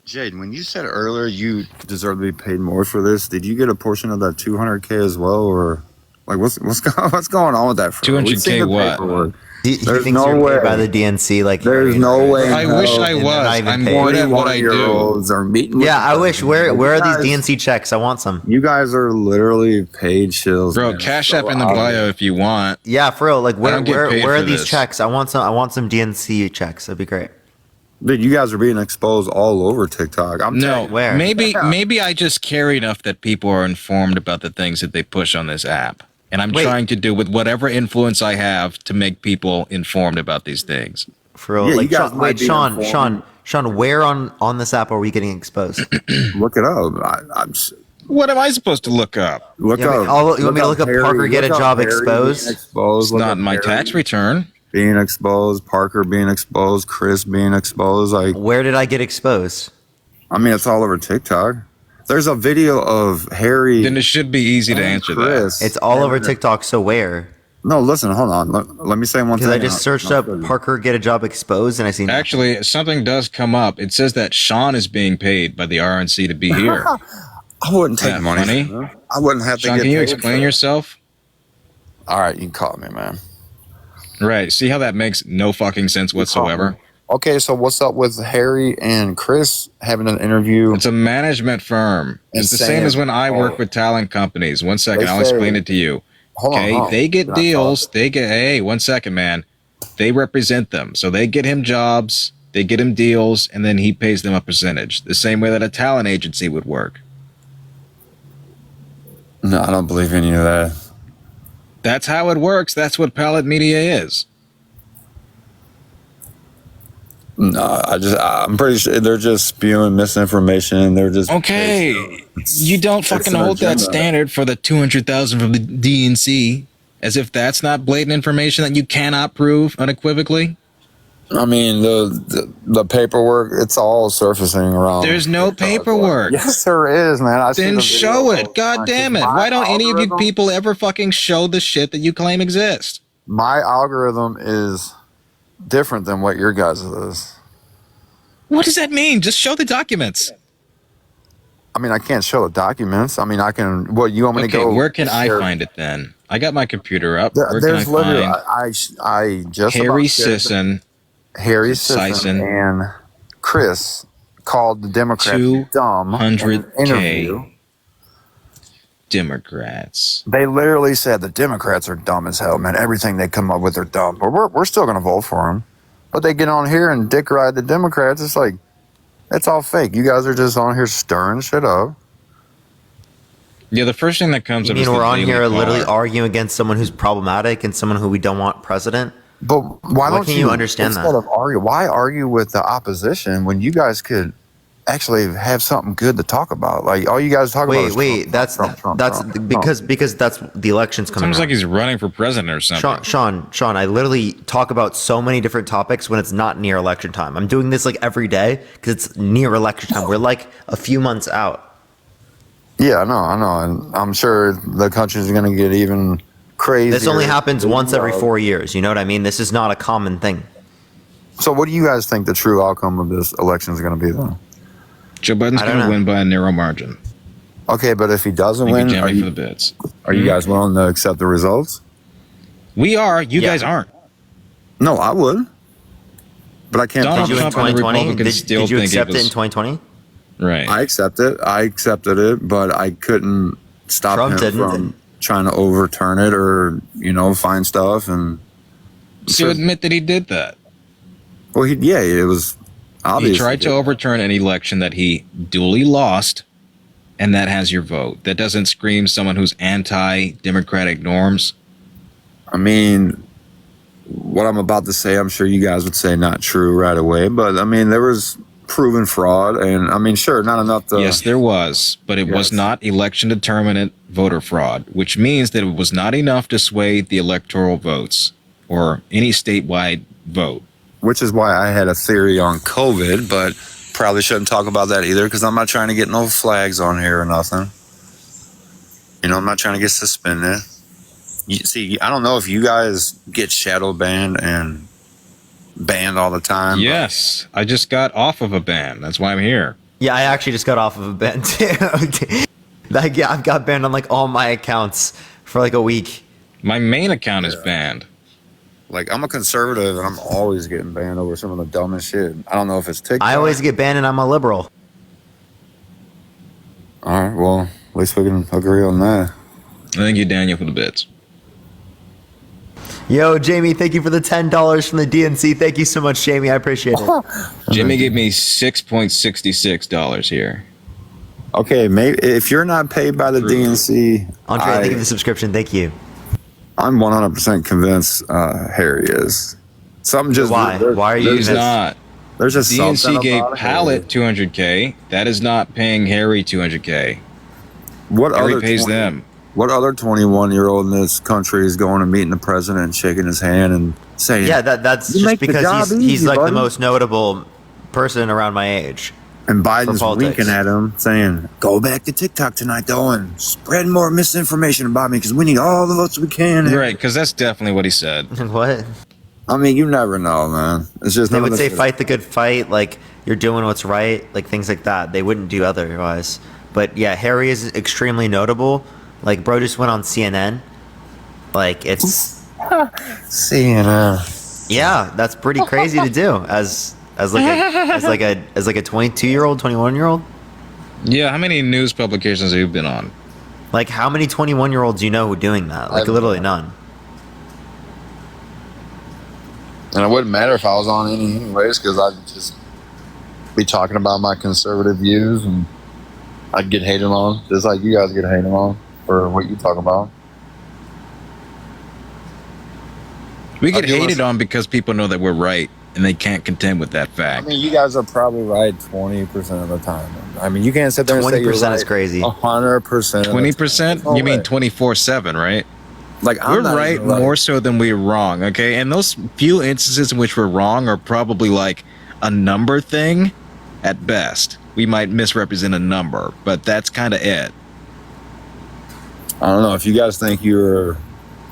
Jaden, when you said earlier you deserve to be paid more for this, did you get a portion of that $200K as well? Or Like, what's going on with that? 200K what? He There's thinks no you're way. paid by the DNC. Like There's no way. I wish I and they're was. not even I'm paid. good at what I do. 21-year-olds are meeting. Yeah, I wish. Where are these guys- DNC checks? I want some. You guys are literally paid shills, Bro, man. cash So app in the obvious. bio if you want. Yeah, for real. Like I don't get paid where are for these this. checks? I want some DNC checks. That'd be great. Dude, you guys are being exposed all over TikTok. I'm No, telling you. Where? maybe I just care enough that people are informed about the things that they push on this app. And I'm Wait. trying to do with whatever influence I have to make people informed about these things. For real. Yeah, you like guys Sean, might wait, be informed. Sean, where on this app are we getting exposed? Look it up. I'm What am I supposed to look up? look Yeah, up. you want me to look up Parker get a job exposed? It's not in my tax return. Being exposed, Parker being exposed, Chris being exposed. Like, Where did I get exposed? I mean, it's all over TikTok. There's a video of Harry. Then it should be easy to and answer that. Chris. It's all over TikTok. So where? No, listen, hold on. Let me say one thing. Because I just searched up Parker get a job exposed and I seen. Actually, something does come up. It says that Sean is being paid by the RNC to be here. I wouldn't take That money. funny? I wouldn't have to Sean, get can you paid explain for it. yourself? All right, you can call me, man. Right. See how that makes no fucking sense whatsoever? Okay, so what's up with Harry and Chris having an interview? It's a management firm. It's the same as when I work with talent companies. One second, They I'll say- explain it to you. Hold on, Okay, hold on. they get Can I deals. talk? They get, hey, 1 second, man. They represent them. So they get him jobs, they get him deals, and then he pays them a percentage. The same way that a talent agency would work. No, I don't believe any of that. That's how it works. That's what Palette Media is. No, I'm pretty sure they're just spewing misinformation. They're just Okay. You don't fucking an hold that agenda. standard for the 200,000 from the DNC as if that's not blatant information that you cannot prove unequivocally. I mean, the paperwork, it's all surfacing around. There's no paperwork. Yes, there is, man. I see Then the show video. it. God damn it. My Why don't any of you algorithm- people ever fucking show the shit that you claim exists? My algorithm is different than what your guys' is. What does that mean? Just show the documents. I mean, I can't show the documents. I mean, I can. What you want me Okay, to go? where can I share- find it then? I got my computer up. Where can I There's literally. find I just Harry about shared the- Sisson, Harry Sisson Sisson. and Chris called the Democrats dumb in an 200K interview. Democrats. They literally said the Democrats are dumb as hell, man. Everything they come up with are dumb. But we're still going to vote for them. But they get on here and dick ride the Democrats. It's like, it's all fake. You guys are just on here stirring shit up. Yeah, the first thing that comes You up mean is we're the on Daily here literally Caller. arguing against someone who's problematic and someone who we don't want president? But why don't can you understand instead that? of argue? Why argue with the opposition when you guys could actually have something good to talk about? Like all you guys talk about. Wait, that's because that's the elections coming. Sounds up. like he's running for president or something. Sean, I literally talk about so many different topics when it's not near election time. I'm doing this like every day because it's near election time. We're like a few months out. Yeah, I know, and I'm sure the country's going to get even crazier. This only happens once every 4 years. You know what I mean? This is not a common thing. So, what do you guys think the true outcome of this election is going to be then? Joe Biden's I don't going to know. win by a narrow margin. Okay, but if he doesn't He'd be win, jamming for the bits. are you guys willing to accept the results? We are. You guys aren't. No, I would. But I can't. Donald Did you in Trump and the 2020? Republicans still Did you think it accept it was- in 2020? Right. I accept it. I accepted it, but I couldn't stop Trump him didn't. from trying to overturn it or find stuff and. So admit that he did that. Well, it was obvious. He tried to overturn an election that he duly lost, and that has your vote. That doesn't scream someone who's anti-democratic norms. I mean, what I'm about to say, I'm sure you guys would say not true right away, but I mean, there was proven fraud, and I mean, sure, not enough to. Yes, there was, but it was Yes. not election determinant voter fraud, which means that it was not enough to sway the electoral votes or any statewide vote. Which is why I had a theory on COVID, but probably shouldn't talk about that either because I'm not trying to get no flags on here or nothing. I'm not trying to get suspended. You see, I don't know if you guys get shadow banned and banned all the time. Yes, I just got off of a ban. That's why I'm here. Yeah, I actually just got off of a ban too. Like, yeah, I've got banned on like all my accounts for like a week. My main account is banned. Like, I'm a conservative, and I'm always getting banned over some of the dumbest shit. I don't know if it's TikTok. I always get banned, and I'm a liberal. All right, well, at least we can agree on that. Thank you, Daniel, for the bits. Yo, Jamie, thank you for the $10 from the DNC. Thank you so much, Jamie. I appreciate it. Jimmy gave me $6.66 here. Okay, maybe if you're not paid by the DNC, Andre, thank you for the subscription. Thank you. I'm 100% convinced Harry is. Something just Why? Why are you? He's not. There's just DNC something gave about Pallet $200K. That is not paying Harry $200K. What Harry other pays them? What other 21-year-old in this country is going and meeting the president and shaking his hand and saying, Yeah, that's "You just make the because job he's easy, like buddy." the most notable person around my age. And for Biden's politics. winking at him, saying, "Go back to TikTok tonight, though, and spread more misinformation about me because we need all the votes we can." Right, because that's definitely what he said. What? I mean, you never know, man. It's just They none of would say this- fight the good fight, like you're doing what's right, like things like that. They wouldn't do otherwise. But yeah, Harry is extremely notable. Like, bro just went on CNN. Like, it's CNN. Yeah, that's pretty crazy to do as like a 22-year-old, 21-year-old. Yeah, how many news publications have you been on? Like, how many 21-year-olds do you know who are doing that? Like, literally none. And it wouldn't matter if I was on any anyways, because I'd just be talking about my conservative views, and I'd get hated on, just like you guys get hated on for what you talk about. We get hated on because people know that we're right, and they can't contend with that I fact. mean, you guys are probably right 20% of the time. I mean, you can't sit there and say you're 20% right is crazy. 100%. 20%? You mean 24/7, right? Like, I'm we're not right even right. more so than we're wrong, okay? And those few instances in which we're wrong are probably like a number thing at best. We might misrepresent a number, but that's kind of it. I don't know if you guys think you're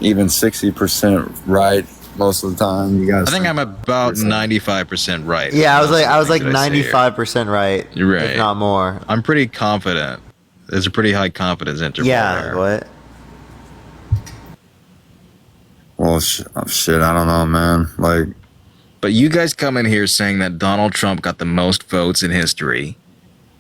even 60% right most of the time. You guys, I think I'm about 95% right. Yeah, I was like Did I say here? 95% right. You're right. If not more. I'm pretty confident. There's a pretty high confidence interval Yeah, there. what? Well, shit, I don't know, man. Like, but you guys come in here saying that Donald Trump got the most votes in history.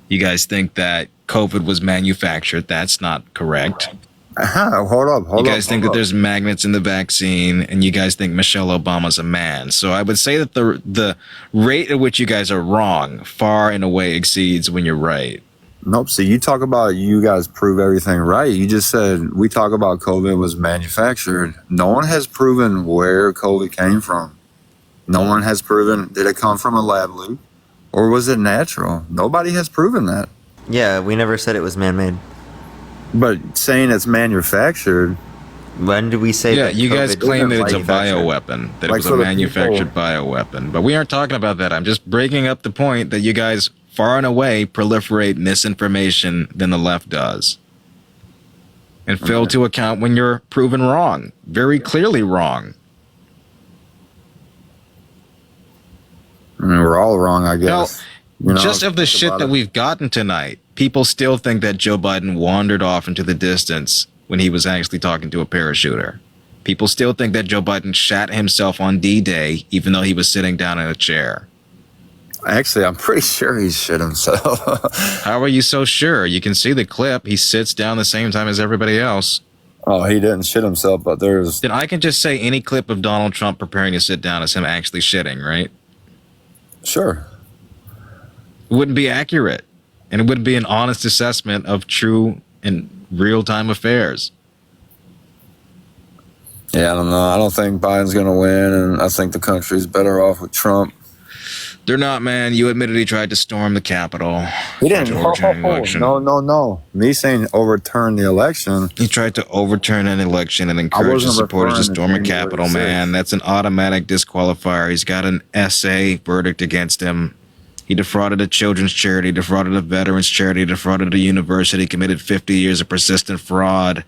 You guys think that COVID was manufactured. That's not correct. Hold up. You guys think that there's magnets in the vaccine, and you guys think Michelle Obama's a man. So I would say that the rate at which you guys are wrong far and away exceeds when you're right. Nope. See, you talk about you guys prove everything right. You just said we talk about COVID was manufactured. No one has proven where COVID came from. No one has proven, did it come from a lab leak or was it natural? Nobody has proven that. Yeah, we never said it was man-made. But saying it's manufactured. When did we say Yeah, that? you guys COVID claim that isn't it's a manufactured? bioweapon, that Like it was for a the manufactured bioweapon. But we aren't talking about that. I'm just breaking up the point that you guys far and away proliferate misinformation than the left does. And fail to account when you're proven wrong. Very clearly wrong. I mean, we're all wrong, I guess. You know, Just of the think shit about that it. we've gotten tonight, people still think that Joe Biden wandered off into the distance when he was actually talking to a parachuter. People still think that Joe Biden shat himself on D-Day, even though he was sitting down in a chair. Actually, I'm pretty sure he shit himself. How are you so sure? You can see the clip. He sits down the same time as everybody else. Oh, he didn't shit himself, but there's... Then I can just say any clip of Donald Trump preparing to sit down is him actually shitting, right? Sure. It wouldn't be accurate. And it wouldn't be an honest assessment of true and real-time affairs. Yeah, I don't know. I don't think Biden's going to win, and I think the country's better off with Trump. They're not, man. You admitted he tried to storm the Capitol. He didn't. Tried to overturn the election. No. Me saying overturn the election. He tried to overturn an election and encourage the wasn't supporters to referring to storm a January Capitol, 6th. man. That's an automatic disqualifier. He's got an SA verdict against him. He defrauded a children's charity, defrauded a veterans charity, defrauded a university, committed 50 years of persistent fraud.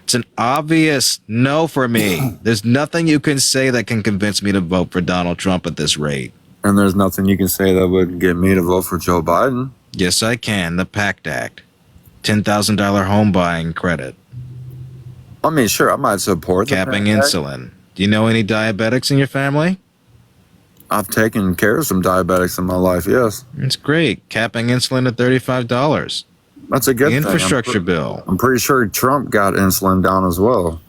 It's an obvious no for me. There's nothing you can say that can convince me to vote for Donald Trump at this rate. And there's nothing you can say that would get me to vote for Joe Biden. Yes, I can. The PACT Act. $10,000 home buying credit. I mean, sure, I might support the Capping pandemic. insulin. Do you know any diabetics in your family? I've taken care of some diabetics in my life, yes. It's great. Capping insulin at $35. That's a good thing. Infrastructure bill. I'm pretty sure Trump got insulin down as well.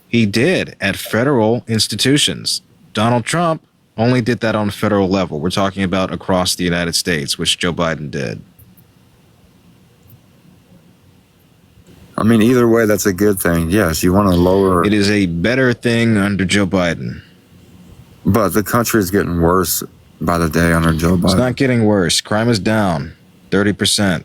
He did at federal institutions. Donald Trump only did that on a federal level. We're talking about across the United States, which Joe Biden did. I mean, either way, that's a good thing. Yes, you want to lower. It is a better thing under Joe Biden. But the country is getting worse by the day under Joe Biden. It's not getting worse. Crime is down 30%.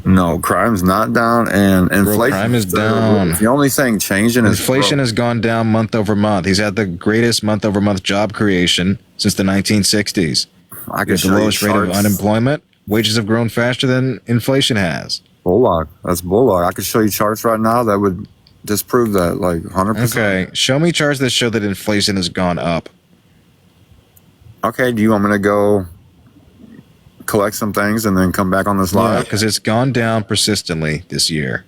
No, crime's not down, and inflation. Crime is down. The only thing changing is inflation has gone down month over month. He's had the greatest month over month job creation since the 1960s. I With the lowest rate of unemployment, wages have grown faster than inflation has. Bullock. That's Bullock. I could show you charts right now that would disprove that, like 100%. Okay, show me charts that show that inflation has gone up. Okay, do you want me to go collect some things and then come back on this Yeah, live? because it's gone down persistently this year.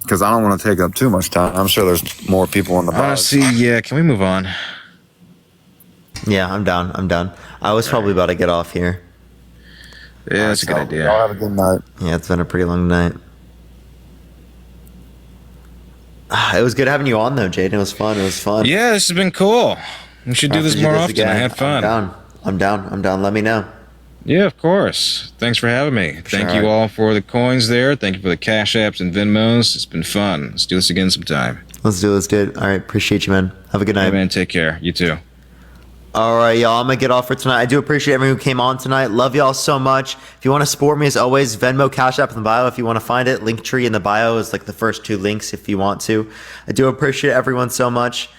Because I don't want to take up too much time. I'm sure there's more people in the box. Honestly, yeah. Can we move on? Yeah, I'm down. I'm done. I was probably about to get off here. Yeah, that's a good idea. Y'all have a good night. Yeah, it's been a pretty long night. It was good having you on though, Jaden. It was fun. It was fun. Yeah, this has been cool. We should do Have to this more often. again. I had fun. I'm down. Let me know. Yeah, of course. Thanks for having me. Thank you Sure. all for the coins there. Thank you for the Cash Apps and Venmos. It's been fun. Let's do this again sometime. Let's do this, dude. All right, appreciate you, man. Have a good night. Yeah, man, take care. You too. All right, y'all. I'm gonna get off for tonight. I do appreciate everyone who came on tonight. Love y'all so much. If you want to support me, as always, Venmo, Cash App in the bio. If you want to find it, Linktree in the bio is like the first two links if you want to. I do appreciate everyone so much.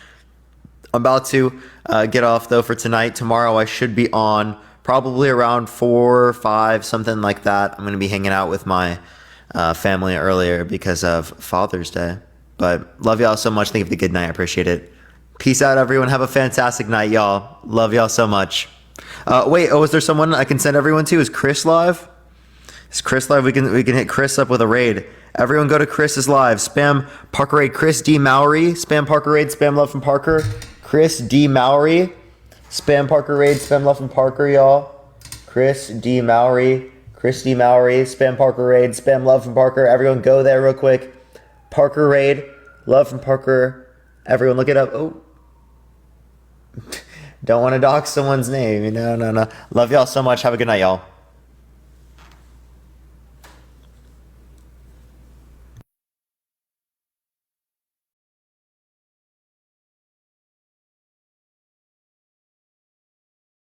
I'm about to get off though for tonight. Tomorrow I should be on probably around 4 or 5, something like that. I'm gonna be hanging out with my family earlier because of Father's Day. But love y'all so much. Thank you for the good night. I appreciate it. Peace out, everyone. Have a fantastic night, y'all. Love y'all so much. Is there someone I can send everyone to? Is Chris live? Is Chris live? We can hit Chris up with a raid. Everyone go to Chris's live. Spam Parker Raid. Chris D. Mowry. Spam Parker Raid. Spam love from Parker. Chris D. Mowry. Spam Parker Raid. Spam love from Parker, y'all. Chris D. Mowry. Chris D. Mowry. Spam Parker Raid. Spam love from Parker. Everyone go there real quick. Parker Raid. Love from Parker. Everyone look it up. Oh. Don't want to dox someone's name. No. Love y'all so much. Have a good night, y'all.